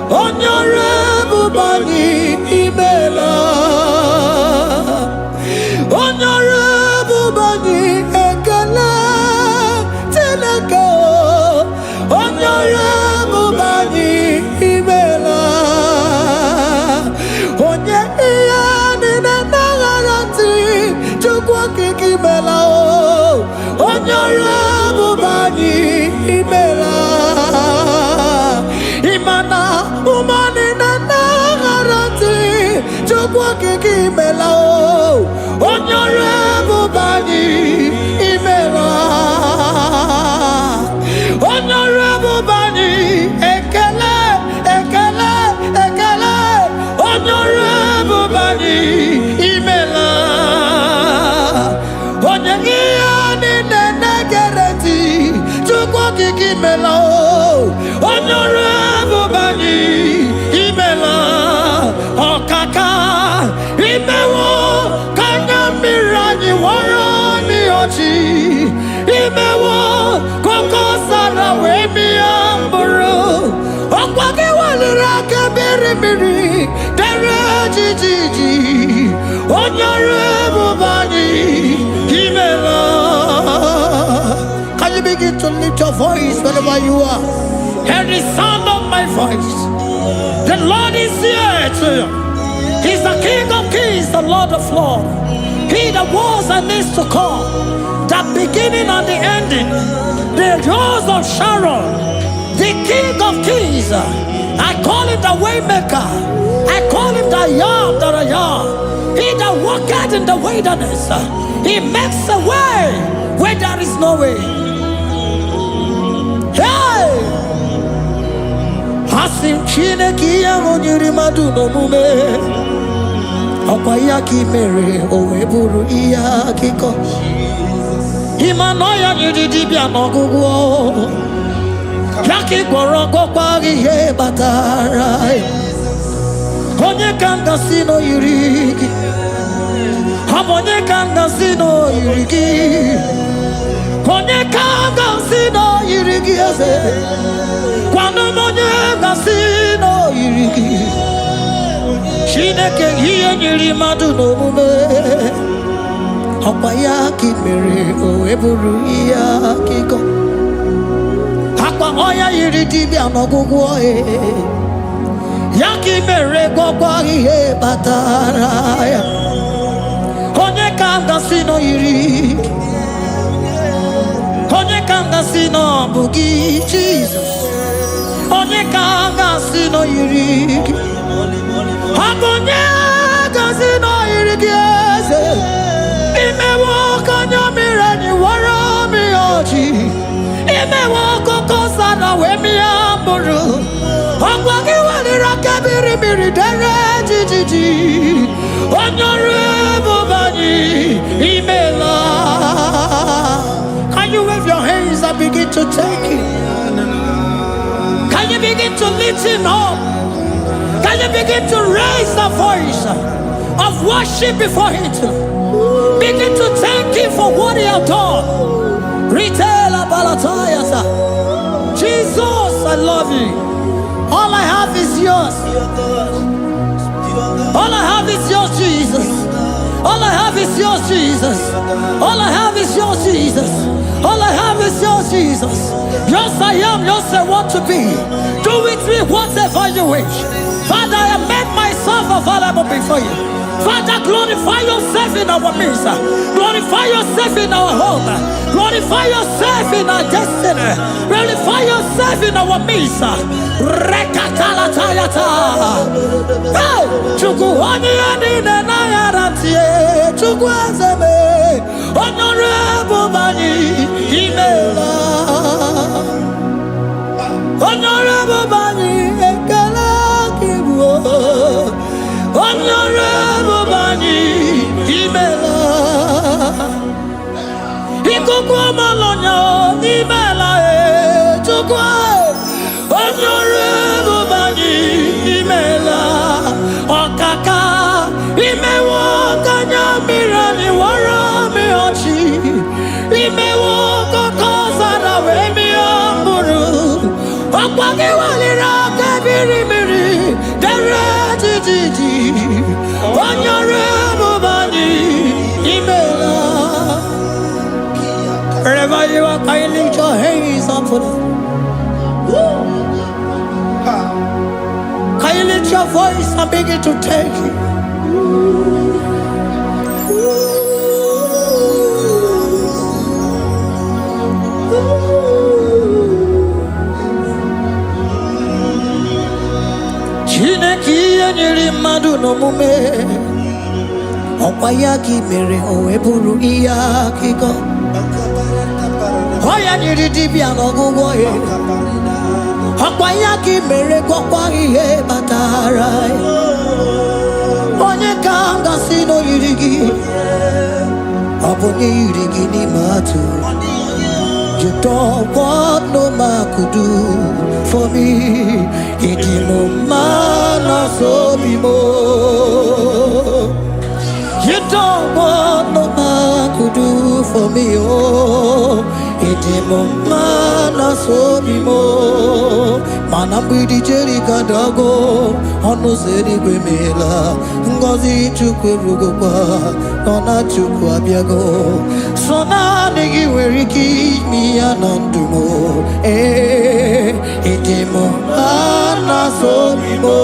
Honorable Bani Emala. Honorable Bani Ekala Teleko. Honorable Bani Emala. Onye iyani na nagarati Chukwa kiki mela o. Honorable Bani Emala. Imana umani na nagarati Chukwa kiki mela o. Honorable Bani Emala. Honorable Bani Ekele Ekele Ekele. Honorable Bani Emala. Onye iyani na nagarati Chukwa kiki mela o. Honorable Bani Emala. Okaka imewo kanya mirani warani ochi imewo koko sara wemi amburu okwake walira kebiri miri dere jijiji Honorable Bani Emala. Can you begin to lift your voice wherever you are? Hear the sound of my voice. The Lord is here to you. He's the King of Kings, the Lord of Lords. He that was and is to come, the beginning and the ending, the rose of Sharon, the King of Kings. I call him the Waymaker. I call him the Yam that I am. He that walketh in the wilderness. He makes a way where there is no way. Hey! Hasim Chineke ya onyiri madu no mume. Okwa ya ki mere owe buru iya kiko. Imano ya nyiri dibia no gugu. Yaki gworo gokwa ihe batara. Onye kanga sino yirigi. Onye kanga sino yirigi. Onye kanga sino yirigi eze. Kwano onye kanga sino yirigi. Chineke hiye nyiri madu no mume. Okwa ya ki mere o eburu iya kiko. Akwa oya yiri dibia no gugu oye. Yaki mere gokwa ihe batara ya. Onye kanga sino yiri. Onye kanga sino bugi Jesus. Onye kanga sino yiri. Onye kanga sino yiri kiese. Ime waka nyamira ni wara mi oji. Ime waka kosana we mi amburu. Ogwagi wali rakabiri miri dere jijiji. Onyore bobani imela. Can you wave your hands and begin to take it? Can you begin to lift him up? Can you begin to raise the voice of worship before him? Begin to thank him for what he has done. Retail Balatayasa. Jesus, I love you. All I have is yours. All I have is yours, Jesus. All I have is yours, Jesus. All I have is yours, Jesus. All I have is yours, Jesus. Yours I am, yours I want to be. Do with me whatever you wish. Father, I made myself available before you. Father, glorify yourself in our midst. Glorify yourself in our home. Glorify yourself in our destiny. Glorify yourself in our midst. Rekatalatayata. Hey! Chukwani anine na yarantie. Chukwazeme. Honorable Bani. Imela. Honorable Bani. Ekala kibuo. Honorable Bani, Imela. Ikukwa malonya, Imela, Chukwa. Honorable Bani, Imela. Okaka, Imewo kanya mirani wara mi ochi. Imewo kokoza na we mi amburu. Okwagi walira kebiri miri, dere jiji. Honorable Bani, Imela. Wherever you are, can you lift your hands up for them? Can you lift your voice and begin to take it? Chineke nyiri madu no mume. Okwa ya ki mere o eburu iya kiko. Oya nyiri dibia no gugu ye. Okwa ya ki mere gokwa ihe batara. Onye kanga sino yirigi. Obonye yirigi ni matu. You don't want no man could do for me. Idimo mana so bimo. You don't want no man could do for me. Oh, idimo mana so bimo. Manambidi jeri kadago. Ono zeri gwemela. Ngozi chukwe rugokwa. Nona chukwa biago. Sona negi weriki mi anandumo. Idimo mana so bimo.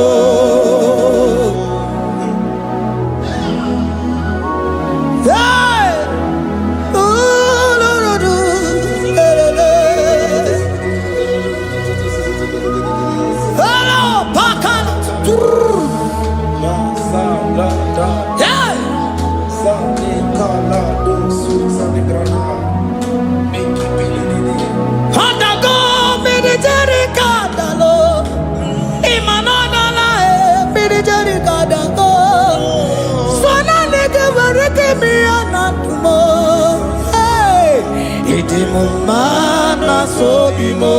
mana sobimo.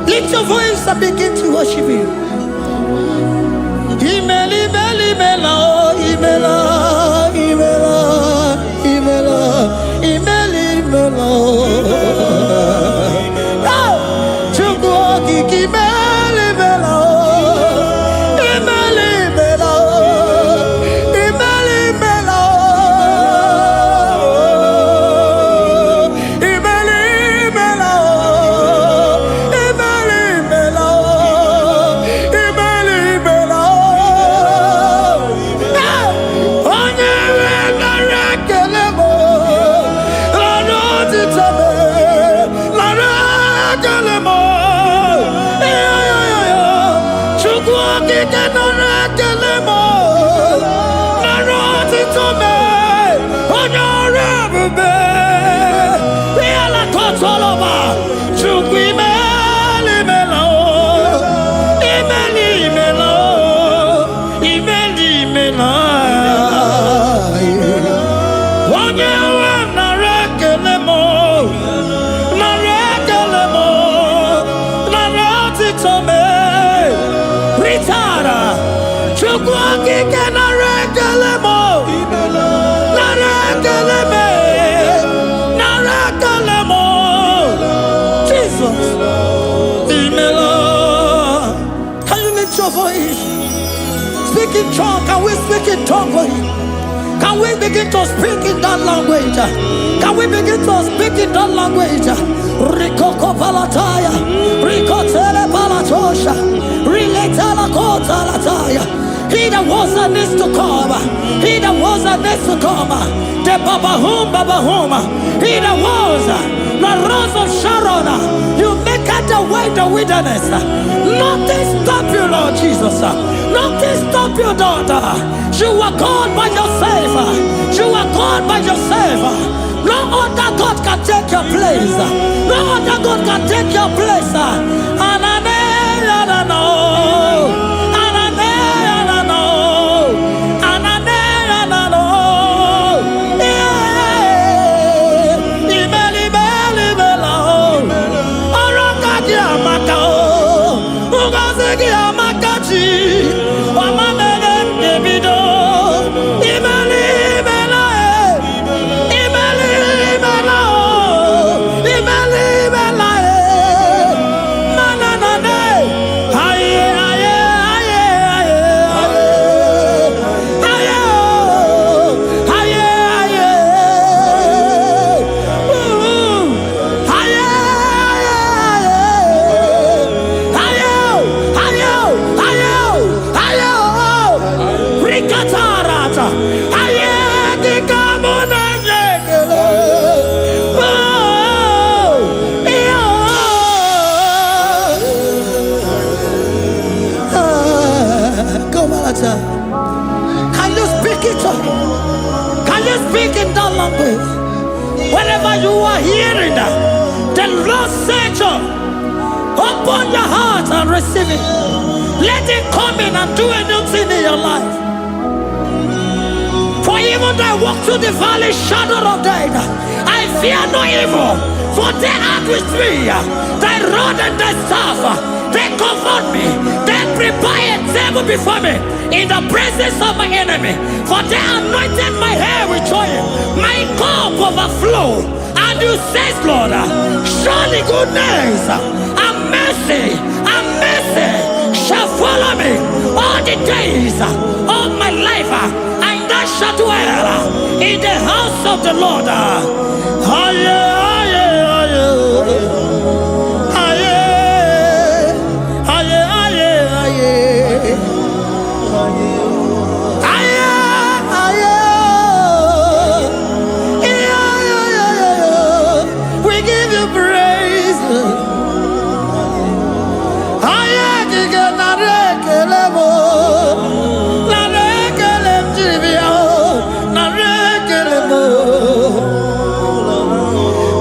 Lift your voice and begin to worship Him. Imeli, imeli, imela, imela, imela, imela, imeli, imela. Chukwuoki imeli, imela, imeli, imela, imeli, imela, imeli, imela, imeli, imela, imeli, imela. Onye nara ekele mo, lara otitome, lara ekele mo. Chukwu okike nara ekele mo, lara otitome, onye ọrụ ebube. Ihe la kọtọlọba, Chukwu imeli imela o, imeli imela o, imeli imela. Onye nwe nara ekele mo, nara ekele mo, nara otito me. Ritara, Chukwu okike nara ekele mo, nara ekele me, nara ekele mo. Jesus, imela. Can you lift your voice? Speak in tongue. Can we speak in tongue for Him? Can we begin to speak in that language? Can we begin to speak in that language? Rikoko palataya, rikotele palatosha, riletala kota lataya. He that was and is to come, He that was and is to come, the Babahum, He that was, the Rose of Sharon, you make out the way in the wilderness. Nothing stop you, Lord Jesus. Nothing stop you, daughter. You are God by yourself. You are God by yourself. No other God can take your place. No other God can take your place. Can you speak it? Can you speak in that language? Whenever you are hearing that, the Lord said, open your heart and receive it. Let Him come in and do a new thing in your life. For even though I walk through the valley shadow of death, I fear no evil. For they are with me. Thy rod and thy staff, they comfort me. They prepare a table before me in the presence of my enemy. For they anointed my hair with oil. My cup overflow. And you say, Lord, surely goodness and mercy shall follow me all the days of my life. And I shall dwell in the house of the Lord. We give you praise.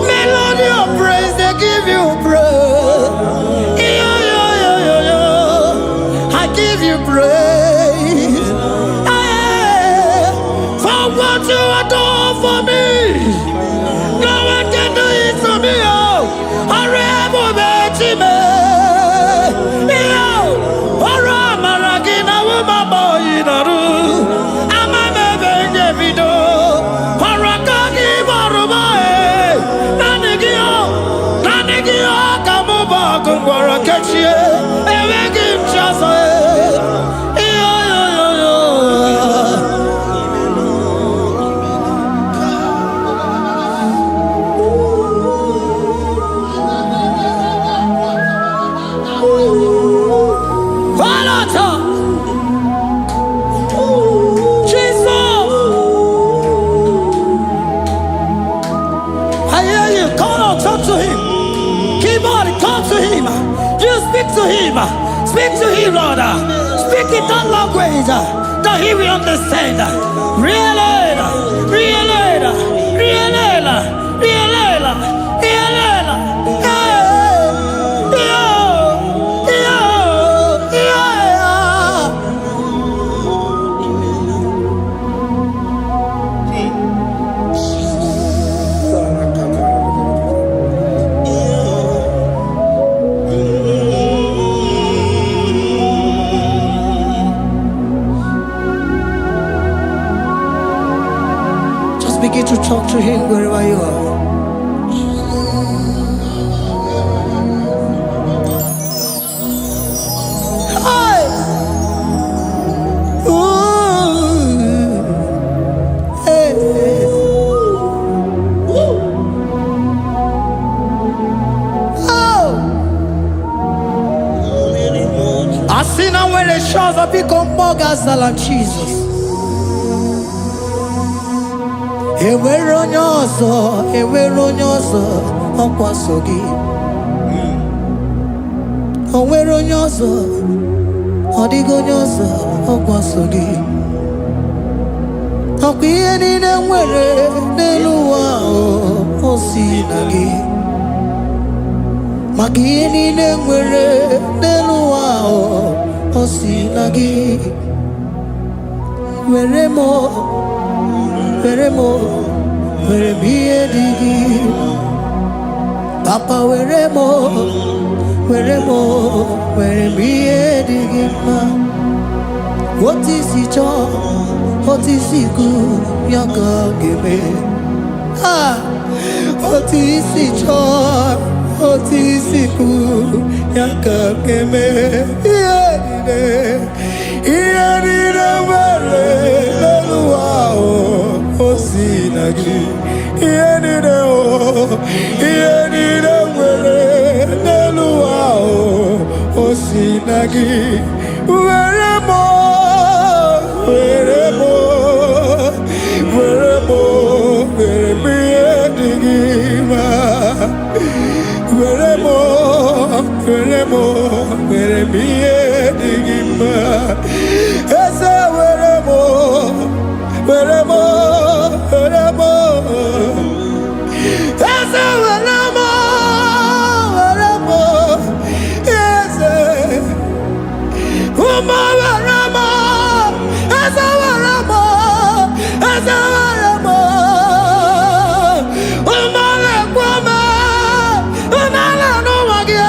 Melody of praise, they give you praise. I give you praise. Akungwara kechie, enweghị m chi ọzọ. Speak to him, Lord. Speak in that language that he will understand. Begin to talk to him wherever you are. Hi. Ooh. Hey. Oh. I see now when the shores have become more than Jesus. Enwere onye ọzọ ọkwa so gị. O nwere onye ọzọ, ọ dịghị onye ọzọ ọkwa so gị. Ọkwa ihe niile nwere n'elu ụwa o si na gị. Maka ihe niile nwere n'elu ụwa o si na gị. Were m ihe dị gị. Papa were m ihe dị gị mma. Otu isi chọọ, otu isi kwu ya ka ga-eme. Otu isi chọọ, otu isi kwu ya ka ga-eme. Ihe niile nwere n'elu ụwa o si na gị. Ihe niile nwere n'elu ụwa o si na gị. Were m ihe dị gị mma. Were m ihe dị gị mma. Eze were m eze were m eze ụmụ were m eze were m ụmụ na-ekwu m ụmụala n'ụwa gị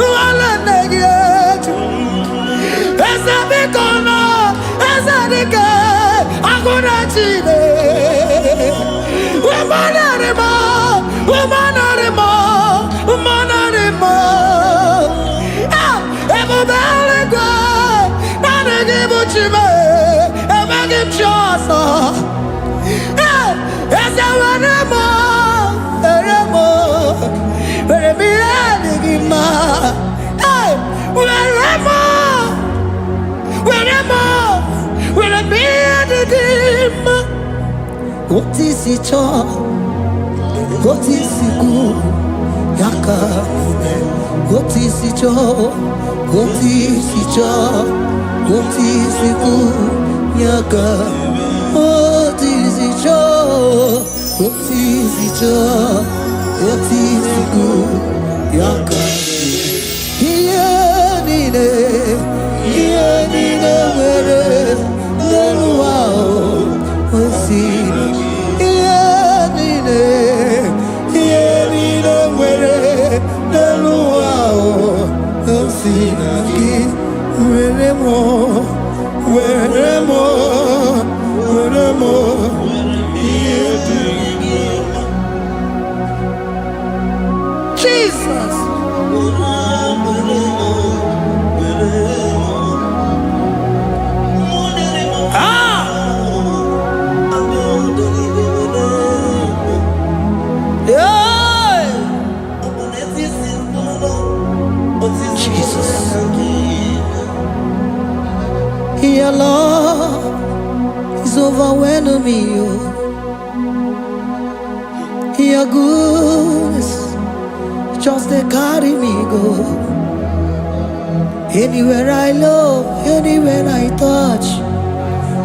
ụmụala nne gị eju. Eze biko nọ eze dike agụ na chine. Ebube eluigwe naanị gị bụ chi m, enweghị m chi ọzọ. Eze were m ihe dị gị mma. Were m ihe dị gị mma. Otu isi chọọ, otu isi kwu ya ka ga-eme. Otu isi chọọ, otu isi kwu ya ka. Otu isi chọọ, otu isi kwu ya ka. Ihe niile nwere n'elu ụwa o si na gị. Ihe niile nwere n'elu ụwa o si na gị. Were m ihe dị gị mma. Jesus. me, oh. Your goodness just they carry me go. Anywhere I look, anywhere I touch,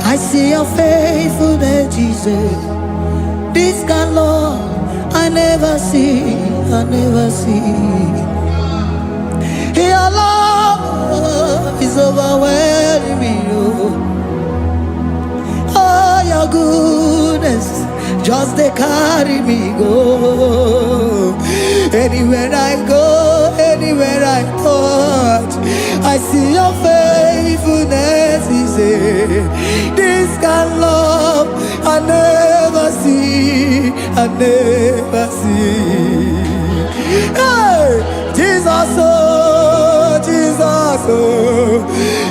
I see your faithfulness, Jesus. This kind of love I never see, I never see. Your love is overwhelming me, oh. Oh, your goodness just they carry me go. Anywhere I go, anywhere I touch, I see your faithfulness. This kind of love I never see, I never see. Hey, Jesus, oh, Jesus, oh,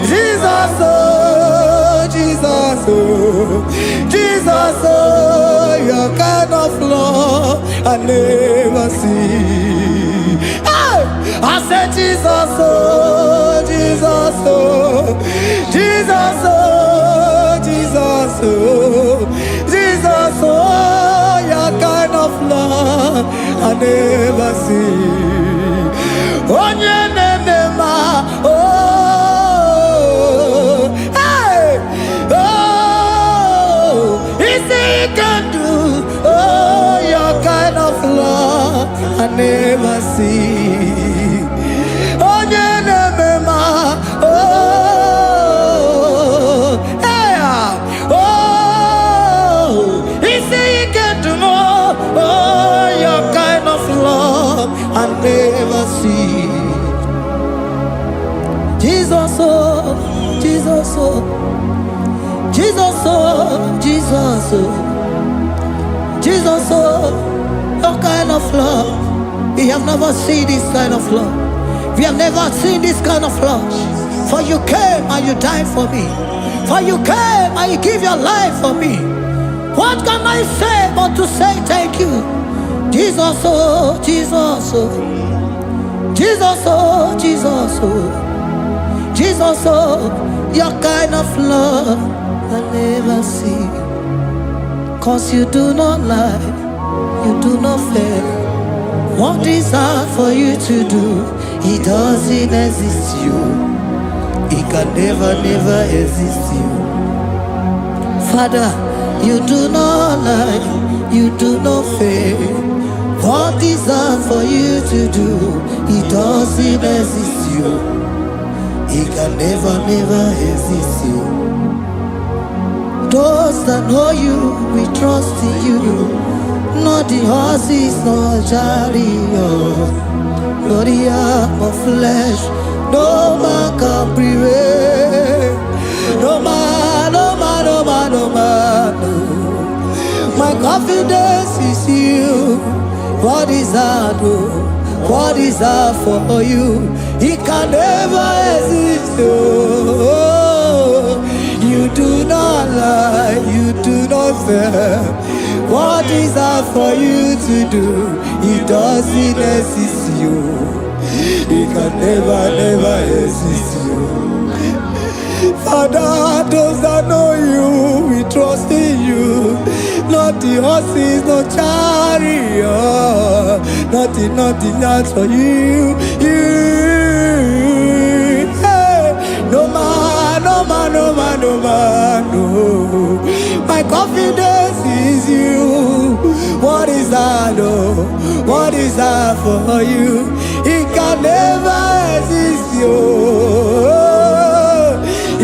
Jesus, oh, Jesus, oh, Jesus, oh, your kind of love I never see. Hey, I said Jesus, oh, Jesus, oh, Jesus, oh, Jesus, oh, Jesus, oh, your kind of love I never see. Onye nemema, oh, hey, oh, easy you can do, oh, your kind of love I never see. Onye nemema, oh, hey, oh, easy you can do more, oh, your kind of love I never see. Jesus, oh, Jesus, oh, Jesus, oh, Jesus, oh, Jesus, oh, your kind of love. We have never seen this kind of love. We have never seen this kind of love. For you came and you died for me. For you came and you give your life for me. What can I say but to say thank you? Jesus, oh, Jesus, oh, Jesus, oh, Jesus, oh, Jesus, oh, your kind of love I never see. 'Cause you do not lie, you do not fail. What is hard for you to do, it doesn't exist you. It can never, never exist you. Father, you do not lie, you do not fail. What is hard for you to do, it doesn't exist you. It can never, never exist you. Those that know you, we trust in you. Not the horses, not chariot, not the arm of flesh. No man can prevail. No man, no man, no man, no man, no. My confidence is you. What is hard, oh? What is hard for you? It can never exist, oh. You do not lie, you do not fail. What is hard for you to do? It doesn't exist you. It can never, never exist you. Father, those that know you, we trust in you. Not the horses, no chariot. Nothing else for you. Hey, no man, no man, no man, no man, no. My confidence is you. What is that, oh? What is that for you? It can never exist you.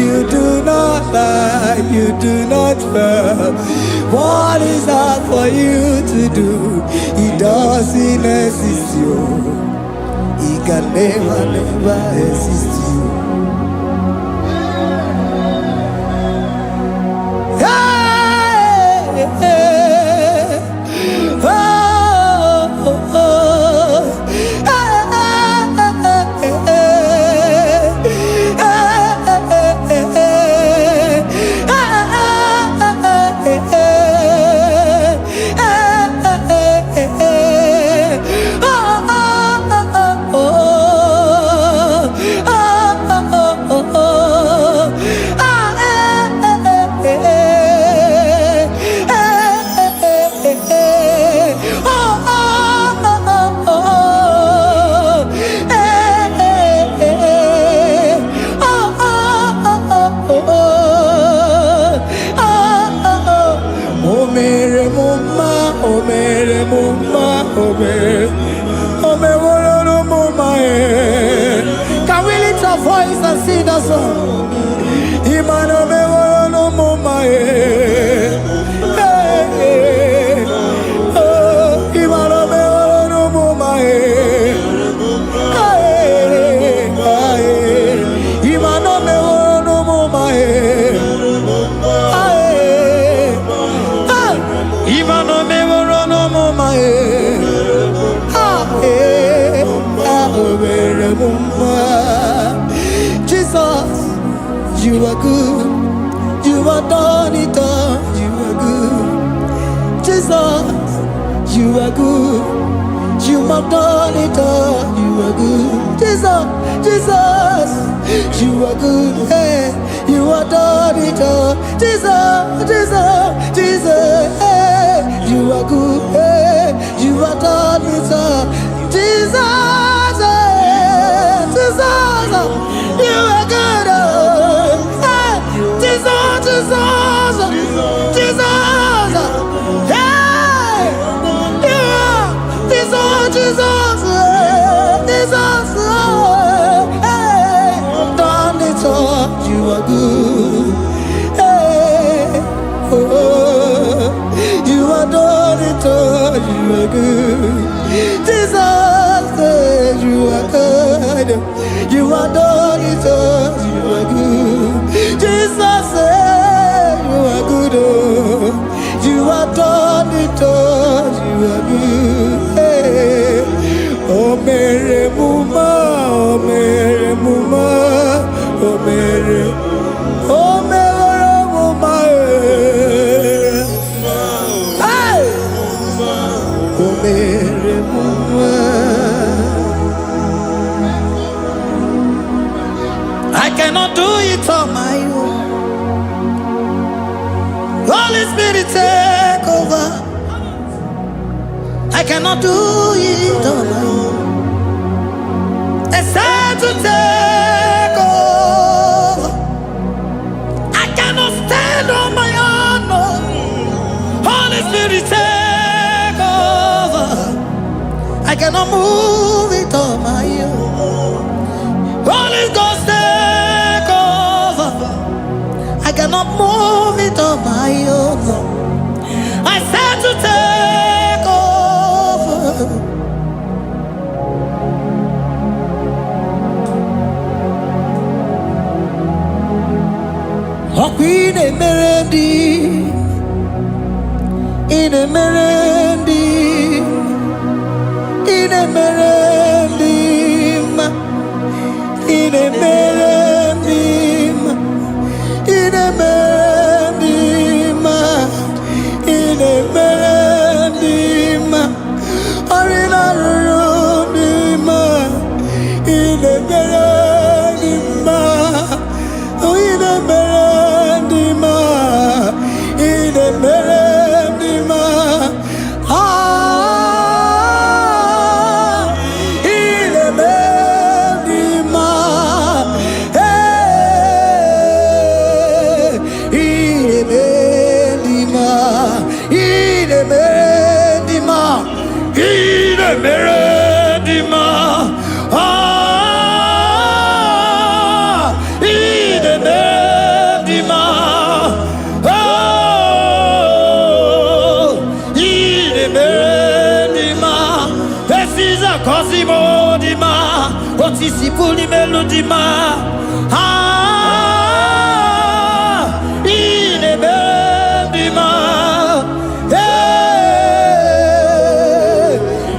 You do not lie, you do not fail. What is that for you to do? It doesn't exist you. It can never, never exist you. Hey, hey, oh, oh, oh. Can we lift our voice and sing that song? Jesus, you are good. You are done it all. You are good. Jesus, you are good. You have done it all. You are good. Jesus, Jesus, you are good. Hey, you are done it all. Jesus, Jesus, Jesus, hey, you are good. Hey, you are done it all. Jesus, hey, Jesus, you are good. Hey, Jesus, Jesus, Jesus, hey, you are Jesus, Jesus, Jesus, hey, done it all. You are good. Hey, oh, you are done it all. You are good. Jesus, you are good. You are done it all. You are good. Jesus, you are good. Oh, you are done it all. You are good. Hey, oh, Mary Muma, oh, Mary Muma, oh, Mary, oh, Mary Muma, hey, oh, Mary Muma. I cannot do it on my own. Holy Spirit, take over. I cannot do it on my own. It's time to take over. I cannot stand on my own. No. Holy Spirit, take over. I cannot move it on my own. Holy Ghost, take over. I cannot move it on my own. I said to take over. In a merendi, in a merendi, in a merendi, in a merendi, in a merendi, in a merendi, or in a rundima, in a merendi, in a merendi, in a merendi, ah, in a merendi, hey, in a merendi, in a merendi, in a merendi, ah, in a merendi, oh, in a merendi, this is a Cosimo Dima, what is the fully melodima, ah, in a merendi, hey,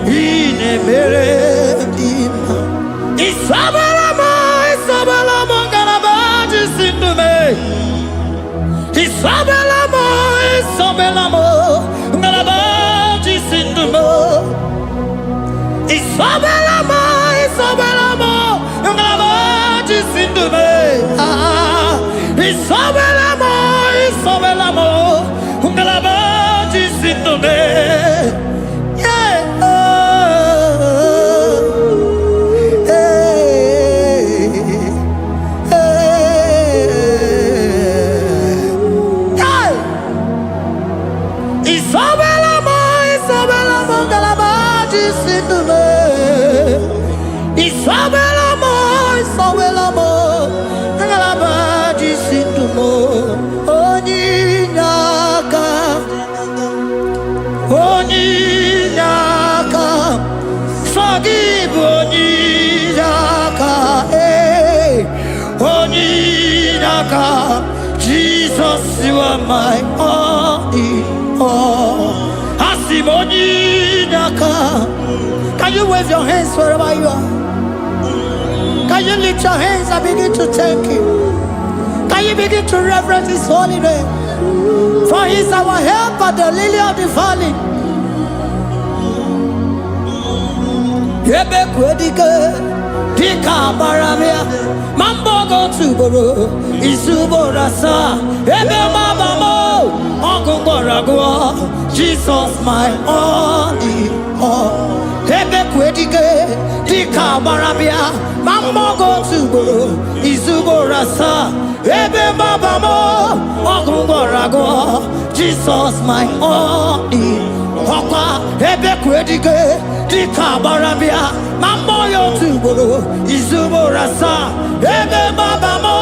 in a merendi, Isabelamo, Isabelamo, Garabaji Sindume, Isabelamo, Isabelamo, Garabaji Sindume, Isabelamo, Isabelamo, Garabaji Sindume, ah, Isabelamo, Isabelamo, Garabaji Sindume, yeah, Isabelamo, Isabelamo, jisindume. Isabelamo, Isabelamo, ngalaba jisindumo. Onyinaka, Onyinaka, forgive Onyinaka, Onyinaka. Jesus, you are my only all. Onyinaka. Can you wave your hands wherever you are? Can you lift your hands and begin to thank Him? Can you begin to reverence His holy name? For He is our help at the lily of the valley. Yebe kwedike, dika baramia, mambo go tuboro, isuborasa, ebe mabamo, ogungoragwa, Jesus my only all. Ebe kwedike, dika baramia, mambo go tuboro, isuborasa, ebe mabamo, ogungoragwa, Jesus my only all. Ebe kwedike, dika barabia, mambo yo tuboro, izuborasa, ebe babamo,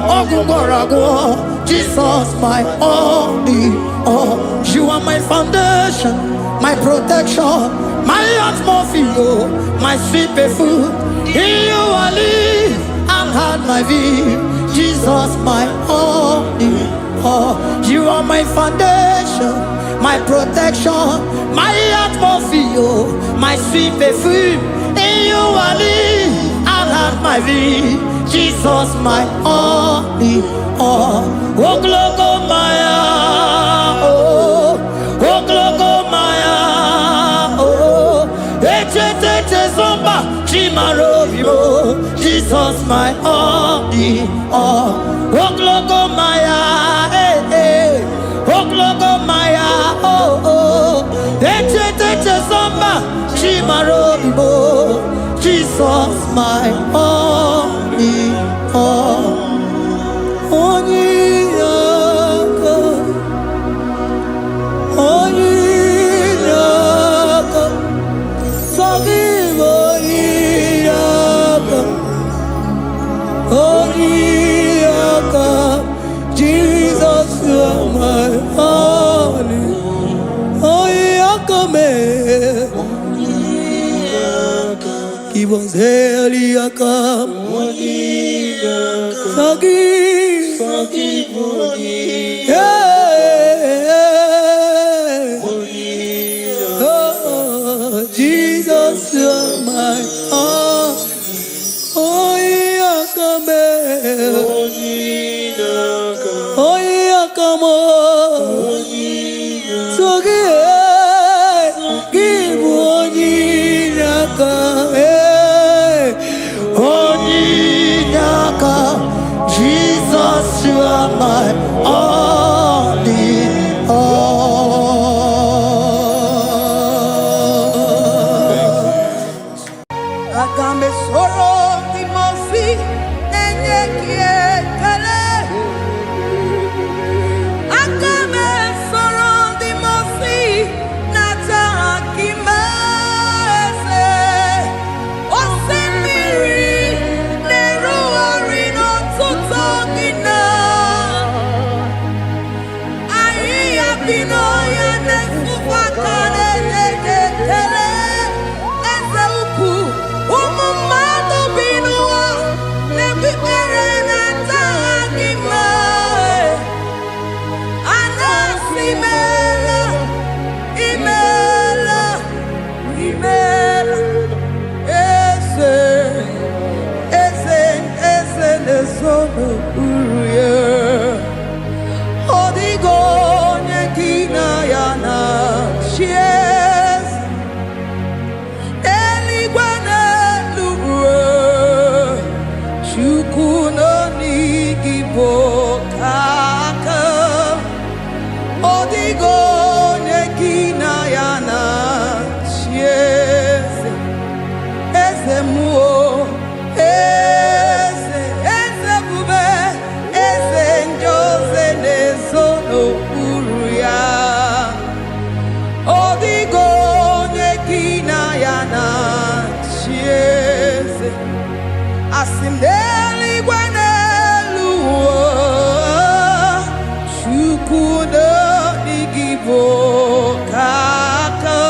ogungorago, Jesus my only all. You are my foundation, my protection, my atmosphere, my sweet perfume. In you I live and had my view, Jesus my only all. You are my foundation, my protection, my atmosphere, my sweet perfume. In you I live and have my vie, Jesus my only all. Oh, glogo maya, oh, glogo maya, oh, ete zomba, chimarovio, Jesus my only all. Oh, glogo maya, oh, glogo maya, oh, ete zomba, chimarovio, Jesus my only all. Onyinaka, Onyinaka, forgive Onyinaka, Onyinaka, Jesus you are my only. Onyinaka me, give us Eliaka, forgive, yeah. Oh, Jesus, you are my all. Oh, Yakame, oh, Yakamo, so give Onyinaka, Onyinaka, Jesus, you are my only all. Agambe soro timosi enye kiekele. Agambe soro timosi nata akimese. Osemiri neruari no tutogina. Ayi abino ya nesufakane nekele. Eze uku umumado binua nebipere nata akima. Anasimela, imela, imela, ese nesono uruye. Odigo nekina yana chies, eligwana lugwe, chukuno nigibo kaka. Odigo nekina yana chies, eze muo, eze bube, Asim n'eluigwe n'elu ụwa, Chukwu n'ọdịghị bụ ka aka.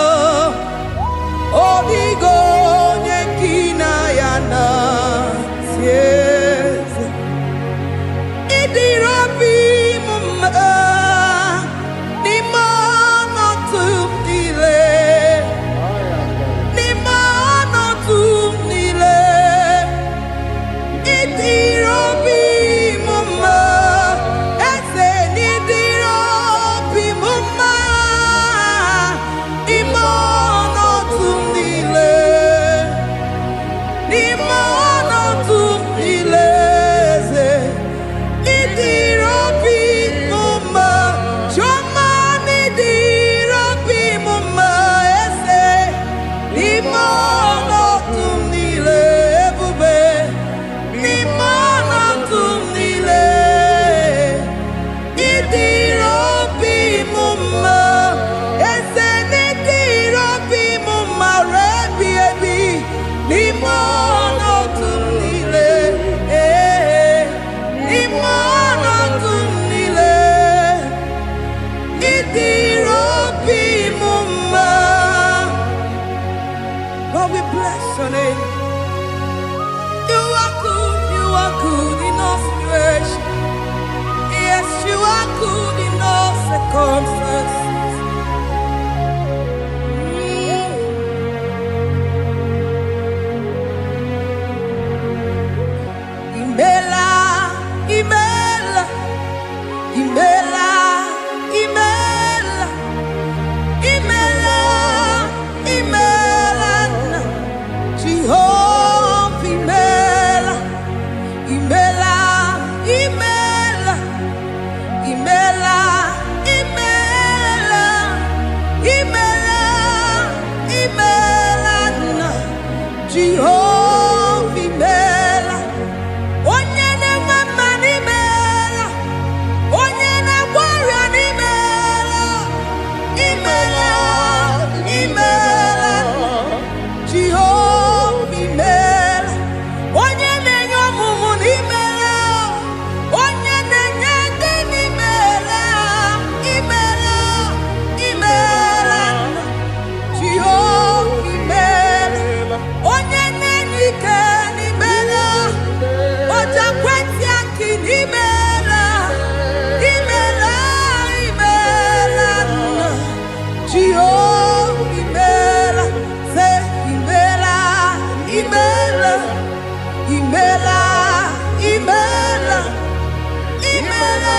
Ọ dịghị onye gị na ya na-asị eze. Ị dịrị obi m mma n'ime ọnọdụ m niile. N'ime ọnọdụ m niile. Ị dịrị obi m mma, eze, na ị dịrị obi m mma n'ime ọnọdụ m niile. N'ime ọnọdụ m niile, eze, ị dịrị obi m mma. Chiọma, na ị dịrị obi m mma, eze, n'ime ọnọdụ m niile. Ebube, n'ime ọnọdụ m niile, ị dịrị obi m mma, eze, na ị dịrị obi m mma ruo ebi ebi. N'ime ọnọdụ m niile, n'ime ọnọdụ m niile, ị dịrị obi m mma. Lord, we bless your name. You are good in all situations. Yes, you are good in all circumstances. Imela, Imela, Imela, Imela, Imela, Imela, Jehovah, Imela, Imela, Imela, Imela, Imela, Imela, Imela, Jehovah, Imela. Onye na-enwe mma n'imela, onye na-agwọ ọrịa n'imela, imela, imela, Jehova imela. Onye na-enye ọmụmụ n'imela, onye na-enye ndị n'imela, imela, imela, Jehova imela. Onye na-enye ike n'imela, oja kweti aki n'imela, imela, imela, Jehova imela. Say imela, imela, imela, imela, imela,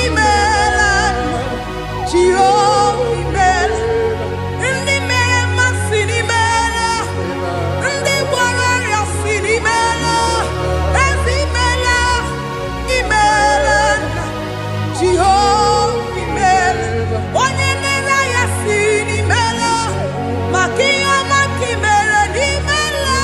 imela, Jehova imela. Ndị mere mmasị n'imela, ndị gwọrọ ọrịa si n'imela, ezi imela, imela, Jehova imela. Onye na-ere ya si n'imela, maka ihe ọma nke i mere n'imela.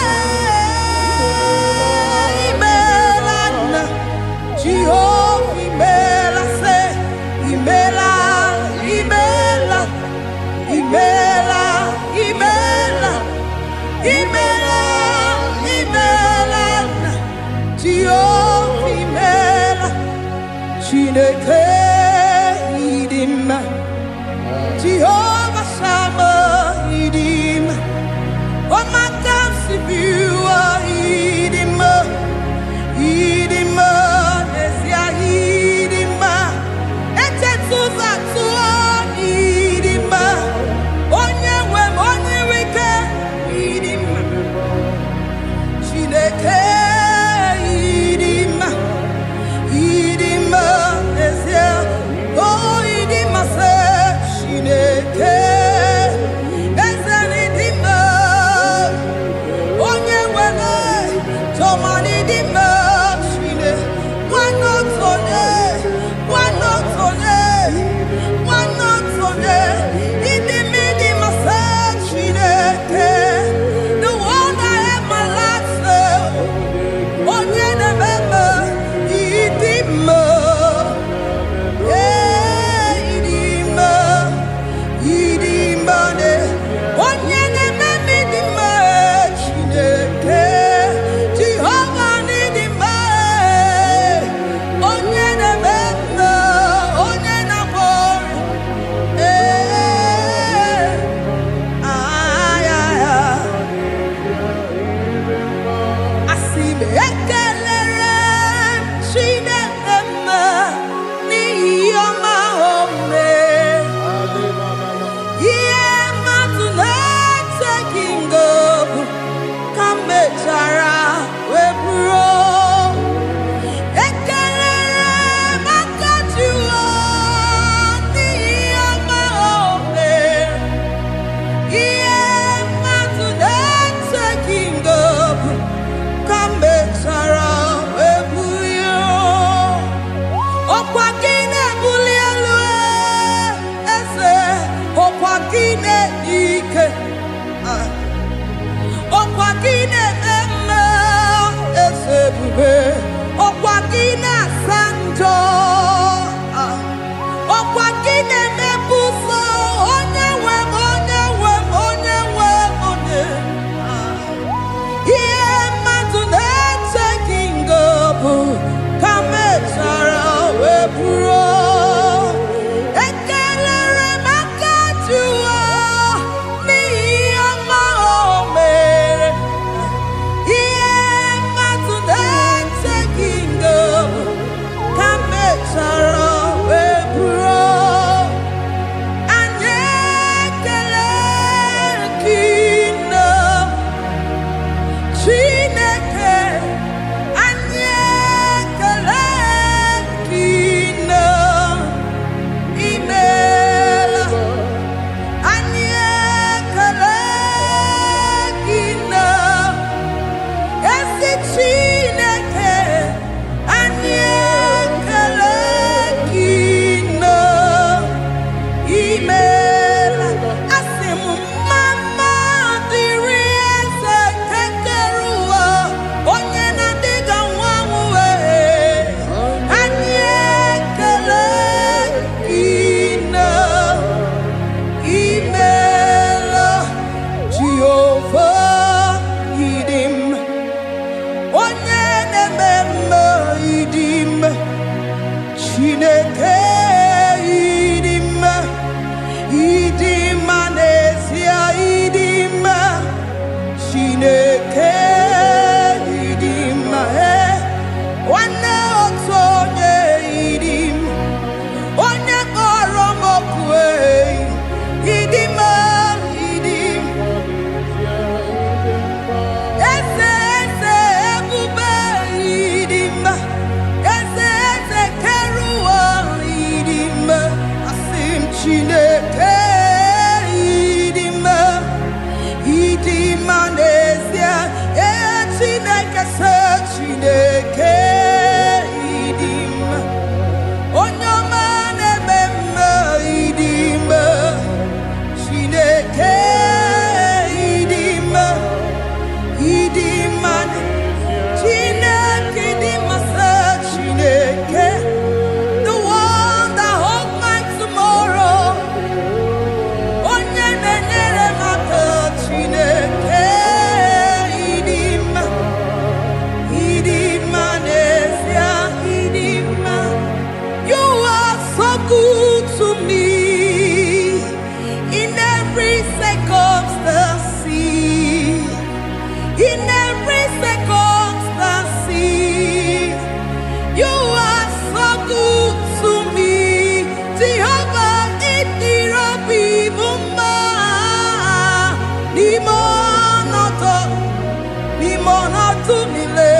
Imonoto nile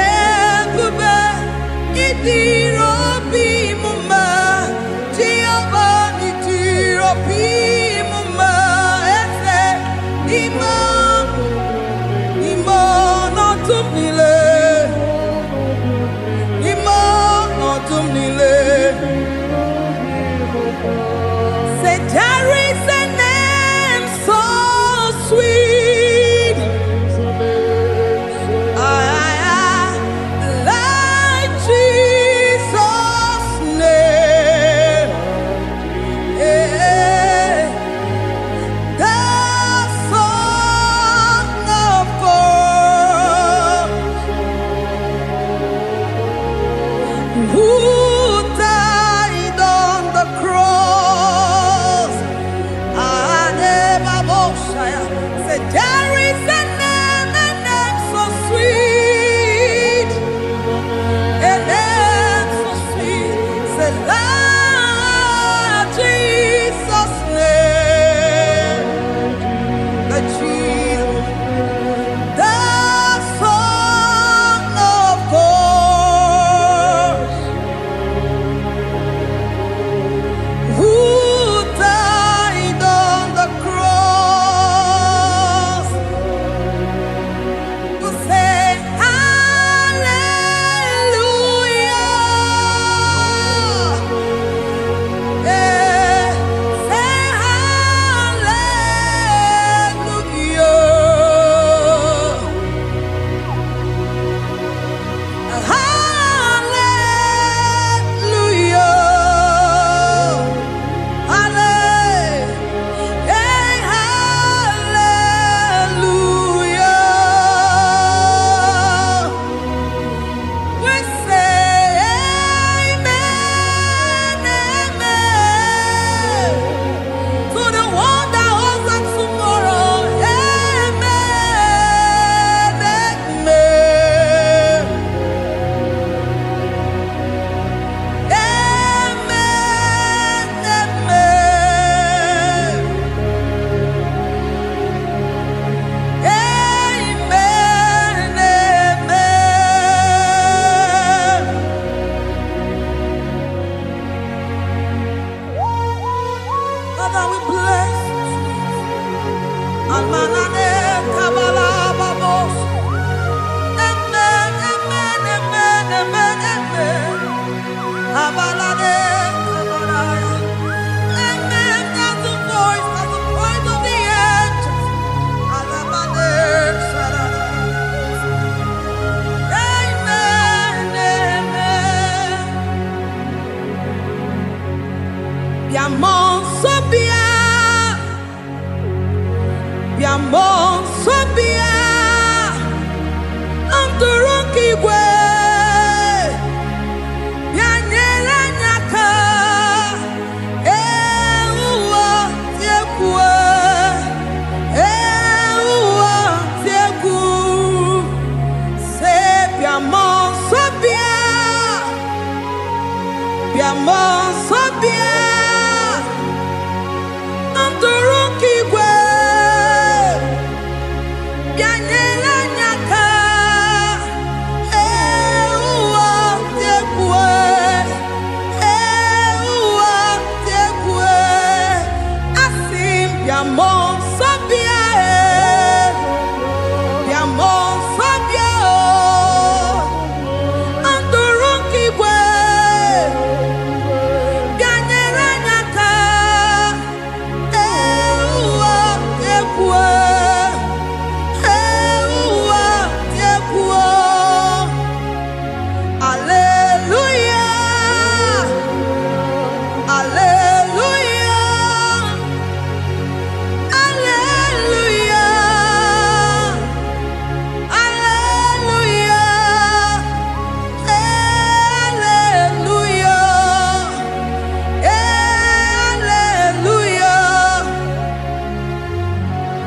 ebube idiro bi muma Jehovah idiro bi muma ese imonoto nile say there is a name so sweet. Like Jesus' name. The Son of God, who died on the cross. Say there is a name so sweet, a name so sweet. Say Lord Jesus' name, the Jesus, the Son of God, who died on the cross. We say hallelujah. Say hallelujah. Hallelujah. We say amen, amen. To the one that holds us tomorrow. Amen, amen. Amen, amen. Amen, amen. Father, we bless you. Almanane kabala babos. Amen, amen, amen, amen, amen. Abalade kabalaya. Amen. That's the voice of the angels. Alabade sarada. Amen, amen. Biamon sobia, biamon sobia, anturuki gwe, bianyela nyaka, ewa tiekwe, ewa tieku, se biamon sobia, biamon sobia. Anturuki gwe, bianyela nyaka, ewa tiekwe, asim biamon sabia, biamon sabia, anturuki gwe.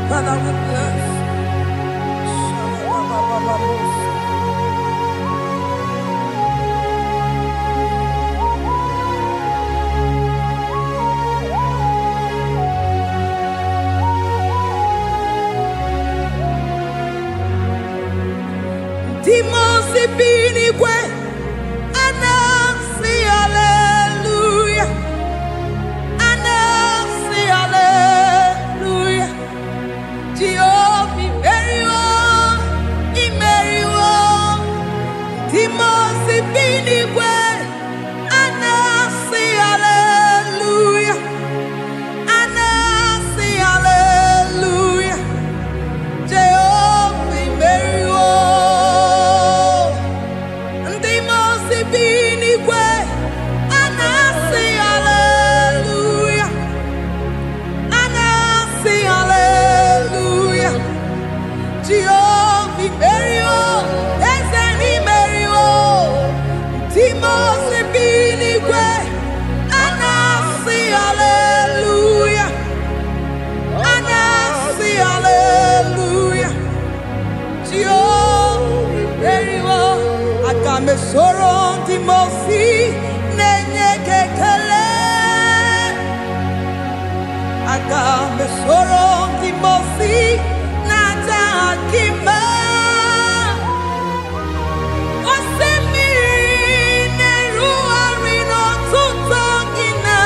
Father, we bless. Timosi binigwe anasi hallelujah. Anasi hallelujah. Jehovah imeriwo. Timosi binigwe anasi hallelujah. Anasi hallelujah. Jehovah imeriwo. Timosi binigwe anasi hallelujah. Anasi hallelujah. Jehovah imeriwo. Ezeni imeriwo. Timosi binigwe anasi hallelujah. Anasi hallelujah. Jehovah imeriwo. Agame soro Timosi nenye kekele. Agame soro Timosi nata akima. Osemiri neru arino tutongina.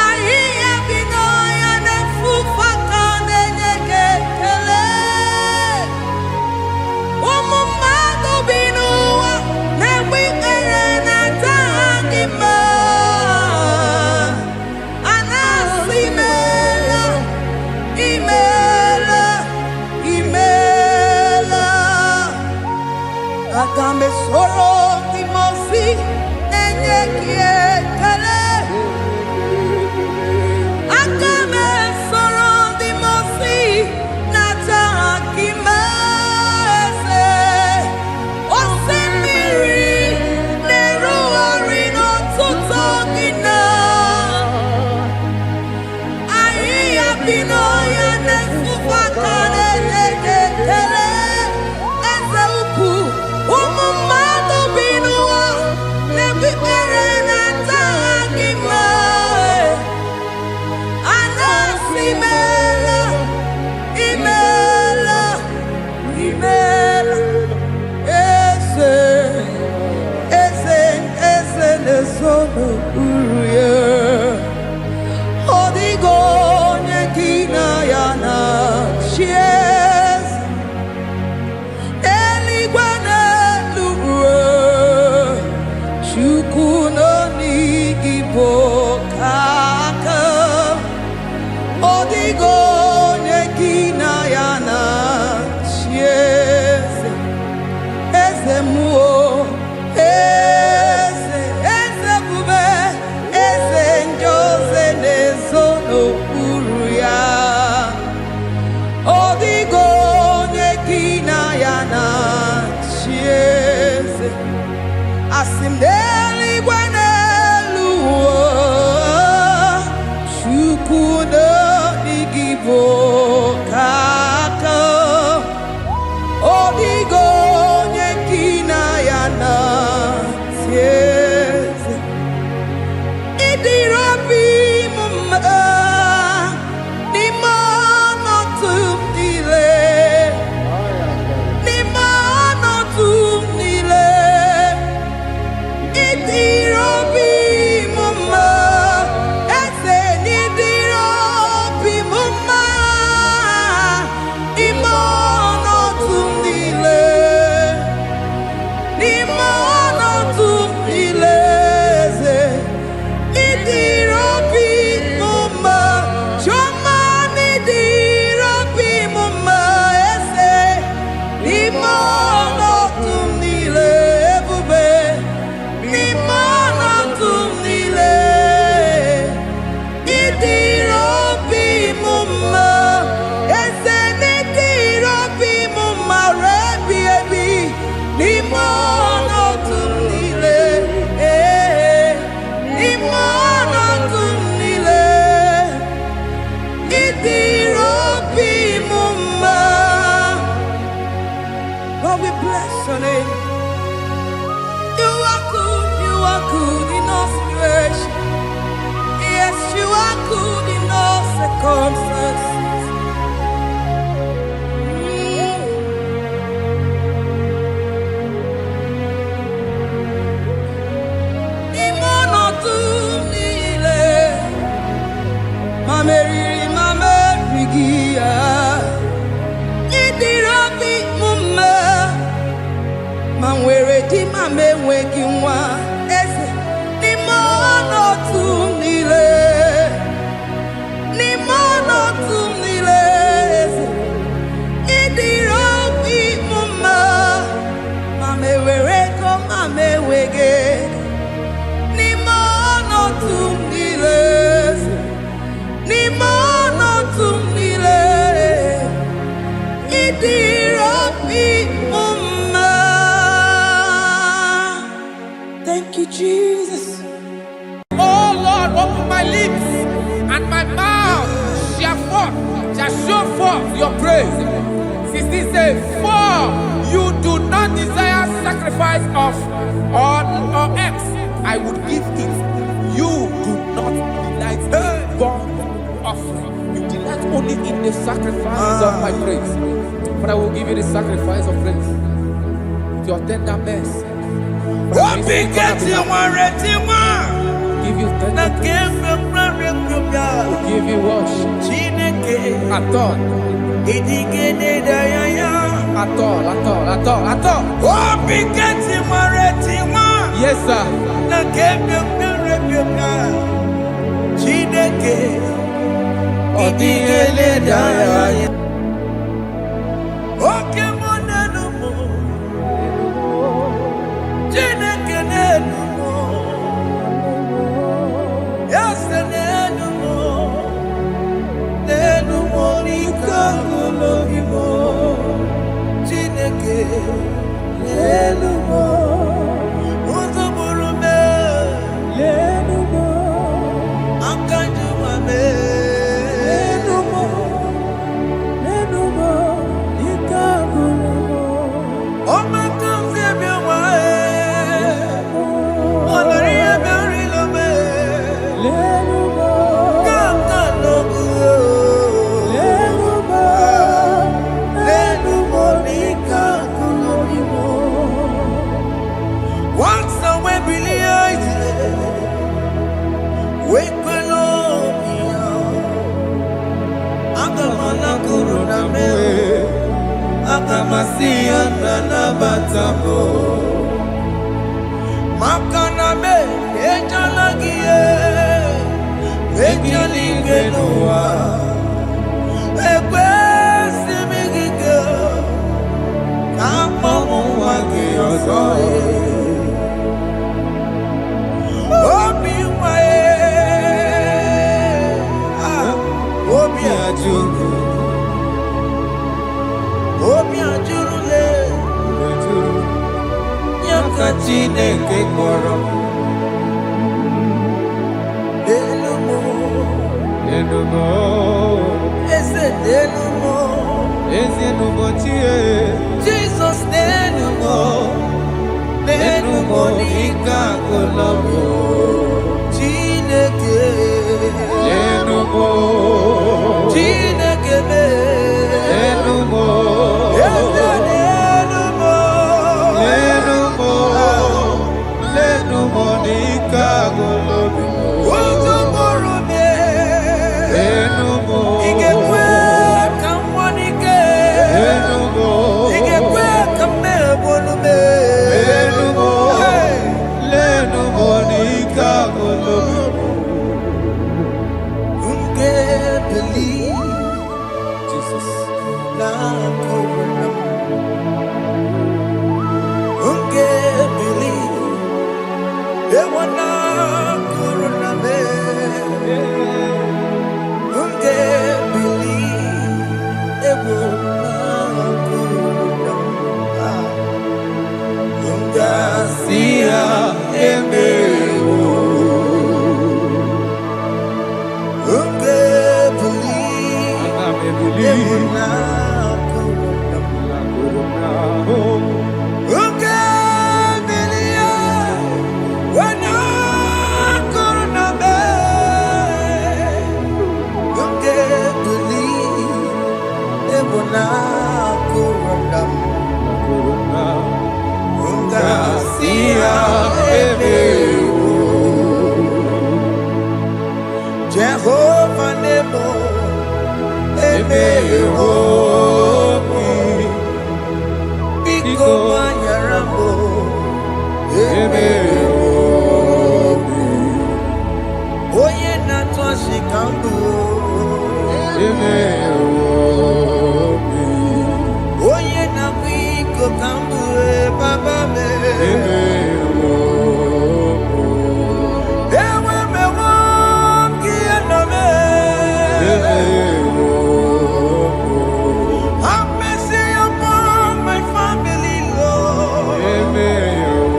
Ahiya binoya nefufaka nenye kekele. Umumado binuwa newikere nata akima. Anasi imela, imela, imela. Agame soro Timosi nenye kiekele. Agame soro Timosi nata akimese. Osemiri neru arino tutongina. Ahiya binoya nefufaka nenye kekele. Eze ukwu umumado binuwa nebikere nata akima. Anasi imela, imela, imela. Eze, eze, eze nezono uruye. Odigo nyekina yana chies. Eligwe n'eluigwe, Chukwu nọ n'igbo kaka. Odigo nyekina yana chies. Eze muo, eze, eze bube, eze njoze nezono uru ya. Odigo nyekina yana chieze. Asim n'eluigwe n'eluigwe, Chukwu nọ n'igbo kaka. Odigo nyekina yana chieze. Idirabi mumma nimano tumdile. Nimano tumdile. Idirabi mumma. Eze nidirabi mumma. Imano tumdile. Nimano tumdile. Idirabi mumma. Choma nidirabi mumma. Eze nimano tumdile. Ebube nimano tumdile. Idirabi mumma. Eze nidirabi mumma. Rebi ebi nimano tumdile. Nimano tumdile. Idirabi mumma. Lord, we bless your name. You are good in all situations. Yes, you are good in all circumstances. Mameri mamerigia Idirabi mumme Manwere di mamewegi nwa Eze ni mono tumile Ni mono tumile Eze Idirabi mumme Mamewere ko mamewege Ni mono tumile Ni mono tumile Idirabi mumme. Thank you, Jesus. Oh Lord, open my lips and my mouth shall show forth your praise. 16 says, for you do not desire sacrifice of or X. I would give it. You do not delight in burnt offering. You delight only in the sacrifice of my praise. But I will give you the sacrifice of praise. With your tender mercy. Give you tender will give you worship. At all. At all. Yes, sir. Jesus, Jehovah fanemo emewo biko manyarambo emewo oye na twashikambu emewo oye na biko kambu baba me emewo ewe mewo kiano me emewo have mercy upon my family, Lord. Emewo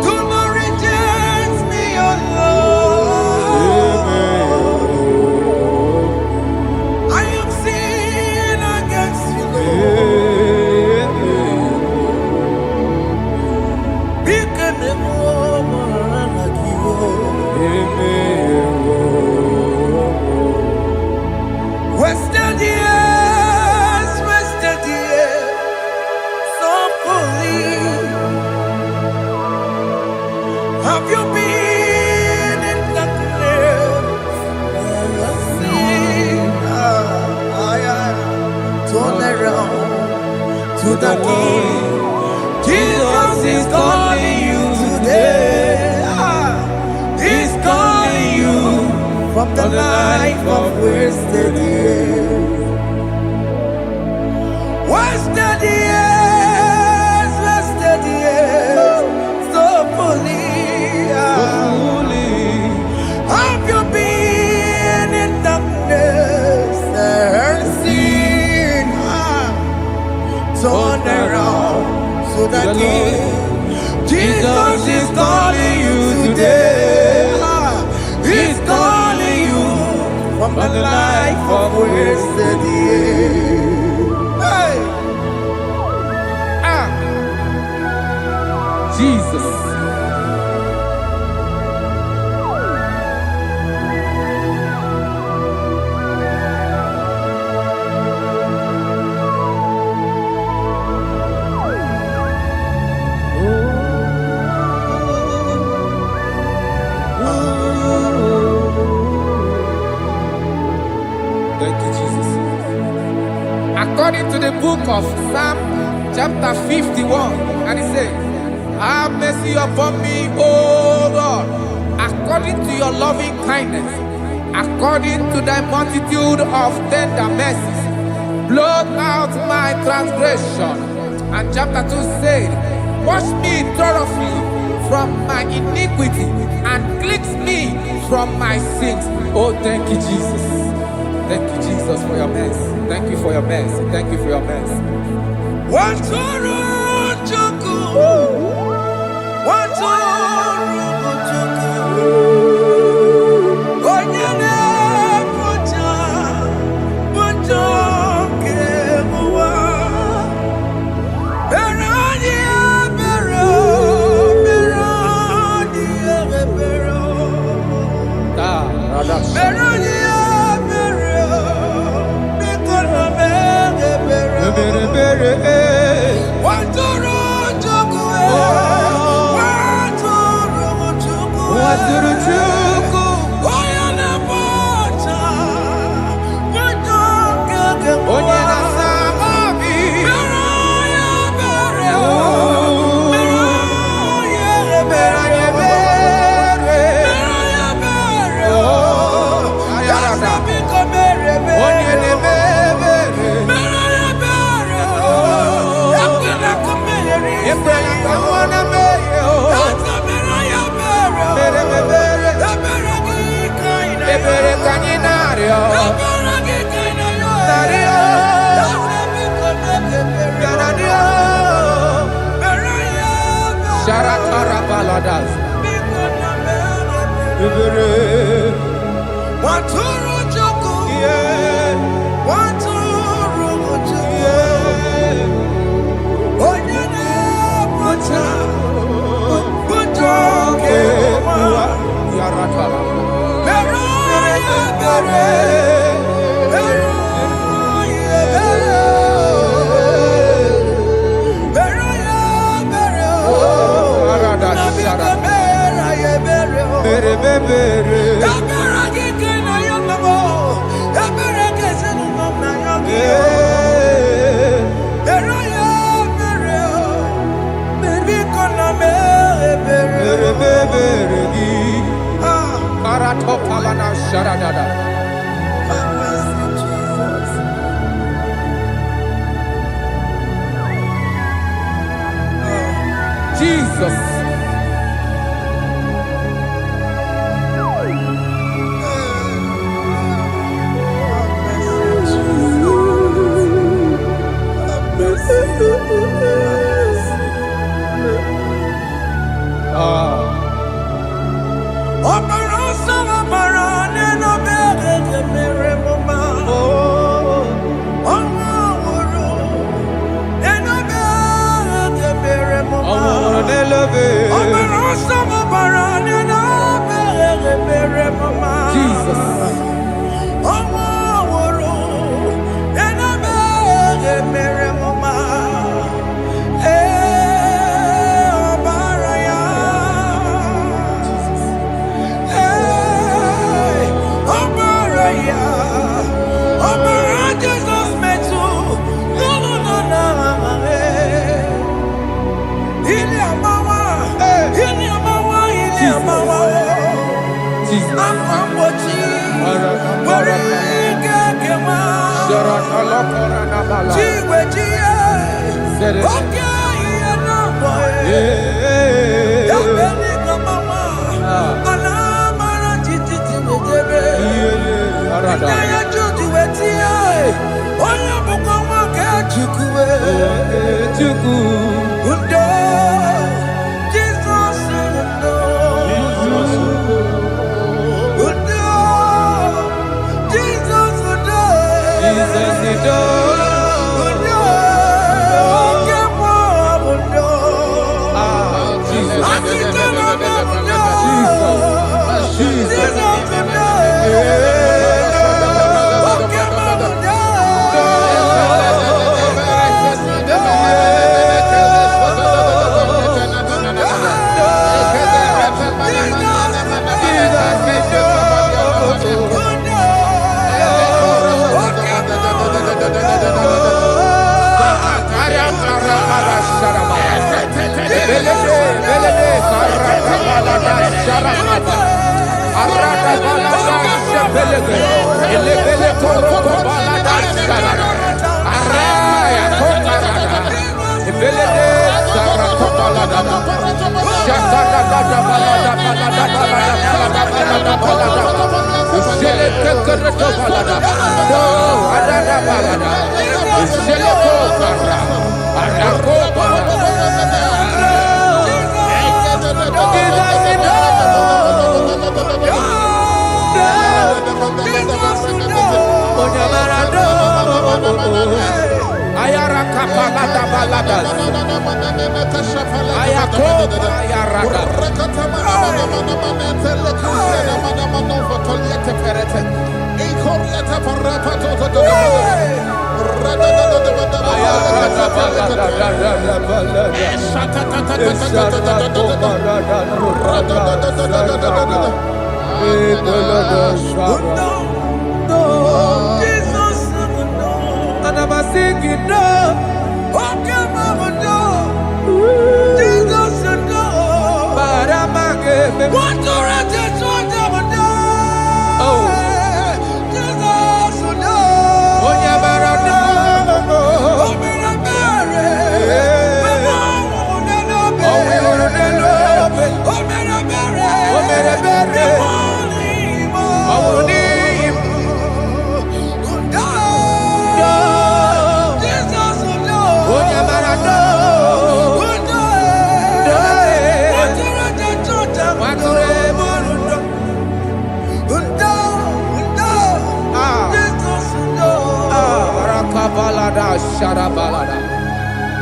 do not reject me, oh Lord. I am sin against you, Lord. Because the woman like you, wasted years, so fully. Have you been in darkness? Turn around to the King. Jesus is calling you today. He's calling you from the life of wasted years. Wasted years, so fully. Have you been in darkness and seen? Turn around to the King. Jesus is calling you today. He's calling you from the life of wasted years. Hey! Jesus. Thank you, Jesus. According to the book of Psalm, chapter 51, and it says, have mercy upon me, O Lord, according to your loving kindness, according to thy multitude of tender mercies, blot out my transgression. And chapter 2 said, wash me thoroughly from my iniquity and cleanse me from my sins. Oh, thank you, Jesus. Thank you, Jesus, for your mercy. Thank you for your mercy. Thank you for your mercy. Bere Have mercy, Jesus. Jesus.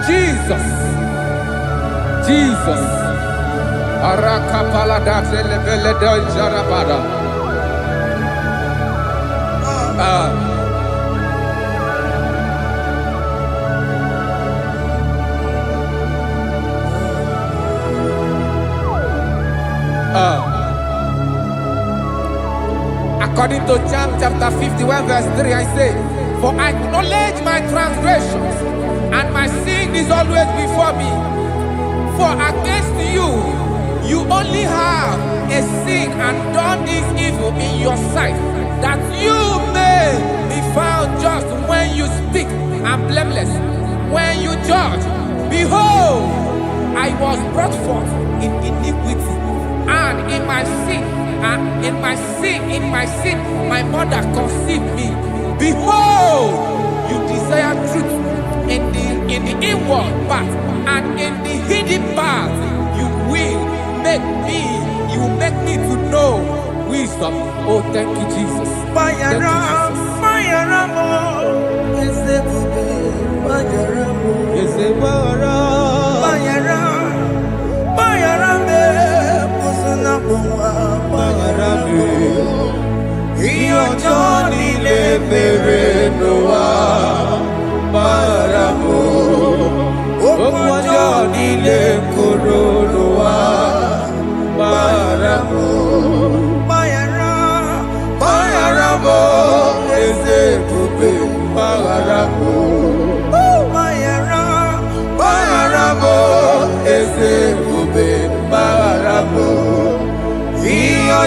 Jesus. Jesus. Arakapalada zelebeleda jarabada. According to John chapter 51 verse 3, I say, for I acknowledge my transgressions, and my sin is always before me. For against you, you only have a sin and done this evil in your sight, that you may be found just when you speak and blameless when you judge. Behold, I was brought forth in iniquity, and in my sin, my mother conceived me. Behold, you desire truth in the inward part, and in the hidden part you will make me to know wisdom. Oh, thank you, Jesus. Thank you,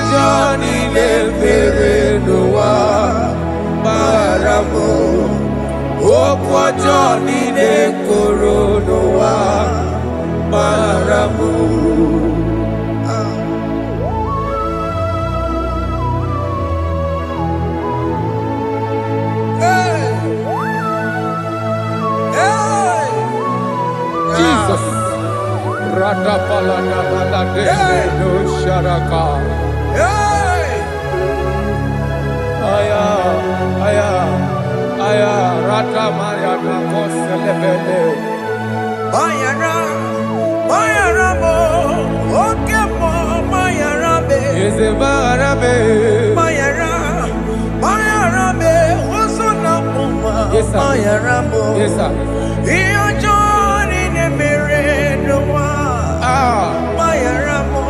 Johnny le mere noa baramo okwa Johnny le koro noa baramo. Jesus. Radapalana balade no sharaka. Aya, rata maya na koselebele. Bayara mo, oke mo, bayara be. Yezebara be. Bayara be, osona muma. Yes, sir. Bayara mo. Yes, sir. Iyo Johnny ne mere noa. Bayara mo,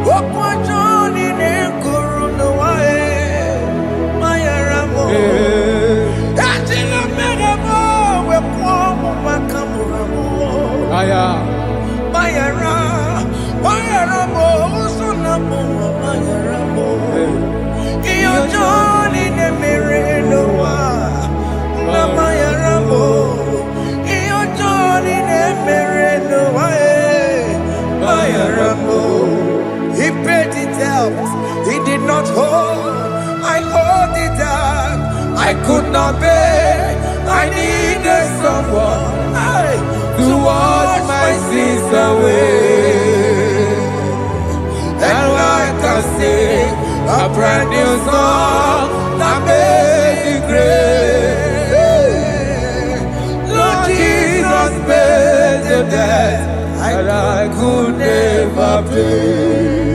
okwa Johnny ne kuru noa. Bayara mo. Ajila mere mo, we kwa mo makamura mo. Aya. Bayara mo, osona muma. Bayara mo. Iyo Johnny ne mere noa. Na bayara mo. Iyo Johnny ne mere noa. Bayara mo. He paid it out. He did not hold. I hold it down. I could not bear. I needed someone to wash my sins away. And I can sing a brand new song that made me great. Lord Jesus paid the debt that I could never pay.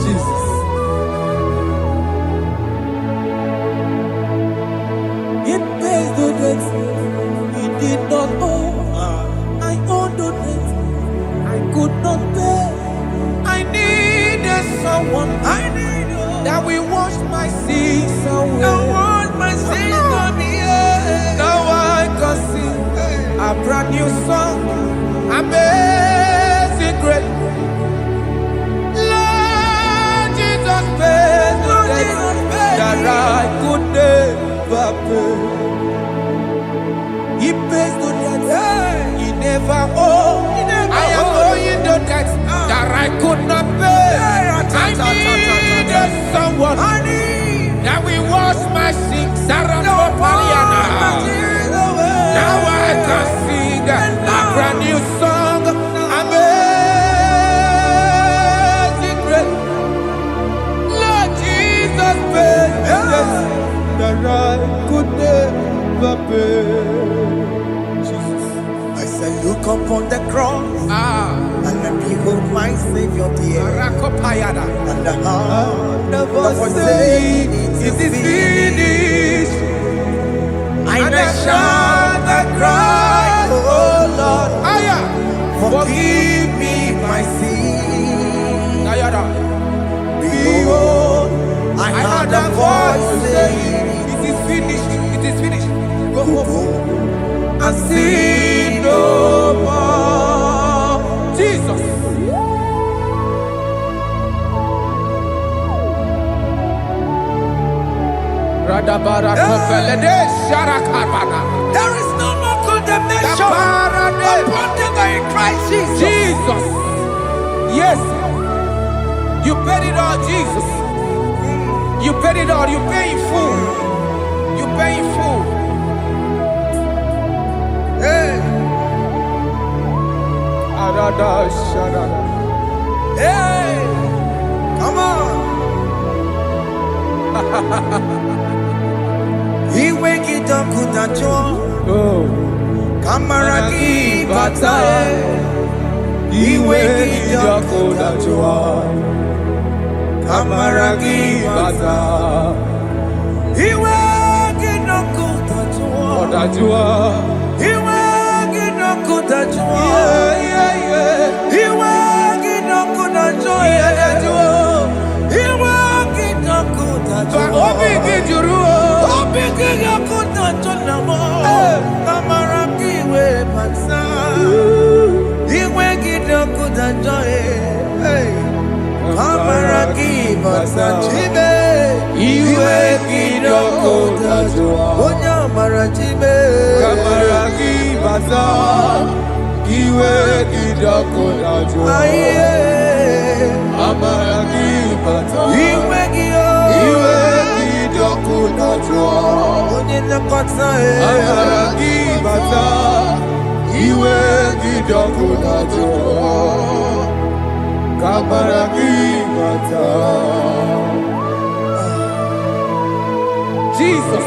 Jesus. It pays the debt he did not owe. I owed the debt I could not pay. I needed someone. That will wash my sins away. Now I can sing a brand new song. Amazing grace. Lord Jesus paid the debt that I could never pay. He pays the debt he never owed. I am owing the debt that I could not pay. I needed someone that will wash my sins. Now I can sing a brand new song. Amazing grace. Lord Jesus paid the debt that I could never pay. Jesus. I said, look upon the cross and behold my Savior dear. Rakopayada. And the heart of It is finished. And I shall cry, oh Lord, forgive me my sin. Behold, I heard a voice saying, it is finished. It is finished. go and sin no more. Jesus. There is no more condemnation upon them that in Christ Jesus. Jesus. Yes. You paid it all, Jesus. You paid it all. You pay in full. You pay in full. Hey, hey, come on. Iwe kitakunacho kamaraki batae. Iwe kitakunacho kamaraki batae. Iwe kitakunacho iwe kitakunacho iwe kitakunacho iwe kitakunacho Obi Gijuru. Jesus.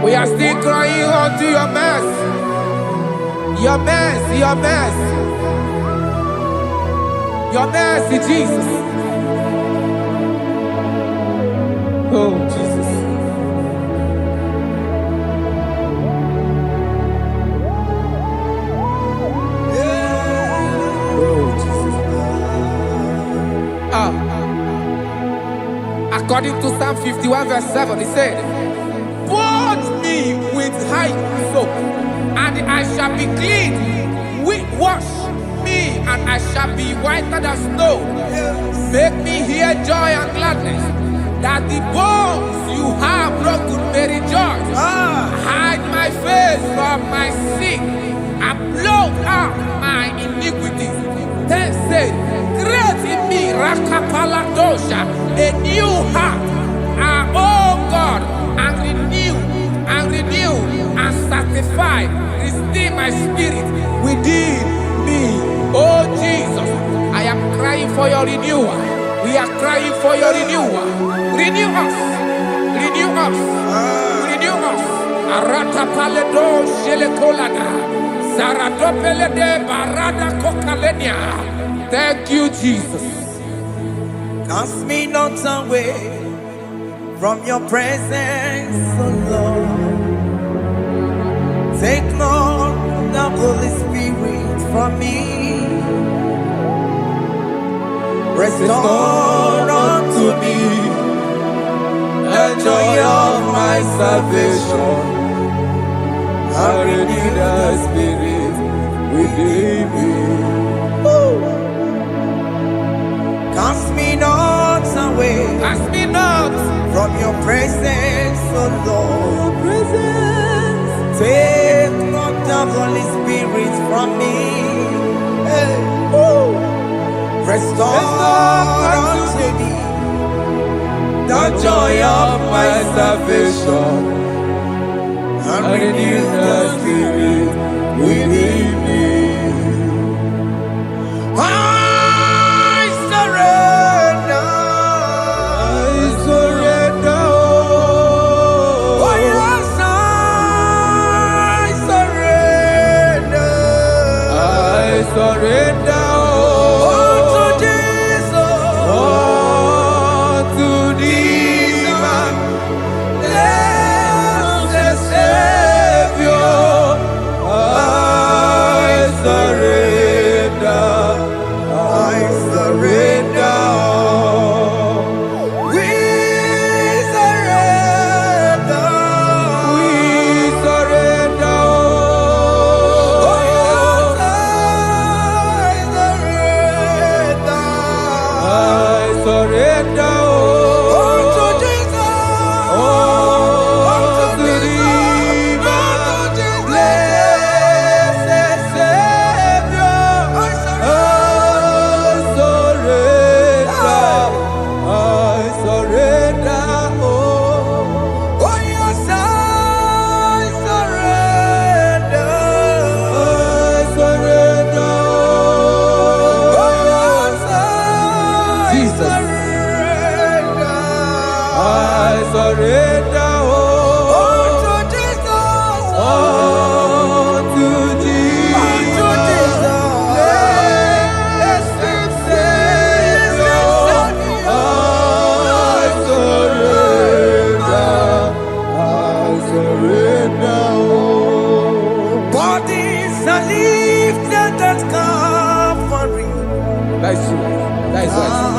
We are still crying unto your mercy. Your mercy, your mercy. Your mercy, Jesus. Oh, Jesus. Oh, Jesus. According to Psalm 51 verse 7, he said, "Purge me with hyssop, and I shall be clean. Wash me, and I shall be whiter than snow. Make me hear joy and gladness, that the bones you have broken may rejoice. Hide my face from my sin, and blot out my iniquities. Then said, create in me Rakapaladosha, a new heart, oh God, and renew, and sanctify, restore my spirit within me." Oh Jesus, I am crying for your renewal. We are crying for your renewal. Renew us, renew us, renew us. Arata paledo shelekolada, zaradopelede barada kokalenia. Thank you, Jesus. Cast me not away from your presence, oh Lord. Take not the Holy Spirit from me. Restore unto me the joy of my salvation, and renew the spirit within me. Cast me not away, Cast me not from your presence, oh Lord. Take not the Holy Spirit from me. Hey. Restore unto me the joy of my salvation, and renew the spirit within me. I surrender. Oh yes, I surrender. surrender. Oh, to Jesus. Oh,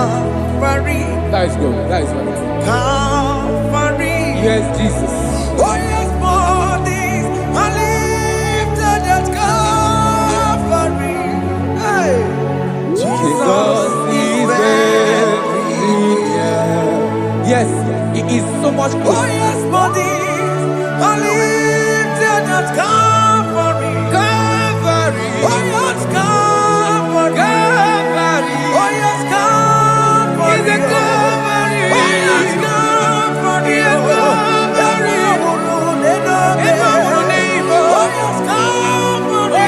Calvary. That is good. That is good. Calvary. Yes, Jesus. Oh yes, bodies are lifted at Calvary. Hey. Jesus is very near. Yes, it is so much Oh closer. yes, bodies are lifted at Calvary. Calvary. Oh yes, Calvary. Calvary. Oh yes, Calvary. Is a Calvary. Oh yes, Calvary. Is a Calvary. Oh yes, Calvary. Oh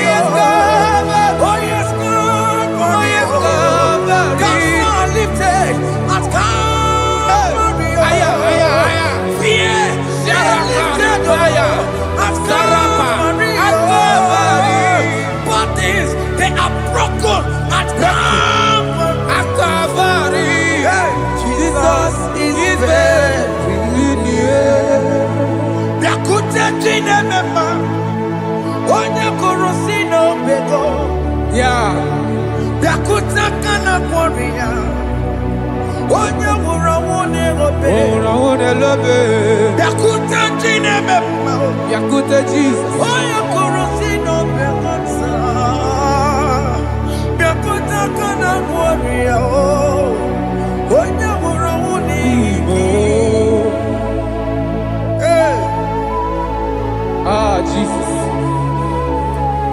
yes, Calvary. Oh yes, Calvary. Oh yes, Calvary. God lifted at Calvary. Aya, aya, aya. Fear lifted at Calvary. Bodies, they are broken at Calvary. At Calvary. Jesus is very near. Biakute jine mema, onye kurusi no bego. Yeah. Biakute kana kworiya, onye wurawune obe. Oh, I love it. Biakute jine mema, Yakute Jesus. onye kurusi no bego sa. Biakute kana kworiya, onye wurawune Igbo. Hey, Ah, Jesus.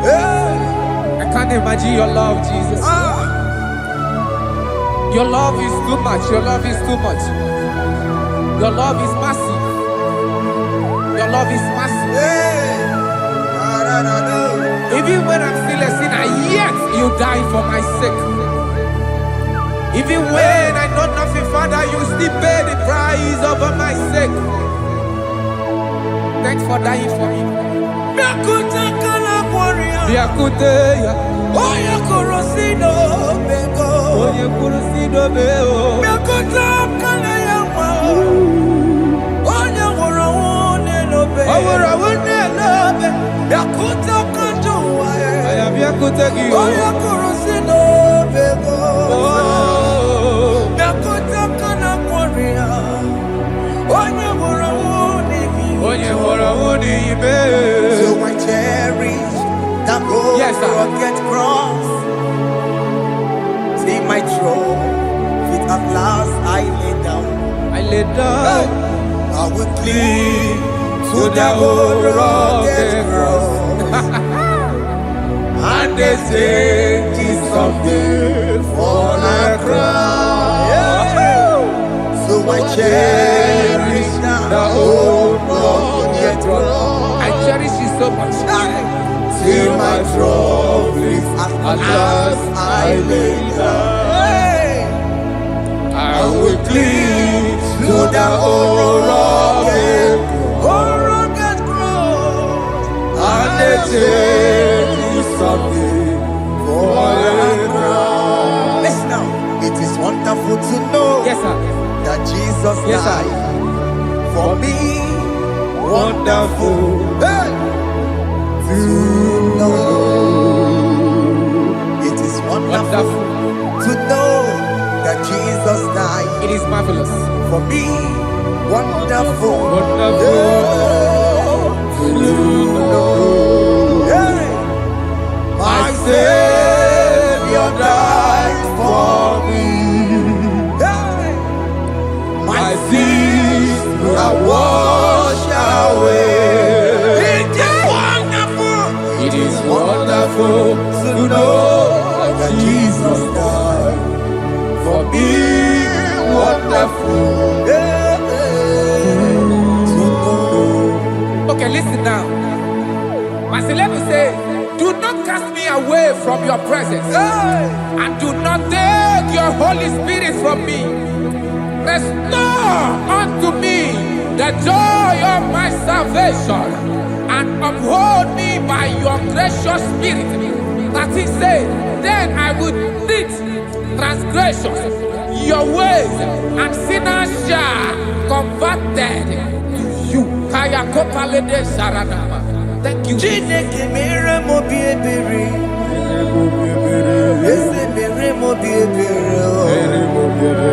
hey, I can't imagine your love, Jesus. ah. Your love is too much. Your love is too much. Your love is massive. Your love is massive. Hey, da, da, da, da. Even when I'm still a sinner, yet you die for my sake. Even when I know nothing, Father, you still pay the price over my sake. Thanks for dying for me. Biakute kana kworiya, Biakute ya. onye kurusi no bego. Onye kurusido beo. Biakute kana yawa, onye wurawune no be. Awura wune lobe. Biakute kanjuwa, Aya biakute giyo. onye kurusi no bego. Oh. Biakute kana kworiya, onye wurawune bi. Onye hora wuni ibe. So I cherish that old Yes, sir. rugged cross. See my throne, feet at last I lay down. I lay down I will cling to the old rugged cross. And they say this someday for a crown. So I cherish the old rugged cross. I cherish you so much. Till my trophies at last I lay down. I will cling to the old rugged cross, and they take me something for a crown. Listen now, it is wonderful to know Yes, sir. that Jesus Yes, sir. died for me. Wonderful. Hey! To know it is wonderful Wonderful. to know that Jesus died It is marvelous. for me. Wonderful, Wonderful. to know. Hey! My Savior died for me. Hey! My sins are washed away. It is wonderful to know that Jesus died for me. Wonderful to know. Okay, listen now. Masilebu say, do not cast me away from your presence, Hey! and do not take your Holy Spirit from me. Restore unto me the joy of my salvation, and uphold me by your gracious spirit. That he said, then I would teach transgressions your ways, and sinners shall converted to you. Kaya kopalede sharanama. Thank you. Chineke mere mo bi ebere. Ese mere mo bi ebere.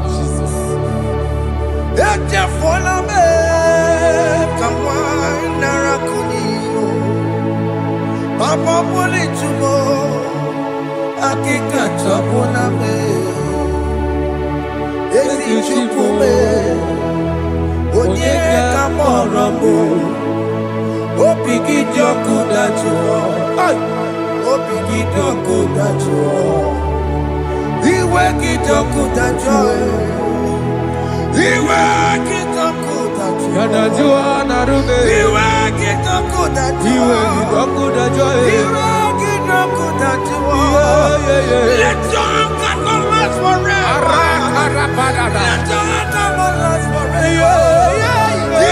Jesus. Papa poli tumo, akika chapona me. Ezi chupume, onye kamorambo. Opigi joku dachuo, opigi joku dachuo. Iwe kijoku dachuo, iwe kijoku dachuo. Yanajua narume. Iwe kijoku dachuo, iwe kijoku dachuo. Iwe kijoku dachuo. Let your anger not last forever. Let your anger not last forever.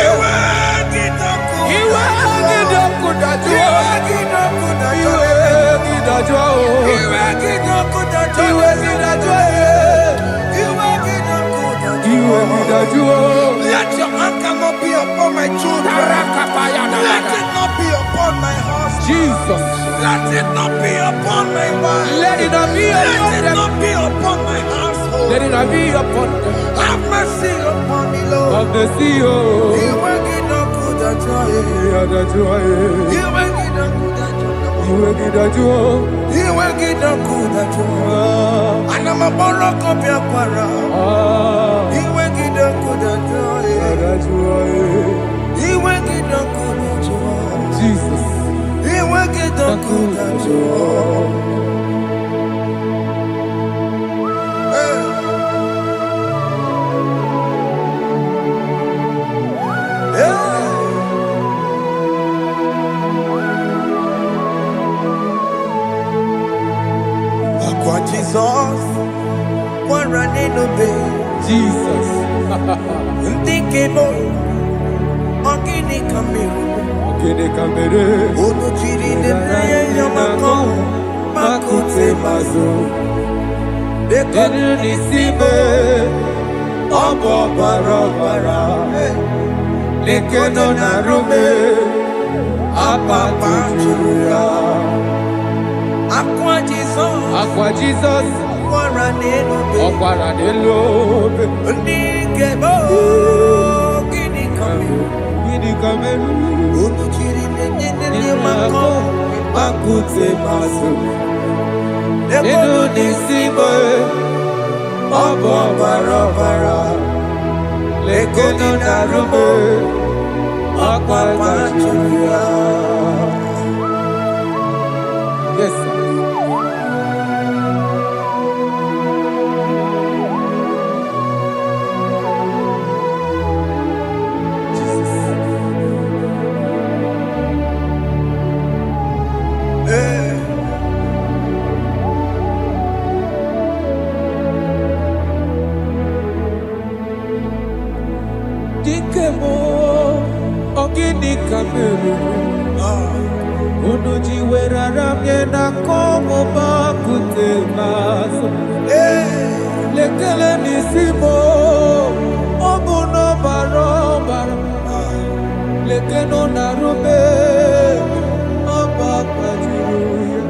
Iwe kijoku, iwe kijoku dachuo. Iwe kijoku dachuo. Iwe kijoku dachuo. Iwe kijoku dachuo. Let your anger not be upon my children. Let it not be upon my husband. Jesus. Let it not be upon my wife. Let it not be upon Let it not be upon my household. Let it not be upon them. Have mercy upon me, Lord. Of the CEO. Iwe kijoku dachuo. Iwe kijoku dachuo. Anamaboro kopya kwara. Iwe kijoku dachuo. Iwe kijoku dachuo. Jesus. Iwe kijoku dachuo. Akwa Jesus, kwa raneno be. Jesus. Ntikebo, ogini kamiru. Ogini kamere. Ono chiri nene yamako, makute mazo. Denu nisibe, obo barabara. Lekono narume, apa tujuya. Akwa Jesus, Aqua Jesus. kwa raneno be. Okwara de lobe. Ntikebo, ogini kamiru. Ogini kamere. Ono chiri nene yamako, Makute maso. Denu Denu nisibe, obo barabara. Lekono narume, apa tujuya. Yes, sir. Dikemo, ogini kamere. Unuji werara mye na komo bakute maso. Leke ekele n'isimo obuno barobara lekeno narube ọba kpajuruya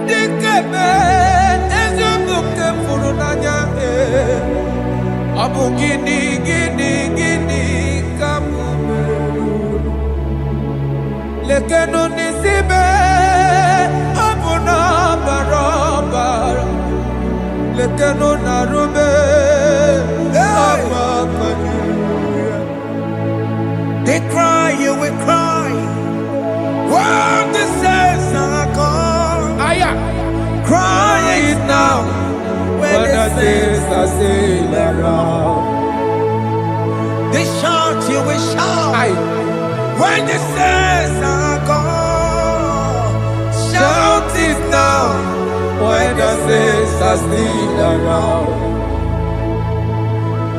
dikeme eziokwu nke fụrụ n'anya ọ bụ gịnị ka m mere lekeno n'isime obuno barobara lekeno narube ọba kpajuruya. They cry, you will cry. When the saints are gone, cry it now. When the saints are still around, they shout, you will shout. When the saints are gone, shout it now. When the saints are still around,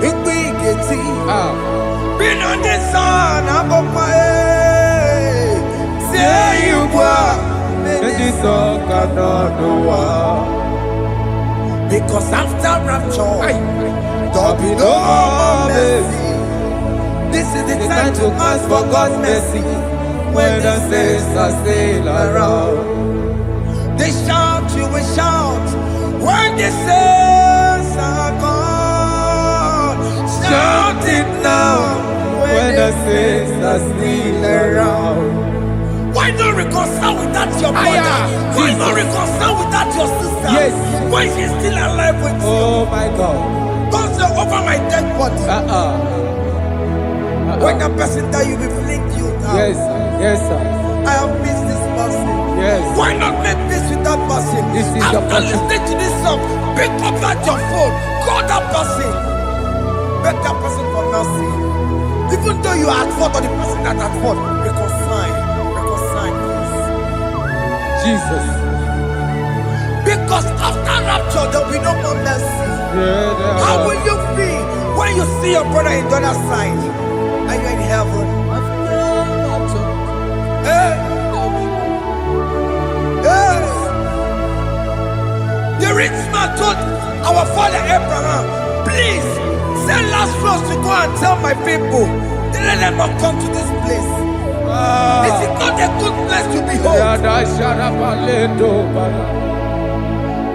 it will get been on the sun, I'm on my head. Say you were, and the sun cannot do what. Because after rapture, there'll be no more mercy. This is the time to ask for God's mercy. When the saints are still around, they shout, you will shout. When the saints are gone, shout it now. When the saints are still around, why not reconcile with that your brother? Why not reconcile with that your sister? Yes. Why she's still alive with you? Oh my God. Don't say over my dead body. When the person that you will fling you down. Yes, sir. I have missed this person. Yes. Why not make peace with that person? This is After the person. listening to this song, pick up that your phone, call that person, beg that person for mercy. Even though you are at fault or the person that at fault, reconcile, please. Jesus. Because after rapture, there will be no more mercy. How will you feel when you see your brother in the other side and you're in heaven? Hey. Hey. The rich man told our father Abraham, please send Lazarus to go and tell my people, let them not come to this place. This is not a good place to behold.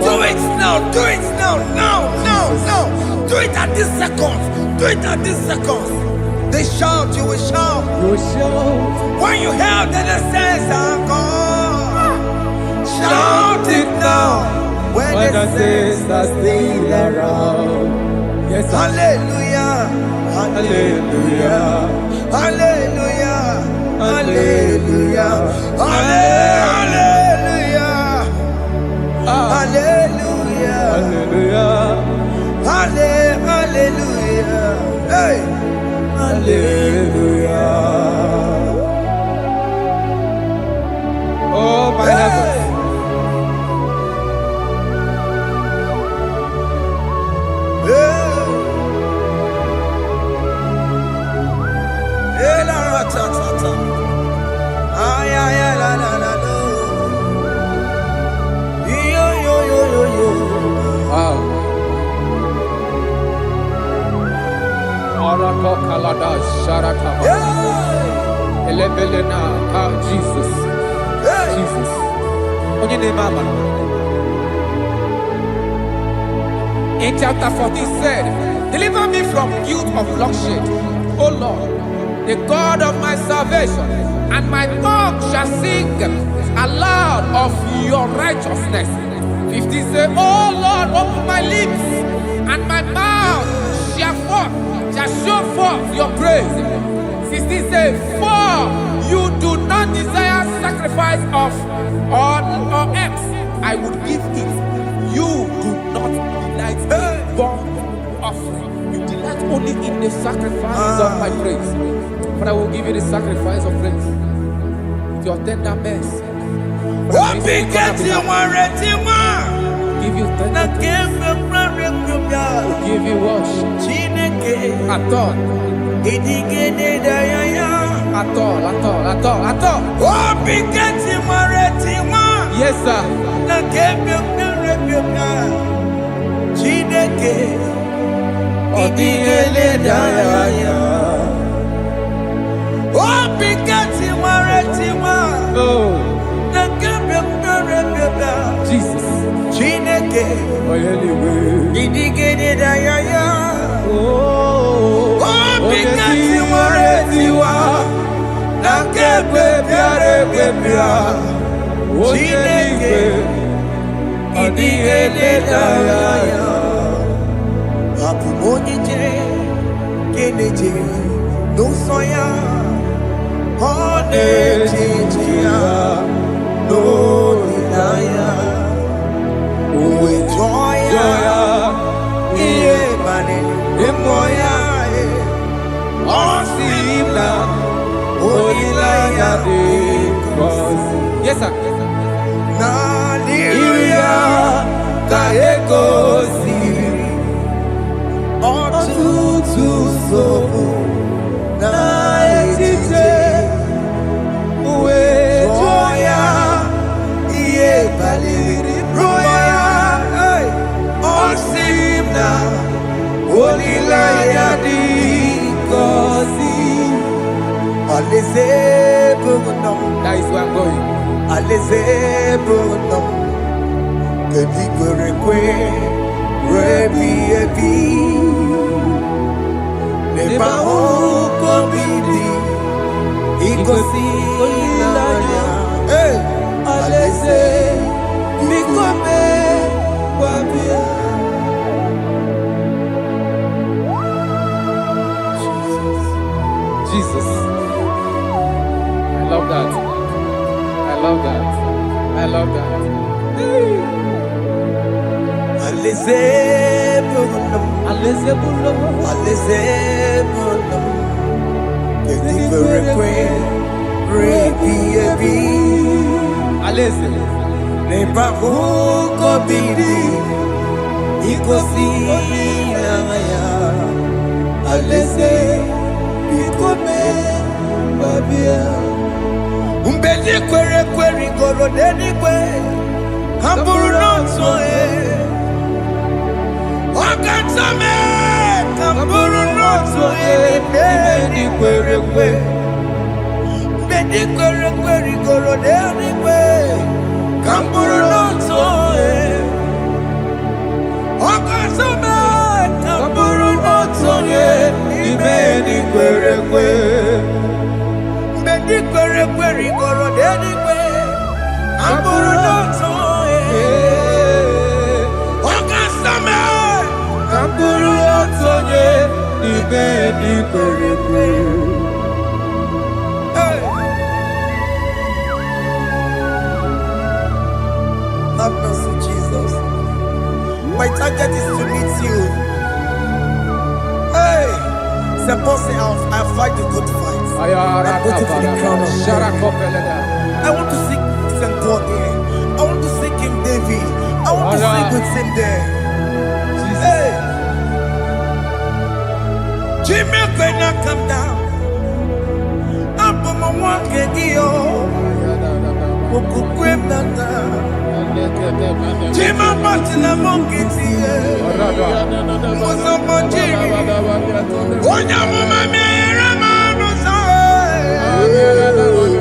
Do it now, do it now, now. Do it at this second. Do it at this second. They shout, you will shout. When you hear that the saints are gone, shout it now. When the saints are still around. Yes, sir. Hallelujah, hallelujah, hallelujah, hallelujah, hallelujah, hallelujah, hallelujah, hallelujah, hey, hallelujah. Oh my heavens. Wow. Arako kalada sharataba. Elebelena ka Jesus. Jesus. Onye name amara. In chapter 14 said, deliver me from guilt of bloodshed, O Lord, the God of my salvation, and my tongue shall sing aloud of your righteousness. 15 say, O Lord, open my lips, and my mouth shall show forth your praise. 16 say, for you do not desire sacrifice of or eggs, I would give it. You do not delight in burnt offering. You delight only in the sacrifice of my praise. But I will give you the sacrifice of praise. With your tender mercy. Give you tender praise. Will give you worship. At all. At all. Yes, sir. Chineke Idigele daya Obi kati ware tiwa Jesus. Chineke Hallelujah. Idigele daya Obi kati ware tiwa Nakebe biare bebia Chineke Idigele daya Apumonije Keneje Nusoya Onejia No Ilaya Uwe Joya Iye Bane Emoya Osimla Olilaya Yes, sir. Naliria Kaeko Siri Otutu Sobu Na etite Uwe Joya Iye Baliri Roya Osimna Olilaya Dikosi Aleze Bugunam That is where I'm going. Aleze Bugunam Kedigwerekwe Rebi Ebi Neba Okobidi Ikosi Olilaya Aleze Bikome Wabia Jesus. I love that. I love that. I love that. Aleze Bugunam Aleze bulo. Aleze Bugunam Kedigwerekwe Rebi Ebi Aleze. Neba Okobidi Ikosi Olilaya Aleze Bikome Wabia Mbedi kwere kwere goro deni kwe Hamburu noto Wakatame Hamburu noto Mbedi kwere kwe Mbedi kwere kwere goro deni kwe Hamburu noto Wakatame Hamburu noto Mbedi kwere kwe Mbedi kwere kwere goro deni kwe Hamburu noto Wakatame Hamburu noto Mbedi kwere kwe Have mercy, Jesus. My target is to meet you. Hey, suppose I fight the good fight. I'm waiting for the crown of glory. I want to seek St. Paul there. I want to seek King David. I want to sing with him there. Hey, Jimmy cannot come down. I'm from my walk Jima Martina Monkiti, Onya Mama Ramano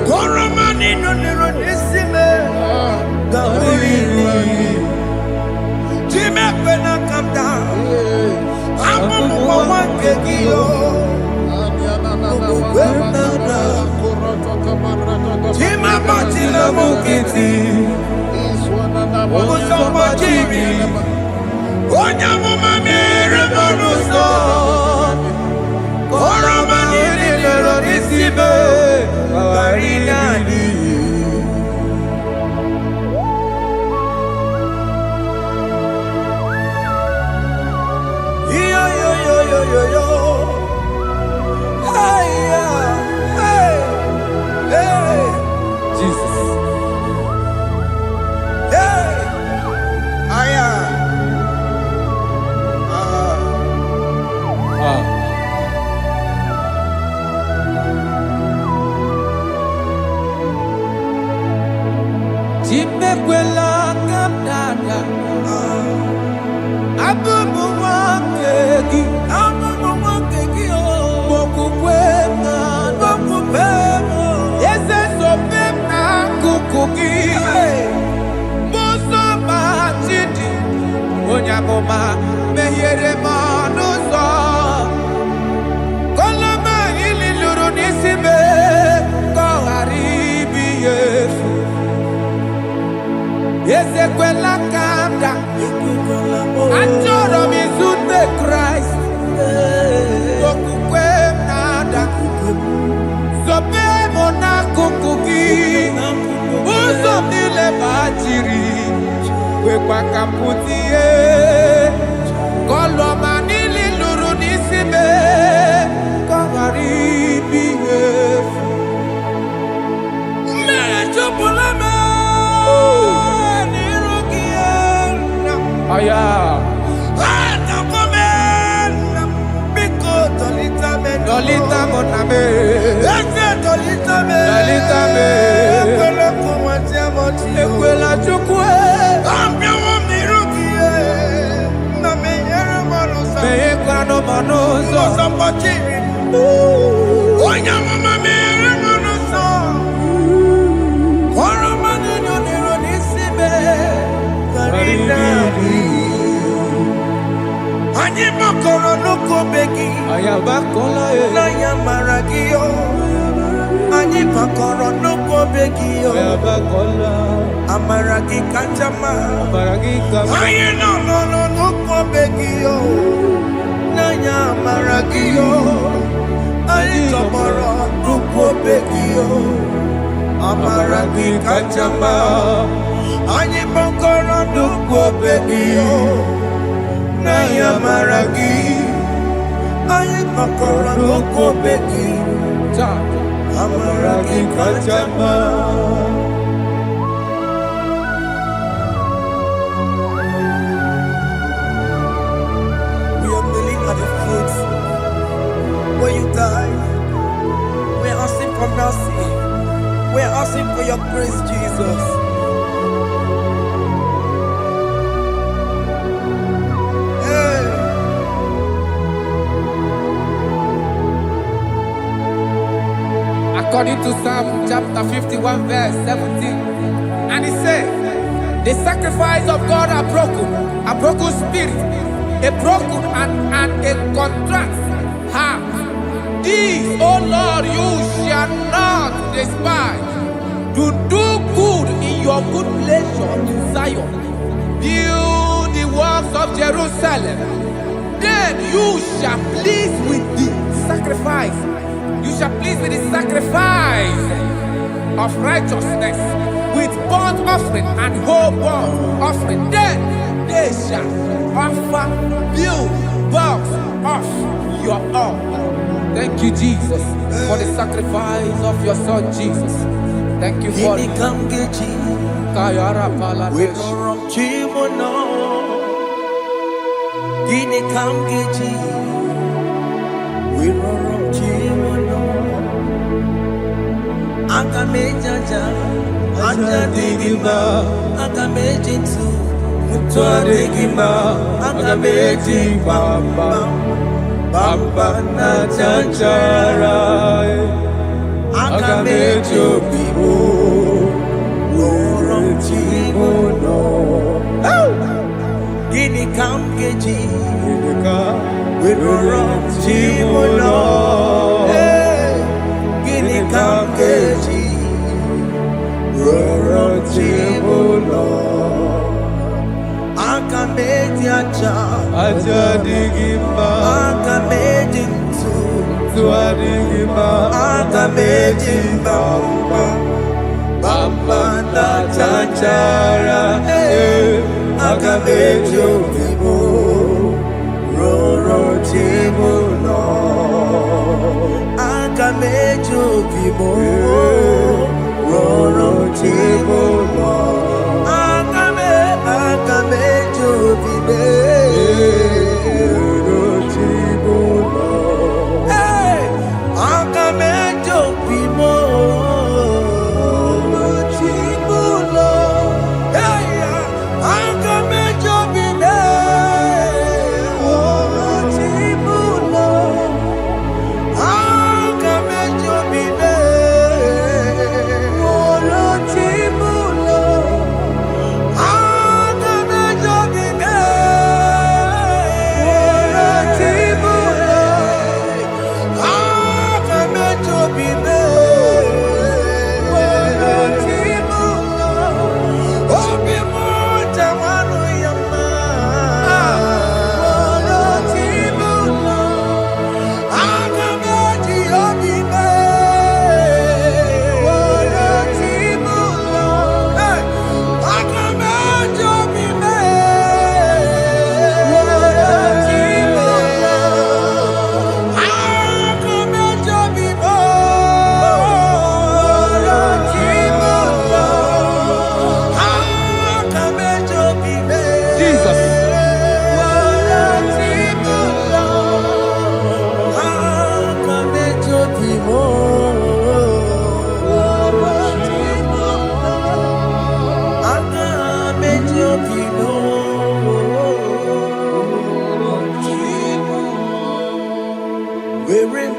Koromani no Neronisime, Jima Pena come down, I'm one Kegio, Jima Martina Monkiti. Onya mama mere bonuso Koroma nini lero nisibe Barina ni Yo yo yo yo yo yo Hey hey hey Jesus. Ezekwela kanda. Achọrọ m izute Kraịst. Okwukwe m na-ada. Zobe m n'akụkụ gị. Ụzọ m niile gbachiri. Kwekwa ka m pụta ihe. Ka ọlụọma niile lụrụ n'isi m. Ka ọ ghara ibi ihe efu. Mmehie jupụla m n'iru gị nna. Aya. Biko dọlịta m. Dọlịta m na m. Eze dọlịta m. Dọlịta m. Ekwela ka ụwa tie m ọchị. Ekwela Chukwu. Abịawo m n'iru gị nna m, enyere m ọnụ ụzọ. Meghekwanụ m ọnụ ụzọ. Ụzọ mgbachiri m. Onye amụma meghere m ọnụ ụzọ. Ọrụ mmadụ nọ n'iru n'isi m. Anyị gbakọrọ n'ụkwụ obe gị. N'anya mara gị o. Anyị gbakọrọ n'ụkwụ obe gị o. Amara gị kacha mma. Anyị nọ n'ụkwụ obe gị o. N'anya amara gị o. Anyị tọgbọrọ n'ụkwụ obe gị o. Amara gị kacha mma. Anyị gbakọrọ n'ụkwụ obe gị o. N'anya amara gị. Anyị gbakọrọ n'ụkwụ obe gị. Amara gị kacha mma. We are kneeling at the foot where you died. We are asking for mercy. We are asking for your grace, Jesus. Hey. According to Psalm chapter 51 verse 17, and it says, the sacrifice of God are broken spirit, a broken and a contrite heart. These, O Lord, you shall not despise. To do good in your good pleasure in Zion. Build the works of Jerusalem. Then you shall please with the sacrifice. You shall please with the sacrifice of righteousness, with burnt offering and whole burnt offering. Then they shall offer build works of your own. Thank you, Jesus, for the sacrifice of your Son, Jesus. Thank you for it. Kayara Paladesh. We don't Chimono. Gini Kamgeji. We don't Chimono. Akamejaja. Ajadigima. Akamejitu. Mutuadigima. Akameji Bamba. Bamba na chanchara. Akamejo bibo. Loro Chimono. Gini Kamgeji. We don't Chimono. Gini Kamgeji. Loro Chimono. Akameji aja. Aja digima. Akameji tu. Tuadigima. Akameji bamba. Bamba na chanchara. Akameji bibo. Roro Chimono. Akameji bibo. Roro Chimono. Akameji bibo. Roro Chimono. Hey, Akameji bibo. Chimono. Hey, Akameji bibo.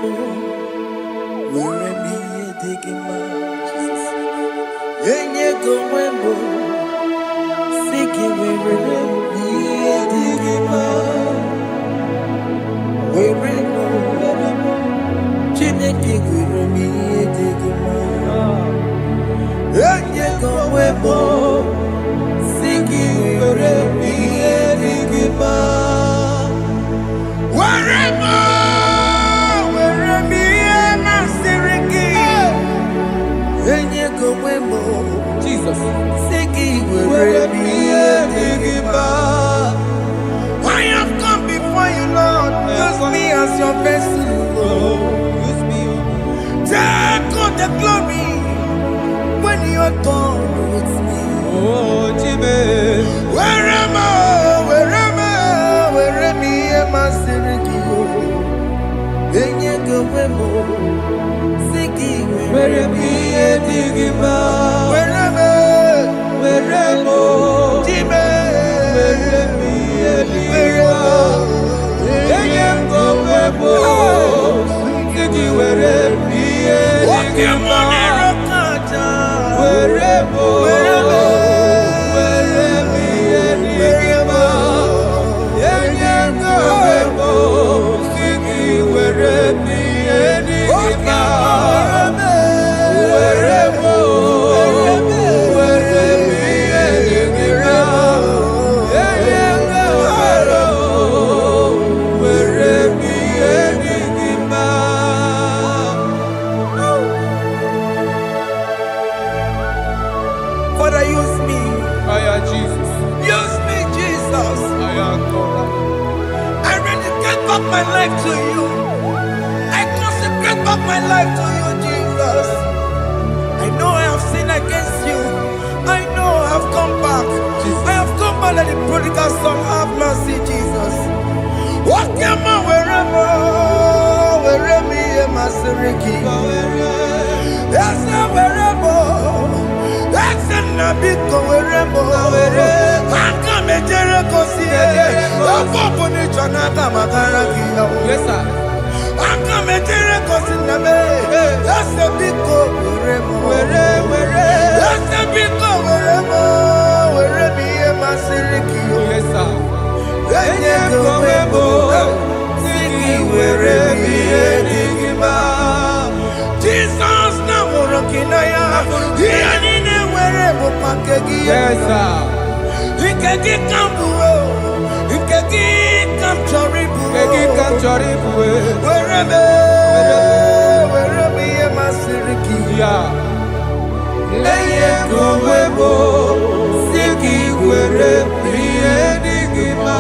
mo, were mi edigima. Enye go mo, siki were mi edigima. Were mo, Chineke were mi edigima. Enye go mo, siki were mi edigima. Jesus. I have come before you, Lord. Use me as your vessel, Lord. Use me. Take all the glory when you are done with me. Oh, Jimmy. Where am I? Where am I, Sirikio? Enye go wemo, Siki, where am I, Digima? Where am I? Jime, where am I, Enye go wemo, Siki, where am I? Digima? Where am Father, use me. Jesus. Use me, Jesus. I am God. I dedicate back my life to you. I consecrate back my life to you, Jesus. I know I have sinned against you. I know I have come back. Jesus. I have come back like the prodigal son. Have mercy, Jesus. What am I? Where am I, Siriki? Yes, where am I? That's a big Weremo. Aka mejere kosi Opo ni chana magara kiyo. Yes, sir. Aka mejere kosi name. That's a big Weremo. That's a big Weremo. Where me masiriki. Yes, sir. Enye go wemo. Siki where me edigima. Jesus na morokinaya. Yanine weremo pakegi. Yes, sir. Ikegi kambuo. Ikegi kamchoribu. Kegi kan choribu. Wereme masiriki. Yeah. Eye kowebo. Siki were mi edigima.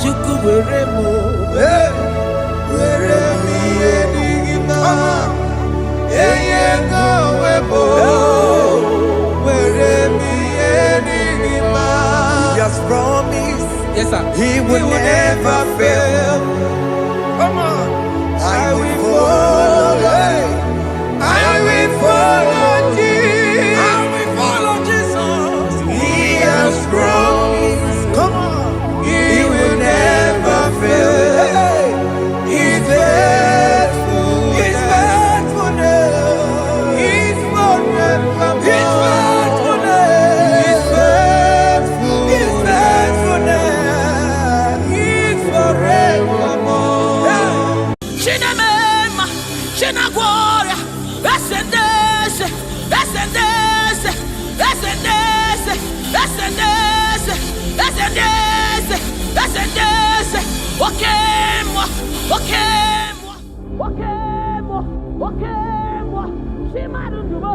Chuku weremo. Were mi edigima. Eye kowebo. Were mi edigima. He has promised. Yes, sir. He will never fail. Come on. I will follow. I will follow Jesus. I will follow Jesus. He has promised. Come on. He will never fail. He's faithful. He's faithfulness. He's forevermore. He's faithfulness. He's faithful. He's faithfulness. He's forevermore. Chinamema, Chinagwaria, Ascendese, Ascendese, Ascendese, Ascendese, Ascendese, Ascendese, Wakemwa, Wakemwa, Wakemwa, Wakemwa, Shimarudubo,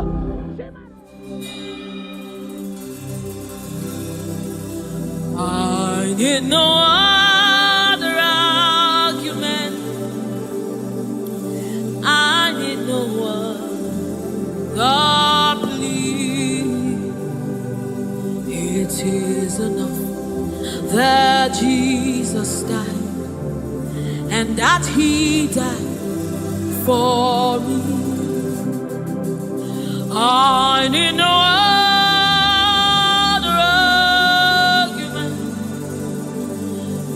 I need no other argument. I need no one. God, please. It is enough that Jesus died and that He died for me. I need no other argument.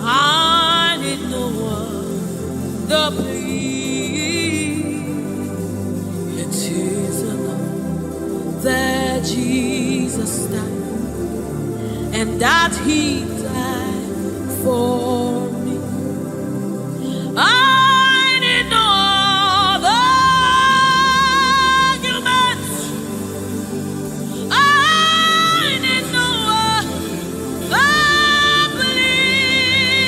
I need no one. The plea. that he died for me. I need no other argument. I need no other plea.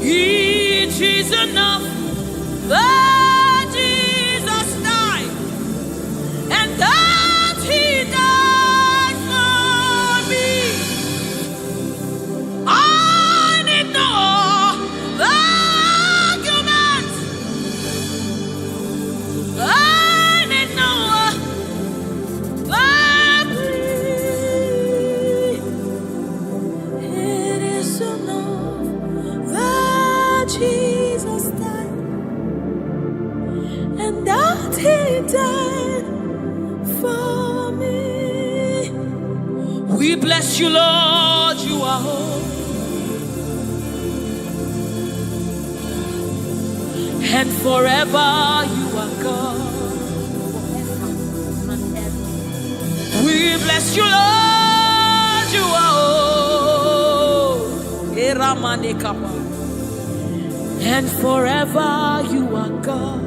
It is enough that Jesus died, and that he died for me. I need no argument. I need no plea. It is enough that Jesus died, and that he died for me. We bless you, Lord, you are holy, and forever you are God. We bless you, Lord, you are holy, and forever you are God.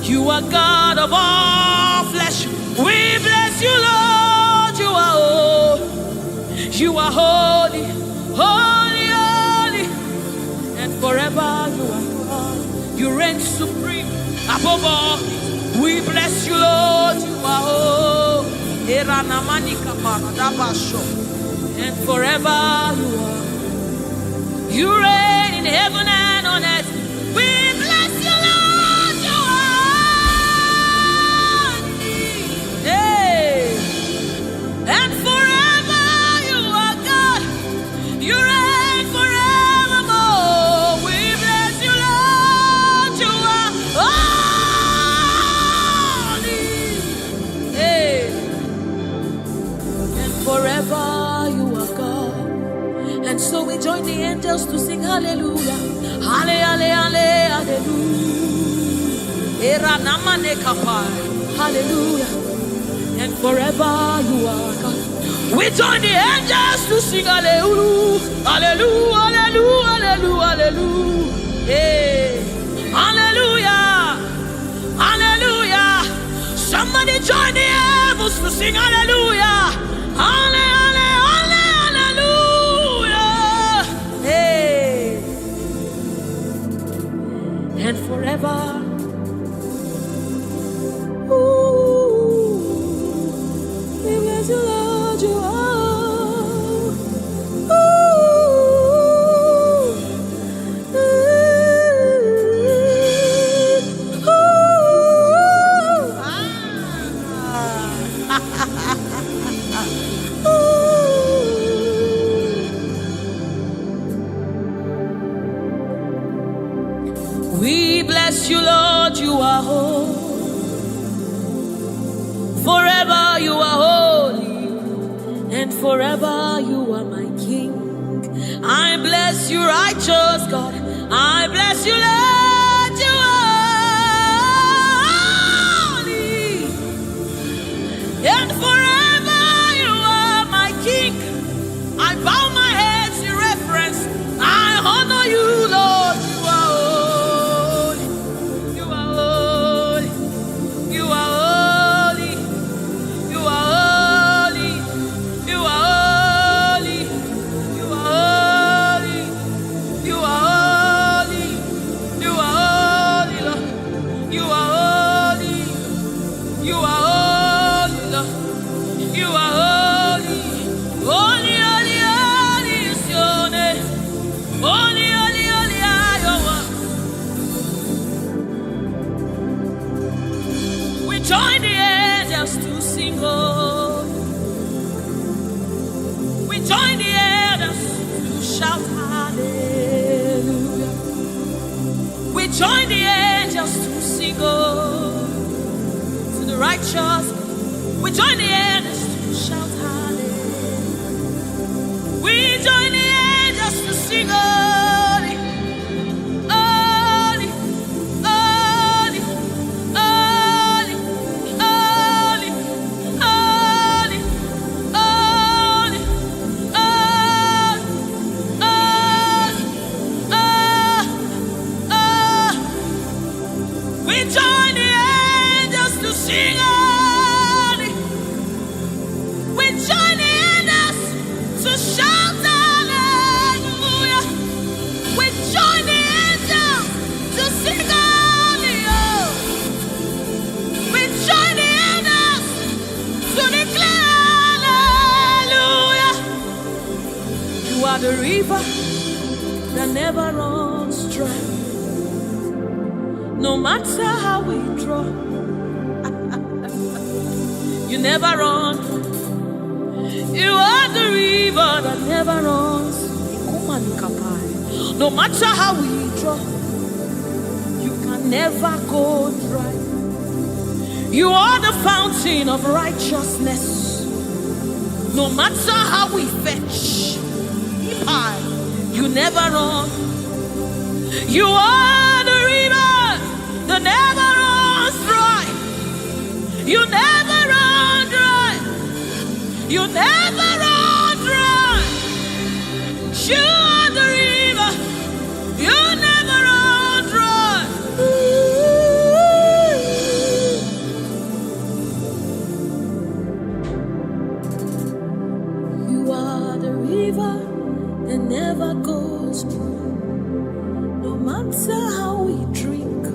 You are God of all flesh. We bless you, Lord. You are holy. You are holy, holy, holy. And forever you are God. You reign supreme above all. We bless you, Lord. You are holy. And forever you are. You reign in heaven and on earth. We bless you, Lord. You are hey. And forever you are God. You reign forevermore. We bless you, Lord. You are holy. Hey. And forever you are God. And so we join the angels to sing hallelujah. Hallelujah, hallelujah. Hallelujah. And forever you are God. We join the angels to sing hallelujah. Hallelujah, hallelujah, hallelujah, hallelujah. Hey. Hallelujah. Hallelujah. Somebody join the heavens to sing hallelujah. Hallelujah, hallelujah. Hey. And forever. Ooh, we bless you, Lord, you are. Ooh, ooh, ooh. We bless you, Lord, you are holy. Forever you are holy, and forever you are my King. I bless you, righteous God. I bless you, Lord, you are holy, and forever you are my King. I bow my head in reverence. I honor you, Lord. You are holy. You are holy. You are holy. You are holy. You are holy. You are holy. You are holy. You are holy, Lord. You are holy. You are holy, Lord. You are holy. Holy, holy, holy is your name. Holy, holy, holy are your words. We join the angels to sing, oh. We join the angels to shout hallelujah. We join the angels to sing, oh, to the righteous. We join the angels to shout hallelujah. We join the angels to sing, holy, holy, holy, holy, holy, holy, holy, never runs dry. No matter how we draw, you never run. You are the river that never runs. No matter how we draw, you can never go dry. You are the fountain of righteousness. No matter how we fetch, you never run. You are the river that never runs dry. You never run dry. You never run dry. You are the river. You never run dry. You are the river that never goes dry. No matter how we drink,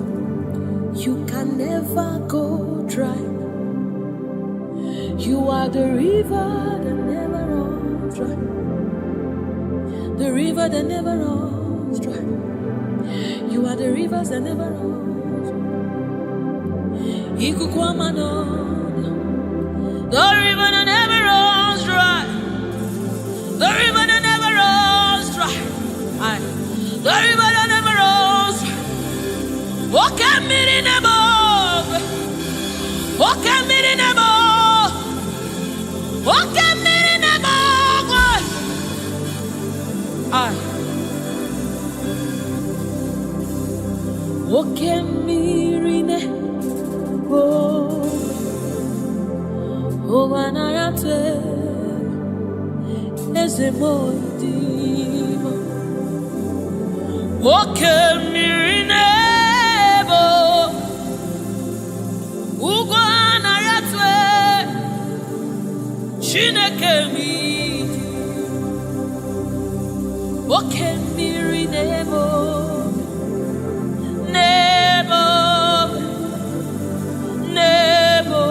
you can never go dry. You are the river that never runs dry. The river that never runs dry. You are the rivers that never runs dry. The river that never runs dry. The river that never runs dry. The river that never runs dry. Walk at me in the above. Walk at me in the above. Walk at me in the above. Walk at me in the above. Oh, when I am as a boy, walk at me in the above. Ugwana yatwe Chineke mi Oke miri nebo Nebo Nebo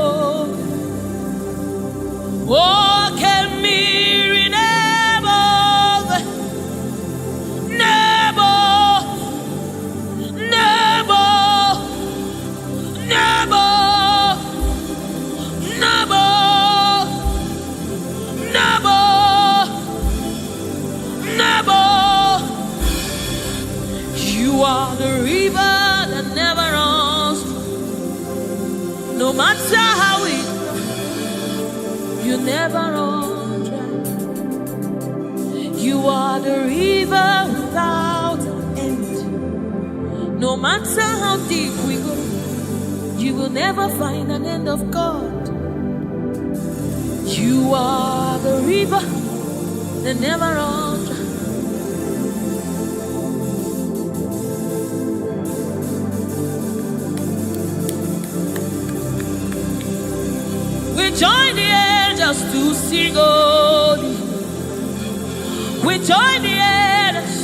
Oke miri nebo Nebo Nebo Nebo Nebo Nebo Nebo. You are the river that never runs. No matter how it, you never run dry. You are the river without end. No matter how deep we go, you will never find an end of God. You are the river that never runs dry. We join the angels to sing holy. We join the angels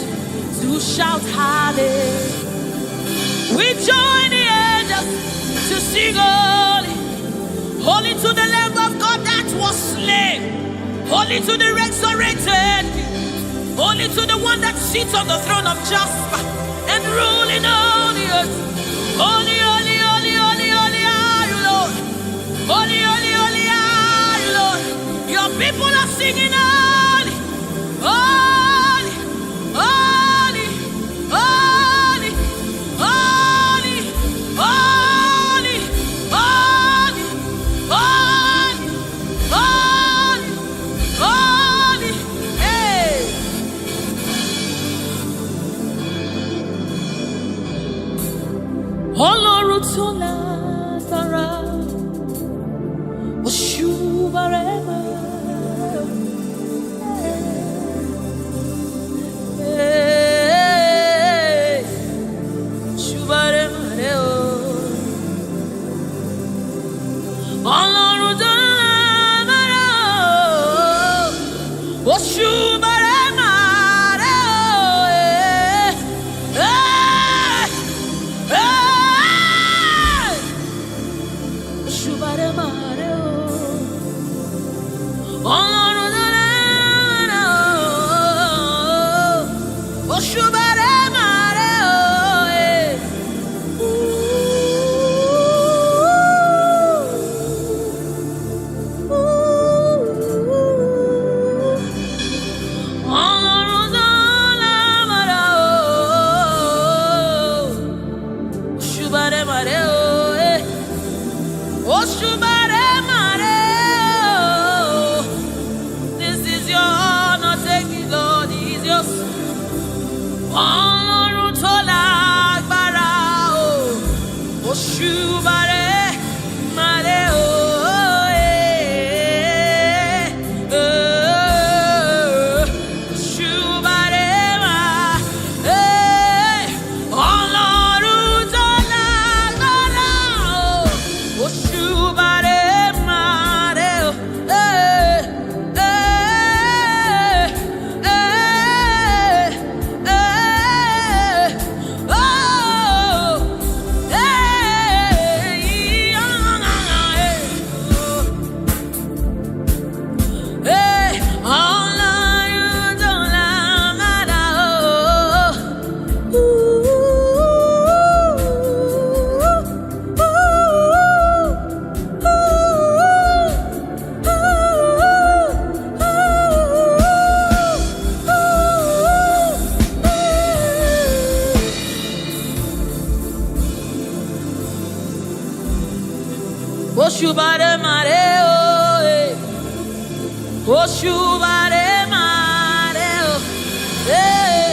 to shout hallelujah. We join the angels to sing holy. Holy to the Lamb of God that was slain. Holy to the resurrected. Holy to the one that sits on the throne of Jasper and ruling all the earth. Holy, holy, holy, holy, holy are you, Lord. Holy, holy, holy are you, Lord. Your people are singing holy, holy, holy, holy, holy, holy, holy, holy, holy, holy, hey. Ọlọ́run tó lágbára, Oshubarema, Shubarema, Ọlọ́run tó lágbára, Oshubarema, Oshubare mare oh eh. Ọlọ́run tó lágbára oh. Oshubare mare oh eh. Oshubare mare oh. This is your honor, take it, Lord, it is yours. Ọlọ́run tó lágbára oh. Oshubare mare oh eh. Oshubare mare eh. Ọlọ́run tó lágbára oh. Oshubare mare oh eh. Oshubare mare oh eh. Oshubare mare oh eh.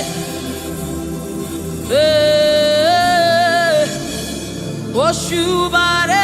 Eh. Oshubare